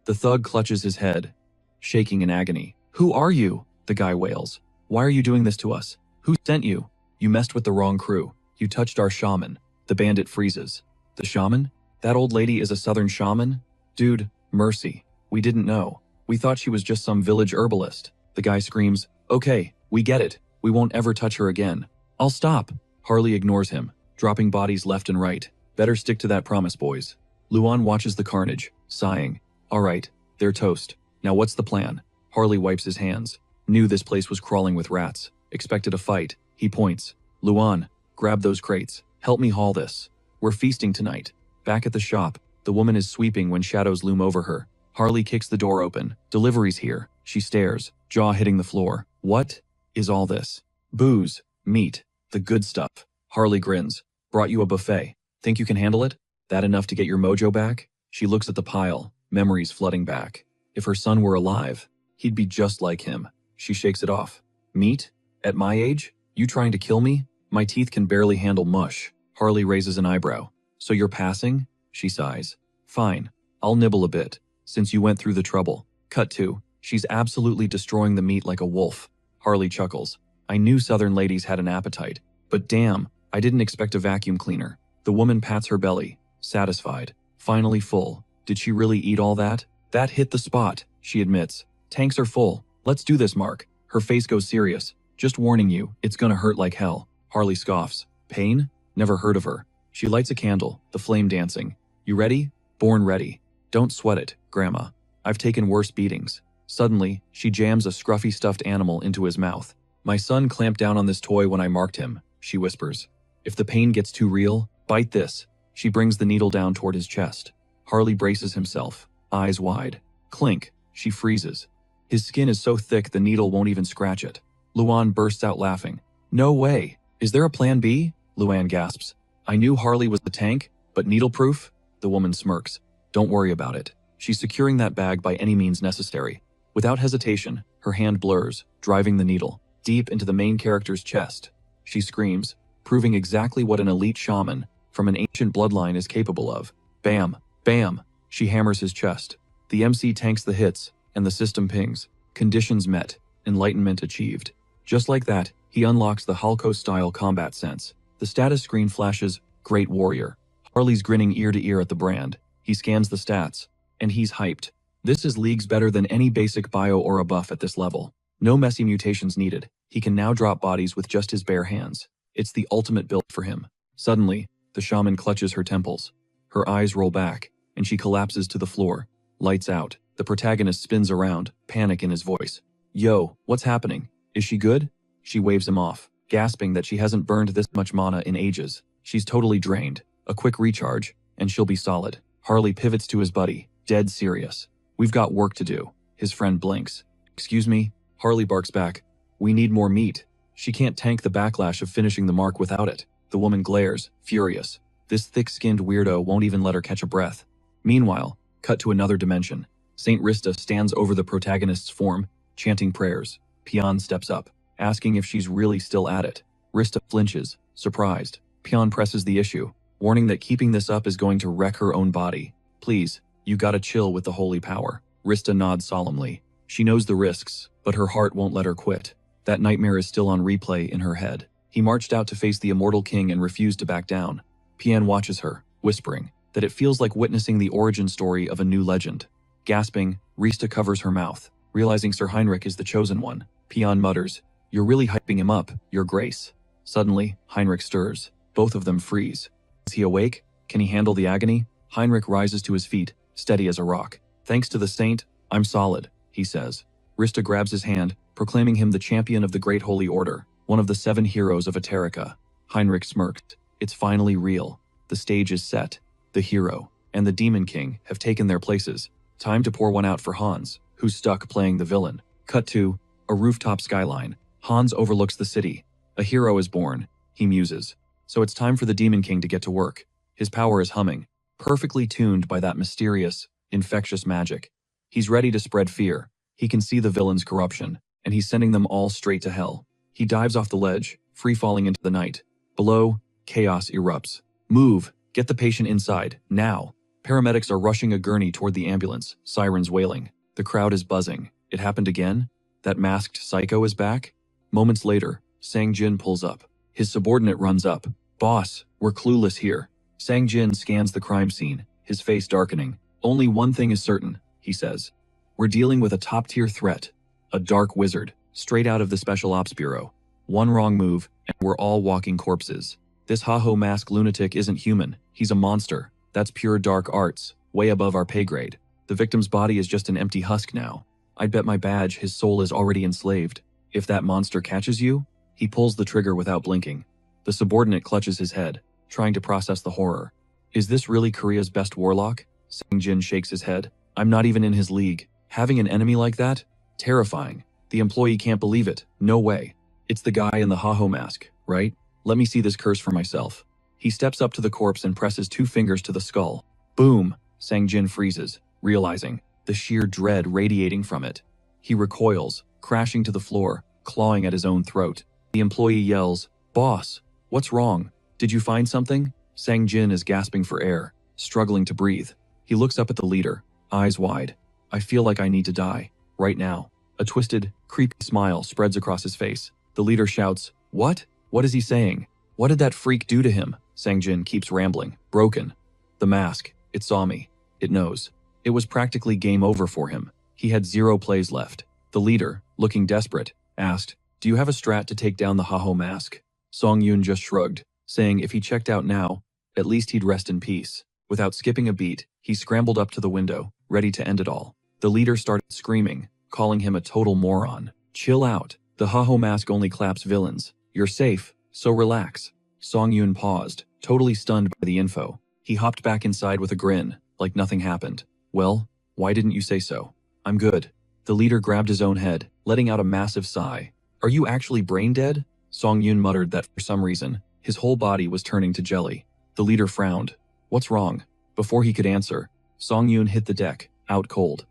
The thug clutches his head, shaking in agony. Who are you? The guy wails. Why are you doing this to us? Who sent you? You messed with the wrong crew. You touched our shaman. The bandit freezes. The shaman? That old lady is a southern shaman? Dude, mercy. We didn't know. We thought she was just some village herbalist. The guy screams, okay, we get it. We won't ever touch her again. I'll stop. Harley ignores him, dropping bodies left and right. Better stick to that promise, boys. Luan watches the carnage, sighing. All right, they're toast. Now what's the plan? Harley wipes his hands. Knew this place was crawling with rats. Expected a fight. He points. Luan, grab those crates. Help me haul this. We're feasting tonight. Back at the shop, the woman is sweeping when shadows loom over her. Harley kicks the door open. Delivery's here. She stares, jaw hitting the floor. What is all this? Booze, meat, the good stuff. Harley grins. Brought you a buffet. Think you can handle it? That enough to get your mojo back? She looks at the pile, memories flooding back. If her son were alive, he'd be just like him. She shakes it off. Meat? At my age? You trying to kill me? My teeth can barely handle mush. Harley raises an eyebrow. So you're passing? She sighs. Fine. I'll nibble a bit, since you went through the trouble. Cut to. She's absolutely destroying the meat like a wolf. Harley chuckles. I knew southern ladies had an appetite, but damn, I didn't expect a vacuum cleaner. The woman pats her belly, satisfied. Finally full. Did she really eat all that? That hit the spot, she admits. Tanks are full. Let's do this, Mark. Her face goes serious. Just warning you, it's gonna hurt like hell. Harley scoffs. Pain? Never heard of her. She lights a candle, the flame dancing. You ready? Born ready. Don't sweat it, Grandma. I've taken worse beatings. Suddenly, she jams a scruffy stuffed animal into his mouth. My son clamped down on this toy when I marked him, she whispers. If the pain gets too real, bite this. She brings the needle down toward his chest. Harley braces himself, eyes wide. Clink, she freezes. His skin is so thick the needle won't even scratch it. Luan bursts out laughing. No way. Is there a plan B? Luan gasps. I knew Harley was the tank, but needle-proof? The woman smirks. Don't worry about it. She's securing that bag by any means necessary. Without hesitation, her hand blurs, driving the needle deep into the main character's chest. She screams, proving exactly what an elite shaman from an ancient bloodline is capable of. Bam, bam, she hammers his chest. The MC tanks the hits, and the system pings. Conditions met, enlightenment achieved. Just like that, he unlocks the Halco-style combat sense. The status screen flashes, Great Warrior. Harley's grinning ear to ear at the brand. He scans the stats, and he's hyped. This is leagues better than any basic bio or a buff at this level. No messy mutations needed. He can now drop bodies with just his bare hands. It's the ultimate build for him. Suddenly, the shaman clutches her temples. Her eyes roll back, and she collapses to the floor. Lights out. The protagonist spins around, panic in his voice. Yo, what's happening? Is she good? She waves him off, gasping that she hasn't burned this much mana in ages. She's totally drained. A quick recharge, and she'll be solid. Harley pivots to his buddy, dead serious. We've got work to do. His friend blinks. Excuse me? Harley barks back. We need more meat. She can't tank the backlash of finishing the mark without it. The woman glares, furious. This thick-skinned weirdo won't even let her catch a breath. Meanwhile, cut to another dimension. Saint Rista stands over the protagonist's form, chanting prayers. Pion steps up, asking if she's really still at it. Rista flinches, surprised. Pion presses the issue, warning that keeping this up is going to wreck her own body. Please, you gotta chill with the holy power. Rista nods solemnly. She knows the risks, but her heart won't let her quit. That nightmare is still on replay in her head. He marched out to face the immortal king and refused to back down. Pian watches her, whispering that it feels like witnessing the origin story of a new legend. Gasping, Rista covers her mouth, realizing Sir Heinrich is the chosen one. Pian mutters, You're really hyping him up, Your Grace. Suddenly, Heinrich stirs. Both of them freeze. Is he awake? Can he handle the agony? Heinrich rises to his feet, steady as a rock. Thanks to the saint, I'm solid, he says. Rista grabs his hand, proclaiming him the champion of the Great Holy Order, one of the 7 heroes of Eterica. Heinrich smirked. It's finally real. The stage is set. The hero and the Demon King have taken their places. Time to pour one out for Hans, who's stuck playing the villain. Cut to a rooftop skyline. Hans overlooks the city. A hero is born, he muses. So it's time for the Demon King to get to work. His power is humming, perfectly tuned by that mysterious, infectious magic. He's ready to spread fear. He can see the villain's corruption, and he's sending them all straight to hell. He dives off the ledge, free-falling into the night. Below, chaos erupts. Move! Get the patient inside, now! Paramedics are rushing a gurney toward the ambulance, sirens wailing. The crowd is buzzing. It happened again? That masked psycho is back? Moments later, Sang Jin pulls up. His subordinate runs up. Boss, we're clueless here. Sang Jin scans the crime scene, his face darkening. Only one thing is certain, he says. We're dealing with a top-tier threat. A dark wizard, straight out of the Special Ops Bureau. One wrong move, and we're all walking corpses. This Ha-Ho mask lunatic isn't human. He's a monster. That's pure dark arts, way above our pay grade. The victim's body is just an empty husk now. I'd bet my badge his soul is already enslaved. If that monster catches you, he pulls the trigger without blinking. The subordinate clutches his head, trying to process the horror. Is this really Korea's best warlock? Sang Jin shakes his head. I'm not even in his league. Having an enemy like that? Terrifying. The employee can't believe it. No way. It's the guy in the Ha-Ho mask, right? Let me see this curse for myself. He steps up to the corpse and presses 2 fingers to the skull. Boom! Sang Jin freezes, realizing the sheer dread radiating from it. He recoils, crashing to the floor, clawing at his own throat. The employee yells, Boss, what's wrong? Did you find something? Sang Jin is gasping for air, struggling to breathe. He looks up at the leader, eyes wide. I feel like I need to die, right now. A twisted, creepy smile spreads across his face. The leader shouts, What? What is he saying? What did that freak do to him? Sang Jin keeps rambling, broken. The mask, it saw me. It knows. It was practically game over for him. He had 0 plays left. The leader, looking desperate, asked, Do you have a strat to take down the Ha-Ho mask? Song Yoon just shrugged. saying if he checked out now, at least he'd rest in peace. Without skipping a beat, he scrambled up to the window, ready to end it all. The leader started screaming, calling him a total moron. Chill out. The Haho mask only claps villains. You're safe, so relax. Song Yun paused, totally stunned by the info. He hopped back inside with a grin, like nothing happened. Well, why didn't you say so? I'm good. The leader grabbed his own head, letting out a massive sigh. Are you actually brain dead? Song Yun muttered that for some reason, his whole body was turning to jelly. The leader frowned. What's wrong? Before he could answer, Song Yun hit the deck, out cold.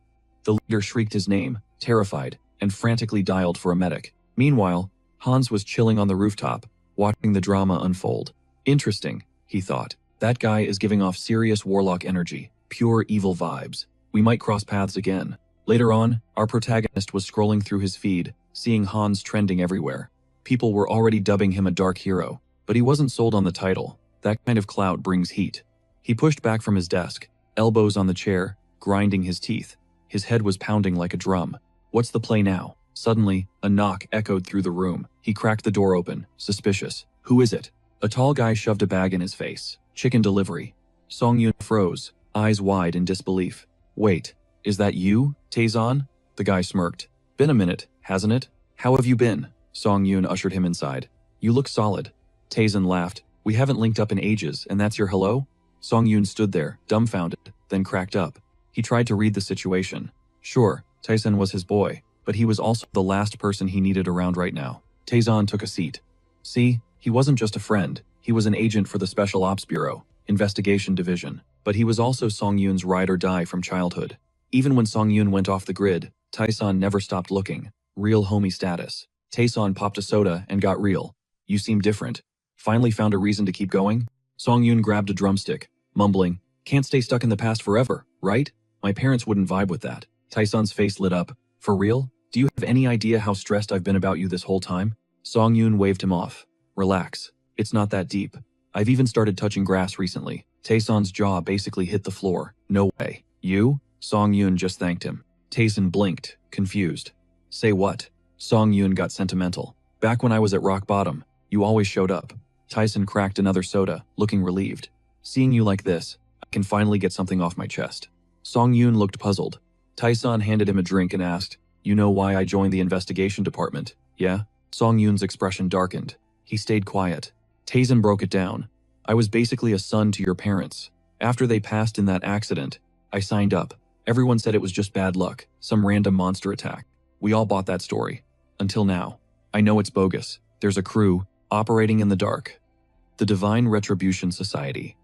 The leader shrieked his name, terrified, and frantically dialed for a medic. Meanwhile, Hans was chilling on the rooftop, watching the drama unfold. Interesting, he thought. That guy is giving off serious warlock energy, pure evil vibes. We might cross paths again. Later on, our protagonist was scrolling through his feed, seeing Hans trending everywhere. People were already dubbing him a dark hero, but he wasn't sold on the title. That kind of clout brings heat. He pushed back from his desk, elbows on the chair, grinding his teeth. His head was pounding like a drum. What's the play now? Suddenly, a knock echoed through the room. He cracked the door open, suspicious. Who is it? A tall guy shoved a bag in his face. Chicken delivery. Song Yun froze, eyes wide in disbelief. Wait, is that you, Taezan? The guy smirked. Been a minute, hasn't it? How have you been? Song Yun ushered him inside. You look solid. Taezan laughed. We haven't linked up in ages, and that's your hello? Song Yun stood there, dumbfounded, then cracked up. He tried to read the situation. Sure, Taezan was his boy, but he was also the last person he needed around right now. Taezan took a seat. See, he wasn't just a friend, he was an agent for the Special Ops Bureau, Investigation Division, but he was also Song Yun's ride or die from childhood. Even when Song Yun went off the grid, Taezan never stopped looking. Real homie status. Taezan popped a soda and got real. You seem different. Finally found a reason to keep going? Song Yun grabbed a drumstick, mumbling, can't stay stuck in the past forever, right? My parents wouldn't vibe with that. Taezan's face lit up. For real? Do you have any idea how stressed I've been about you this whole time? Song Yun waved him off. Relax. It's not that deep. I've even started touching grass recently. Taezan's jaw basically hit the floor. No way. You? Song Yun just thanked him. Taezan blinked, confused. Say what? Song Yun got sentimental. Back when I was at rock bottom, you always showed up. Taezan cracked another soda, looking relieved. Seeing you like this, I can finally get something off my chest. Song Yun looked puzzled. Taezan handed him a drink and asked, you know why I joined the investigation department, yeah? Song Yun's expression darkened. He stayed quiet. Taezan broke it down. I was basically a son to your parents. After they passed in that accident, I signed up. Everyone said it was just bad luck, some random monster attack. We all bought that story. Until now. I know it's bogus. There's a crew, operating in the dark. The Divine Retribution Society.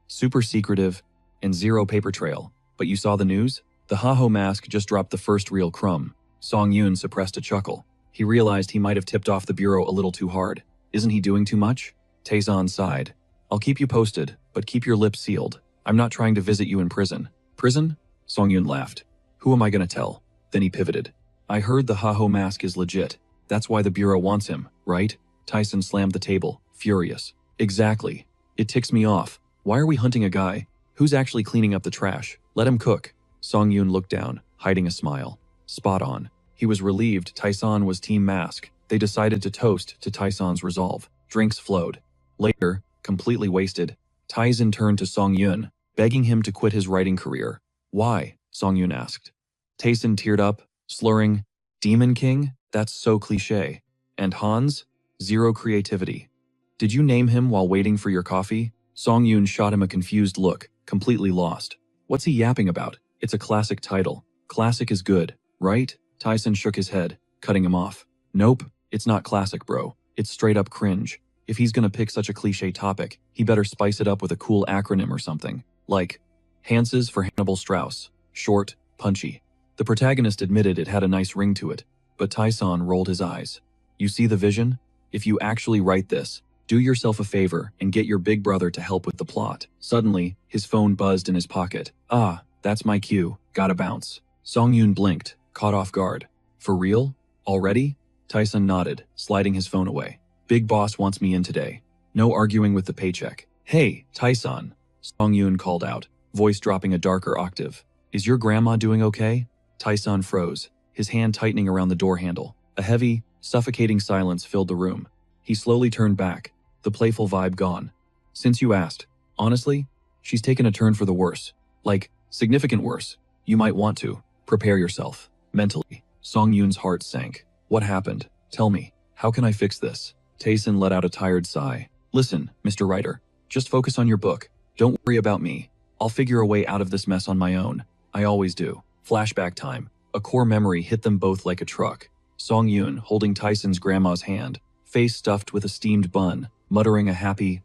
Super secretive, and zero paper trail. But you saw the news? The Haho mask just dropped the first real crumb. Song Yun suppressed a chuckle. He realized he might have tipped off the Bureau a little too hard. Isn't he doing too much? Taezan sighed. I'll keep you posted, but keep your lips sealed. I'm not trying to visit you in prison. Prison? Song Yun laughed. Who am I gonna tell? Then he pivoted. I heard the Haho mask is legit. That's why the Bureau wants him, right? Taezan slammed the table, furious. Exactly. It ticks me off. Why are we hunting a guy? Who's actually cleaning up the trash? Let him cook. Song Yun looked down, hiding a smile. Spot on. He was relieved Taezan was Team Mask. They decided to toast to Taezan's resolve. Drinks flowed. Later, completely wasted, Taezan turned to Song Yun, begging him to quit his writing career. Why? Song Yun asked. Taezan teared up, slurring, Demon King? That's so cliché. And Hans? Zero creativity. Did you name him while waiting for your coffee? Song Yun shot him a confused look, completely lost. What's he yapping about? It's a classic title. Classic is good, right? Taezan shook his head, cutting him off. Nope, it's not classic, bro. It's straight up cringe. If he's gonna pick such a cliché topic, he better spice it up with a cool acronym or something. Like, Hanses for Hannibal Strauss. Short, punchy. The protagonist admitted it had a nice ring to it, but Taezan rolled his eyes. You see the vision? If you actually write this, do yourself a favor and get your big brother to help with the plot. Suddenly, his phone buzzed in his pocket. Ah, that's my cue. Gotta bounce. Song Yun blinked, caught off guard. For real? Already? Taezan nodded, sliding his phone away. Big boss wants me in today. No arguing with the paycheck. Hey, Taezan. Song Yun called out, voice dropping a darker octave. Is your grandma doing okay? Taezan froze, his hand tightening around the door handle. A heavy, suffocating silence filled the room. He slowly turned back, the playful vibe gone. Since you asked, honestly, she's taken a turn for the worse. Like, significant worse. You might want to prepare yourself mentally. Song Yoon's heart sank. What happened? Tell me. How can I fix this? Taesun let out a tired sigh. Listen, Mr. Writer. Just focus on your book. Don't worry about me. I'll figure a way out of this mess on my own. I always do. Flashback time. A core memory hit them both like a truck. Song Yoon holding Tyson's grandma's hand, face stuffed with a steamed bun, muttering a happy,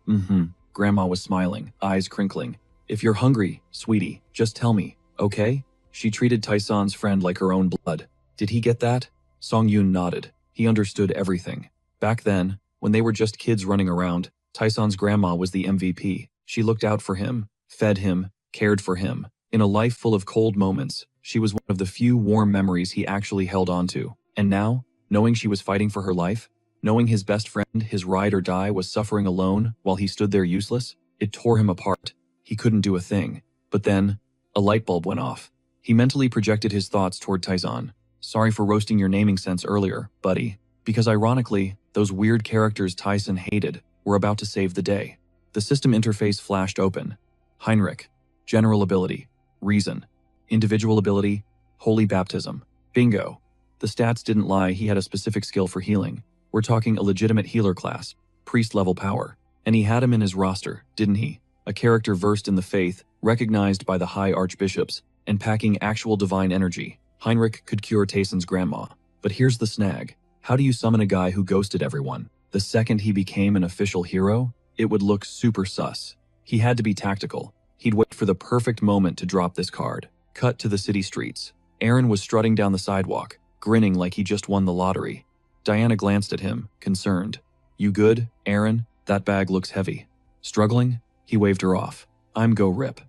Grandma was smiling, eyes crinkling. If you're hungry, sweetie, just tell me, okay? She treated Tyson's friend like her own blood. Did he get that? Song Yoon nodded. He understood everything. Back then, when they were just kids running around, Tyson's grandma was the MVP. She looked out for him, fed him, cared for him. In a life full of cold moments, she was one of the few warm memories he actually held onto. And now, knowing she was fighting for her life, knowing his best friend, his ride or die, was suffering alone while he stood there useless, it tore him apart. He couldn't do a thing. But then, a light bulb went off. He mentally projected his thoughts toward Tyson. Sorry for roasting your naming sense earlier, buddy. Because ironically, those weird characters Tyson hated were about to save the day. The system interface flashed open. Heinrich. General ability. Reason. Individual ability. Holy baptism. Bingo. The stats didn't lie, he had a specific skill for healing. We're talking a legitimate healer class. Priest-level power. And he had him in his roster, didn't he? A character versed in the faith, recognized by the high archbishops, and packing actual divine energy. Heinrich could cure Tayson's grandma. But here's the snag. How do you summon a guy who ghosted everyone? The second he became an official hero, it would look super sus. He had to be tactical. He'd wait for the perfect moment to drop this card. Cut to the city streets. Aaron was strutting down the sidewalk, grinning like he just won the lottery. Diana glanced at him, concerned. You good, Aaron? That bag looks heavy. Struggling? He waved her off. I'm go rip.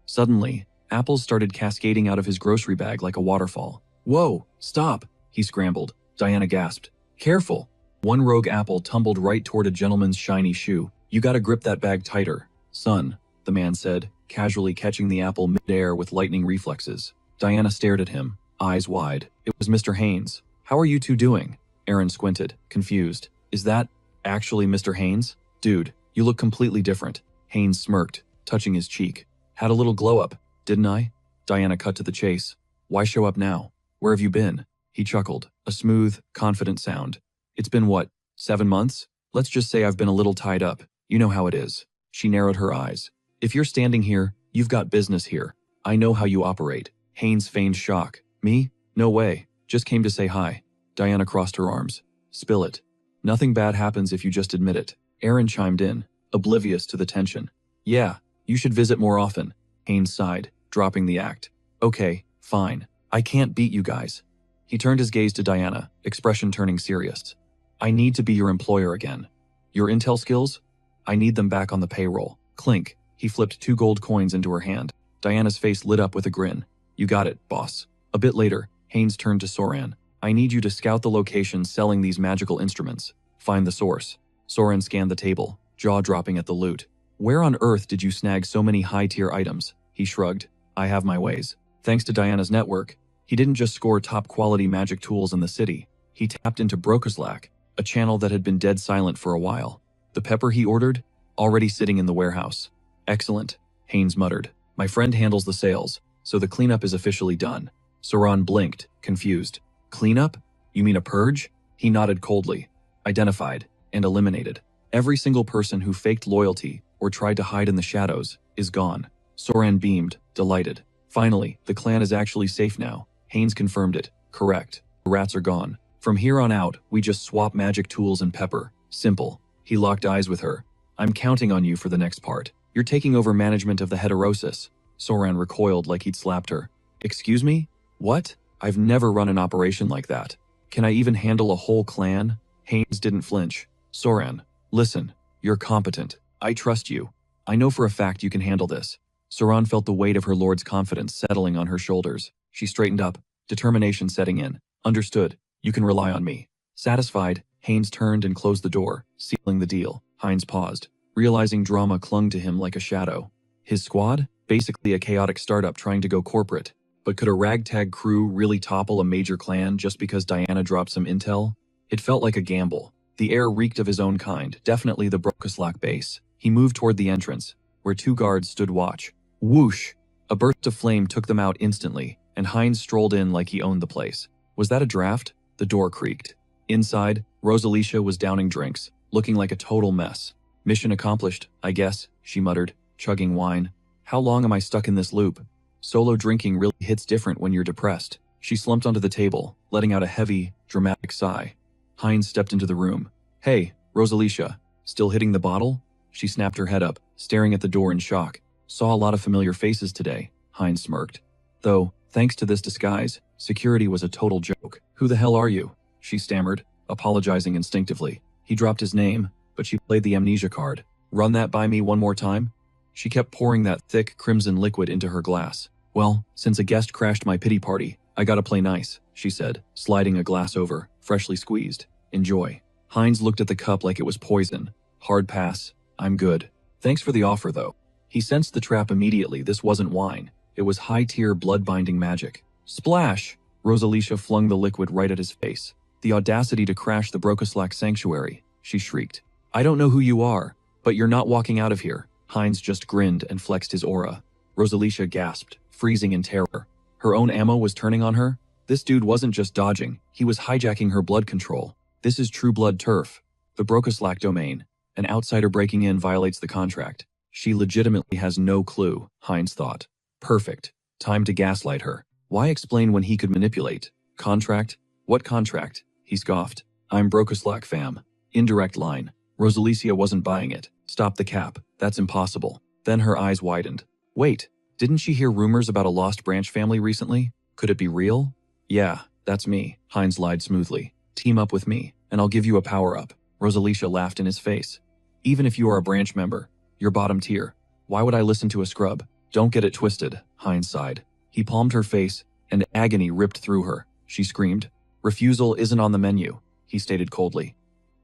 Suddenly, apples started cascading out of his grocery bag like a waterfall. Whoa, stop, he scrambled. Diana gasped. Careful. One rogue apple tumbled right toward a gentleman's shiny shoe. You gotta grip that bag tighter. Son, the man said, casually catching the apple mid-air with lightning reflexes. Diana stared at him, eyes wide. It was Mr. Haynes. How are you two doing? Aaron squinted, confused. Is that actually Mr. Haynes? Dude, you look completely different. Haynes smirked, touching his cheek. Had a little glow up, didn't I? Diana cut to the chase. Why show up now? Where have you been? He chuckled, a smooth, confident sound. It's been what, 7 months? Let's just say I've been a little tied up. You know how it is. She narrowed her eyes. If you're standing here, you've got business here. I know how you operate. Haynes feigned shock. Me? No way. Just came to say hi. Diana crossed her arms. Spill it. Nothing bad happens if you just admit it. Aaron chimed in, oblivious to the tension. Yeah, you should visit more often. Haynes sighed, dropping the act. Okay, fine. I can't beat you guys. He turned his gaze to Diana, expression turning serious. I need to be your employer again. Your intel skills? I need them back on the payroll. Clink. He flipped 2 gold coins into her hand. Diana's face lit up with a grin. You got it, boss. A bit later, Haynes turned to Soran. I need you to scout the location selling these magical instruments. Find the source. Soran scanned the table, jaw dropping at the loot. Where on earth did you snag so many high-tier items? He shrugged. I have my ways. Thanks to Diana's network, he didn't just score top-quality magic tools in the city. He tapped into Brokerslack, a channel that had been dead silent for a while. The pepper he ordered? Already sitting in the warehouse. Excellent, Haynes muttered. My friend handles the sales, so the cleanup is officially done. Soran blinked, confused. Cleanup? You mean a purge? He nodded coldly. Identified and eliminated. Every single person who faked loyalty or tried to hide in the shadows is gone. Soran beamed, delighted. Finally, the clan is actually safe now. Haynes confirmed it. Correct. The rats are gone. From here on out, we just swap magic tools and pepper. Simple. He locked eyes with her. I'm counting on you for the next part. You're taking over management of the heterosis. Soran recoiled like he'd slapped her. Excuse me? What? I've never run an operation like that. Can I even handle a whole clan? Haynes didn't flinch. Soran, listen. You're competent. I trust you. I know for a fact you can handle this. Soran felt the weight of her lord's confidence settling on her shoulders. She straightened up, determination setting in. Understood. You can rely on me. Satisfied, Haynes turned and closed the door, sealing the deal. Haynes paused, realizing drama clung to him like a shadow. His squad? Basically a chaotic startup trying to go corporate. But could a ragtag crew really topple a major clan just because Diana dropped some intel? It felt like a gamble. The air reeked of his own kind, definitely the Brokoslak base. He moved toward the entrance, where 2 guards stood watch. Whoosh! A burst of flame took them out instantly, and Heinz strolled in like he owned the place. Was that a draft? The door creaked. Inside, Rosalicia was downing drinks, looking like a total mess. Mission accomplished, I guess, she muttered, chugging wine. How long am I stuck in this loop? Solo drinking really hits different when you're depressed. She slumped onto the table, letting out a heavy, dramatic sigh. Heinz stepped into the room. Hey, Rosalicia, still hitting the bottle? She snapped her head up, staring at the door in shock. Saw a lot of familiar faces today, Heinz smirked. Though, thanks to this disguise, security was a total joke. Who the hell are you? She stammered, apologizing instinctively. He dropped his name, but she played the amnesia card. Run that by me one more time? She kept pouring that thick, crimson liquid into her glass. Well, since a guest crashed my pity party, I gotta play nice, she said, sliding a glass over, freshly squeezed. Enjoy. Heinz looked at the cup like it was poison. Hard pass. I'm good. Thanks for the offer, though. He sensed the trap immediately. This wasn't wine. It was high-tier blood-binding magic. Splash! Rosalicia flung the liquid right at his face. The audacity to crash the Brokoslak sanctuary, she shrieked. I don't know who you are, but you're not walking out of here. Heinz just grinned and flexed his aura. Rosalicia gasped, freezing in terror. Her own ammo was turning on her? This dude wasn't just dodging, he was hijacking her blood control. This is true blood turf. The Brokoslak domain. An outsider breaking in violates the contract. She legitimately has no clue, Heinz thought. Perfect. Time to gaslight her. Why explain when he could manipulate? Contract? What contract? He scoffed. I'm Brokoslak fam. Indirect line. Rosalicia wasn't buying it. Stop the cap. That's impossible. Then her eyes widened. Wait, didn't she hear rumors about a lost branch family recently? Could it be real? Yeah, that's me, Heinz lied smoothly. Team up with me, and I'll give you a power-up. Rosalicia laughed in his face. Even if you are a branch member, you're bottom tier. Why would I listen to a scrub? Don't get it twisted, Heinz sighed. He palmed her face, and agony ripped through her. She screamed. Refusal isn't on the menu, he stated coldly.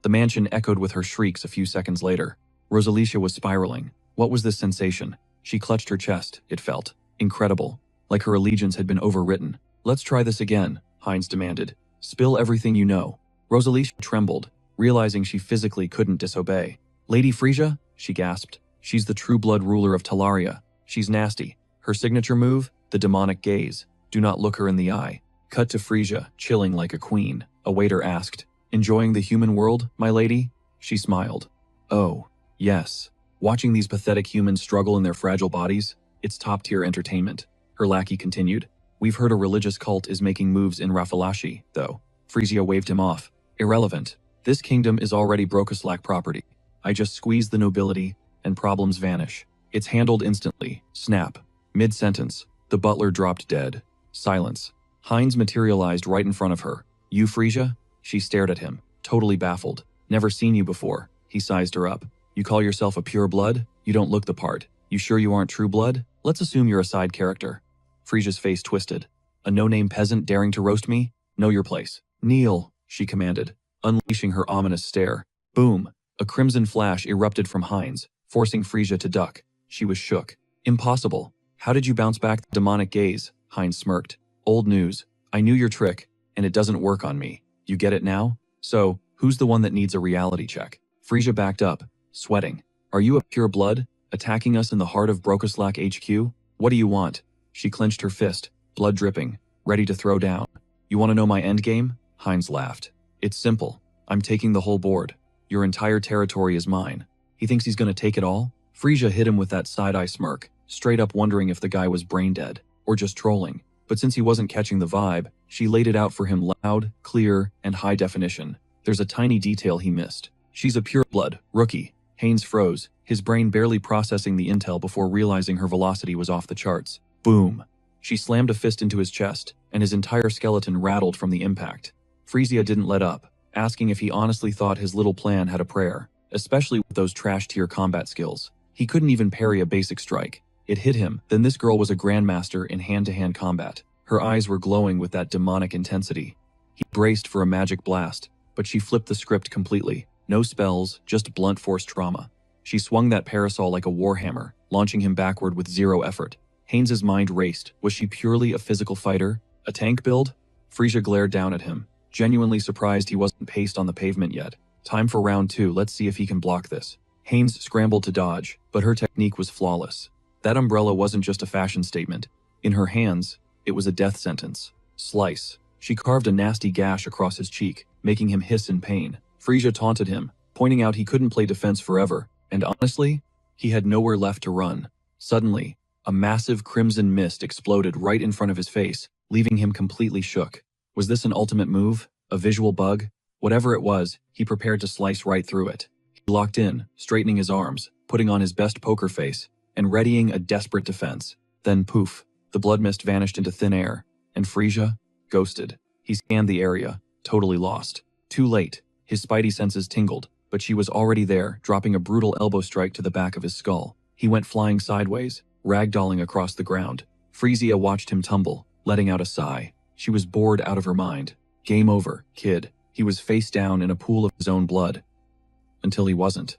The mansion echoed with her shrieks a few seconds later. Rosalicia was spiraling. What was this sensation? She clutched her chest, it felt. Incredible. Like her allegiance had been overwritten. Let's try this again, Heinz demanded. Spill everything you know. Rosalicia trembled, realizing she physically couldn't disobey. Lady Frisia? She gasped. She's the true blood ruler of Talaria. She's nasty. Her signature move? The demonic gaze. Do not look her in the eye. Cut to Frisia, chilling like a queen. A waiter asked, enjoying the human world, my lady? She smiled. Oh, yes. Watching these pathetic humans struggle in their fragile bodies, it's top-tier entertainment. Her lackey continued. We've heard a religious cult is making moves in Rafalashi, though. Frisia waved him off. Irrelevant. This kingdom is already Brokoslak property. I just squeeze the nobility, and problems vanish. It's handled instantly. Snap. Mid-sentence, the butler dropped dead. Silence. Heinz materialized right in front of her. You, Frisia? She stared at him, totally baffled. Never seen you before. He sized her up. You call yourself a pure blood? You don't look the part. You sure you aren't true blood? Let's assume you're a side character. Frisia's face twisted. A no-name peasant daring to roast me? Know your place. Kneel, she commanded, unleashing her ominous stare. Boom. A crimson flash erupted from Heinz, forcing Frisia to duck. She was shook. Impossible. How did you bounce back the demonic gaze? Heinz smirked. Old news. I knew your trick, and it doesn't work on me. You get it now? So, who's the one that needs a reality check? Frisia backed up, sweating. Are you a pure blood, attacking us in the heart of Brokoslak HQ? What do you want? She clenched her fist, blood dripping, ready to throw down. You want to know my endgame? Heinz laughed. It's simple. I'm taking the whole board. Your entire territory is mine. He thinks he's going to take it all? Frisia hit him with that side-eye smirk, straight up wondering if the guy was brain-dead, or just trolling. But since he wasn't catching the vibe, she laid it out for him loud, clear, and high definition. There's a tiny detail he missed. She's a pure-blood, rookie. Heinz froze, his brain barely processing the intel before realizing her velocity was off the charts. Boom. She slammed a fist into his chest, and his entire skeleton rattled from the impact. Frisia didn't let up, asking if he honestly thought his little plan had a prayer, especially with those trash-tier combat skills. He couldn't even parry a basic strike. It hit him, then this girl was a grandmaster in hand-to-hand combat. Her eyes were glowing with that demonic intensity. He braced for a magic blast, but she flipped the script completely. No spells, just blunt force trauma. She swung that parasol like a warhammer, launching him backward with zero effort. Heinz's mind raced. Was she purely a physical fighter? A tank build? Frisia glared down at him, genuinely surprised he wasn't paced on the pavement yet. Time for round 2, let's see if he can block this. Haynes scrambled to dodge, but her technique was flawless. That umbrella wasn't just a fashion statement. In her hands, it was a death sentence. Slice. She carved a nasty gash across his cheek, making him hiss in pain. Frisia taunted him, pointing out he couldn't play defense forever, and honestly, he had nowhere left to run. Suddenly, a massive crimson mist exploded right in front of his face, leaving him completely shook. Was this an ultimate move? A visual bug? Whatever it was, he prepared to slice right through it. He locked in, straightening his arms, putting on his best poker face, and readying a desperate defense. Then poof, the blood mist vanished into thin air, and Frisia, ghosted. He scanned the area, totally lost. Too late. His spidey senses tingled, but she was already there, dropping a brutal elbow strike to the back of his skull. He went flying sideways, ragdolling across the ground. Frisia watched him tumble, letting out a sigh. She was bored out of her mind. Game over, kid. He was face down in a pool of his own blood. Until he wasn't.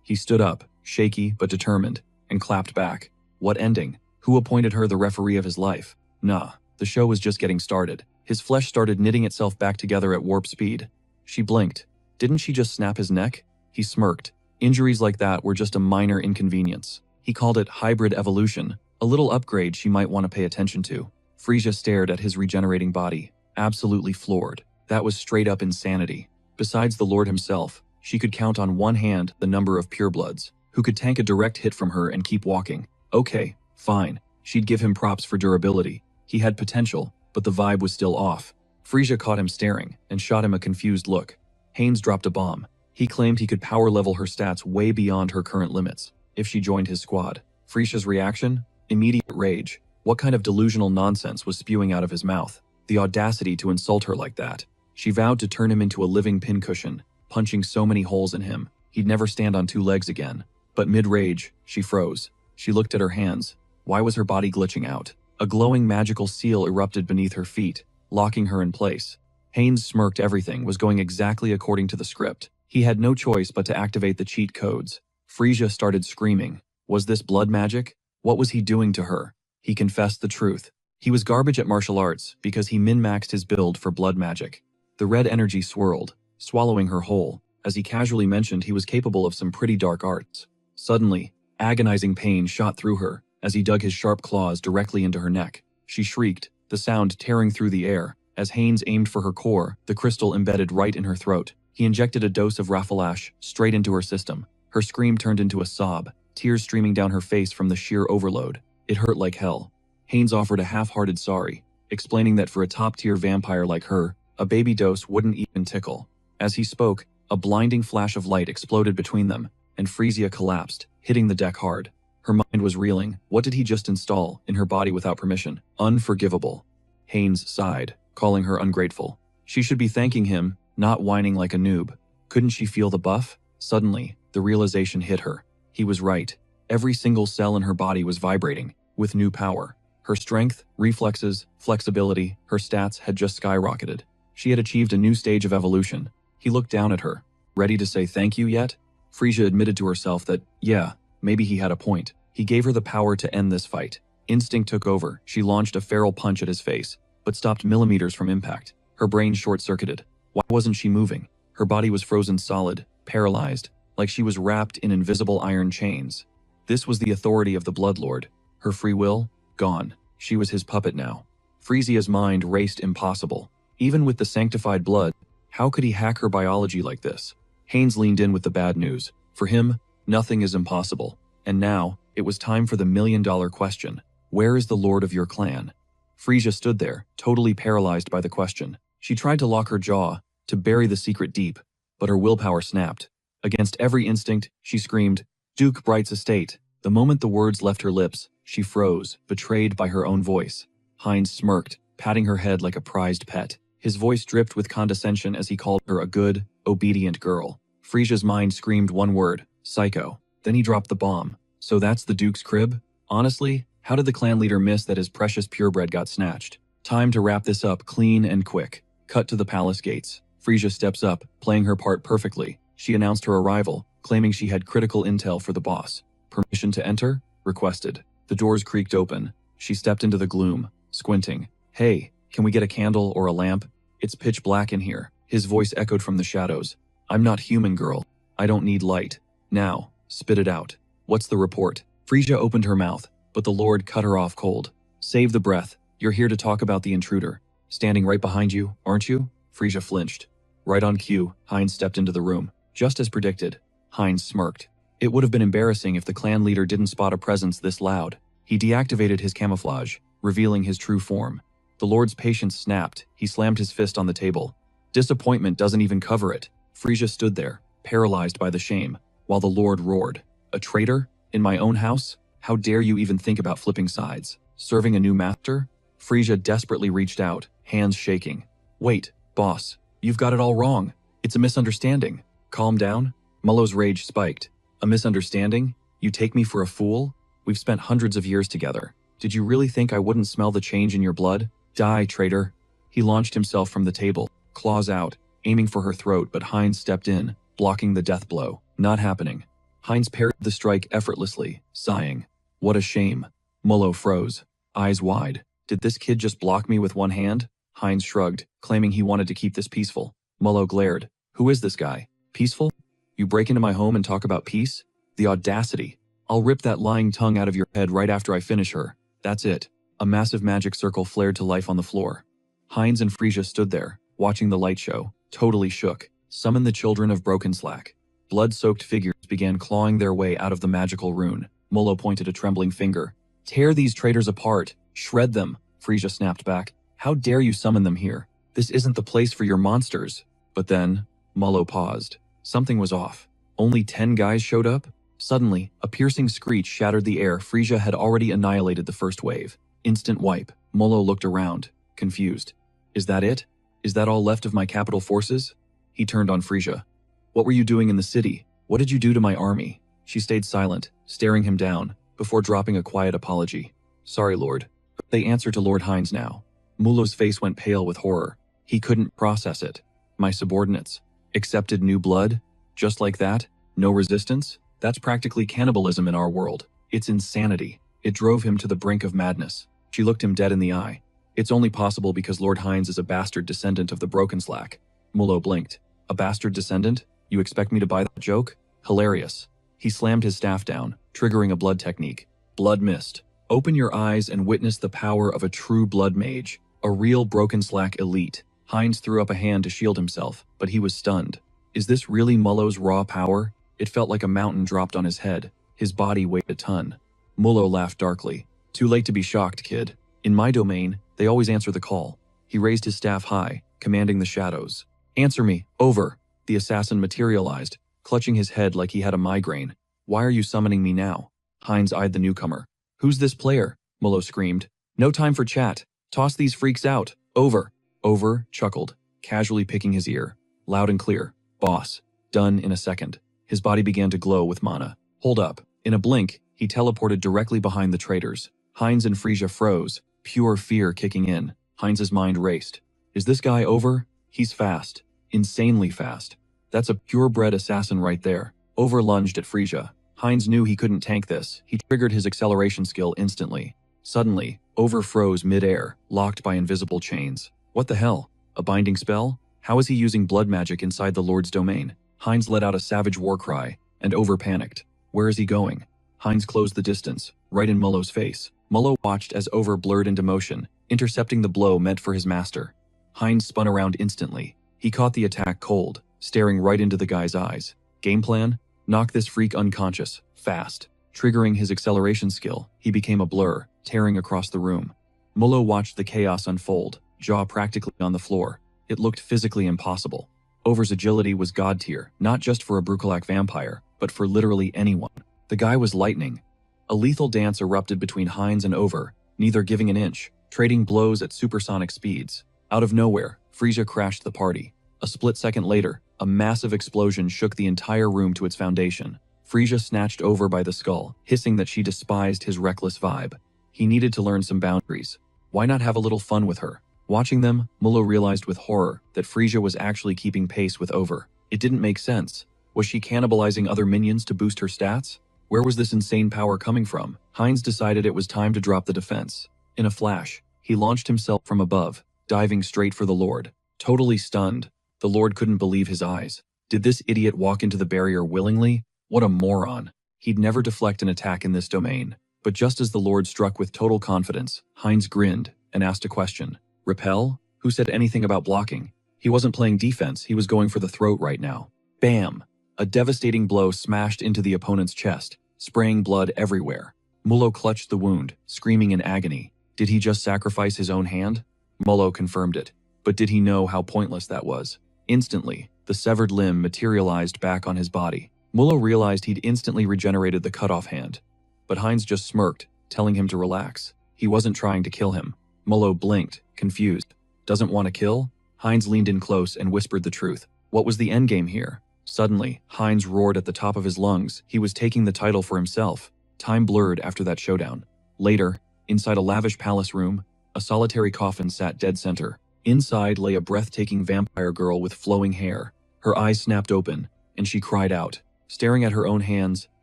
He stood up, shaky but determined, and clapped back. What ending? Who appointed her the referee of his life? Nah, the show was just getting started. His flesh started knitting itself back together at warp speed. She blinked. Didn't she just snap his neck? He smirked. Injuries like that were just a minor inconvenience. He called it hybrid evolution, a little upgrade she might want to pay attention to. Frisia stared at his regenerating body, absolutely floored. That was straight up insanity. Besides the Lord himself, she could count on one hand the number of purebloods who could tank a direct hit from her and keep walking. Okay, fine. She'd give him props for durability. He had potential, but the vibe was still off. Frisia caught him staring and shot him a confused look. Haynes dropped a bomb. He claimed he could power level her stats way beyond her current limits if she joined his squad. Frisia's reaction? Immediate rage. What kind of delusional nonsense was spewing out of his mouth? The audacity to insult her like that. She vowed to turn him into a living pincushion, punching so many holes in him, he'd never stand on two legs again. But mid-rage, she froze. She looked at her hands. Why was her body glitching out? A glowing magical seal erupted beneath her feet, locking her in place. Haynes smirked. Everything was going exactly according to the script. He had no choice but to activate the cheat codes. Frisia started screaming. Was this blood magic? What was he doing to her? He confessed the truth. He was garbage at martial arts because he min-maxed his build for blood magic. The red energy swirled, swallowing her whole. As he casually mentioned, he was capable of some pretty dark arts. Suddenly, agonizing pain shot through her as he dug his sharp claws directly into her neck. She shrieked, the sound tearing through the air. As Haynes aimed for her core, the crystal embedded right in her throat. He injected a dose of Raffalash straight into her system. Her scream turned into a sob, tears streaming down her face from the sheer overload. It hurt like hell. Haynes offered a half-hearted sorry, explaining that for a top-tier vampire like her, a baby dose wouldn't even tickle. As he spoke, a blinding flash of light exploded between them, and Frisia collapsed, hitting the deck hard. Her mind was reeling. What did he just install in her body without permission? Unforgivable. Haynes sighed, calling her ungrateful. She should be thanking him, not whining like a noob. Couldn't she feel the buff? Suddenly, the realization hit her. He was right. Every single cell in her body was vibrating, with new power. Her strength, reflexes, flexibility, her stats had just skyrocketed. She had achieved a new stage of evolution. He looked down at her. Ready to say thank you yet? Frisia admitted to herself that, yeah, maybe he had a point. He gave her the power to end this fight. Instinct took over. She launched a feral punch at his face, but stopped millimeters from impact. Her brain short-circuited. Why wasn't she moving? Her body was frozen solid, paralyzed, like she was wrapped in invisible iron chains. This was the authority of the Bloodlord. Her free will? Gone. She was his puppet now. Frisia's mind raced. Impossible. Even with the sanctified blood, how could he hack her biology like this? Haynes leaned in with the bad news. For him, nothing is impossible. And now, it was time for the million-dollar question. Where is the lord of your clan? Frisia stood there, totally paralyzed by the question. She tried to lock her jaw, to bury the secret deep, but her willpower snapped. Against every instinct, she screamed, Duke Bright's estate. The moment the words left her lips, she froze, betrayed by her own voice. Haynes smirked, patting her head like a prized pet. His voice dripped with condescension as he called her a good, obedient girl. Frisia's mind screamed one word, psycho. Then he dropped the bomb. So that's the Duke's crib? Honestly, how did the clan leader miss that his precious purebred got snatched? Time to wrap this up clean and quick. Cut to the palace gates. Frisia steps up, playing her part perfectly. She announced her arrival, claiming she had critical intel for the boss. Permission to enter? Requested. The doors creaked open. She stepped into the gloom, squinting. Hey, can we get a candle or a lamp? It's pitch black in here. His voice echoed from the shadows. I'm not human, girl. I don't need light. Now, spit it out. What's the report? Frisia opened her mouth, but the Lord cut her off cold. Save the breath. You're here to talk about the intruder. Standing right behind you, aren't you? Frisia flinched. Right on cue, Heinz stepped into the room. Just as predicted. Heinz smirked. It would have been embarrassing if the clan leader didn't spot a presence this loud. He deactivated his camouflage, revealing his true form. The Lord's patience snapped. He slammed his fist on the table. Disappointment doesn't even cover it. Frisia stood there, paralyzed by the shame, while the Lord roared. A traitor? In my own house? How dare you even think about flipping sides? Serving a new master? Frisia desperately reached out, hands shaking. Wait, boss. You've got it all wrong. It's a misunderstanding. Calm down. Mullo's rage spiked. A misunderstanding? You take me for a fool? We've spent hundreds of years together. Did you really think I wouldn't smell the change in your blood? Die, traitor. He launched himself from the table, claws out, aiming for her throat, but Heinz stepped in, blocking the death blow. Not happening. Heinz parried the strike effortlessly, sighing. What a shame. Mullo froze, eyes wide. Did this kid just block me with one hand? Heinz shrugged, claiming he wanted to keep this peaceful. Mullo glared. Who is this guy? Peaceful? You break into my home and talk about peace? The audacity. I'll rip that lying tongue out of your head right after I finish her. That's it. A massive magic circle flared to life on the floor. Heinz and Frisia stood there, watching the light show, totally shook. Summon the children of Broken Slack. Blood-soaked figures began clawing their way out of the magical rune. Mullo pointed a trembling finger. Tear these traitors apart. Shred them. Frisia snapped back. How dare you summon them here? This isn't the place for your monsters. But then, Mullo paused. Something was off. Only 10 guys showed up? Suddenly, a piercing screech shattered the air. Frisia had already annihilated the first wave. Instant wipe. Mullo looked around, confused. Is that it? Is that all left of my capital forces? He turned on Frisia. What were you doing in the city? What did you do to my army? She stayed silent, staring him down, before dropping a quiet apology. Sorry, Lord. They answer to Lord Heinz now. Mullo's face went pale with horror. He couldn't process it. My subordinates. Accepted new blood? Just like that? No resistance? That's practically cannibalism in our world. It's insanity. It drove him to the brink of madness. She looked him dead in the eye. It's only possible because Lord Heinz is a bastard descendant of the Broken Slack. Mullo blinked. A bastard descendant? You expect me to buy that joke? Hilarious. He slammed his staff down, triggering a blood technique. Blood mist. Open your eyes and witness the power of a true blood mage. A real Broken Slack elite. Heinz threw up a hand to shield himself, but he was stunned. Is this really Mullo's raw power? It felt like a mountain dropped on his head. His body weighed a ton. Mullo laughed darkly. Too late to be shocked, kid. In my domain, they always answer the call. He raised his staff high, commanding the shadows. Answer me. Over. The assassin materialized, clutching his head like he had a migraine. Why are you summoning me now? Heinz eyed the newcomer. Who's this player? Mullo screamed. No time for chat. Toss these freaks out. Over. Over chuckled, casually picking his ear. Loud and clear. Boss. Done in a second. His body began to glow with mana. Hold up. In a blink, he teleported directly behind the traitors. Heinz and Frisia froze, pure fear kicking in. Heinz's mind raced. Is this guy over? He's fast. Insanely fast. That's a purebred assassin right there. Over lunged at Frisia. Heinz knew he couldn't tank this. He triggered his acceleration skill instantly. Suddenly, Over froze mid-air, locked by invisible chains. What the hell? A binding spell? How is he using blood magic inside the Lord's domain? Heinz let out a savage war cry, and Over panicked. Where is he going? Heinz closed the distance, right in Mullo's face. Mullo watched as Over blurred into motion, intercepting the blow meant for his master. Heinz spun around instantly. He caught the attack cold, staring right into the guy's eyes. Game plan? Knock this freak unconscious, fast. Triggering his acceleration skill, he became a blur, tearing across the room. Mullo watched the chaos unfold, jaw practically on the floor. It looked physically impossible. Over's agility was god tier, not just for a Brukalak vampire, but for literally anyone. The guy was lightning. A lethal dance erupted between Heinz and Over, neither giving an inch, trading blows at supersonic speeds. Out of nowhere, Frisia crashed the party. A split second later, a massive explosion shook the entire room to its foundation. Frisia snatched Over by the skull, hissing that she despised his reckless vibe. He needed to learn some boundaries. Why not have a little fun with her? Watching them, Mullo realized with horror that Frisia was actually keeping pace with Over. It didn't make sense. Was she cannibalizing other minions to boost her stats? Where was this insane power coming from? Heinz decided it was time to drop the defense. In a flash, he launched himself from above, diving straight for the Lord. Totally stunned, the Lord couldn't believe his eyes. Did this idiot walk into the barrier willingly? What a moron. He'd never deflect an attack in this domain. But just as the Lord struck with total confidence, Heinz grinned and asked a question. Repel? Who said anything about blocking? He wasn't playing defense, he was going for the throat right now. Bam! A devastating blow smashed into the opponent's chest, spraying blood everywhere. Mullo clutched the wound, screaming in agony. Did he just sacrifice his own hand? Mullo confirmed it. But did he know how pointless that was? Instantly, the severed limb materialized back on his body. Mullo realized he'd instantly regenerated the cut-off hand. But Heinz just smirked, telling him to relax. He wasn't trying to kill him. Mullo blinked, confused. Doesn't want to kill? Heinz leaned in close and whispered the truth. What was the endgame here? Suddenly, Heinz roared at the top of his lungs. He was taking the title for himself. Time blurred after that showdown. Later, inside a lavish palace room, a solitary coffin sat dead center. Inside lay a breathtaking vampire girl with flowing hair. Her eyes snapped open, and she cried out. Staring at her own hands,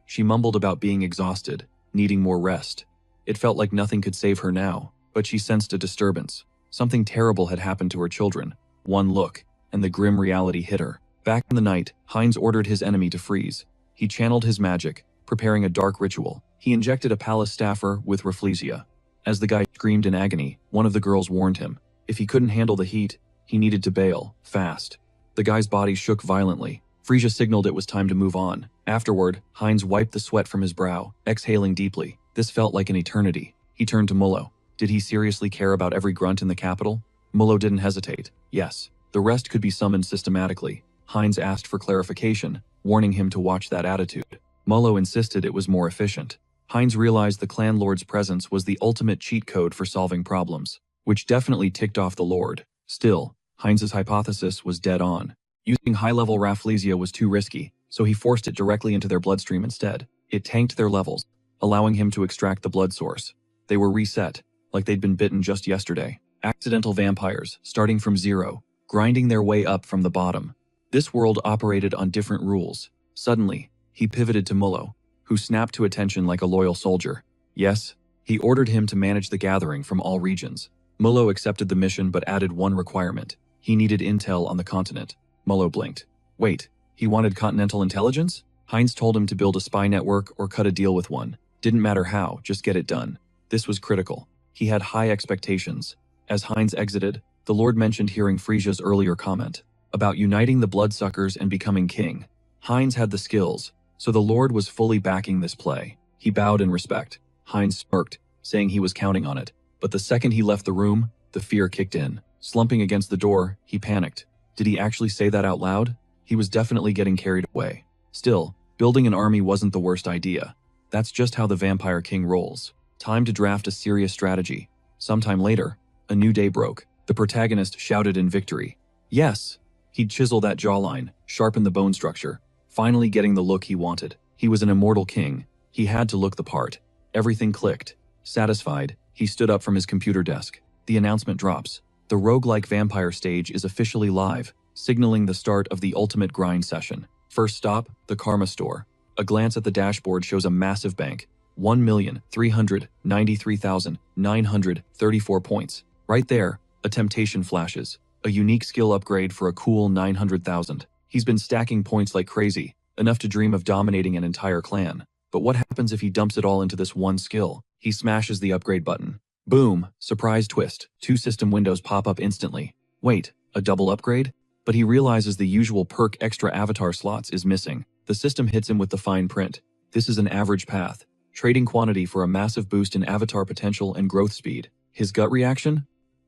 she mumbled about being exhausted, needing more rest. It felt like nothing could save her now, but she sensed a disturbance. Something terrible had happened to her children. One look, and the grim reality hit her. Back in the night, Heinz ordered his enemy to freeze. He channeled his magic, preparing a dark ritual. He injected a palace staffer with Rafflesia. As the guy screamed in agony, one of the girls warned him. If he couldn't handle the heat, he needed to bail, fast. The guy's body shook violently. Frisia signaled it was time to move on. Afterward, Heinz wiped the sweat from his brow, exhaling deeply. This felt like an eternity. He turned to Mullo. Did he seriously care about every grunt in the capital? Mullo didn't hesitate. Yes. The rest could be summoned systematically. Heinz asked for clarification, warning him to watch that attitude. Mullo insisted it was more efficient. Heinz realized the clan lord's presence was the ultimate cheat code for solving problems, which definitely ticked off the lord. Still, Heinz's hypothesis was dead on. Using high-level Rafflesia was too risky, so he forced it directly into their bloodstream instead. It tanked their levels, allowing him to extract the blood source. They were reset, like they'd been bitten just yesterday. Accidental vampires, starting from zero, grinding their way up from the bottom. This world operated on different rules. Suddenly, he pivoted to Mullo, who snapped to attention like a loyal soldier. Yes, he ordered him to manage the gathering from all regions. Mullo accepted the mission but added one requirement. He needed intel on the continent. Mullo blinked. Wait, he wanted continental intelligence? Heinz told him to build a spy network or cut a deal with one. Didn't matter how, just get it done. This was critical. He had high expectations. As Heinz exited, the Lord mentioned hearing Frisia's earlier comment about uniting the bloodsuckers and becoming king. Heinz had the skills, so the Lord was fully backing this play. He bowed in respect. Heinz smirked, saying he was counting on it. But the second he left the room, the fear kicked in. Slumping against the door, he panicked. Did he actually say that out loud? He was definitely getting carried away. Still, building an army wasn't the worst idea. That's just how the Vampire King rolls. Time to draft a serious strategy. Sometime later, a new day broke. The protagonist shouted in victory. Yes! He'd chisel that jawline, sharpen the bone structure, finally getting the look he wanted. He was an immortal king. He had to look the part. Everything clicked. Satisfied, he stood up from his computer desk. The announcement drops. The roguelike vampire stage is officially live, signaling the start of the ultimate grind session. First stop, the Karma Store. A glance at the dashboard shows a massive bank. 1,393,934 points. Right there, a temptation flashes. A unique skill upgrade for a cool 900,000. He's been stacking points like crazy, enough to dream of dominating an entire clan. But what happens if he dumps it all into this one skill? He smashes the upgrade button. Boom! Surprise twist. 2 system windows pop up instantly. Wait, a double upgrade? But he realizes the usual perk extra avatar slots is missing. The system hits him with the fine print. This is an average path. Trading quantity for a massive boost in avatar potential and growth speed. His gut reaction?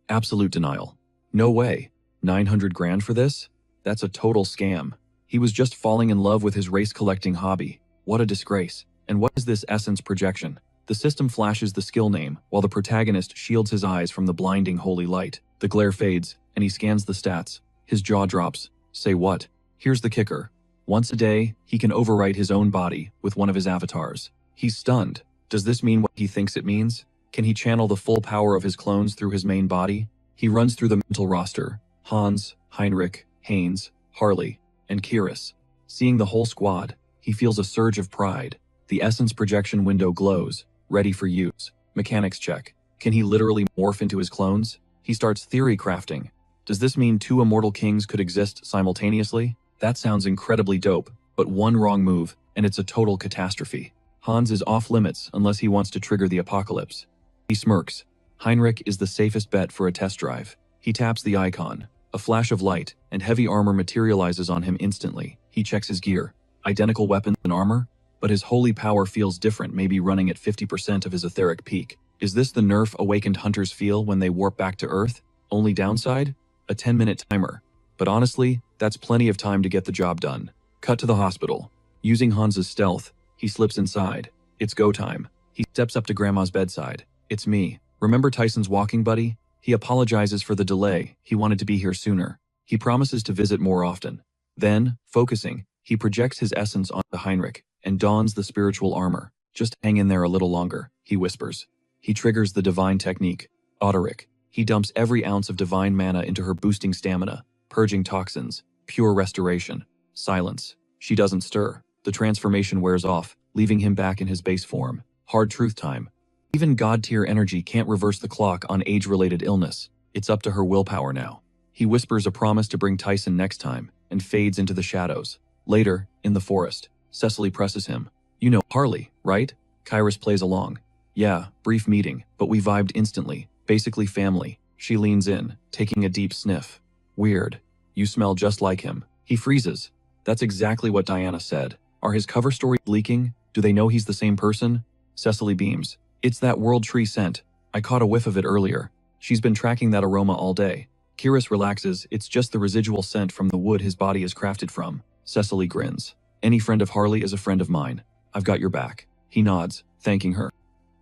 Absolute denial. No way. 900 grand for this? That's a total scam. He was just falling in love with his race collecting hobby. What a disgrace. And what is this essence projection? The system flashes the skill name, while the protagonist shields his eyes from the blinding holy light. The glare fades, and he scans the stats. His jaw drops. Say what? Here's the kicker. Once a day, he can overwrite his own body with one of his avatars. He's stunned. Does this mean what he thinks it means? Can he channel the full power of his clones through his main body? He runs through the mental roster. Hans, Heinrich, Haynes, Harley, and Kiris. Seeing the whole squad, he feels a surge of pride. The essence projection window glows, ready for use. Mechanics check. Can he literally morph into his clones? He starts theory crafting. Does this mean 2 immortal kings could exist simultaneously? That sounds incredibly dope, but one wrong move, and it's a total catastrophe. Hans is off limits unless he wants to trigger the apocalypse. He smirks. Heinrich is the safest bet for a test drive. He taps the icon. A flash of light, and heavy armor materializes on him instantly. He checks his gear. Identical weapons and armor? But his holy power feels different, maybe running at 50% of his etheric peak. Is this the nerf awakened hunters feel when they warp back to Earth? Only downside? A 10-minute timer. But honestly, that's plenty of time to get the job done. Cut to the hospital. Using Hans's stealth, he slips inside. It's go time. He steps up to Grandma's bedside. It's me. Remember Tyson's walking buddy? He apologizes for the delay. He wanted to be here sooner. He promises to visit more often. Then, focusing, he projects his essence onto Heinrich and dons the spiritual armor. Just hang in there a little longer, he whispers. He triggers the divine technique, Otteric. He dumps every ounce of divine mana into her, boosting stamina, purging toxins, pure restoration. Silence. She doesn't stir. The transformation wears off, leaving him back in his base form. Hard truth time. Even God-tier energy can't reverse the clock on age-related illness. It's up to her willpower now. He whispers a promise to bring Tyson next time, and fades into the shadows. Later, in the forest, Cecily presses him. You know Harley, right? Kyrus plays along. Yeah, brief meeting, but we vibed instantly. Basically family. She leans in, taking a deep sniff. Weird. You smell just like him. He freezes. That's exactly what Diana said. Are his cover stories leaking? Do they know he's the same person? Cecily beams. It's that world tree scent. I caught a whiff of it earlier. She's been tracking that aroma all day. Kyrus relaxes. It's just the residual scent from the wood his body is crafted from. Cecily grins. Any friend of Harley is a friend of mine. I've got your back. He nods, thanking her.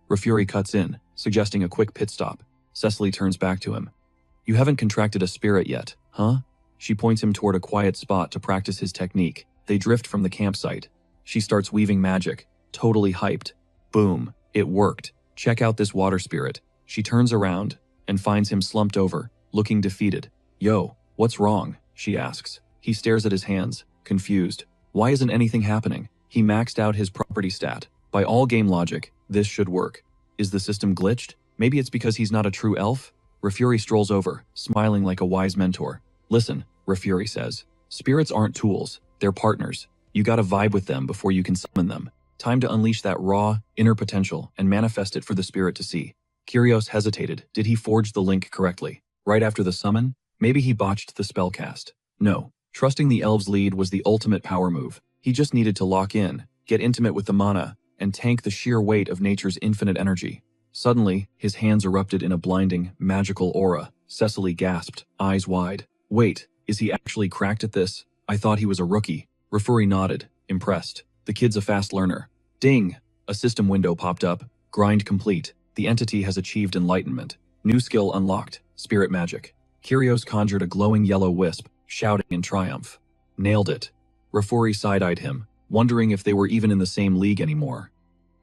Rafuri cuts in, suggesting a quick pit stop. Cecily turns back to him. You haven't contracted a spirit yet, huh? She points him toward a quiet spot to practice his technique. They drift from the campsite. She starts weaving magic, totally hyped. Boom, it worked. Check out this water spirit. She turns around and finds him slumped over, looking defeated. Yo, what's wrong? She asks. He stares at his hands, confused. Why isn't anything happening? He maxed out his property stat. By all game logic, this should work. Is the system glitched? Maybe it's because he's not a true elf? Rafuri strolls over, smiling like a wise mentor. Listen, Rafuri says. Spirits aren't tools, they're partners. You gotta vibe with them before you can summon them. Time to unleash that raw, inner potential and manifest it for the spirit to see. Kyrios hesitated. Did he forge the link correctly? Right after the summon? Maybe he botched the spell cast. No. Trusting the elf's lead was the ultimate power move. He just needed to lock in, get intimate with the mana, and tank the sheer weight of nature's infinite energy. Suddenly, his hands erupted in a blinding, magical aura. Cecily gasped, eyes wide. Wait, is he actually cracked at this? I thought he was a rookie. Rafuri nodded, impressed. The kid's a fast learner. Ding! A system window popped up. Grind complete. The entity has achieved enlightenment. New skill unlocked. Spirit magic. Kyrios conjured a glowing yellow wisp, shouting in triumph. Nailed it. Rafuri side-eyed him, wondering if they were even in the same league anymore.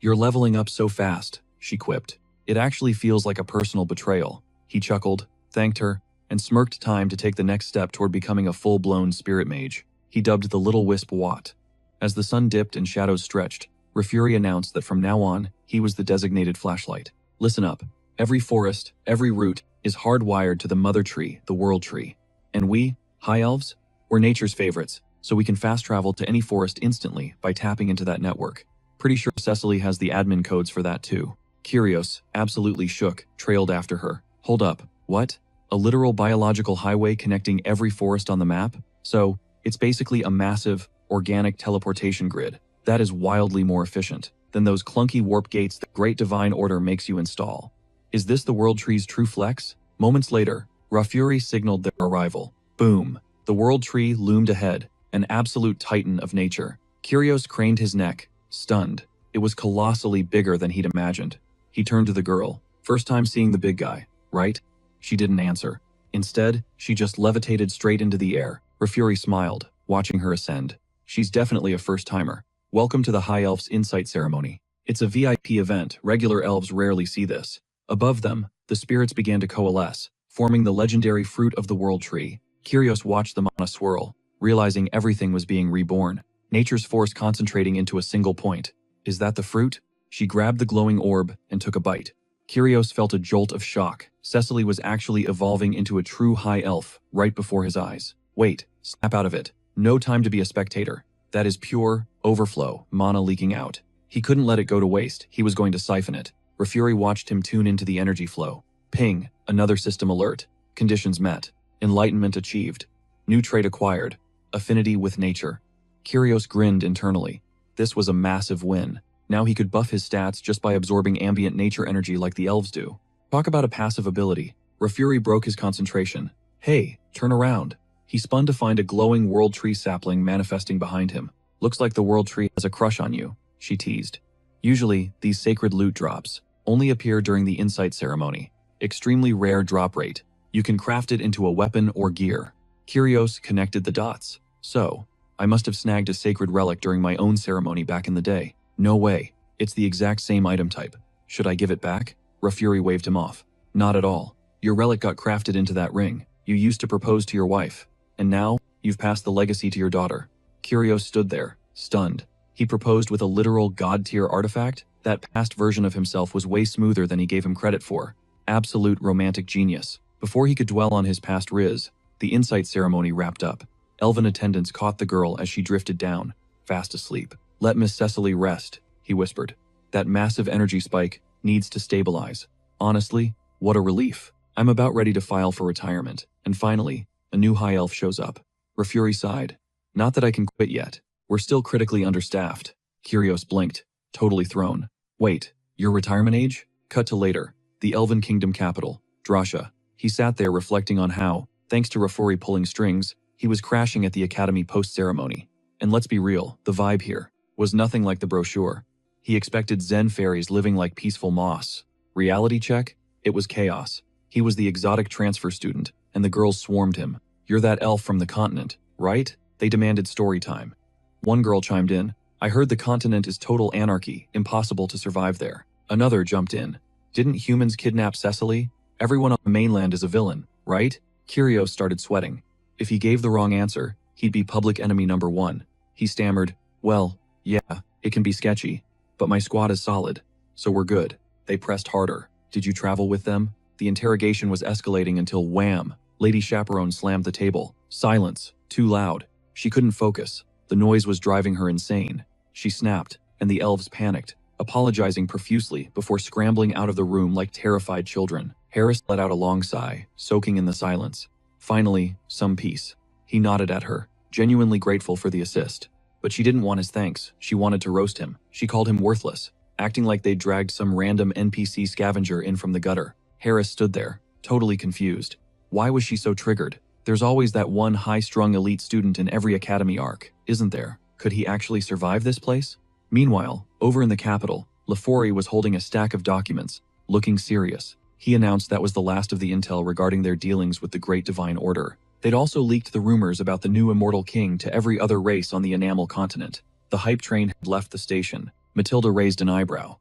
You're leveling up so fast, she quipped. It actually feels like a personal betrayal. He chuckled, thanked her, and smirked time to take the next step toward becoming a full-blown spirit mage. He dubbed the little wisp Watt. As the sun dipped and shadows stretched, Rafuri announced that from now on, he was the designated flashlight. Listen up. Every forest, every root, is hardwired to the mother tree, the world tree. And we, High Elves, we're nature's favorites, so we can fast travel to any forest instantly by tapping into that network. Pretty sure Cecily has the admin codes for that too. Kyrios, absolutely shook, trailed after her. Hold up, what? A literal biological highway connecting every forest on the map? So, it's basically a massive, organic teleportation grid. That is wildly more efficient than those clunky warp gates the Great Divine Order makes you install. Is this the World Tree's true flex? Moments later, Rafuri signaled their arrival. Boom! The World Tree loomed ahead, an absolute titan of nature. Kyrios craned his neck, stunned. It was colossally bigger than he'd imagined. He turned to the girl. First time seeing the big guy, right? She didn't answer. Instead, she just levitated straight into the air. Rafuri smiled, watching her ascend. She's definitely a first-timer. Welcome to the High Elves Insight Ceremony. It's a VIP event. Regular elves rarely see this. Above them, the spirits began to coalesce, forming the legendary fruit of the World Tree. Kyrios watched the mana swirl, realizing everything was being reborn. Nature's force concentrating into a single point. Is that the fruit? She grabbed the glowing orb and took a bite. Kyrios felt a jolt of shock. Cecily was actually evolving into a true high elf right before his eyes. Wait, snap out of it. No time to be a spectator. That is pure overflow, mana leaking out. He couldn't let it go to waste. He was going to siphon it. Rafuri watched him tune into the energy flow. Ping, another system alert. Conditions met. Enlightenment achieved. New trait acquired. Affinity with nature. Kyrios grinned internally. This was a massive win. Now he could buff his stats just by absorbing ambient nature energy like the elves do. Talk about a passive ability. Rafuri broke his concentration. Hey, turn around. He spun to find a glowing world tree sapling manifesting behind him. Looks like the world tree has a crush on you, she teased. Usually, these sacred loot drops only appear during the insight ceremony. Extremely rare drop rate. You can craft it into a weapon or gear. Kyrios connected the dots. So, I must have snagged a sacred relic during my own ceremony back in the day. No way. It's the exact same item type. Should I give it back? Rafuri waved him off. Not at all. Your relic got crafted into that ring you used to propose to your wife. And now, you've passed the legacy to your daughter. Kyrios stood there, stunned. He proposed with a literal god-tier artifact? That past version of himself was way smoother than he gave him credit for. Absolute romantic genius. Before he could dwell on his past riz, the insight ceremony wrapped up. Elven attendants caught the girl as she drifted down, fast asleep. Let Miss Cecily rest, he whispered. That massive energy spike needs to stabilize. Honestly, what a relief. I'm about ready to file for retirement. And finally, a new high elf shows up. Rafuri sighed. Not that I can quit yet. We're still critically understaffed. Kyrios blinked, totally thrown. Wait, your retirement age? Cut to later. The Elven Kingdom capital, Drasha. He sat there reflecting on how, thanks to Rafuri pulling strings, he was crashing at the academy post-ceremony. And let's be real, the vibe here was nothing like the brochure. He expected Zen fairies living like peaceful moss. Reality check? It was chaos. He was the exotic transfer student, and the girls swarmed him. You're that elf from the continent, right? They demanded story time. One girl chimed in. I heard the continent is total anarchy, impossible to survive there. Another jumped in. Didn't humans kidnap Cecily? Everyone on the mainland is a villain, right? Kyrios started sweating. If he gave the wrong answer, he'd be public enemy number one. He stammered, well, yeah, it can be sketchy, but my squad is solid, so we're good. They pressed harder. Did you travel with them? The interrogation was escalating until wham! Lady Chaperone slammed the table. Silence. Too loud. She couldn't focus. The noise was driving her insane. She snapped, and the elves panicked, apologizing profusely before scrambling out of the room like terrified children. Harris let out a long sigh, soaking in the silence. Finally, some peace. He nodded at her, genuinely grateful for the assist. But she didn't want his thanks. She wanted to roast him. She called him worthless, acting like they'd dragged some random NPC scavenger in from the gutter. Harris stood there, totally confused. Why was she so triggered? There's always that one high-strung elite student in every academy arc, isn't there? Could he actually survive this place? Meanwhile, over in the capital, Lafori was holding a stack of documents, looking serious. He announced that was the last of the intel regarding their dealings with the Great Divine Order. They'd also leaked the rumors about the new immortal king to every other race on the enamel continent. The hype train had left the station. Matilda raised an eyebrow.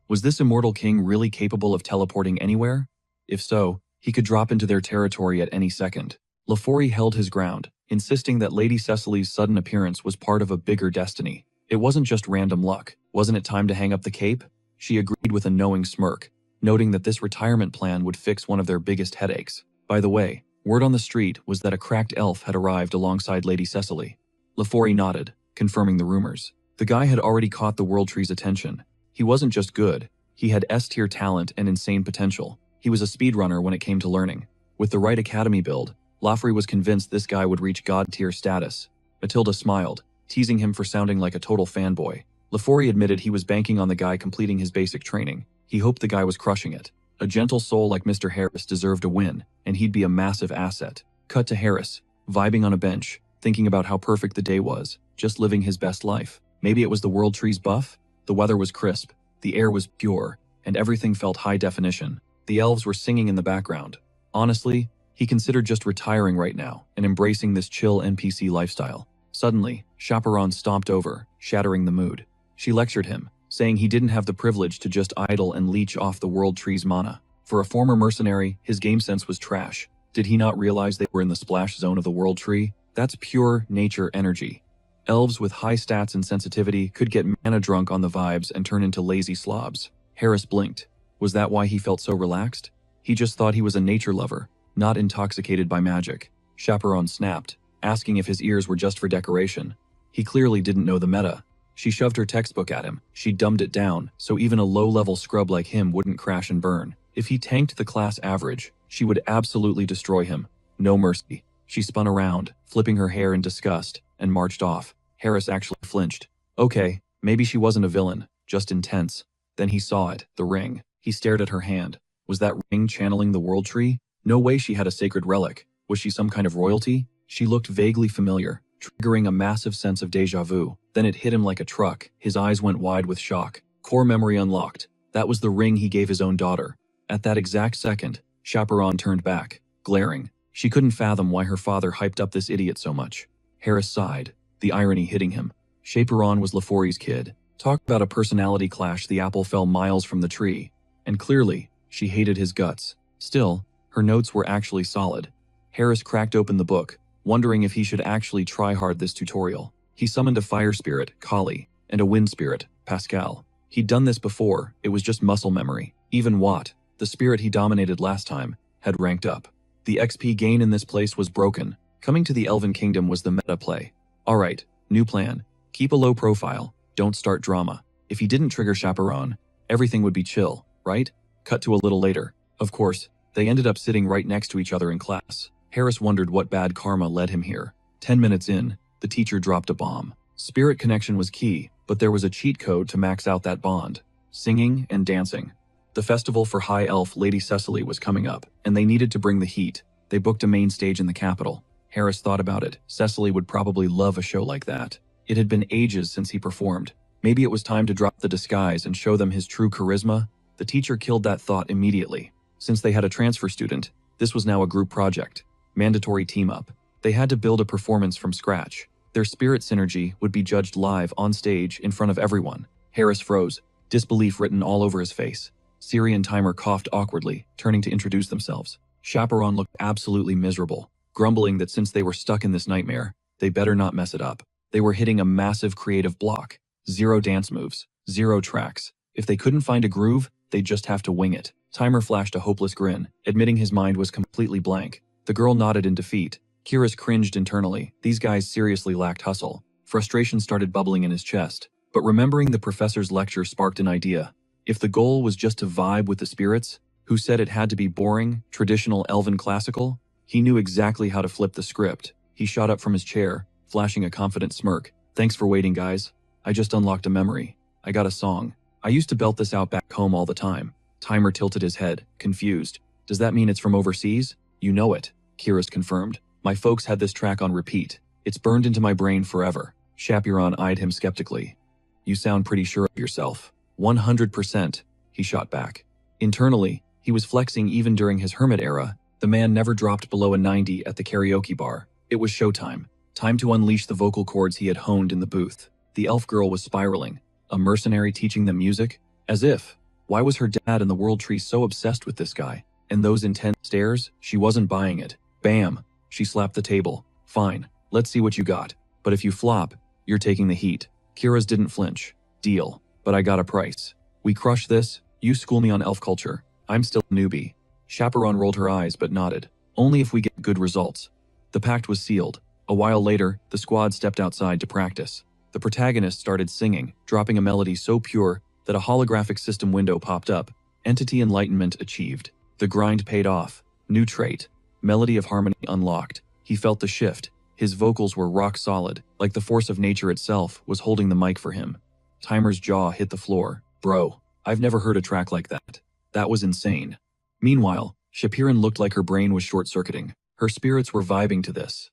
Was this immortal king really capable of teleporting anywhere? If so, he could drop into their territory at any second. Lafori held his ground, insisting that Lady Cecily's sudden appearance was part of a bigger destiny. It wasn't just random luck. Wasn't it time to hang up the cape? She agreed with a knowing smirk, noting that this retirement plan would fix one of their biggest headaches. By the way, word on the street was that a cracked elf had arrived alongside Lady Cecily. Lafori nodded, confirming the rumors. The guy had already caught the World Tree's attention. He wasn't just good, he had S-tier talent and insane potential. He was a speedrunner when it came to learning. With the right academy build, Lafori was convinced this guy would reach god-tier status. Matilda smiled, teasing him for sounding like a total fanboy. Lafori admitted he was banking on the guy completing his basic training. He hoped the guy was crushing it. A gentle soul like Mr. Harris deserved a win, and he'd be a massive asset. Cut to Harris, vibing on a bench, thinking about how perfect the day was, just living his best life. Maybe it was the World Tree's buff? The weather was crisp, the air was pure, and everything felt high definition. The elves were singing in the background. Honestly, he considered just retiring right now and embracing this chill NPC lifestyle. Suddenly, Chaperone stomped over, shattering the mood. She lectured him, saying he didn't have the privilege to just idle and leech off the World Tree's mana. For a former mercenary, his game sense was trash. Did he not realize they were in the splash zone of the World Tree? That's pure nature energy. Elves with high stats and sensitivity could get mana drunk on the vibes and turn into lazy slobs. Harris blinked. Was that why he felt so relaxed? He just thought he was a nature lover, not intoxicated by magic. Chaperone snapped. asking if his ears were just for decoration. He clearly didn't know the meta. She shoved her textbook at him. She dumbed it down, so even a low-level scrub like him wouldn't crash and burn. If he tanked the class average, she would absolutely destroy him. No mercy. She spun around, flipping her hair in disgust, and marched off. Harris actually flinched. Okay, maybe she wasn't a villain, just intense. Then he saw it, the ring. He stared at her hand. Was that ring channeling the world tree? No way she had a sacred relic. Was she some kind of royalty? She looked vaguely familiar, triggering a massive sense of déjà vu. Then it hit him like a truck. His eyes went wide with shock. Core memory unlocked. That was the ring he gave his own daughter. At that exact second, Chaperon turned back, glaring. She couldn't fathom why her father hyped up this idiot so much. Harris sighed, the irony hitting him. Chaperon was LaForey's kid. Talk about a personality clash. The apple fell miles from the tree. And clearly, she hated his guts. Still, her notes were actually solid. Harris cracked open the book, wondering if he should actually try hard this tutorial. He summoned a fire spirit, Kali, and a wind spirit, Pascal. He'd done this before, it was just muscle memory. Even Watt, the spirit he dominated last time, had ranked up. The XP gain in this place was broken. Coming to the Elven Kingdom was the meta play. Alright, new plan. Keep a low profile, don't start drama. If he didn't trigger Chaperon, everything would be chill, right? Cut to a little later. Of course, they ended up sitting right next to each other in class. Harris wondered what bad karma led him here. 10 minutes in, the teacher dropped a bomb. Spirit connection was key, but there was a cheat code to max out that bond. Singing and dancing. The festival for High Elf Lady Cecily was coming up, and they needed to bring the heat. They booked a main stage in the capital. Harris thought about it. Cecily would probably love a show like that. It had been ages since he performed. Maybe it was time to drop the disguise and show them his true charisma. The teacher killed that thought immediately. Since they had a transfer student, this was now a group project. Mandatory team-up. They had to build a performance from scratch. Their spirit synergy would be judged live on stage in front of everyone. Harris froze, disbelief written all over his face. Siri and Timer coughed awkwardly, turning to introduce themselves. Chaperon looked absolutely miserable, grumbling that since they were stuck in this nightmare, they better not mess it up. They were hitting a massive creative block. 0 dance moves, 0 tracks. If they couldn't find a groove, they'd just have to wing it. Timer flashed a hopeless grin, admitting his mind was completely blank. The girl nodded in defeat. Kyrus cringed internally. These guys seriously lacked hustle. Frustration started bubbling in his chest. But remembering the professor's lecture sparked an idea. If the goal was just to vibe with the spirits, who said it had to be boring, traditional elven classical? He knew exactly how to flip the script. He shot up from his chair, flashing a confident smirk. Thanks for waiting, guys. I just unlocked a memory. I got a song. I used to belt this out back home all the time. Timer tilted his head, confused. Does that mean it's from overseas? You know it, Kyrus confirmed. My folks had this track on repeat. It's burned into my brain forever. Chaperon eyed him skeptically. You sound pretty sure of yourself. 100%, he shot back. Internally, he was flexing even during his hermit era. The man never dropped below a 90 at the karaoke bar. It was showtime. Time to unleash the vocal cords he had honed in the booth. The elf girl was spiraling. A mercenary teaching them music? As if. Why was her dad and the world tree so obsessed with this guy? And those intense stares? She wasn't buying it. Bam! She slapped the table. Fine, let's see what you got. But if you flop, you're taking the heat. Kyrus didn't flinch. Deal. But I got a price. We crush this, you school me on elf culture. I'm still a newbie. Chaperon rolled her eyes but nodded. Only if we get good results. The pact was sealed. A while later, the squad stepped outside to practice. The protagonist started singing, dropping a melody so pure that a holographic system window popped up. Entity enlightenment achieved. The grind paid off. New trait. Melody of harmony unlocked. He felt the shift. His vocals were rock solid, like the force of nature itself was holding the mic for him. Timer's jaw hit the floor. Bro, I've never heard a track like that. That was insane. Meanwhile, Chaperon looked like her brain was short-circuiting. Her spirits were vibing to this.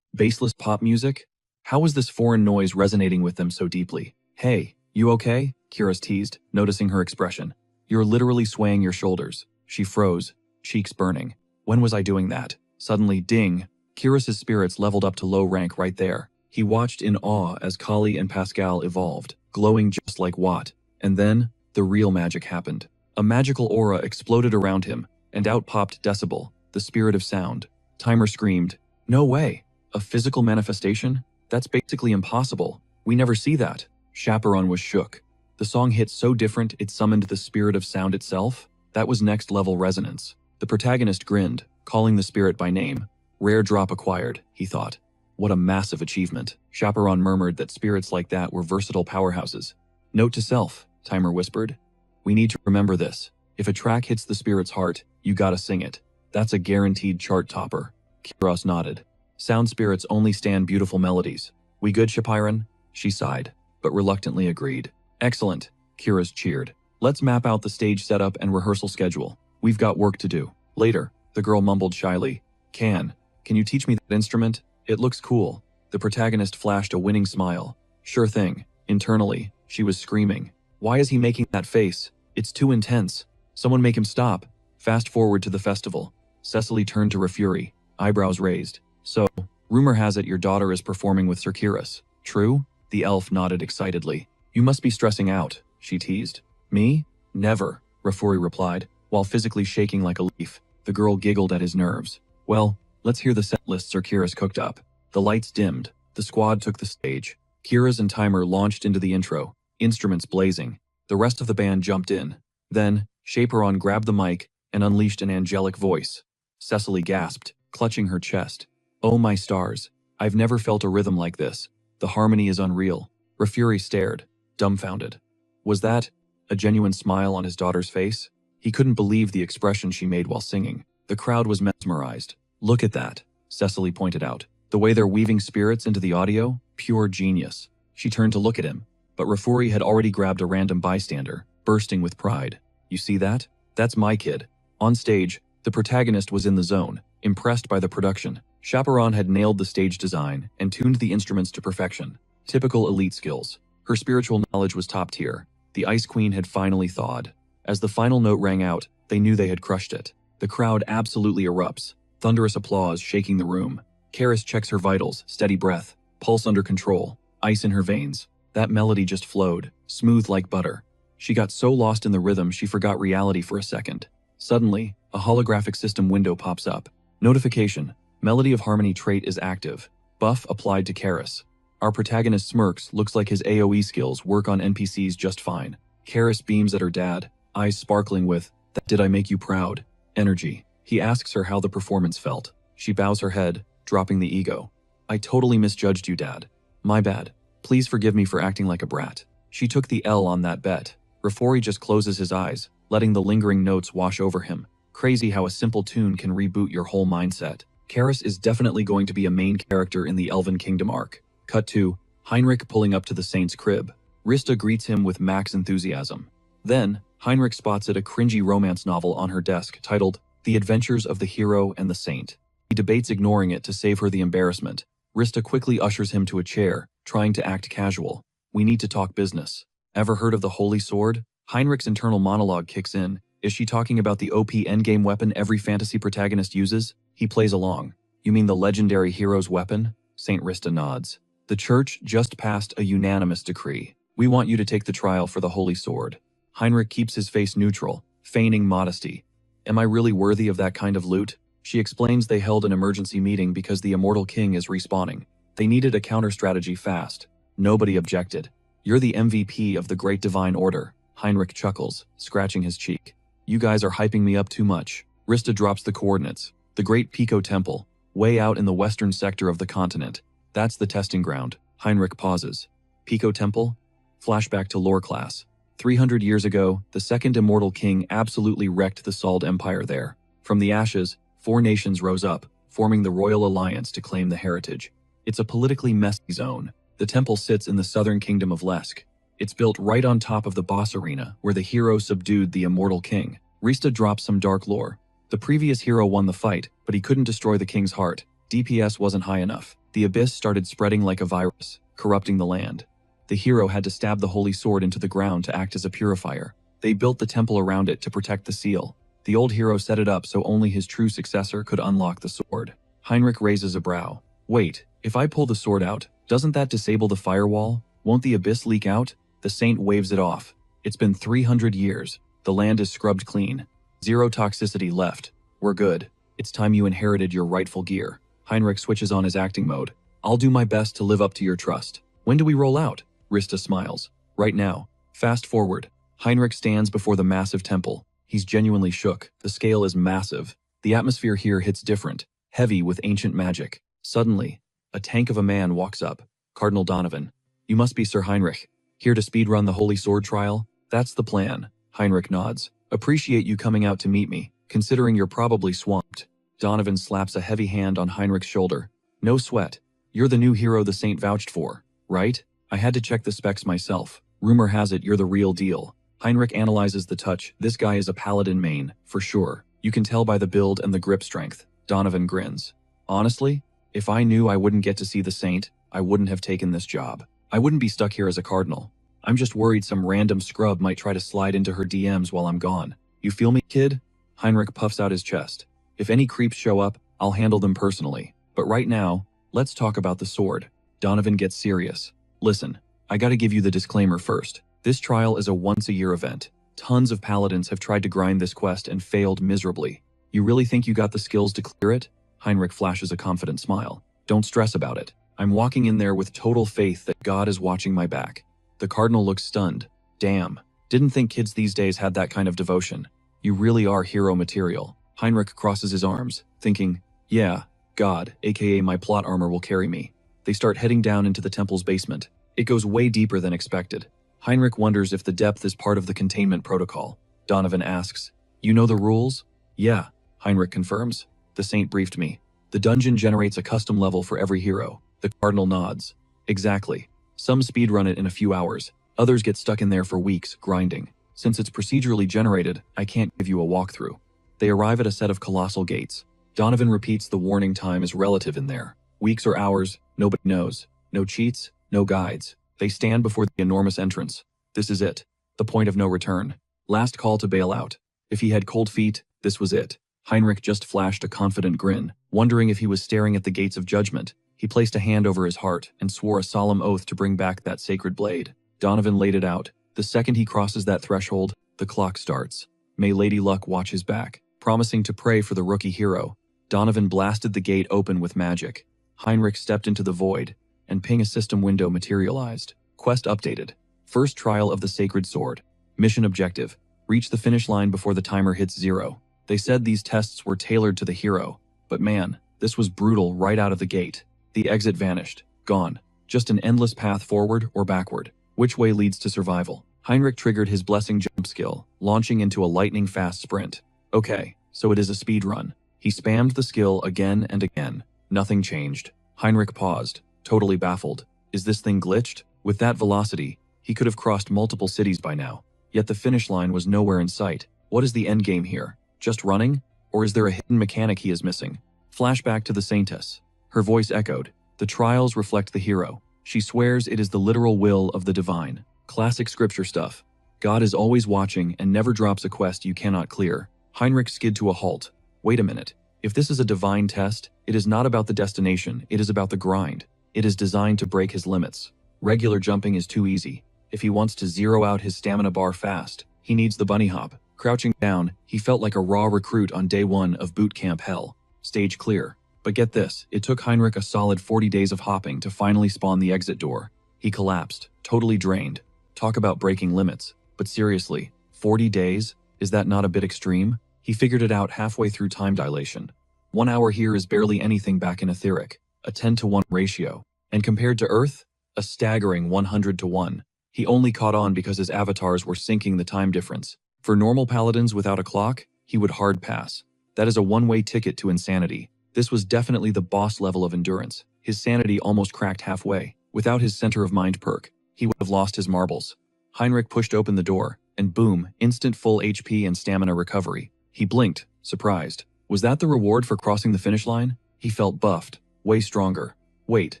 Baseless pop music? How was this foreign noise resonating with them so deeply? Hey, you okay? Kyrus teased, noticing her expression. You're literally swaying your shoulders. She froze, cheeks burning. When was I doing that? Suddenly, ding. Kyrus's spirits leveled up to low rank right there. He watched in awe as Kali and Pascal evolved, glowing just like Watt. And then, the real magic happened. A magical aura exploded around him, and out popped Decibel, the spirit of sound. Timer screamed, "No way! A physical manifestation? That's basically impossible. We never see that." Chaperon was shook. The song hit so different it summoned the spirit of sound itself? That was next-level resonance. The protagonist grinned, calling the spirit by name. Rare drop acquired, he thought. What a massive achievement. Chaperon murmured that spirits like that were versatile powerhouses. Note to self, Timer whispered. We need to remember this. If a track hits the spirit's heart, you gotta sing it. That's a guaranteed chart topper. Kiros nodded. Sound spirits only stand beautiful melodies. We good, Chapiron? She sighed, but reluctantly agreed. Excellent, Kiros cheered. Let's map out the stage setup and rehearsal schedule. We've got work to do. Later, the girl mumbled shyly. Can you teach me that instrument? It looks cool. The protagonist flashed a winning smile. Sure thing. Internally, she was screaming. Why is he making that face? It's too intense. Someone make him stop. Fast forward to the festival. Cecily turned to Refuri, eyebrows raised. So, rumor has it your daughter is performing with Sir Kiros. True? The elf nodded excitedly. You must be stressing out, she teased. Me? Never, Refuri replied, while physically shaking like a leaf. The girl giggled at his nerves. Well, let's hear the set list Sir Kiros cooked up. The lights dimmed. The squad took the stage. Kiros and Timer launched into the intro, instruments blazing. The rest of the band jumped in. Then, Chaperon grabbed the mic and unleashed an angelic voice. Cecily gasped, clutching her chest. Oh my stars, I've never felt a rhythm like this. The harmony is unreal. Refuri stared, dumbfounded. Was that a genuine smile on his daughter's face? He couldn't believe the expression she made while singing. The crowd was mesmerized. Look at that, Cecily pointed out. The way they're weaving spirits into the audio, pure genius. She turned to look at him, but Refuri had already grabbed a random bystander, bursting with pride. You see that? That's my kid. On stage, the protagonist was in the zone, impressed by the production. Chaperon had nailed the stage design and tuned the instruments to perfection. Typical elite skills. Her spiritual knowledge was top tier. The Ice Queen had finally thawed. As the final note rang out, they knew they had crushed it. The crowd absolutely erupts. Thunderous applause shaking the room. Karis checks her vitals, steady breath, pulse under control, ice in her veins. That melody just flowed, smooth like butter. She got so lost in the rhythm she forgot reality for a second. Suddenly, a holographic system window pops up. Notification: Melody of Harmony trait is active. Buff applied to Karis. Our protagonist smirks, looks like his AoE skills work on NPCs just fine. Karis beams at her dad, eyes sparkling with, "That did I make you proud?" energy. He asks her how the performance felt. She bows her head, dropping the ego. "I totally misjudged you, Dad. My bad. Please forgive me for acting like a brat." She took the L on that bet. Refuri just closes his eyes, letting the lingering notes wash over him. Crazy how a simple tune can reboot your whole mindset. Karis is definitely going to be a main character in the Elven Kingdom arc. Cut to Heinrich pulling up to the Saint's crib. Rista greets him with max enthusiasm. Then, Heinrich spots a cringy romance novel on her desk titled The Adventures of the Hero and the Saint. He debates ignoring it to save her the embarrassment. Rista quickly ushers him to a chair, trying to act casual. "We need to talk business. Ever heard of the Holy Sword?" Heinrich's internal monologue kicks in. Is she talking about the OP endgame weapon every fantasy protagonist uses? He plays along. You mean the legendary hero's weapon? Saint Rista nods. The church just passed a unanimous decree. We want you to take the trial for the Holy Sword. Heinrich keeps his face neutral, feigning modesty. Am I really worthy of that kind of loot? She explains they held an emergency meeting because the Immortal King is respawning. They needed a counter-strategy fast. Nobody objected. You're the MVP of the Great Divine Order. Heinrich chuckles, scratching his cheek. You guys are hyping me up too much. Rista drops the coordinates. The Great Pico Temple, way out in the western sector of the continent. That's the testing ground. Heinrich pauses. Pico Temple? Flashback to lore class. 300 years ago, the second Immortal King absolutely wrecked the Sald Empire there. From the ashes, 4 nations rose up, forming the Royal Alliance to claim the heritage. It's a politically messy zone. The temple sits in the southern kingdom of Lesk. It's built right on top of the boss arena, where the hero subdued the Immortal King. Rista drops some dark lore. The previous hero won the fight, but he couldn't destroy the king's heart. DPS wasn't high enough. The abyss started spreading like a virus, corrupting the land. The hero had to stab the holy sword into the ground to act as a purifier. They built the temple around it to protect the seal. The old hero set it up so only his true successor could unlock the sword. Heinrich raises a brow. Wait, if I pull the sword out, doesn't that disable the firewall? Won't the abyss leak out? The saint waves it off. It's been 300 years. The land is scrubbed clean. 0 toxicity left. We're good. It's time you inherited your rightful gear. Heinrich switches on his acting mode. I'll do my best to live up to your trust. When do we roll out? Rista smiles. Right now. Fast forward. Heinrich stands before the massive temple. He's genuinely shook. The scale is massive. The atmosphere here hits different, heavy with ancient magic. Suddenly, A tank of a man walks up. Cardinal Donovan. You must be Sir Heinrich. Here to speedrun the Holy Sword trial? That's the plan. Heinrich nods. Appreciate you coming out to meet me, considering you're probably swamped. Donovan slaps a heavy hand on Heinrich's shoulder. No sweat. You're the new hero the saint vouched for, right? I had to check the specs myself. Rumor has it you're the real deal. Heinrich analyzes the touch. This guy is a paladin main, for sure. You can tell by the build and the grip strength. Donovan grins. Honestly, if I knew I wouldn't get to see the saint, I wouldn't have taken this job. I wouldn't be stuck here as a cardinal. I'm just worried some random scrub might try to slide into her DMs while I'm gone. You feel me, kid? Heinrich puffs out his chest. If any creeps show up, I'll handle them personally. But right now, let's talk about the sword. Donovan gets serious. Listen, I gotta give you the disclaimer first. This trial is a once-a-year event. Tons of paladins have tried to grind this quest and failed miserably. You really think you got the skills to clear it? Heinrich flashes a confident smile. Don't stress about it. I'm walking in there with total faith that God is watching my back. The cardinal looks stunned. Damn. Didn't think kids these days had that kind of devotion. You really are hero material. Heinrich crosses his arms, thinking, yeah, God, aka my plot armor will carry me. They start heading down into the temple's basement. It goes way deeper than expected. Heinrich wonders if the depth is part of the containment protocol. Donovan asks, you know the rules? Yeah, Heinrich confirms. The saint briefed me. The dungeon generates a custom level for every hero. The cardinal nods. Exactly. Some speedrun it in a few hours. Others get stuck in there for weeks, grinding. Since it's procedurally generated, I can't give you a walkthrough. They arrive at a set of colossal gates. Donovan repeats the warning time is relative in there. Weeks or hours, nobody knows. No cheats, no guides. They stand before the enormous entrance. This is it. The point of no return. Last call to bail out. If he had cold feet, this was it. Heinrich just flashed a confident grin, wondering if he was staring at the gates of judgment. He placed a hand over his heart and swore a solemn oath to bring back that sacred blade. Donovan laid it out. The second he crosses that threshold, the clock starts. May Lady Luck watch his back. Promising to pray for the rookie hero, Donovan blasted the gate open with magic. Heinrich stepped into the void, and ping a system window materialized. Quest updated. First trial of the sacred sword. Mission objective. Reach the finish line before the timer hits 0. They said these tests were tailored to the hero, but man, this was brutal right out of the gate. The exit vanished. Gone. Just an endless path forward or backward. Which way leads to survival? Heinrich triggered his blessing jump skill, launching into a lightning-fast sprint. Okay, so it is a speed run. He spammed the skill again and again. Nothing changed. Heinrich paused, totally baffled. Is this thing glitched? With that velocity, he could have crossed multiple cities by now. Yet the finish line was nowhere in sight. What is the endgame here? Just running? Or is there a hidden mechanic he is missing? Flashback to the Saintess. Her voice echoed. The trials reflect the hero. She swears it is the literal will of the divine. Classic scripture stuff. God is always watching and never drops a quest you cannot clear. Heinrich skid to a halt. Wait a minute. If this is a divine test, it is not about the destination, it is about the grind. It is designed to break his limits. Regular jumping is too easy. If he wants to zero out his stamina bar fast, he needs the bunny hop. Crouching down, he felt like a raw recruit on day 1 of boot camp hell. Stage clear. But get this, it took Heinrich a solid 40 days of hopping to finally spawn the exit door. He collapsed, totally drained. Talk about breaking limits. But seriously, 40 days? Is that not a bit extreme? He figured it out halfway through time dilation. 1 hour here is barely anything back in etheric, a 10-to-1 ratio. And compared to Earth, a staggering 100-to-1. He only caught on because his avatars were syncing the time difference. For normal paladins without a clock, he would hard pass. That is a one-way ticket to insanity. This was definitely the boss level of endurance. His sanity almost cracked halfway. Without his center of mind perk, he would have lost his marbles. Heinrich pushed open the door, and boom, instant full HP and stamina recovery. He blinked, surprised. Was that the reward for crossing the finish line? He felt buffed, way stronger. Wait,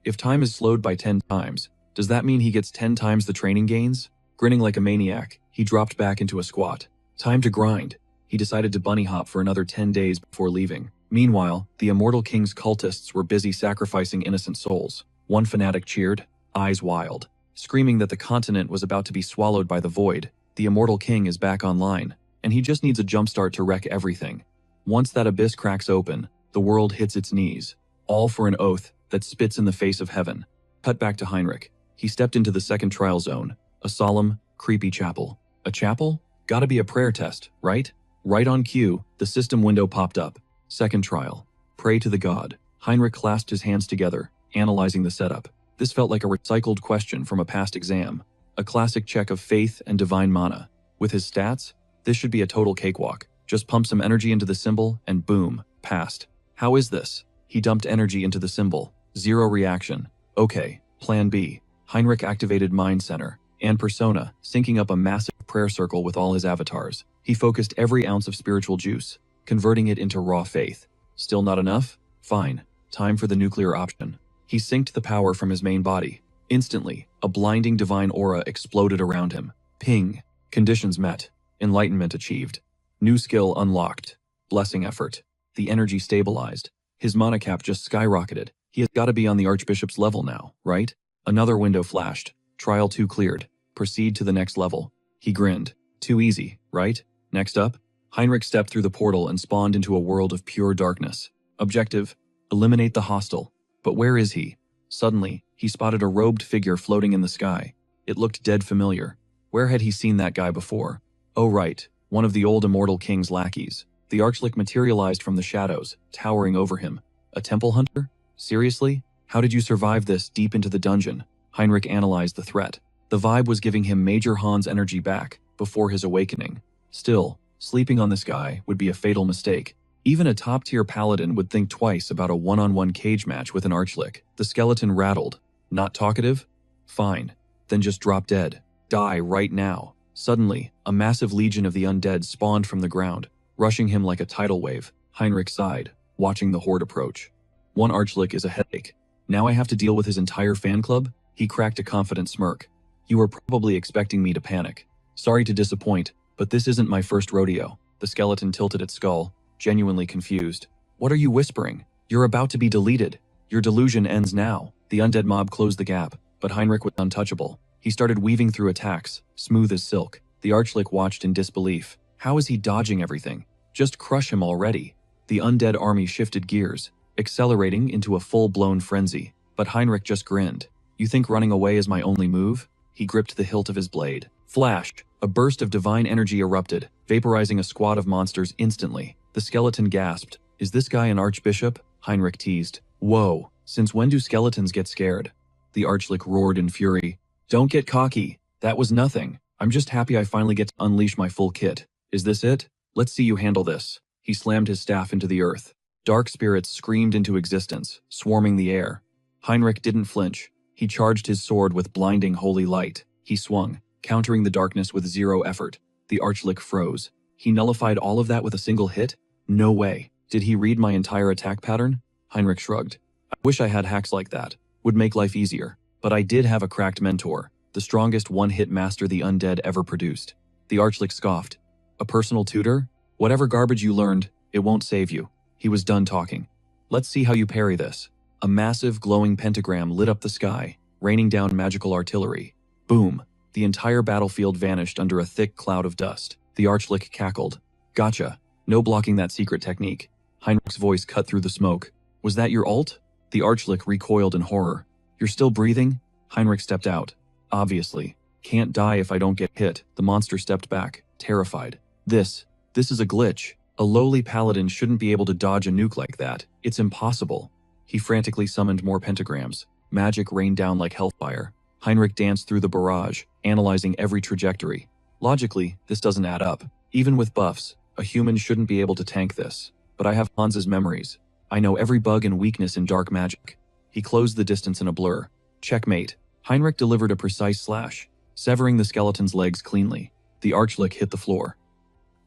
if time is slowed by 10 times, does that mean he gets 10 times the training gains? Grinning like a maniac, he dropped back into a squat. Time to grind. He decided to bunny hop for another 10 days before leaving. Meanwhile, the Immortal King's cultists were busy sacrificing innocent souls. One fanatic cheered, eyes wild, screaming that the continent was about to be swallowed by the void. The Immortal King is back online, and he just needs a jumpstart to wreck everything. Once that abyss cracks open, the world hits its knees, all for an oath that spits in the face of heaven. Cut back to Heinrich. He stepped into the second trial zone, a solemn, creepy chapel. A chapel? Gotta be a prayer test, right? Right on cue, the system window popped up. Second trial. Pray to the god. Heinrich clasped his hands together, analyzing the setup. This felt like a recycled question from a past exam. A classic check of faith and divine mana. With his stats, this should be a total cakewalk. Just pump some energy into the symbol and boom, passed. How is this? He dumped energy into the symbol. Zero reaction. Okay, plan B. Heinrich activated Mind Center and Persona, syncing up a massive prayer circle with all his avatars. He focused every ounce of spiritual juice, converting it into raw faith. Still not enough? Fine. Time for the nuclear option. He synced the power from his main body. Instantly, a blinding divine aura exploded around him. Ping. Conditions met. Enlightenment achieved. New skill unlocked. Blessing effort. The energy stabilized. His manacap just skyrocketed. He has got to be on the Archbishop's level now, right? Another window flashed. Trial 2 cleared. Proceed to the next level. He grinned. Too easy, right? Next up, Heinrich stepped through the portal and spawned into a world of pure darkness. Objective: eliminate the hostile. But where is he? Suddenly, he spotted a robed figure floating in the sky. It looked dead familiar. Where had he seen that guy before? Oh right, one of the old immortal king's lackeys. The Archlich materialized from the shadows, towering over him. A temple hunter? Seriously? How did you survive this deep into the dungeon? Heinrich analyzed the threat. The vibe was giving him Major Han's energy back, before his awakening. Still, sleeping on this guy would be a fatal mistake. Even a top-tier paladin would think twice about a one-on-one cage match with an Archlich. The skeleton rattled. Not talkative? Fine. Then just drop dead. Die right now. Suddenly, a massive legion of the undead spawned from the ground, rushing him like a tidal wave. Heinrich sighed, watching the horde approach. One Archlich is a headache. Now I have to deal with his entire fan club? He cracked a confident smirk. You were probably expecting me to panic. Sorry to disappoint, but this isn't my first rodeo. The skeleton tilted its skull, genuinely confused. What are you whispering? You're about to be deleted. Your delusion ends now. The undead mob closed the gap, but Heinrich was untouchable. He started weaving through attacks, smooth as silk. The Archlich watched in disbelief. How is he dodging everything? Just crush him already. The undead army shifted gears, accelerating into a full-blown frenzy. But Heinrich just grinned. You think running away is my only move? He gripped the hilt of his blade. Flash! A burst of divine energy erupted, vaporizing a squad of monsters instantly. The skeleton gasped. Is this guy an archbishop? Heinrich teased. Whoa, since when do skeletons get scared? The Archlich roared in fury. Don't get cocky. That was nothing. I'm just happy I finally get to unleash my full kit. Is this it? Let's see you handle this. He slammed his staff into the earth. Dark spirits screamed into existence, swarming the air. Heinrich didn't flinch. He charged his sword with blinding holy light. He swung, countering the darkness with zero effort. The Archlich froze. He nullified all of that with a single hit? No way. Did he read my entire attack pattern? Heinrich shrugged. I wish I had hacks like that. Would make life easier. But I did have a cracked mentor, the strongest one-hit master the undead ever produced. The Archlich scoffed. A personal tutor? Whatever garbage you learned, it won't save you. He was done talking. Let's see how you parry this. A massive glowing pentagram lit up the sky, raining down magical artillery. Boom. The entire battlefield vanished under a thick cloud of dust. The Archlich cackled. Gotcha. No blocking that secret technique. Heinrich's voice cut through the smoke. Was that your ult? The Archlich recoiled in horror. You're still breathing? Heinrich stepped out. Obviously. Can't die if I don't get hit. The monster stepped back, terrified. This is a glitch. A lowly paladin shouldn't be able to dodge a nuke like that. It's impossible. He frantically summoned more pentagrams. Magic rained down like hellfire. Heinrich danced through the barrage, analyzing every trajectory. Logically, this doesn't add up. Even with buffs, a human shouldn't be able to tank this. But I have Hans's memories. I know every bug and weakness in dark magic. He closed the distance in a blur. Checkmate. Heinrich delivered a precise slash, severing the skeleton's legs cleanly. The Archlich hit the floor.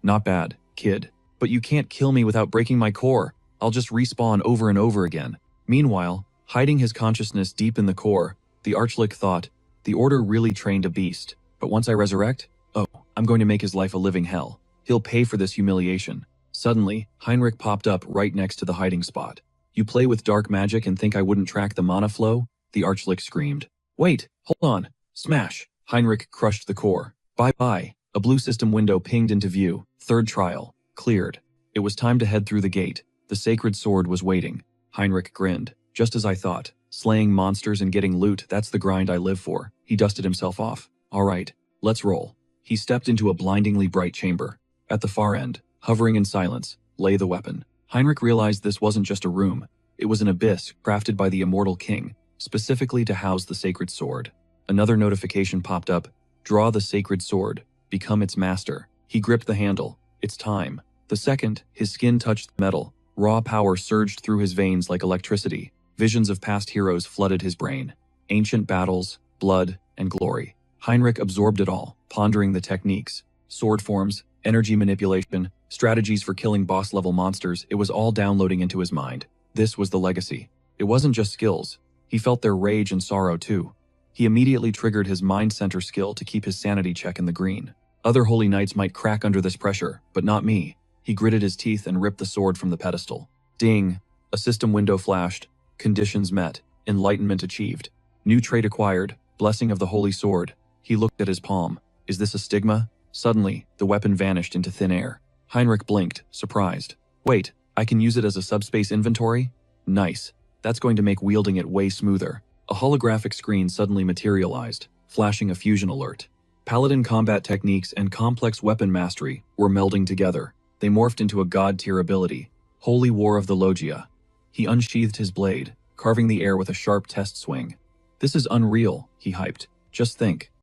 Not bad, kid. But you can't kill me without breaking my core. I'll just respawn over and over again. Meanwhile, hiding his consciousness deep in the core, the Archlich thought, the Order really trained a beast. But once I resurrect, oh, I'm going to make his life a living hell. He'll pay for this humiliation. Suddenly, Heinrich popped up right next to the hiding spot. You play with dark magic and think I wouldn't track the mana flow? The Archlich screamed. Wait, hold on. Smash. Heinrich crushed the core. Bye-bye. A blue system window pinged into view. Third trial. Cleared. It was time to head through the gate. The sacred sword was waiting. Heinrich grinned. Just as I thought. Slaying monsters and getting loot, that's the grind I live for. He dusted himself off. All right, let's roll. He stepped into a blindingly bright chamber. At the far end, hovering in silence, lay the weapon. Heinrich realized this wasn't just a room. It was an abyss crafted by the immortal king, specifically to house the sacred sword. Another notification popped up. Draw the sacred sword. Become its master. He gripped the handle. It's time. The second his skin touched the metal, raw power surged through his veins like electricity. Visions of past heroes flooded his brain. Ancient battles, blood, and glory. Heinrich absorbed it all, pondering the techniques, sword forms, energy manipulation, strategies for killing boss-level monsters. It was all downloading into his mind. This was the legacy. It wasn't just skills. He felt their rage and sorrow too. He immediately triggered his mind center skill to keep his sanity check in the green. Other holy knights might crack under this pressure, but not me. He gritted his teeth and ripped the sword from the pedestal. Ding! A system window flashed. Conditions met. Enlightenment achieved. New trait acquired. Blessing of the holy sword. He looked at his palm. Is this a stigma? Suddenly, the weapon vanished into thin air. Heinrich blinked, surprised. Wait, I can use it as a subspace inventory? Nice. That's going to make wielding it way smoother. A holographic screen suddenly materialized, flashing a fusion alert. Paladin combat techniques and complex weapon mastery were melding together. They morphed into a god-tier ability. Holy War of the Logia. He unsheathed his blade, carving the air with a sharp test swing. This is unreal, he hyped. Just think.